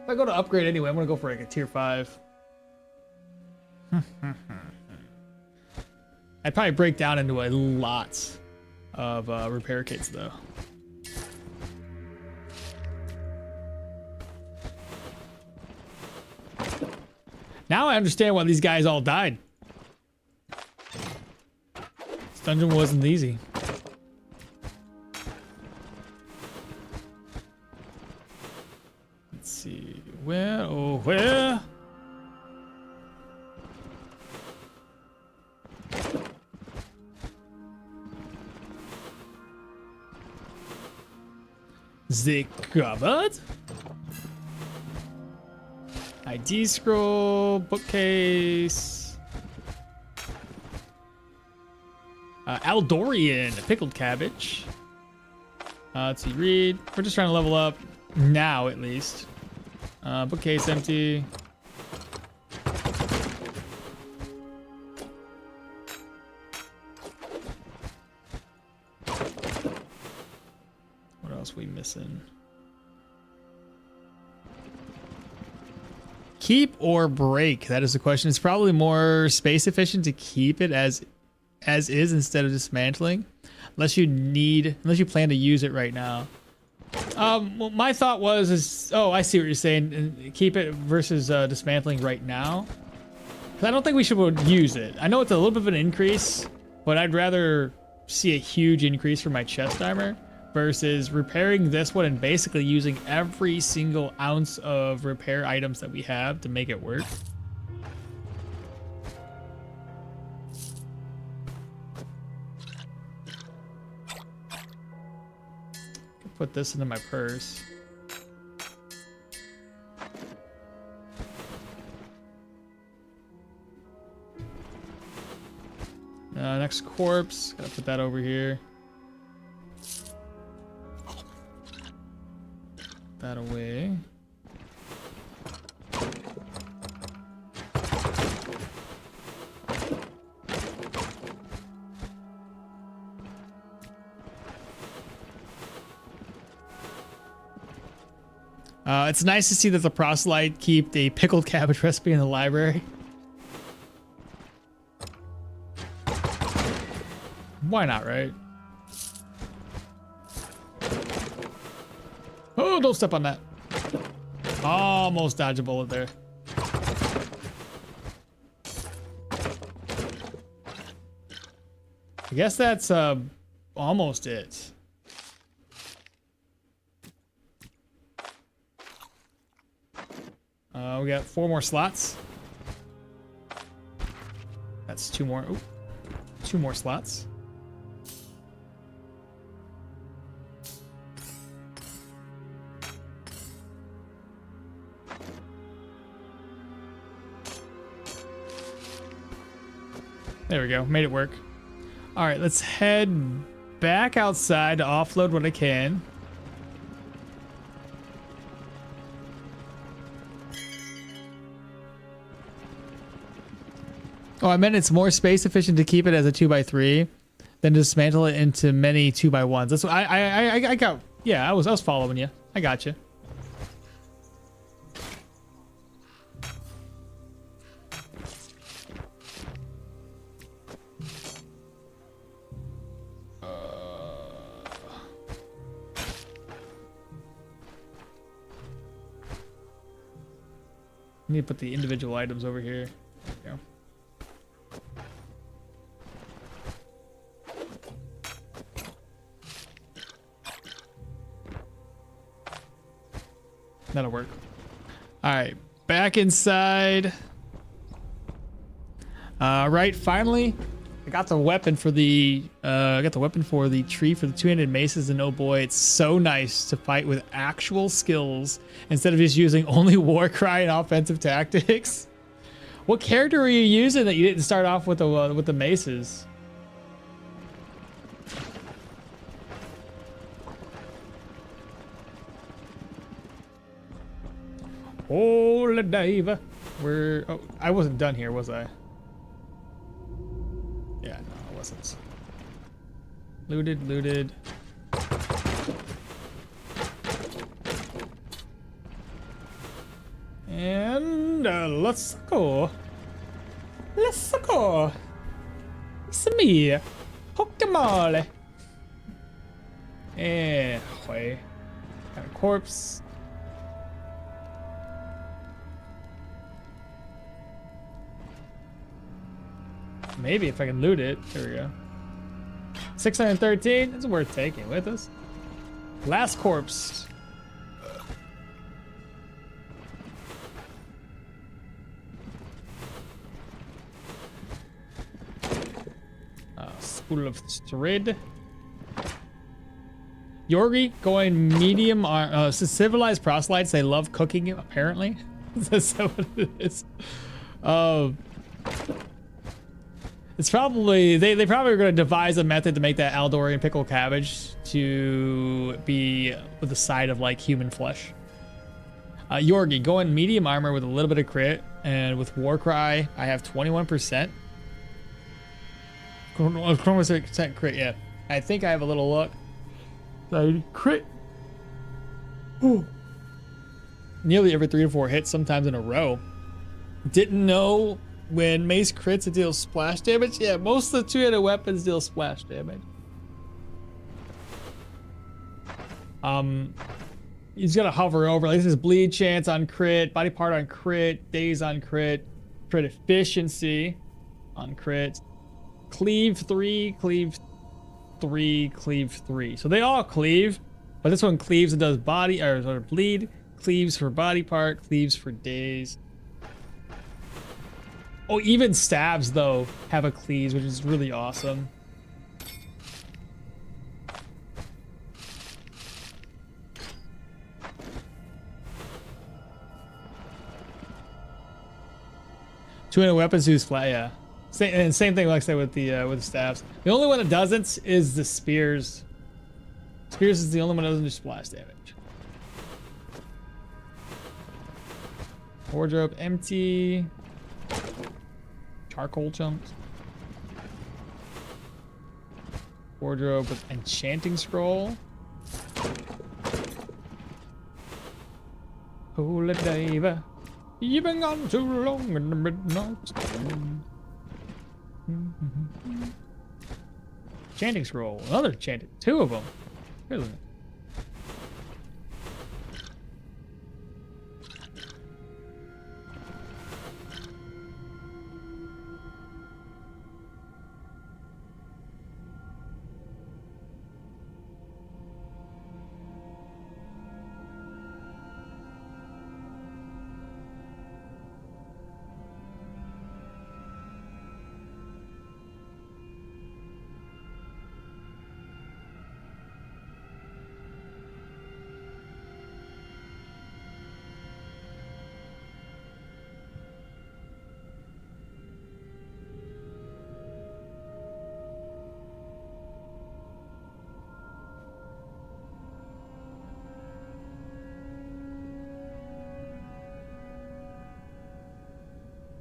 If I go to upgrade anyway, I'm gonna go for like a tier 5. I'd probably break down into a lot of repair kits though. Now I understand why these guys all died. This dungeon wasn't easy. Let's see. Where? Oh, where? The cupboard? ID scroll, bookcase. Aldorian, pickled cabbage. Let's see, read. We're just trying to level up now, at least. Bookcase empty. What else we missing? Keep or break? That is the question. It's probably more space efficient to keep it as is instead of dismantling, unless you plan to use it right now. Well, my thought was oh, I see what you're saying. Keep it versus dismantling right now. 'Cause I don't think we should use it. I know it's a little bit of an increase, but I'd rather see a huge increase for my chest armor versus repairing this one and basically using every single ounce of repair items that we have to make it work. Put this into my purse. Next corpse, gotta put that over here. That away. It's nice to see that the proselyte keep the pickled cabbage recipe in the library. Why not, right? Oh, don't step on that. Almost dodge a bullet there. I guess that's almost it. We got 4 more slots. That's 2 more. Ooh, 2 more slots. There we go. Made it work. All right, let's head back outside to offload what I can. Oh, I meant it's more space efficient to keep it as a 2x3 than to dismantle it into many 2x1s. That's what I got. Yeah, I was following you. I got you. I need to put the individual items over here. There we go. That'll work. All right, back inside. Right, finally, I got the weapon for the tree for the two-handed maces, and oh boy, it's so nice to fight with actual skills instead of just using only war cry and offensive tactics. What character were you using that you didn't start off with the maces? Holy diva. Oh, I wasn't done here, was I? Yeah, no, I wasn't. Looted. And let's go. It's me, okmall. And wait, got a corpse. Maybe if I can loot it. There we go. 613. It's worth taking with us. Last corpse. School of Thread. Yorgi going medium. Civilized proselytes. They love cooking, apparently. That's what it is. It's probably they probably are going to devise a method to make that Aldorian pickle cabbage to be with the side of like human flesh. Yorgi going medium armor with a little bit of crit, and with Warcry I have 21%. 21% crit, yeah. I think I have a little luck. So crit. Ooh. Nearly every 3 to 4 hits, sometimes in a row. Didn't know. When mace crits, it deals splash damage. Yeah, most of the two-handed weapons deal splash damage. He's gonna hover over. Like this is bleed chance on crit, body part on crit, daze on crit, crit efficiency on crit, cleave 3, cleave 3, cleave 3. So they all cleave, but this one cleaves and does body or bleed, cleaves for body part, cleaves for daze. Oh, even stabs, though, have a cleave, which is really awesome. Two-handed weapons use flat, yeah. Same thing, like I said, with the stabs. The only one that doesn't is the spears. Spears is the only one that doesn't do splash damage. Wardrobe empty. Charcoal chunks. Wardrobe with enchanting scroll. Holy diva, you've been gone too long in the midnight. Enchanting scroll, another enchanting, 2 of them. Really?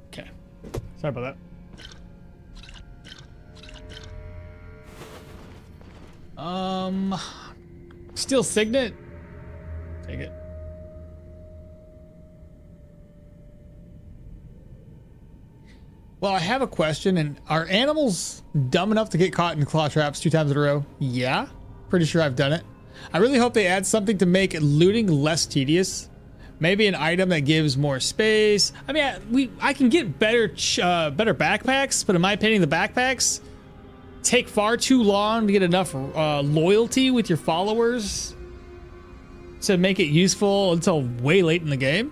Okay. Sorry about that. Steel Signet? Take it. Well, I have a question, and are animals dumb enough to get caught in claw traps 2 times in a row? Yeah, pretty sure I've done it. I really hope they add something to make looting less tedious. Maybe an item that gives more space. I mean, I can get better backpacks, but in my opinion, the backpacks take far too long to get enough loyalty with your followers to make it useful until way late in the game.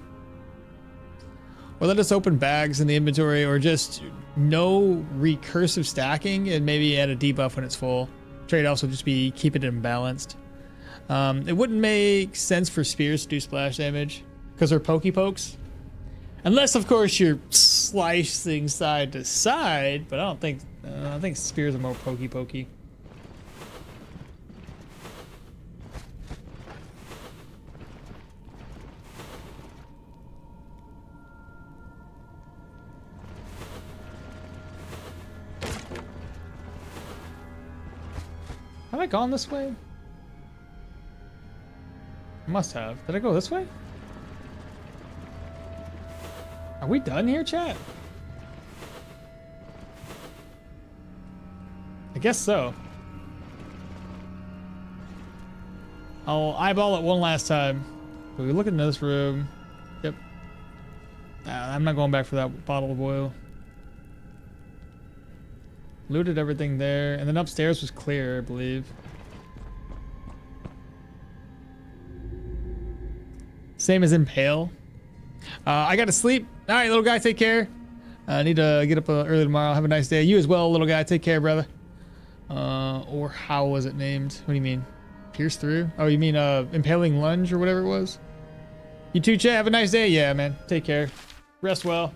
Or let us open bags in the inventory, or just no recursive stacking and maybe add a debuff when it's full. Trade-offs will just be keep it imbalanced. It wouldn't make sense for spears to do splash damage because they're pokey pokes. Unless, of course, you're slicing side to side, but I think spears are more pokey pokey. Have I gone this way? I must have. Did I go this way? Are we done here, chat? I guess so. I'll eyeball it one last time. We look in this room. Yep. I'm not going back for that bottle of oil. Looted everything there, and then upstairs was clear, I believe. Same as Impale. I gotta sleep. All right, little guy, take care. I need to get up early tomorrow. Have a nice day. You as well, little guy. Take care, brother. Or how was it named? What do you mean? Pierce through? Oh, you mean impaling lunge or whatever it was? You too, chat. Have a nice day. Yeah, man. Take care. Rest well.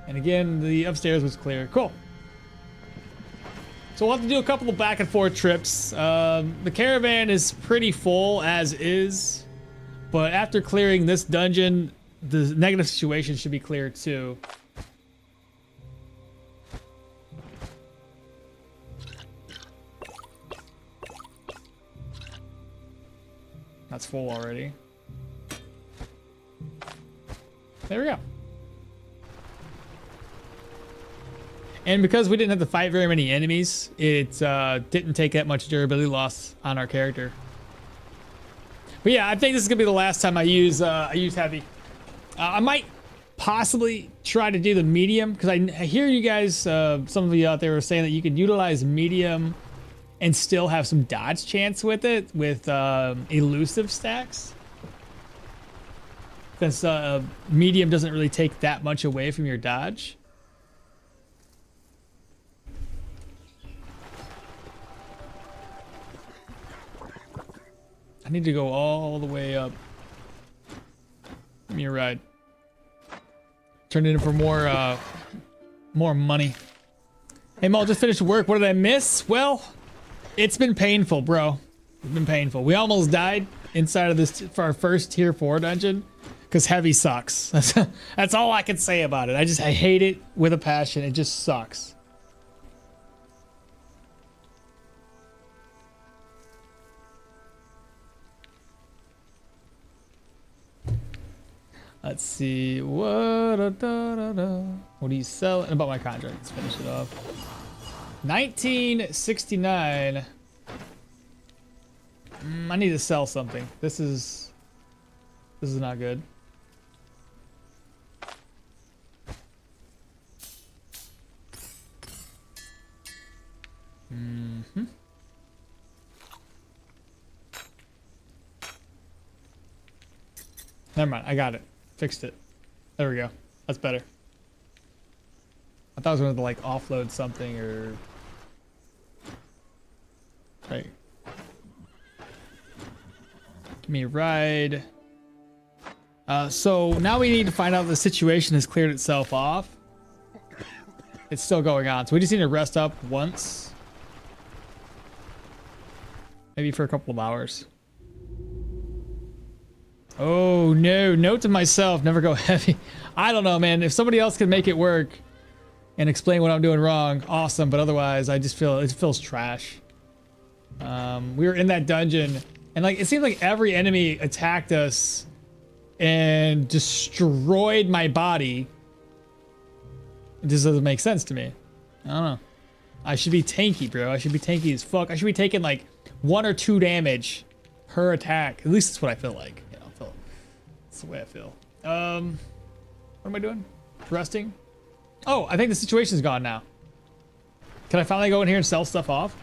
And again, the upstairs was clear. Cool. So we'll have to do a couple of back and forth trips. The caravan is pretty full as is, but after clearing this dungeon, the negative situation should be cleared too. That's full already. There we go. And because we didn't have to fight very many enemies, it didn't take that much durability loss on our character. But yeah, I think this is gonna be the last time I use heavy. I might possibly try to do the medium because I hear you guys, some of you out there were saying that you could utilize medium and still have some dodge chance with it with elusive stacks. Since medium doesn't really take that much away from your dodge. I need to go all the way up. Give me a ride. Turn it in for more money. Hey, Maul, just finished work. What did I miss? Well, it's been painful, bro. It's been painful. We almost died inside of this for our first tier 4 dungeon because heavy sucks. That's all I can say about it. I hate it with a passion. It just sucks. Let's see. What do you sell? And about my contract. Let's finish it off. 1969. I need to sell something. This is not good. Never mind. I got it. Fixed it. There we go. That's better. I thought I was going to like offload something or... Right. Give me a ride. So now we need to find out if the situation has cleared itself off. It's still going on. So we just need to rest up once. Maybe for a couple of hours. Oh no, note to myself, never go heavy. I don't know, man. If somebody else can make it work and explain what I'm doing wrong, awesome. But otherwise, I just feel, it feels trash. We were in that dungeon and like, it seemed like every enemy attacked us and destroyed my body. It just doesn't make sense to me. I don't know. I should be tanky, bro. I should be tanky as fuck. I should be taking like 1 or 2 damage per attack. At least that's what I feel like. That's the way I feel. What am I doing? Resting? Oh, I think the situation's gone now. Can I finally go in here and sell stuff off?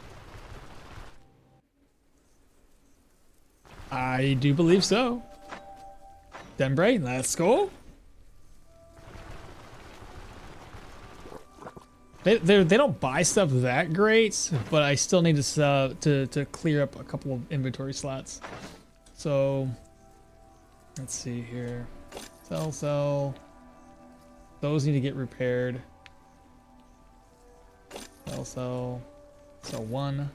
I do believe so. Denbray, let's go. They don't buy stuff that great, but I still need to clear up a couple of inventory slots. So let's see here. Sell. Those need to get repaired. Sell one.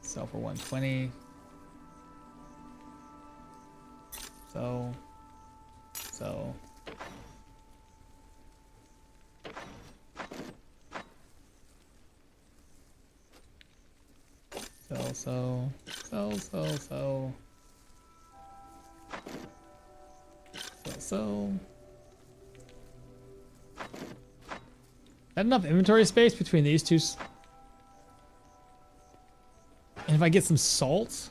Sell for 120. Sell. Sell. Not enough inventory space between these two. And if I get some salt.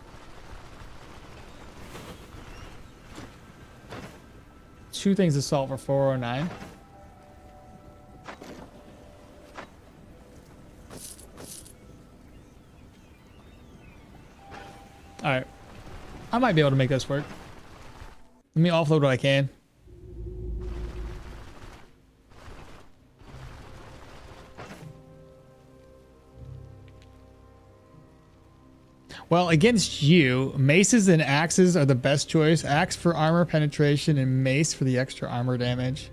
2 things of salt for 409. Alright. I might be able to make this work. Let me offload what I can. Well, against you, maces and axes are the best choice. Axe for armor penetration and mace for the extra armor damage.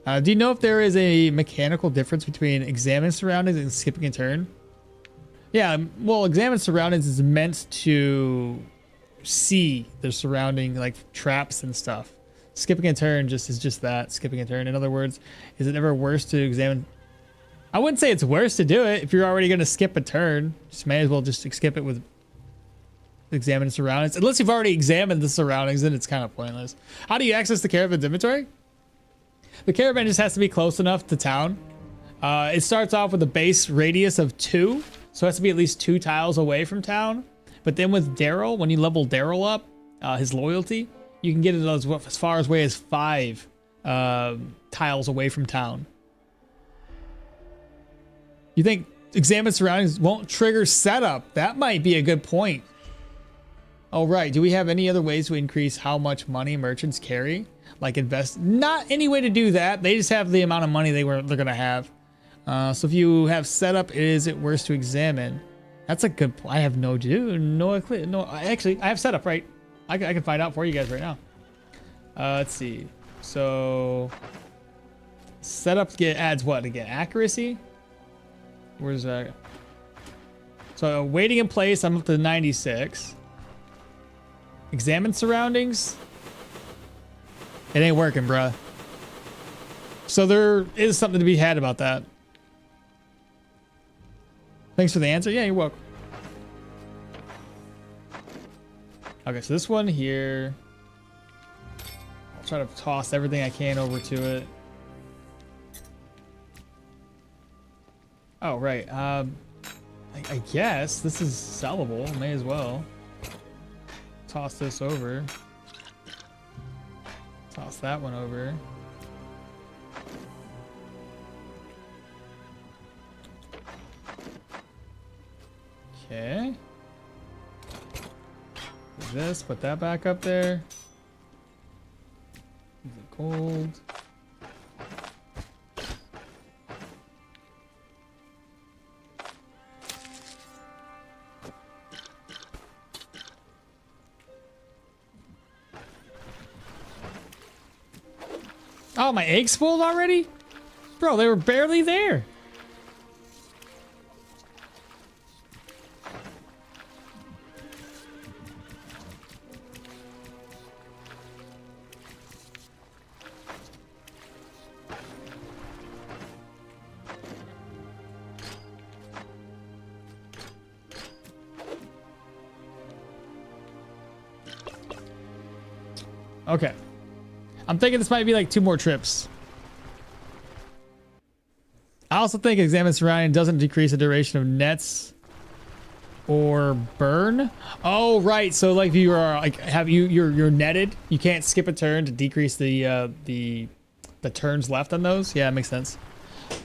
Do you know if there is a mechanical difference between examine surroundings and skipping a turn? Yeah, well, examine surroundings is meant to see the surrounding, like traps and stuff. Skipping a turn is just that, skipping a turn. In other words, is it ever worse to examine? I wouldn't say it's worse to do it if you're already going to skip a turn. Just may as well just skip it with examine surroundings. Unless you've already examined the surroundings, then it's kind of pointless. How do you access the caravan's inventory? The caravan just has to be close enough to town. It starts off with a base radius of 2, so it has to be at least 2 tiles away from town. But then with Daryl, when you level Daryl up, his loyalty, you can get it as far away as 5 tiles away from town. You think examine surroundings won't trigger setup? That might be a good point. All right. Do we have any other ways to increase how much money merchants carry? Like invest? Not any way to do that. They just have the amount of money they're going to have. So if you have setup, is it worse to examine? That's a good point. I have no clue. No, actually, I have setup, right? I can find out for you guys right now. Let's see. So setup adds what again? Accuracy? Where's that? So waiting in place, I'm up to 96. Examine surroundings. It ain't working, bruh. So there is something to be had about that. Thanks for the answer. Yeah, you're welcome. Okay, so this one here. I'll try to toss everything I can over to it. Oh, right. I guess this is sellable. May as well. Toss this over. Toss that one over. Okay. Do this, put that back up there. Gold. Oh, my eggs spoiled already? Bro, they were barely there. Okay. I'm thinking this might be like 2 more trips. I also think examine surrounding doesn't decrease the duration of nets or burn. Oh, right. So like if you are like you're netted, you can't skip a turn to decrease the turns left on those. Yeah, it makes sense.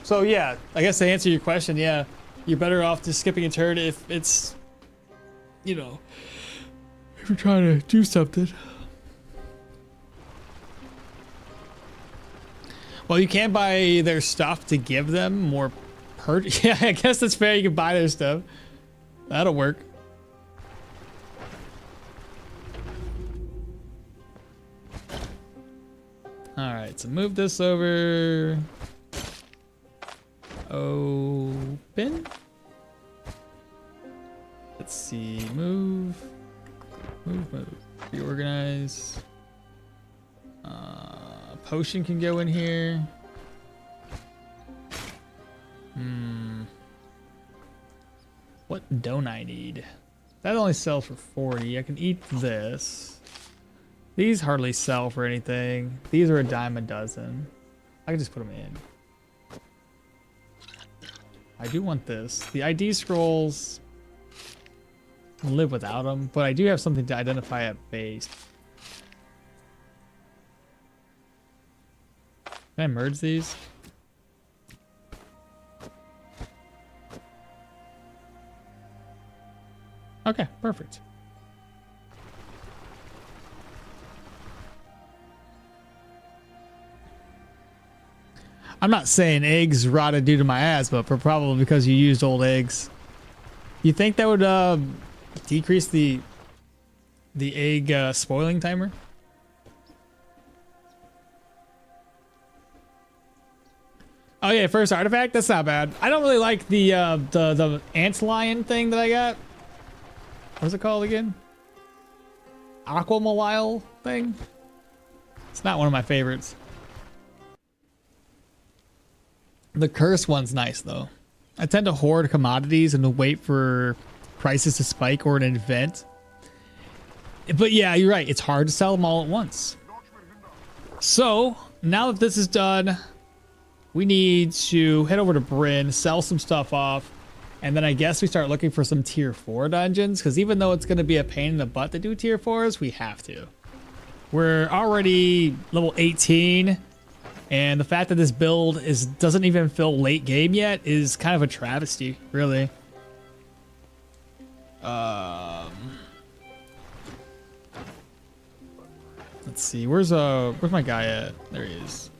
So yeah, I guess to answer your question, yeah, you're better off just skipping a turn if it's, you know, if you're trying to do something. Well, you can buy their stuff to give them more yeah, I guess that's fair. You can buy their stuff. That'll work. All right, so move this over. Open. Let's see. Move. Reorganize. Potion can go in here. What don't I need? That only sells for 40. I can eat this. These hardly sell for anything. These are a dime a dozen. I can just put them in. I do want this. The ID scrolls live without them, but I do have something to identify at base. Can I merge these? Okay, perfect. I'm not saying eggs rotted due to my asthma, but probably because you used old eggs. You think that would decrease the egg spoiling timer? Oh yeah, first artifact. That's not bad. I don't really like the antlion thing that I got. What's it called again? Aquamalile thing? It's not one of my favorites. The curse one's nice though. I tend to hoard commodities and to wait for prices to spike or an event. But yeah, you're right. It's hard to sell them all at once. So now that this is done, we need to head over to Bryn, sell some stuff off. And then I guess we start looking for some tier 4 dungeons, because even though it's going to be a pain in the butt to do tier 4s, we have to. We're already level 18, and the fact that this build doesn't even feel late game yet is kind of a travesty, really. Let's see, where's my guy at? There he is.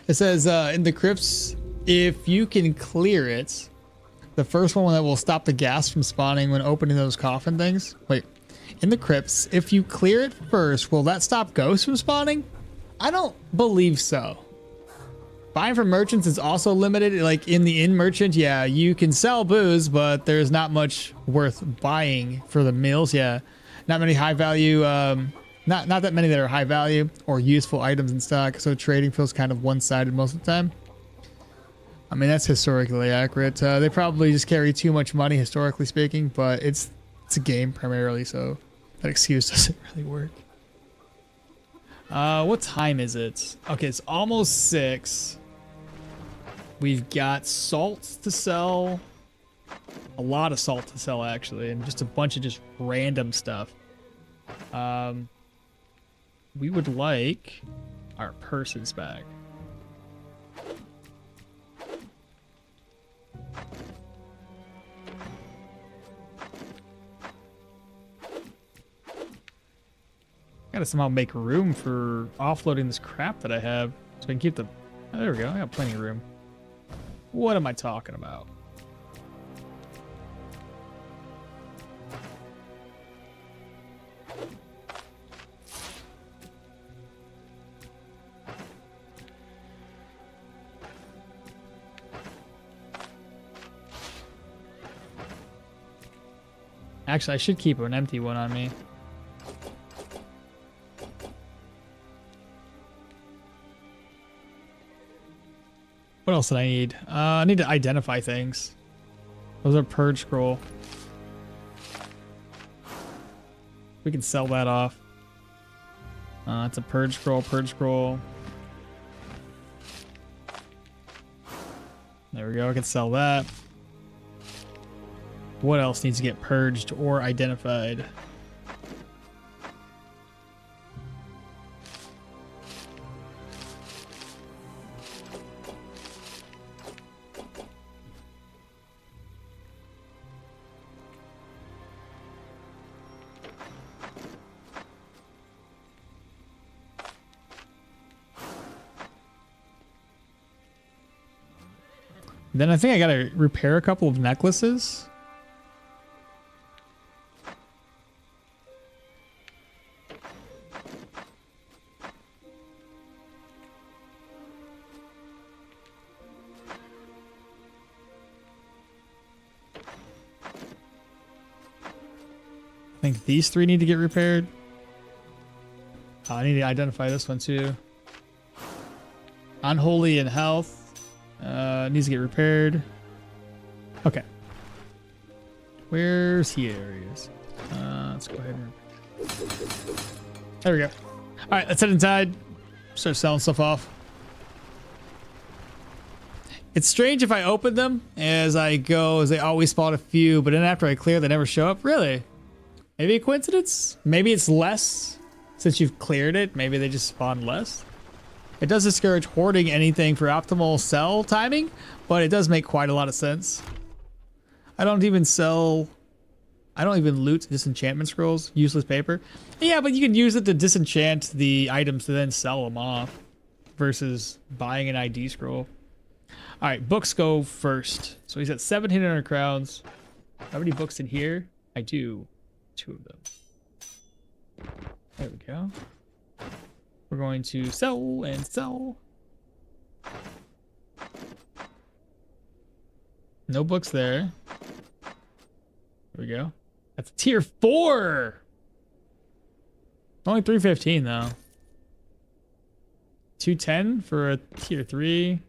It says in the crypts, if you can clear it, the first one that will stop the gas from spawning when opening those coffin things. Wait, in the crypts, if you clear it first, will that stop ghosts from spawning? I don't believe so. Buying from merchants is also limited. Like in the inn merchant, yeah, you can sell booze, but there's not much worth buying for the meals. Yeah, not many high value. Not that many that are high value or useful items in stock, so trading feels kind of one-sided most of the time. I mean, that's historically accurate. They probably just carry too much money, historically speaking, but it's a game primarily, so that excuse doesn't really work. What time is it? Okay, it's almost 6. We've got salt to sell. A lot of salt to sell, actually, and just a bunch of just random stuff. We would like our purses back. Gotta somehow make room for offloading this crap that I have so I can keep the... Oh, there we go. I got plenty of room. What am I talking about? Actually, I should keep an empty one on me. What else did I need? I need to identify things. Those are purge scroll. We can sell that off. It's a purge scroll, purge scroll. There we go, I can sell that. What else needs to get purged or identified? Then I think I gotta repair a couple of necklaces. I think these 3 need to get repaired. Oh, I need to identify this one too. Unholy in health. Needs to get repaired. Okay. Where's he? There he is. Let's go ahead and... There we go. All right, let's head inside. Start selling stuff off. It's strange if I open them as I go, as they always spawn a few, but then after I clear, they never show up. Really? Maybe a coincidence? Maybe it's less since you've cleared it. Maybe they just spawn less. It does discourage hoarding anything for optimal sell timing, but it does make quite a lot of sense. I don't even loot disenchantment scrolls, useless paper. Yeah, but you can use it to disenchant the items to then sell them off versus buying an ID scroll. All right, books go first. So he's at 1,700 crowns. How many books in here? I do 2 of them. There we go. We're going to sell and sell. No books there. There we go. That's tier 4. Only 315 though. 210 for a tier 3.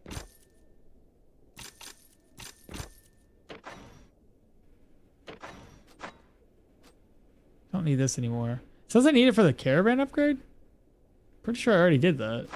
Don't need this anymore. Says I need it for the caravan upgrade? Pretty sure I already did that.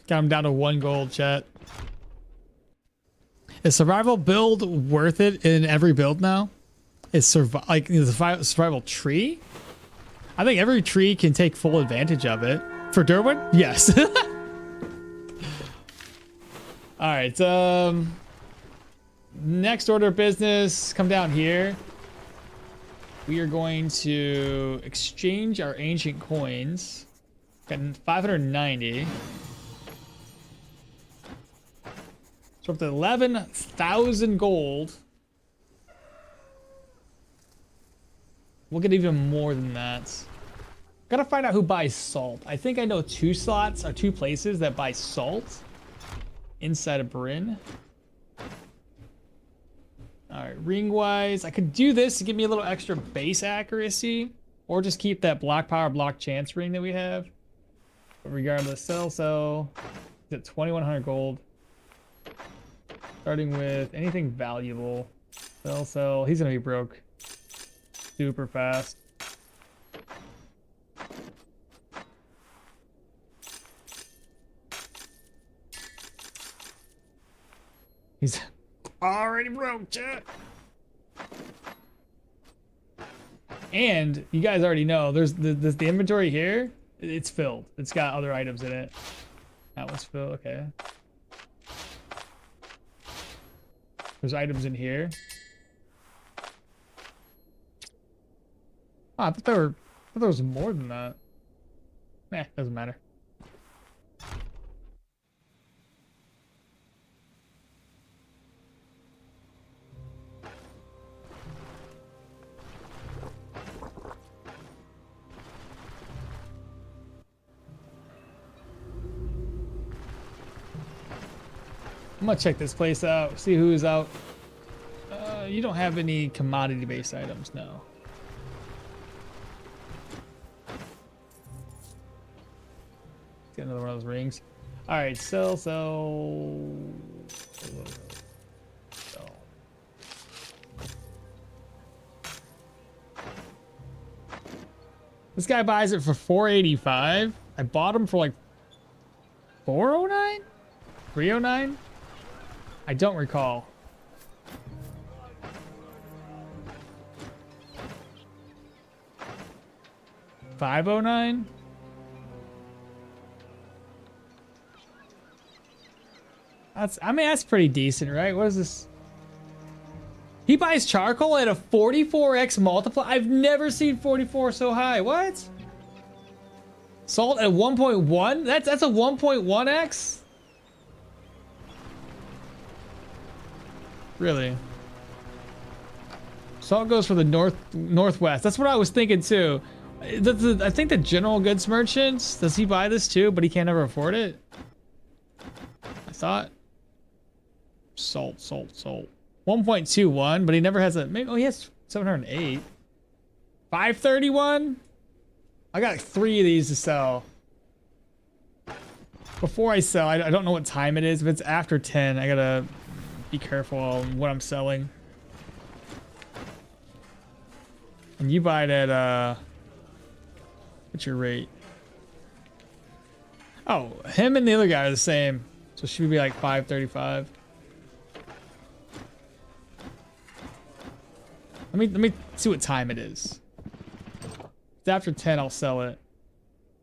Got him down to 1 gold, chat. Is survival build worth it in every build now? Is the survival tree? I think every tree can take full advantage of it. For Derwin? Yes. All right. Next order of business, come down here. We are going to exchange our ancient coins. Got 590. So up to 11,000 gold. We'll get even more than that. Gotta find out who buys salt. I think I know 2 slots or 2 places that buy salt inside of Bryn. All right, ring wise, I could do this to give me a little extra base accuracy, or just keep that block power, block chance ring that we have. But regardless, sell. Is it 2,100 gold? Starting with anything valuable. Sell. He's gonna be broke super fast. He's already broke, chat. And you guys already know there's the inventory here. It's filled. It's got other items in it. That one's filled. Okay. There's items in here. Oh, I thought there was more than that. Nah, doesn't matter. I'm gonna check this place out, see who's out. You don't have any commodity-based items, no. Get another one of those rings. All right, sell. This guy buys it for 485. I bought him for like 409, 309. I don't recall. $509? I mean, that's pretty decent, right? What is this? He buys charcoal at a 44x multiplier. I've never seen 44 so high. What? Salt at 1.1? That's a 1.1x? Really? Salt goes for the northwest. That's what I was thinking too. I think the general goods merchants, does he buy this too, but he can't ever afford it? I thought. Salt. 1.21, but he never has a, maybe, oh, he has 708. 531? I got like 3 of these to sell. Before I sell, I don't know what time it is. If it's after 10, I gotta be careful on what I'm selling. And you buy it at, what's your rate? Oh, him and the other guy are the same. So she would be like 535. Let me see what time it is. If it's after 10, I'll sell it.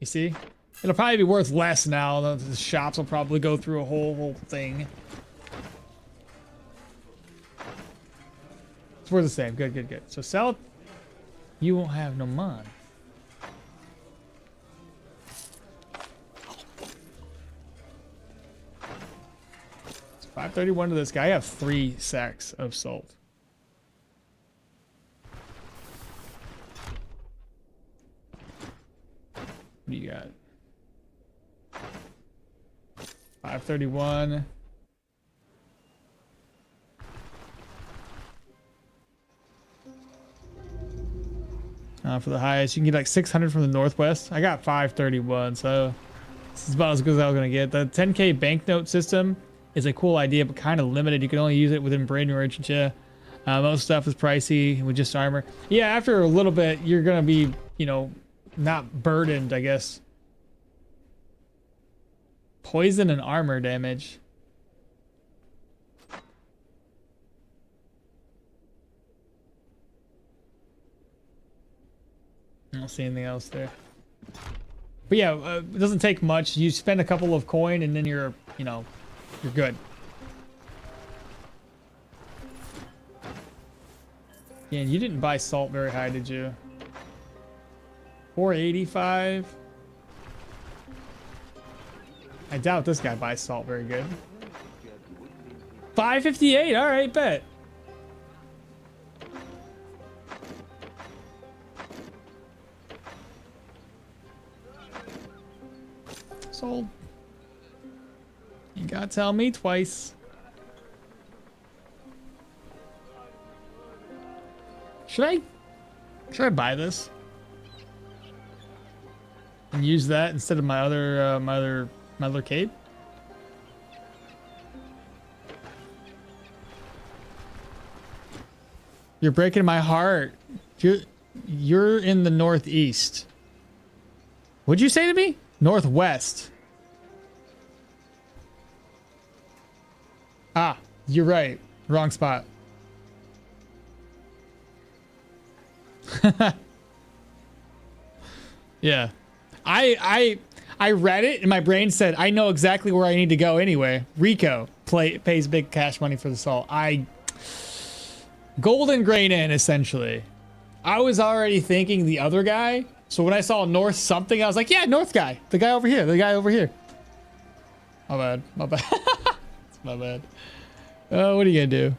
You see? It'll probably be worth less now. The shops will probably go through a whole thing. It's worth the same. Good. So sell it. You won't have no money. It's 531 to this guy. I have 3 sacks of salt. What do you got? 531. For the highest, you can get like 600 from the northwest. I got 531, so this is about as good as I was gonna get. The 10K banknote system is a cool idea, but kind of limited. You can only use it within brain merchants. Yeah, most stuff is pricey with just armor. Yeah, after a little bit, you're gonna be, you know, not burdened, I guess. Poison and armor damage. I don't see anything else there. But yeah, it doesn't take much. You spend a couple of coin and then you're, you know, you're good. Yeah, and you didn't buy salt very high, did you? 485. I doubt this guy buys salt very good. 558. All right, bet. Sold. You gotta tell me twice. Should I buy this and use that instead of my other cape? You're breaking my heart. You're in the northeast. What'd you say to me? Northwest. Ah, you're right. Wrong spot. Yeah. I read it and my brain said, I know exactly where I need to go anyway. Rico pays big cash money for the salt. Golden grain in, essentially. I was already thinking the other guy. So when I saw north something, I was like, yeah, north guy. The guy over here. The guy over here. My bad. It's my bad. What are you gonna do?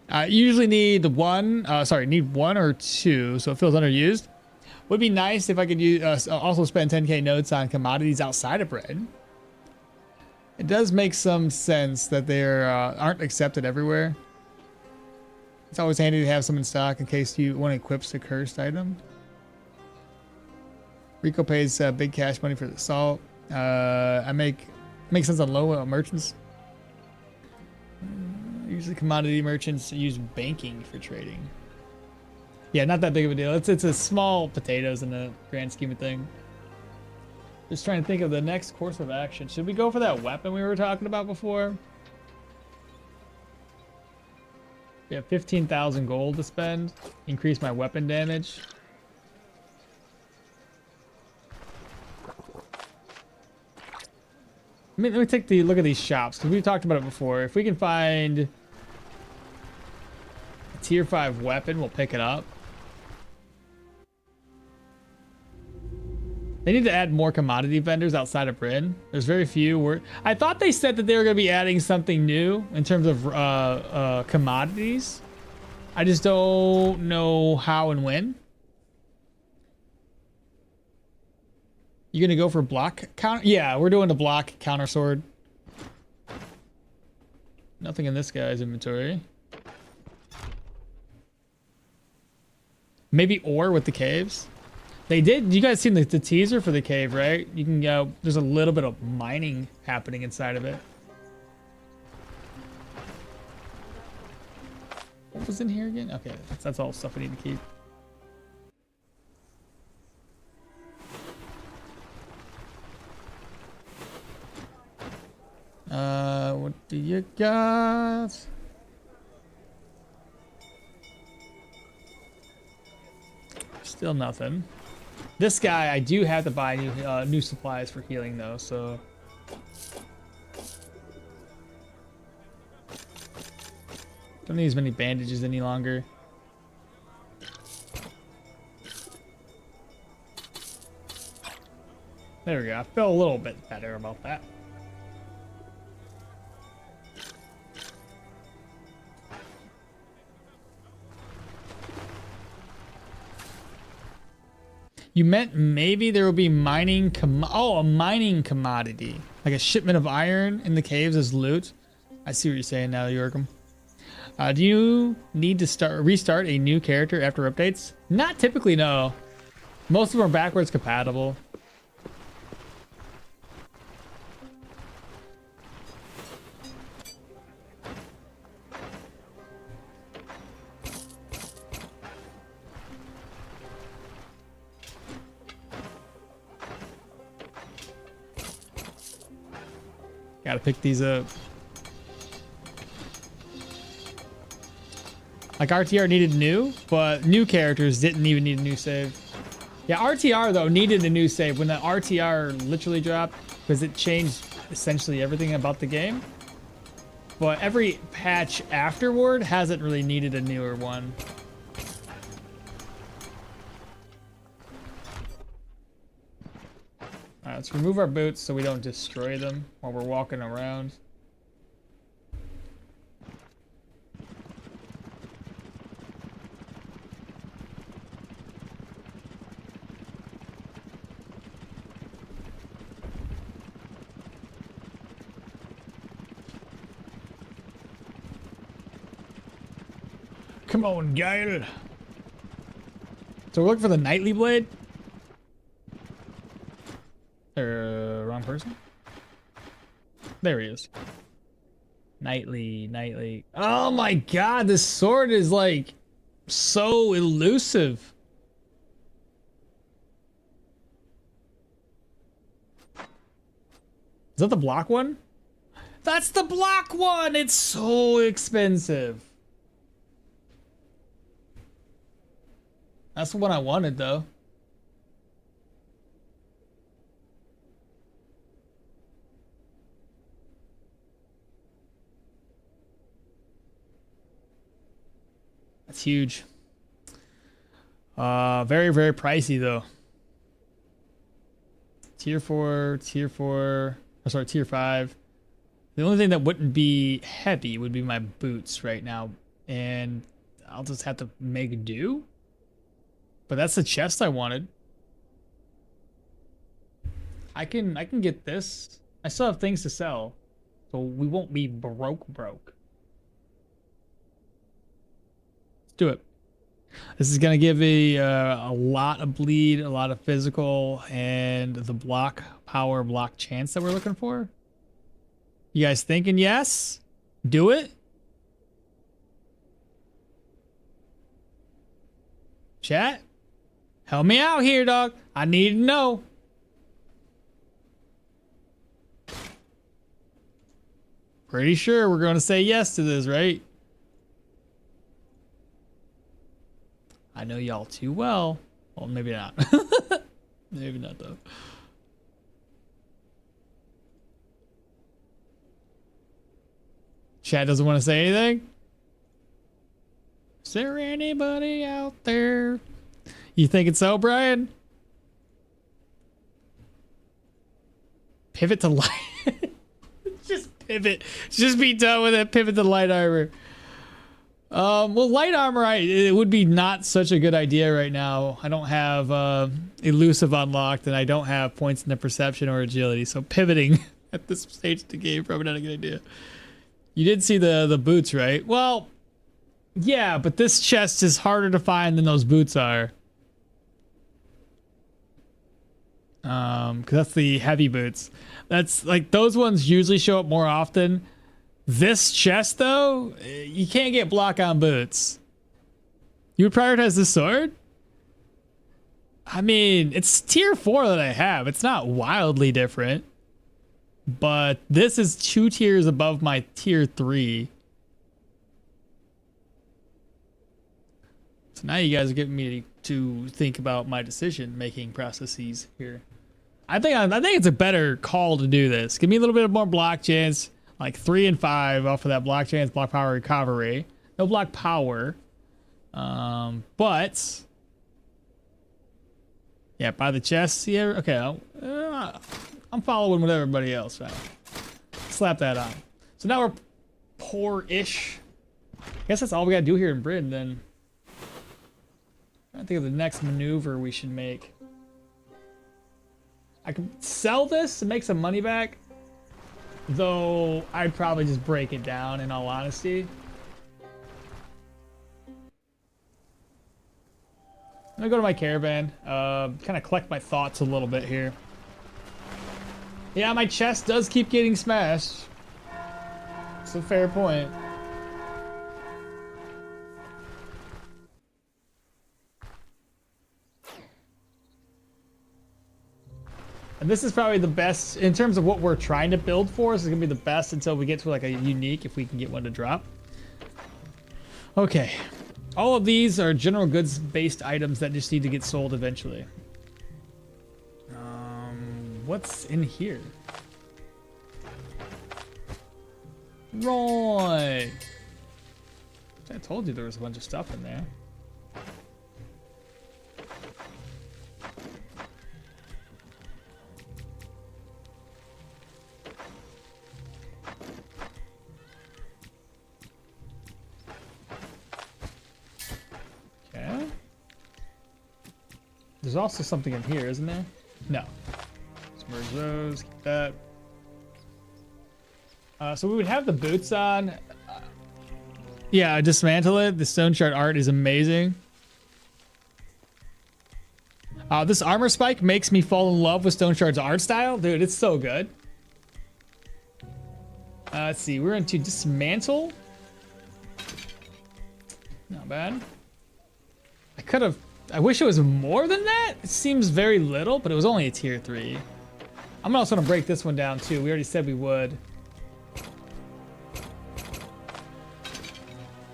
I usually need one or 2, so it feels underused. Would be nice if I could use, also spend 10K notes on commodities outside of bread. It does make some sense that they aren't accepted everywhere. It's always handy to have some in stock in case you want to equip a cursed item. Rico pays big cash money for the salt. Makes sense on low merchants. Usually commodity merchants use banking for trading. Yeah, not that big of a deal. It's a small potatoes in the grand scheme of thing. Just trying to think of the next course of action. Should we go for that weapon we were talking about before? We have 15,000 gold to spend. Increase my weapon damage. Let me take the look at these shops, because we've talked about it before. If we can find a tier 5 weapon, we'll pick it up. They need to add more commodity vendors outside of Bryn. There's very few. I thought they said that they were going to be adding something new in terms of commodities. I just don't know how and when. You gonna go for block counter? Yeah, we're doing the block counter sword. Nothing in this guy's inventory. Maybe ore with the caves. They did. You guys seen the teaser for the cave, right? You can go. There's a little bit of mining happening inside of it. What was in here again? Okay, that's all stuff we need to keep. What do you got? Still nothing. This guy, I do have to buy new supplies for healing though, so. Don't need as many bandages any longer. There we go. I feel a little bit better about that. You meant maybe there will be mining a mining commodity. Like a shipment of iron in the caves as loot. I see what you're saying now, Yorgum. Do you need to restart a new character after updates? Not typically, no. Most of them are backwards compatible. Gotta pick these up. Like RTR needed new, but new characters didn't even need a new save. Yeah, RTR though needed a new save when the RTR literally dropped because it changed essentially everything about the game. But every patch afterward hasn't really needed a newer one. Alright, let's remove our boots so we don't destroy them while we're walking around. Come on, Gail. So we're looking for the Knightly Blade? Wrong person? There he is. Knightly. Oh my god, this sword is like so elusive. Is that the block one? That's the block one! It's so expensive. That's the one I wanted though. That's huge. Very, very pricey though. Tier 4, tier 5. The only thing that wouldn't be heavy would be my boots right now. And I'll just have to make do. But that's the chest I wanted. I can get this. I still have things to sell. So we won't be broke. Let's do it. This is gonna give a lot of bleed, a lot of physical, and the power block chance that we're looking for. You guys thinking yes? Do it? Chat? Help me out here, dog. I need to know. Pretty sure we're going to say yes to this, right? I know y'all too well. Well, maybe not. Maybe not, though. Chad doesn't want to say anything? Is there anybody out there? You think it's so, Brian? Pivot to light. Just pivot. Just be done with it. Pivot to light armor. Well, light armor, it would be not such a good idea right now. I don't have elusive unlocked, and I don't have points in the perception or agility. So pivoting at this stage of the game probably not a good idea. You did see the boots, right? Well, yeah, but this chest is harder to find than those boots are. Because that's the heavy boots. That's like those ones usually show up more often. This chest, though, you can't get block on boots. You would prioritize the sword? I mean, it's tier 4 that I have. It's not wildly different. But this is 2 tiers above my tier 3. So now you guys are getting me to think about my decision-making processes here. I think it's a better call to do this. Give me a little bit more block chance. Like 3 and 5 off of that block chance, block power recovery. No block power. But yeah, buy the chest. Yeah, okay. I'm following with everybody else. Right? Slap that on. So now we're poor-ish. I guess that's all we gotta do here in Britain then. I think of the next maneuver we should make. I could sell this to make some money back. Though, I'd probably just break it down in all honesty. I'm gonna go to my caravan. Kind of collect my thoughts a little bit here. Yeah, my chest does keep getting smashed. It's a fair point. And this is probably the best in terms of what we're trying to build for. This is gonna be the best until we get to like a unique, if we can get one to drop. Okay, all of these are general goods based items that just need to get sold eventually. What's in here? Right. I told you there was a bunch of stuff in there. There's also something in here, isn't there? No. Merge those, keep that. So we would have the boots on. Yeah, dismantle it. The Stoneshard art is amazing. This armor spike makes me fall in love with Stoneshard's art style. Dude, it's so good. Let's see, we're into dismantle. Not bad. I wish it was more than that. It seems very little, but it was only a tier 3. I'm also gonna break this one down too. We already said we would.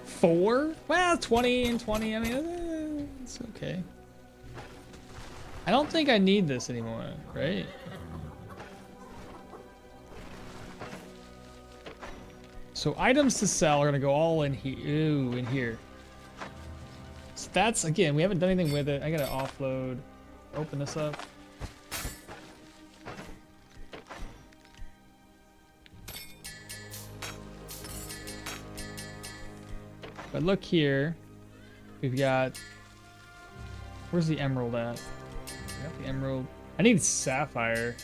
4? Well, 20 and 20. I mean, it's okay. I don't think I need this anymore, right? So items to sell are gonna go all in here. Ooh, in here. So that's, again, we haven't done anything with it. I gotta offload. Open this up. But look here. We've got... Where's the emerald at? I got the emerald. I need sapphire.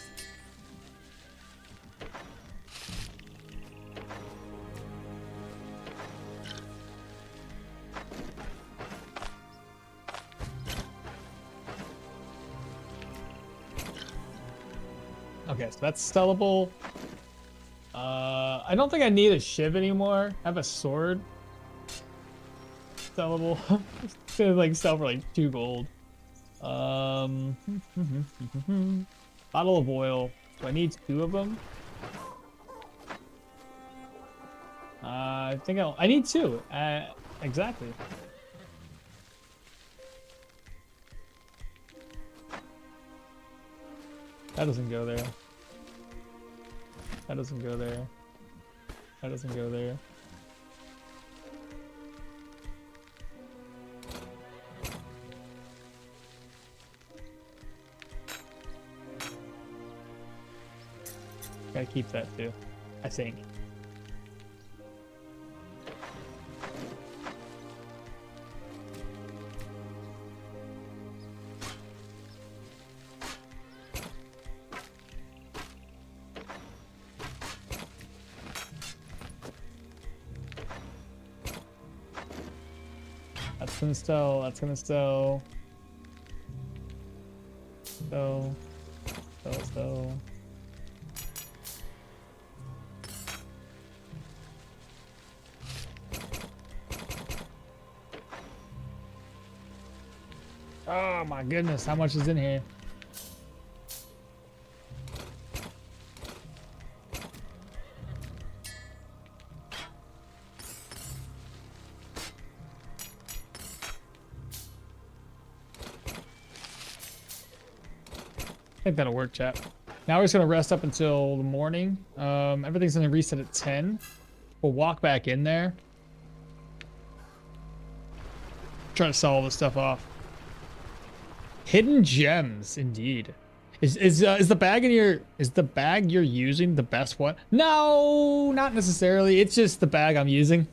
Okay, so that's sellable. I don't think I need a shiv anymore. I have a sword. Sellable. It's gonna like sell for like 2 gold. Bottle of oil. Do I need 2 of them? I think I need 2. Exactly. That doesn't go there. That doesn't go there. That doesn't go there. Gotta keep that too, I think. That's gonna sell, that's gonna sell. Sell. Oh my goodness, how much is in here? I think that'll work, chat. Now we're just gonna rest up until the morning. Everything's gonna reset at 10. We'll walk back in there. Try to sell all this stuff off. Hidden gems, indeed. Is the bag you're using the best one? No, not necessarily. It's just the bag I'm using.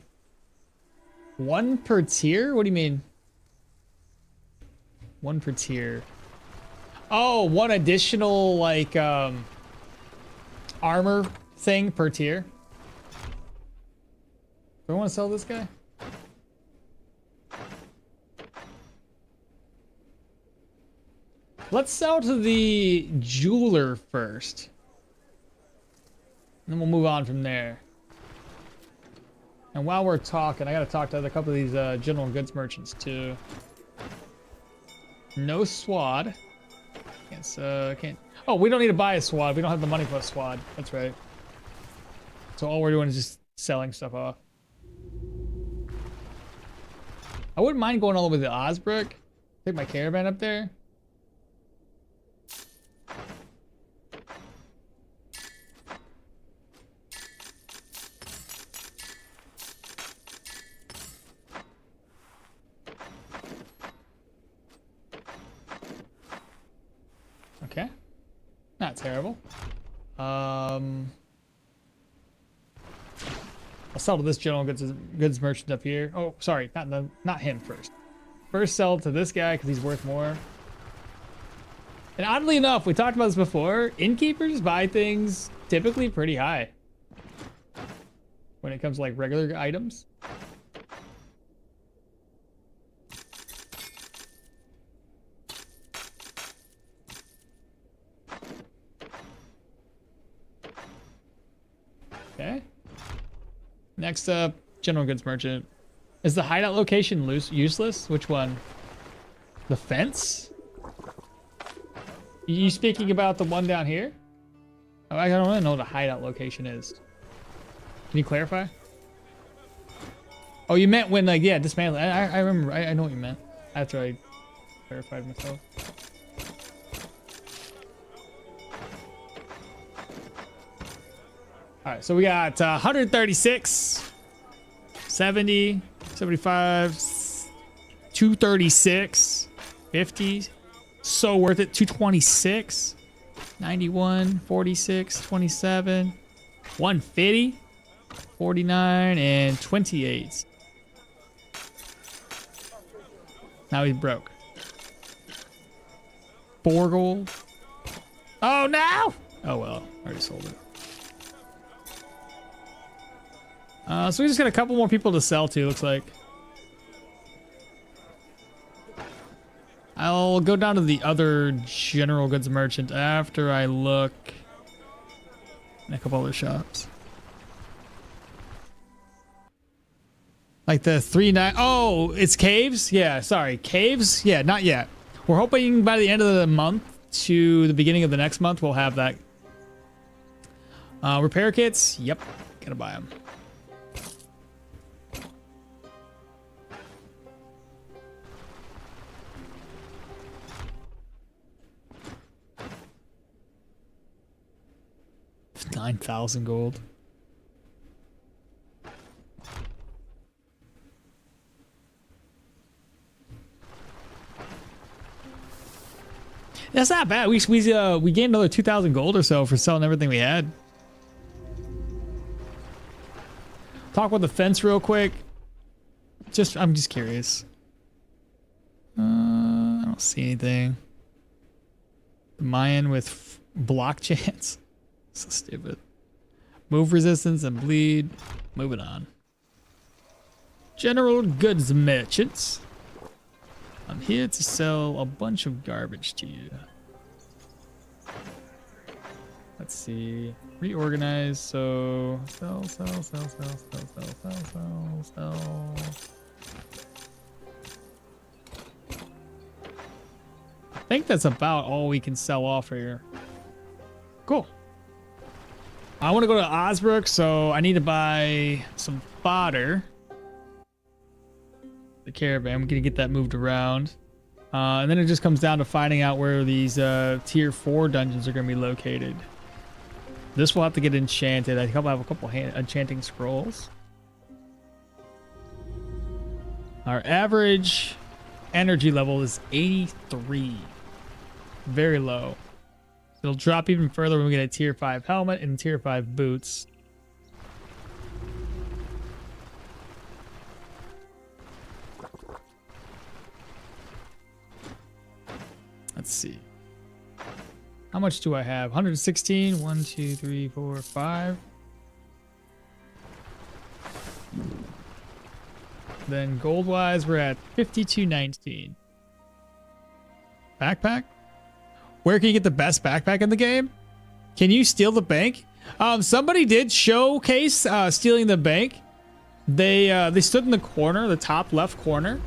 1 per tier? What do you mean? 1 per tier. Oh, 1 additional like armor thing per tier. Do I want to sell this guy? Let's sell to the jeweler first. And then we'll move on from there. And while we're talking, I gotta talk to a couple of these general goods merchants too. No swad. Can't. Oh, we don't need to buy a swad. We don't have the money for a swad. That's right. So all we're doing is just selling stuff off. I wouldn't mind going all the way to Osbrook. Take my caravan up there. Okay. Not terrible. I'll sell to this general goods merchant up here. Oh, sorry, not him first. First sell to this guy because he's worth more. And oddly enough, we talked about this before, innkeepers buy things typically pretty high when it comes to like regular items. Okay. Next up, general goods merchant. Is the hideout location useless? Which one? The fence? You speaking about the one down here? Oh, I don't really know what the hideout location is. Can you clarify? Oh, you meant when, like, yeah, dismantle. I remember. I know what you meant. After I clarified myself. All right, so we got 136, 70, 75, 236, 50. So worth it. 226, 91, 46, 27, 150, 49, and 28. Now he's broke. 4 gold. Oh no! Oh well, already sold it. So we just got a couple more people to sell to, looks like. I'll go down to the other general goods merchant after I look in a couple other shops. Like the 3-9. Oh, it's caves? Yeah, sorry. Caves? Yeah, not yet. We're hoping by the end of the month to the beginning of the next month, we'll have that. Repair kits? Yep. Gotta buy them. 9,000 gold. That's not bad. We gained another 2,000 gold or so for selling everything we had. Talk about the fence real quick. I'm just curious. I don't see anything. The Mayan with block chance. So stupid. Move resistance and bleed. Moving on. General goods merchants. I'm here to sell a bunch of garbage to you. Let's see. Reorganize. So sell. I think that's about all we can sell off here. Cool. I want to go to Osbrook, so I need to buy some fodder. The caravan, I'm gonna get that moved around. And then it just comes down to finding out where these tier 4 dungeons are gonna be located. This will have to get enchanted. I think I'll have a couple enchanting scrolls. Our average energy level is 83. Very low. It'll drop even further when we get a tier 5 helmet and tier 5 boots. Let's see. How much do I have? 116. 1, 2, 3, 4, 5. Then gold wise, we're at 52.19. Backpack? Where can you get the best backpack in the game? Can you steal the bank? Somebody did showcase stealing the bank. They stood in the corner, the top left corner,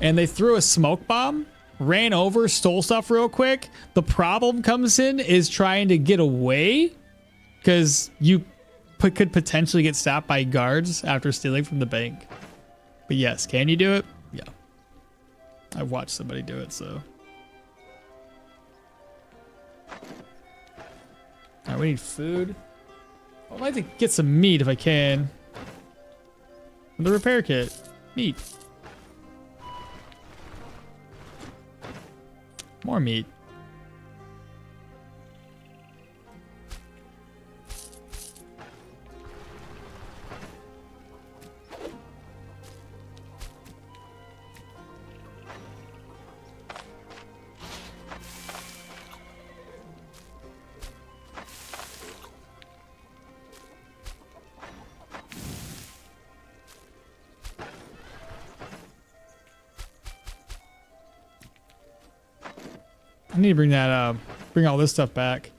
and they threw a smoke bomb, ran over, stole stuff real quick. The problem comes in is trying to get away, because you could potentially get stopped by guards after stealing from the bank. But yes, can you do it? Yeah. I've watched somebody do it, so. All right, we need food. I'd like to get some meat if I can. The repair kit. Meat. More meat. I need to bring that bring all this stuff back.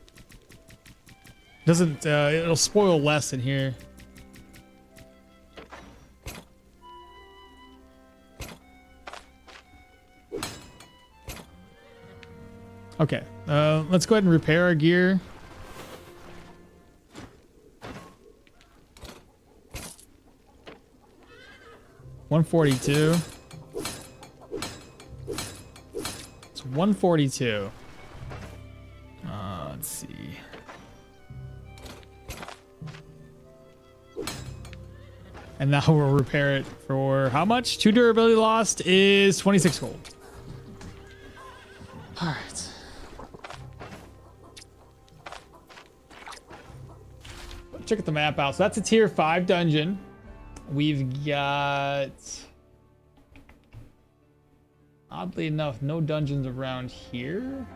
Doesn't it'll spoil less in here. Okay, let's go ahead and repair our gear. $142. 142. Let's see. And now we'll repair it for how much? 2 durability lost is 26 gold. All right. Check the map out. So that's a tier 5 dungeon. We've got, oddly enough, no dungeons around here.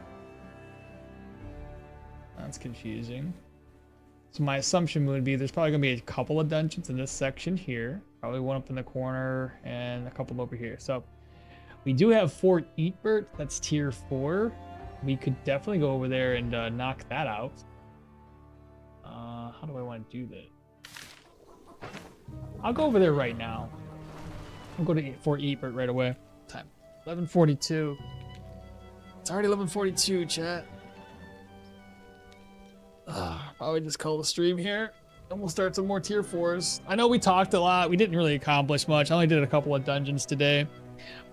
That's confusing. So my assumption would be there's probably gonna be a couple of dungeons in this section here. Probably one up in the corner and a couple over here. So we do have Fort Eatbert. That's tier 4. We could definitely go over there and knock that out. How do I want to do that? I'll go over there right now. I'll go to Fort Eatbert right away. Time 11:42. It's already 11:42, chat. Probably just call the stream here, and we'll start some more tier 4s. I know we talked a lot. We didn't really accomplish much. I only did a couple of dungeons today,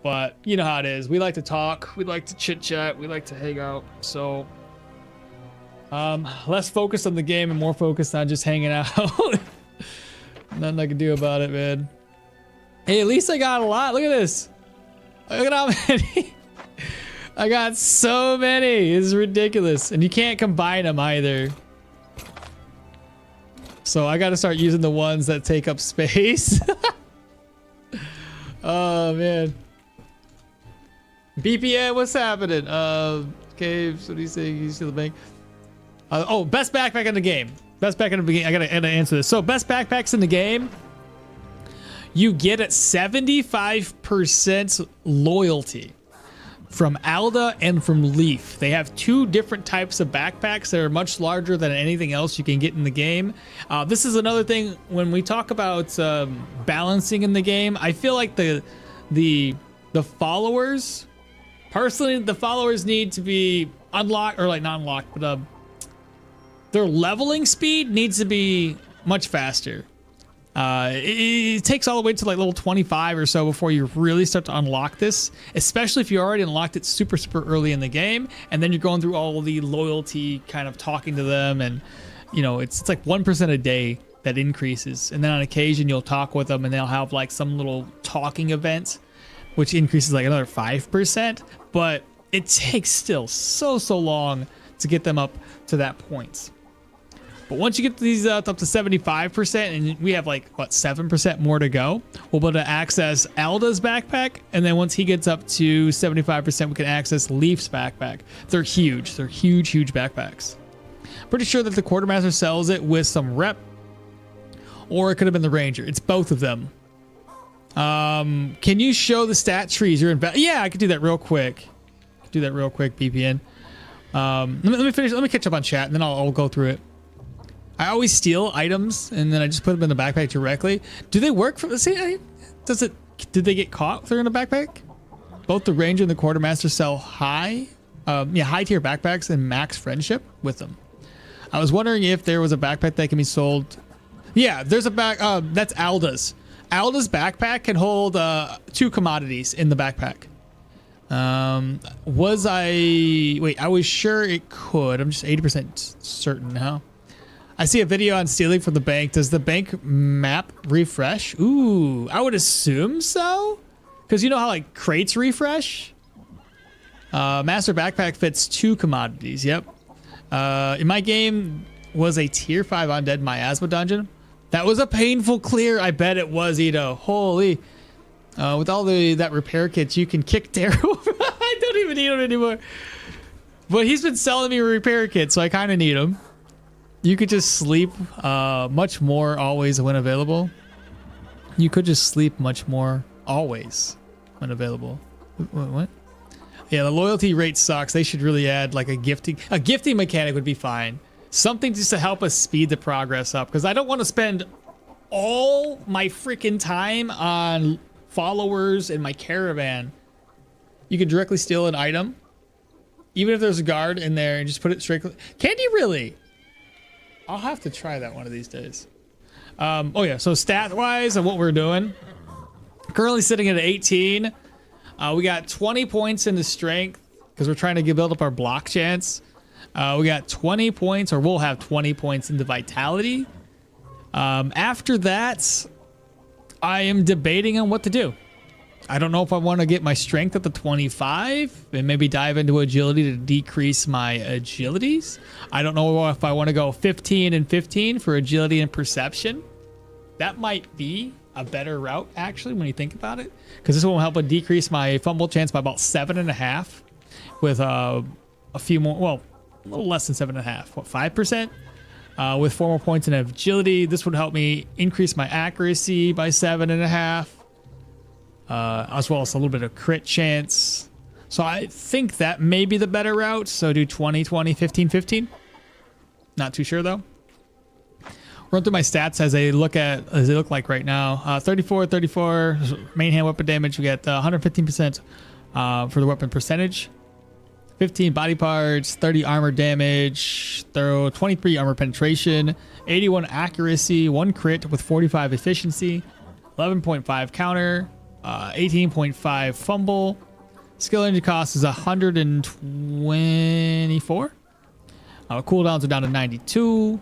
but you know how it is. We like to talk. We like to chit chat. We like to hang out. So Less focused on the game and more focused on just hanging out. Nothing I can do about it, man. Hey, at least I got a lot. Look at this. Look at how many. I got so many. It's ridiculous. And you can't combine them either. So I got to start using the ones that take up space. Oh, man. BPN, what's happening? Caves, what do you say? You see the bank? Oh, best backpack in the game. Best backpack in the game. I gotta answer this. So, best backpacks in the game, you get at 75% loyalty from Alda and from Leaf. They have two different types of backpacks that are much larger than anything else you can get in the game. This is another thing when we talk about balancing in the game. I feel like the followers, personally, the followers need to be unlocked, or like not unlocked, but their leveling speed needs to be much faster. It takes all the way to like level 25 or so before you really start to unlock this, especially if you already unlocked it super early in the game, and then you're going through all the loyalty, kind of talking to them, and you know, it's like 1% a day that increases, and then on occasion you'll talk with them and they'll have like some little talking event which increases like another 5%, but it takes still so long to get them up to that point. But once you get these up to 75%, and we have like, what, 7% more to go, we'll be able to access Alda's backpack. And then once he gets up to 75%, we can access Leaf's backpack. They're huge. They're huge backpacks. Pretty sure that the quartermaster sells it with some rep, or it could have been the ranger. It's both of them. Can you show the stat trees you're in? Yeah, I could do that real quick. BPN. Let me finish. Let me catch up on chat, and then I'll go through it. I always steal items and then I just put them in the backpack directly. Do they work for? See, did they get caught if they're in a backpack? Both the ranger and the quartermaster sell high tier backpacks and max friendship with them. I was wondering if there was a backpack that can be sold. Yeah, there's a back. That's Alda's. Alda's backpack can hold 2 commodities in the backpack. I was sure it could. I'm just 80% certain now. I see a video on stealing from the bank. Does the bank map refresh? Ooh, I would assume so. Because you know how like crates refresh? Master backpack fits 2 commodities. Yep. In my game was a tier 5 undead miasma dungeon. That was a painful clear. I bet it was, Ito. Holy. With all that repair kits, you can kick Daryl. I don't even need them anymore. But he's been selling me repair kits, so I kind of need them. You could just sleep much more always when available. You could just sleep much more always when available. What? Yeah, the loyalty rate sucks. They should really add like a gifting mechanic would be fine. Something just to help us speed the progress up, because I don't want to spend all my freaking time on followers in my caravan. You can directly steal an item, even if there's a guard in there, and just put it straight. Can you really? I'll have to try that one of these days. Oh yeah, so stat wise and what we're doing, currently sitting at 18. We got 20 points into strength because we're trying to build up our block chance. We got 20 points, or we'll have 20 points into vitality. After that, I am debating on what to do. I don't know if I want to get my strength at the 25 and maybe dive into agility to decrease my agilities. I don't know if I want to go 15 and 15 for agility and perception. That might be a better route, actually, when you think about it, because this will help me decrease my fumble chance by about 7.5 with a few more, well, a little less than 7.5, what, 5%? With 4 more points in agility, this would help me increase my accuracy by 7.5, as well as a little bit of crit chance. So I think that may be the better route. So do 20, 20, 15, 15. Not too sure though. Run through my stats as they look like right now. 34, 34 main hand weapon damage. We get 115% for the weapon percentage. 15 body parts, 30 armor damage, 23 armor penetration, 81 accuracy, 1 crit with 45 efficiency, 11.5 counter, 18.5 fumble. Skill energy cost is 124. Cooldowns are down to 92.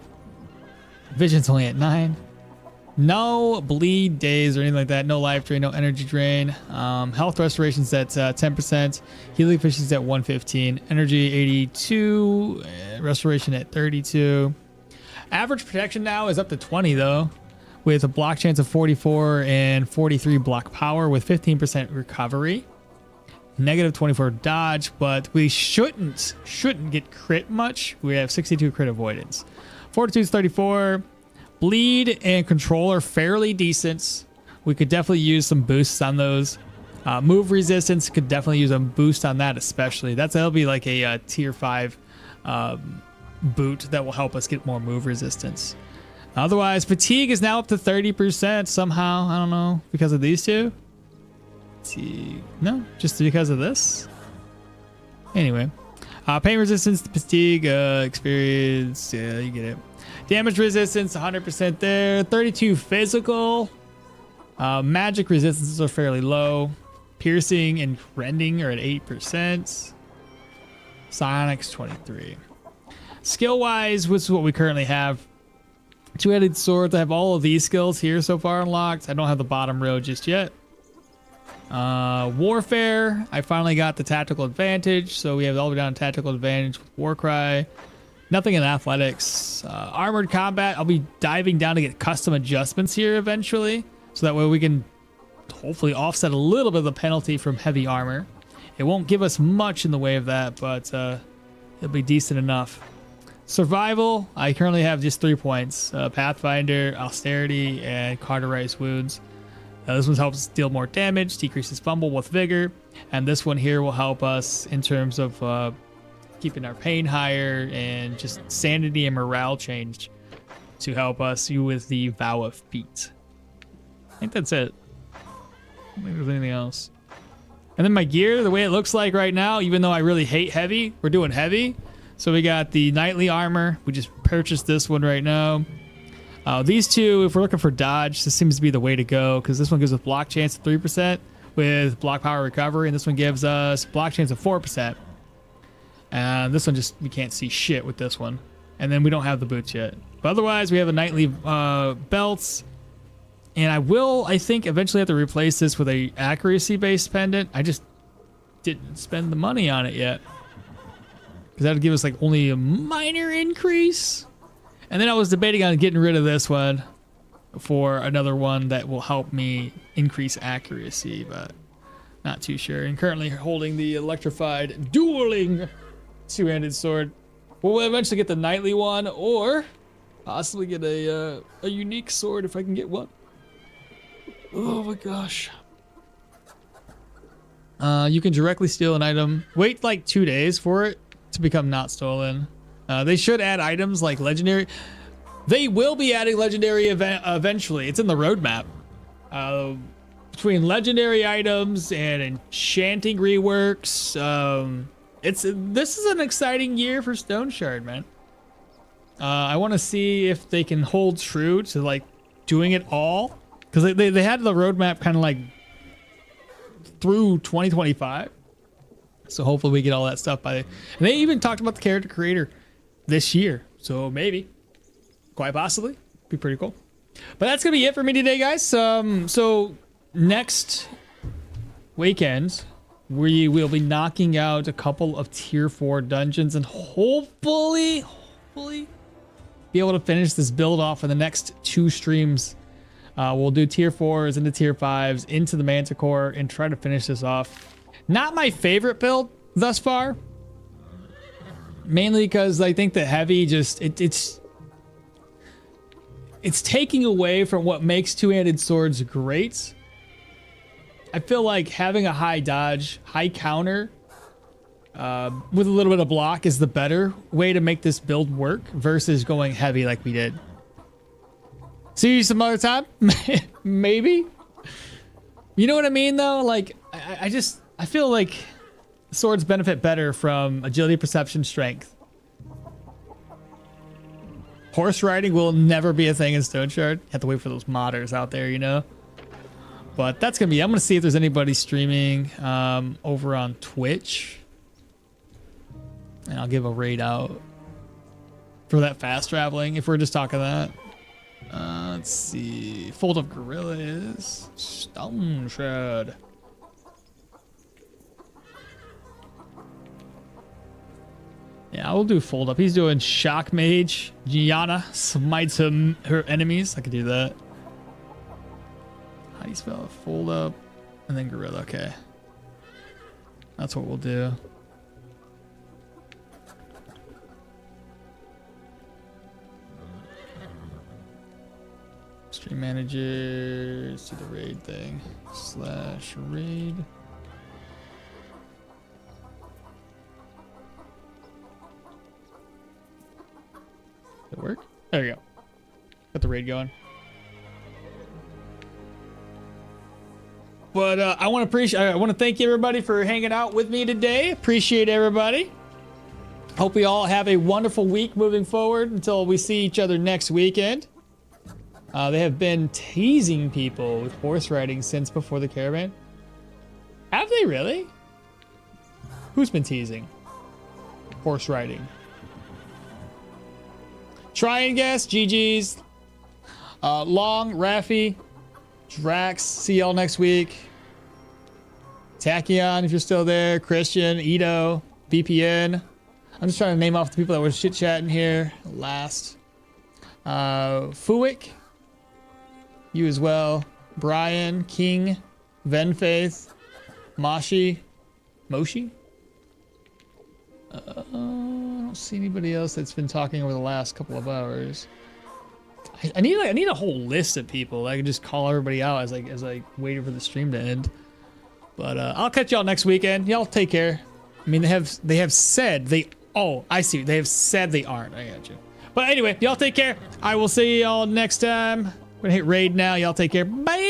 Vision's only at 9. No bleed days or anything like that. No life drain, no energy drain. Health restoration's at 10%. Healing efficiency's at 115. Energy 82. Restoration at 32. Average protection now is up to 20 though, with a block chance of 44 and 43 block power with 15% recovery. Negative 24 dodge, but we shouldn't get crit much. We have 62 crit avoidance. Fortitude's 34. Bleed and control are fairly decent. We could definitely use some boosts on those. Move resistance could definitely use a boost on that, especially. That'll be like a tier 5 boot that will help us get more move resistance. Otherwise, fatigue is now up to 30% somehow. I don't know, because of these two. Fatigue. No, just because of this. Anyway, pain resistance, fatigue, experience. Yeah, you get it. Damage resistance, 100% there. 32 physical. Magic resistances are fairly low. Piercing and rending are at 8%. Psionics, 23. Skill-wise, which is what we currently have. Two-headed swords. I have all of these skills here so far unlocked. I don't have the bottom row just yet. Warfare. I finally got the tactical advantage. So we have all the way down to tactical advantage with Warcry. Nothing in athletics. Armored combat, I'll be diving down to get custom adjustments here eventually. So that way we can hopefully offset a little bit of the penalty from heavy armor. It won't give us much in the way of that, but it'll be decent enough. Survival, I currently have just 3 points. Pathfinder, Austerity, and Cauterize Wounds. This one helps us deal more damage, decreases fumble with vigor. And this one here will help us in terms of keeping our pain higher and just sanity and morale change to help us with the Vow of Feet. I think that's it. I don't think there's anything else. And then my gear, the way it looks like right now, even though I really hate heavy, we're doing heavy. So we got the knightly armor. We just purchased this one right now. These two, if we're looking for dodge, this seems to be the way to go because this one gives us block chance of 3% with block power recovery, and this one gives us block chance of 4%. And this one just, we can't see shit with this one. And then we don't have the boots yet. But otherwise, we have a knightly belts. And I think, eventually have to replace this with a accuracy-based pendant. I just didn't spend the money on it yet. Because that would give us like only a minor increase. And then I was debating on getting rid of this one for another one that will help me increase accuracy, but not too sure. And currently holding the electrified dueling two-handed sword. We'll eventually get the knightly one, or possibly get a unique sword if I can get one. Oh my gosh. You can directly steal an item. Wait like 2 days for it to become not stolen. They should add items like legendary. They will be adding legendary event eventually. It's in the roadmap. Between legendary items and enchanting reworks, this is an exciting year for Stoneshard, man. I want to see if they can hold true to like doing it all, because they had the roadmap kind of like through 2025. So hopefully we get all that stuff by. And they even talked about the character creator this year, so maybe, quite possibly, be pretty cool. But that's gonna be it for me today, guys. So next weekend we will be knocking out a couple of tier 4 dungeons and hopefully be able to finish this build off in the next 2 streams. We'll do tier 4s into tier 5s into the Manticore and try to finish this off. Not my favorite build thus far, mainly because I think the heavy just it's taking away from what makes two-handed swords great. I feel like having a high dodge, high counter with a little bit of block is the better way to make this build work versus going heavy like we did. See you some other time. Maybe, you know what I mean though. Like I feel like swords benefit better from agility, perception, strength. Horse riding will never be a thing in Stoneshard. Have to wait for those modders out there, you know. But that's gonna be. I'm gonna see if there's anybody streaming over on Twitch, and I'll give a raid out. for that fast traveling, if we're just talking that. Let's see. Fold of gorillas. Stoneshard. Yeah, I will do fold up. He's doing shock mage. Gianna smites her enemies. I could do that. How do you spell it? Fold up and then gorilla. Okay. That's what we'll do. Stream manager. Let's do the raid thing. /raid. Did it work? There you go. Got the raid going. But I want to thank everybody for hanging out with me today. Appreciate everybody. Hope we all have a wonderful week moving forward until we see each other next weekend. They have been teasing people with horse riding since before the caravan. Have they really? Who's been teasing horse riding? Try and guess. GG's. Long, Raffy, Drax. See y'all next week. Tachyon, if you're still there. Christian, Ito, VPN. I'm just trying to name off the people that were chit chatting here last. Fuick, you as well. Brian, King, Venfaith, Moshi. I don't see anybody else that's been talking over the last couple of hours. I need a whole list of people. I can just call everybody out as I waited for the stream to end. But I'll catch y'all next weekend. Y'all take care. I mean, they have said they. Oh, I see. They have said they aren't. I got you. But anyway, y'all take care. I will see y'all next time. I'm gonna hit raid now. Y'all take care. Bye.